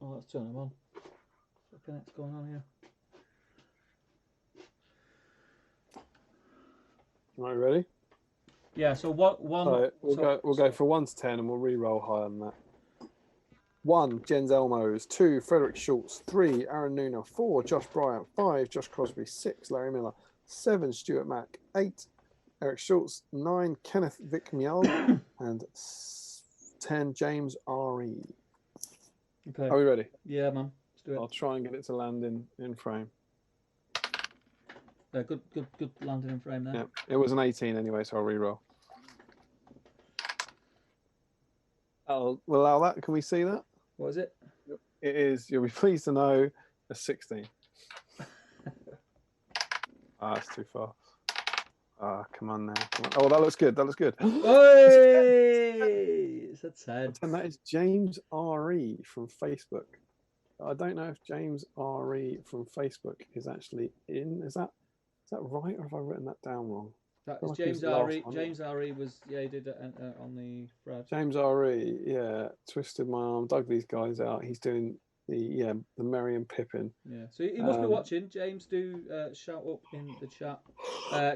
Oh, let's turn them on. What's going on here? Are you ready? Yeah. So what? One. So we'll go for 1 to 10, and we'll re-roll higher than that. 1, Jens Elmos. 2, Frederick Schultz. 3, Aaron Nooner. 4, Josh Bryant. 5, Josh Crosby. 6, Larry Miller. 7, Stuart Mack. 8, Eric Schultz. 9, Kenneth Vick Mial. And 10, James R.E. Okay. Are we ready? Yeah, man. Let's do it. I'll try and get it to land in frame. Good landing in frame there. Yeah, it was an 18 anyway, so I'll re-roll. We'll allow that. Can we see that? What is it? It is, you'll be pleased to know, a 16. That's too far. Come on now. Come on. Oh, that looks good. That looks good. Hey! It's a 10. And that is James R.E. from Facebook. I don't know if James R.E. from Facebook is actually in. Is that right, or have I written that down wrong? That is James R.E. James R.E. was, he did it on the thread. James R.E. Yeah, twisted my arm, dug these guys out. He's doing the Merry and Pippin. Yeah, so he must be watching. James, do shout up in the chat.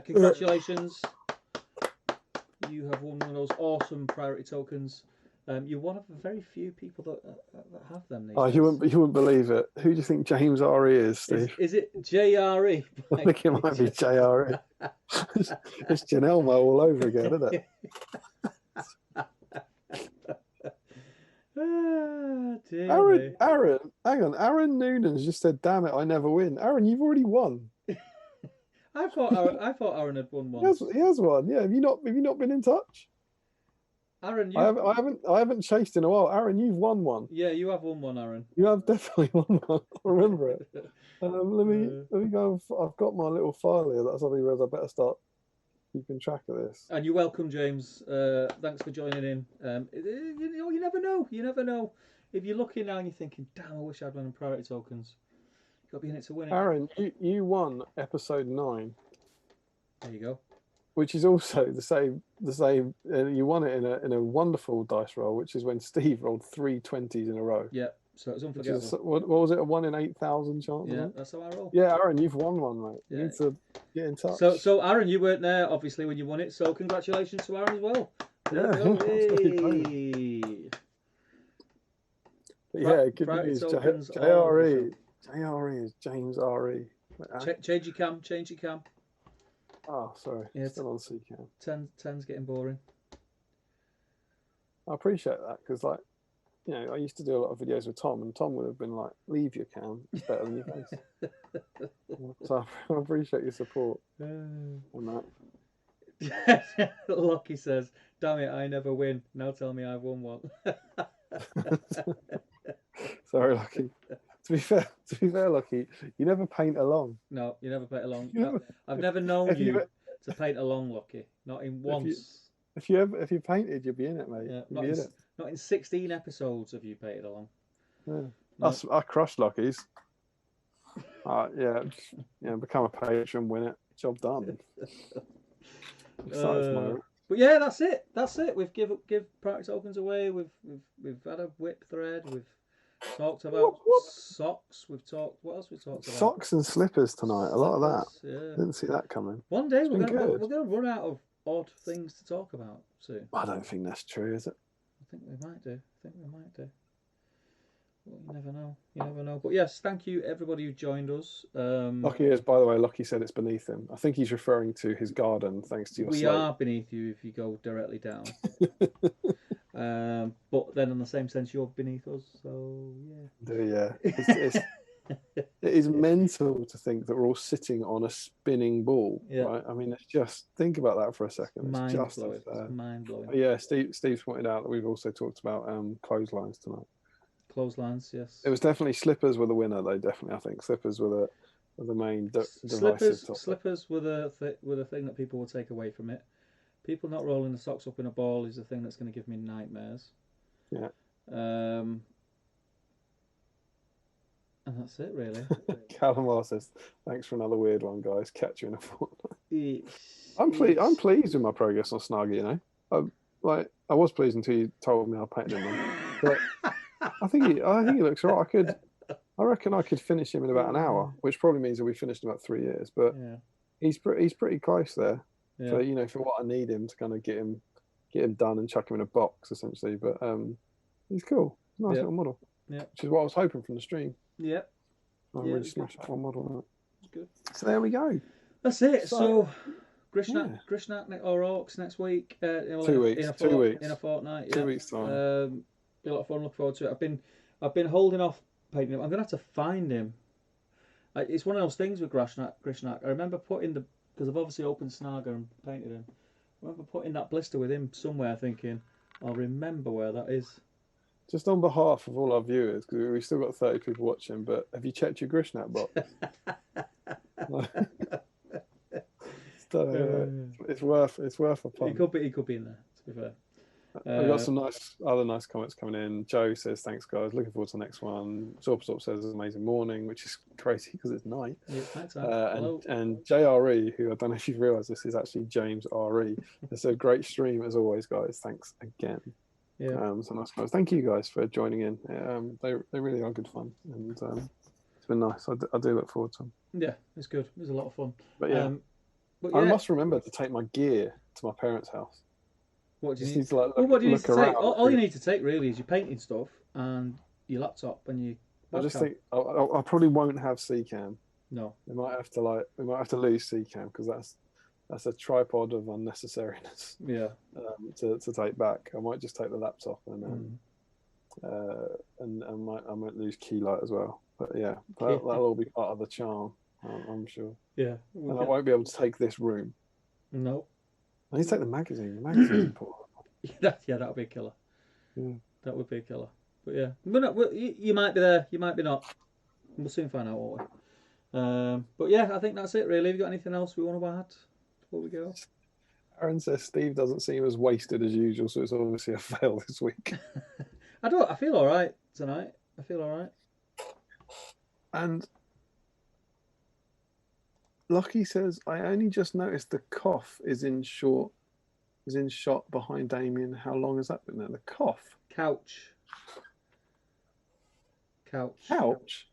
Congratulations, you have won one of those awesome priority tokens. You're one of the very few people that have them. These days. You wouldn't believe it. Who do you think James R.E. is, Steve? Is it JRE? I think it might be JRE. It's Janelmo all over again, isn't it? Ah, dear me. Aaron, hang on. Aaron Noonan's just said, "Damn it, I never win." Aaron, you've already won. I thought Aaron had won He has, once. he has one. Yeah. Have you not been in touch? Aaron, I you've haven't. I haven't chased in a while. Aaron, you've won one. yeah, you have won one, Aaron. You have definitely won one. I remember it. Let me Uh, let me go. I've got my little file here. That's something where I better start keeping track of this. and you're welcome, James. Thanks for joining in. You never know. You never know. If you're looking now and you're thinking, "Damn, I wish I'd won priority tokens," you've got to be in it to win it. Aaron, you won episode 9, There you go. which is also the same. The same. You won it in a wonderful dice roll, which is when Steve rolled 3 20s in a row. Yeah. So it's Which is unforgettable. what was it? A 1 in 8,000 chance? Yeah, that's how I roll. Yeah, Aaron, you've won one, mate. You Yeah. need to get in touch. So Aaron, you weren't there obviously when you won it. So congratulations to Aaron as well. Yeah, Hey. but yeah, good Priority news. tokens all over the JRE is James RE. Change your cam. Change your cam. Oh, sorry. Yeah, Still on CCAM. 10's getting boring. I appreciate that because, like, I used to do a lot of videos with Tom, and Tom would have been like, "Leave your cam. It's better than your face." So I appreciate your support on that. Lockie says, "Damn it, I never win. Now tell me I've won one." that. Sorry, Lucky. To be fair, Lucky, you never paint along. No, you never paint along. Never, I've never known if you to paint along, Lockie. Not in once. If you painted, you'd be in it, mate. Yeah, You'd be in it. not in 16 episodes have you painted along. Yeah. No. I crushed Luckies. Become a patron, win it. Job done. But yeah, that's it. That's it. We've give priority tokens away. We've had a whip thread. We've talked about socks. We've talked. What else we talked about? Socks and slippers tonight. A lot of that. Yeah. Didn't see that coming. One day we're gonna run out of odd things to talk about soon. I don't think that's true, is it? I think we might do. Well, you never know. You never know. But yes, thank you everybody who joined us. Lucky is, by the way, Lucky said it's beneath him. I think he's referring to his garden, thanks to your We slate. are beneath you if you go directly down. But then in the same sense, you're beneath us. So yeah. It is mental to think that we're all sitting on a spinning ball, right? I mean, just think about that for a second. It's just mind blowing. Yeah, Steve's pointed out that we've also talked about clotheslines tonight. Clotheslines, yes. It was definitely slippers were the winner, though. Definitely, I think slippers were the main divisive topic. Slippers were the thing that people will take away from it. People not rolling the socks up in a ball is the thing that's going to give me nightmares. Yeah. And that's it, really. Calamar says, "Thanks for another weird one, guys. Catch you in a fortnight." I'm pleased with my progress on Snuggy. I was pleased until you told me I painted him. But I think he looks right. I reckon I could finish him in about an hour, which probably means he'll be finished in about 3 years. But he's pretty close there. Yeah. For what I need him to kind of get him done and chuck him in a box essentially. But he's cool. Nice little model. Yeah. Which is what I was hoping from the stream. Yeah. I really smashed that one model. It's good. So there we go. That's it. So Grishnak or Orcs next week. 2 weeks. 2 weeks. In a fortnight. 2 weeks time. Be a lot of fun. Look forward to it. I've been holding off painting him. I'm gonna have to find him. It's one of those things with Grishnak. I remember because I've obviously opened Snaga and painted him. I remember putting that blister with him somewhere, thinking I'll remember where that is. Just on behalf of all our viewers, because we've still got 30 people watching, but have you checked your Grishnak box? It's worth a punt. He could be in there, to be fair. We've got some other nice comments coming in. Joe says, "Thanks, guys. Looking forward to the next one." Zorpstop says, "It's an amazing morning," which is crazy because it's night. Yeah, thanks, hello. And JRE, who I don't know if you've realised this, is actually James RE. It's a great stream as always, guys. Thanks again. Yeah. So nice guys. Thank you guys for joining in. They really are good fun, and it's been nice. I do look forward to them. Yeah, it's good. It was a lot of fun. But yeah, I must remember to take my gear to my parents' house. What do you need to look around? All you need to take really is your painting stuff and your laptop and your. I just think I probably won't have CCAM. No, we might have to lose CCAM because that's a tripod of unnecessariness. Yeah. To take back, I might just take the laptop and and I might lose key light as well. But yeah, Key- that'll all be part of the charm, I'm sure. Yeah. And I won't be able to take this room. No. I need to take the magazine. The magazine's important. Yeah, that would be a killer. Yeah. That would be a killer. But yeah, you might be there, you might be not. We'll soon find out, won't we? But yeah, I think that's it really. Have you got anything else we want to add before we go? Aaron says Steve doesn't seem as wasted as usual, so it's obviously a fail this week. I feel all right tonight. I feel all right. And Lucky says, I only just noticed the cough is in shot behind Damian. How long has that been there? The cough? Couch. Couch?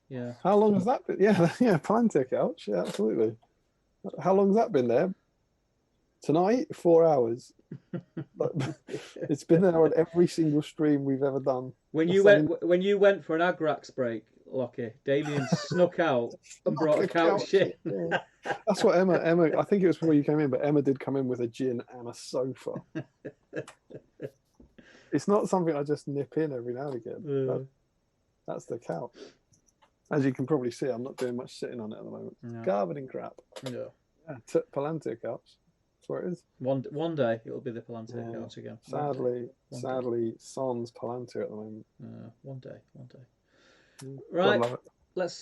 Yeah. How long has that been? Yeah, Palantir couch. Yeah, absolutely. How long has that been there? Tonight, 4 hours. It's been there on every single stream we've ever done. When you went for an Ugluks break, Lockie, Damian snuck out and brought a couch in. Yeah. That's what Emma. I think it was before you came in, but Emma did come in with a gin and a sofa. It's not something I just nip in every now and again. That's the couch. As you can probably see, I'm not doing much sitting on it at the moment. No. Garbage and crap. Yeah. Palantir couch. That's where it is. One day it'll be the Palantir couch again. Sadly, sans Palantir at the moment. One day. Right. Let's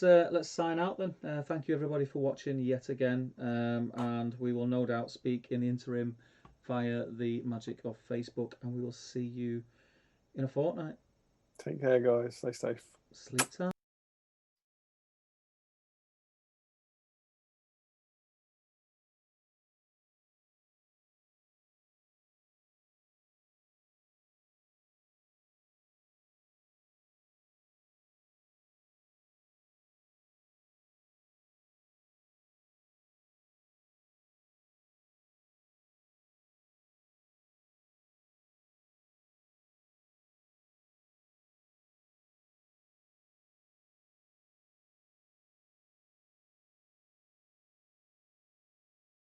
sign out then. Thank you everybody for watching yet again, and we will no doubt speak in the interim via the magic of Facebook, and we will see you in a fortnight. Take care, guys. Stay safe. Sleep tight.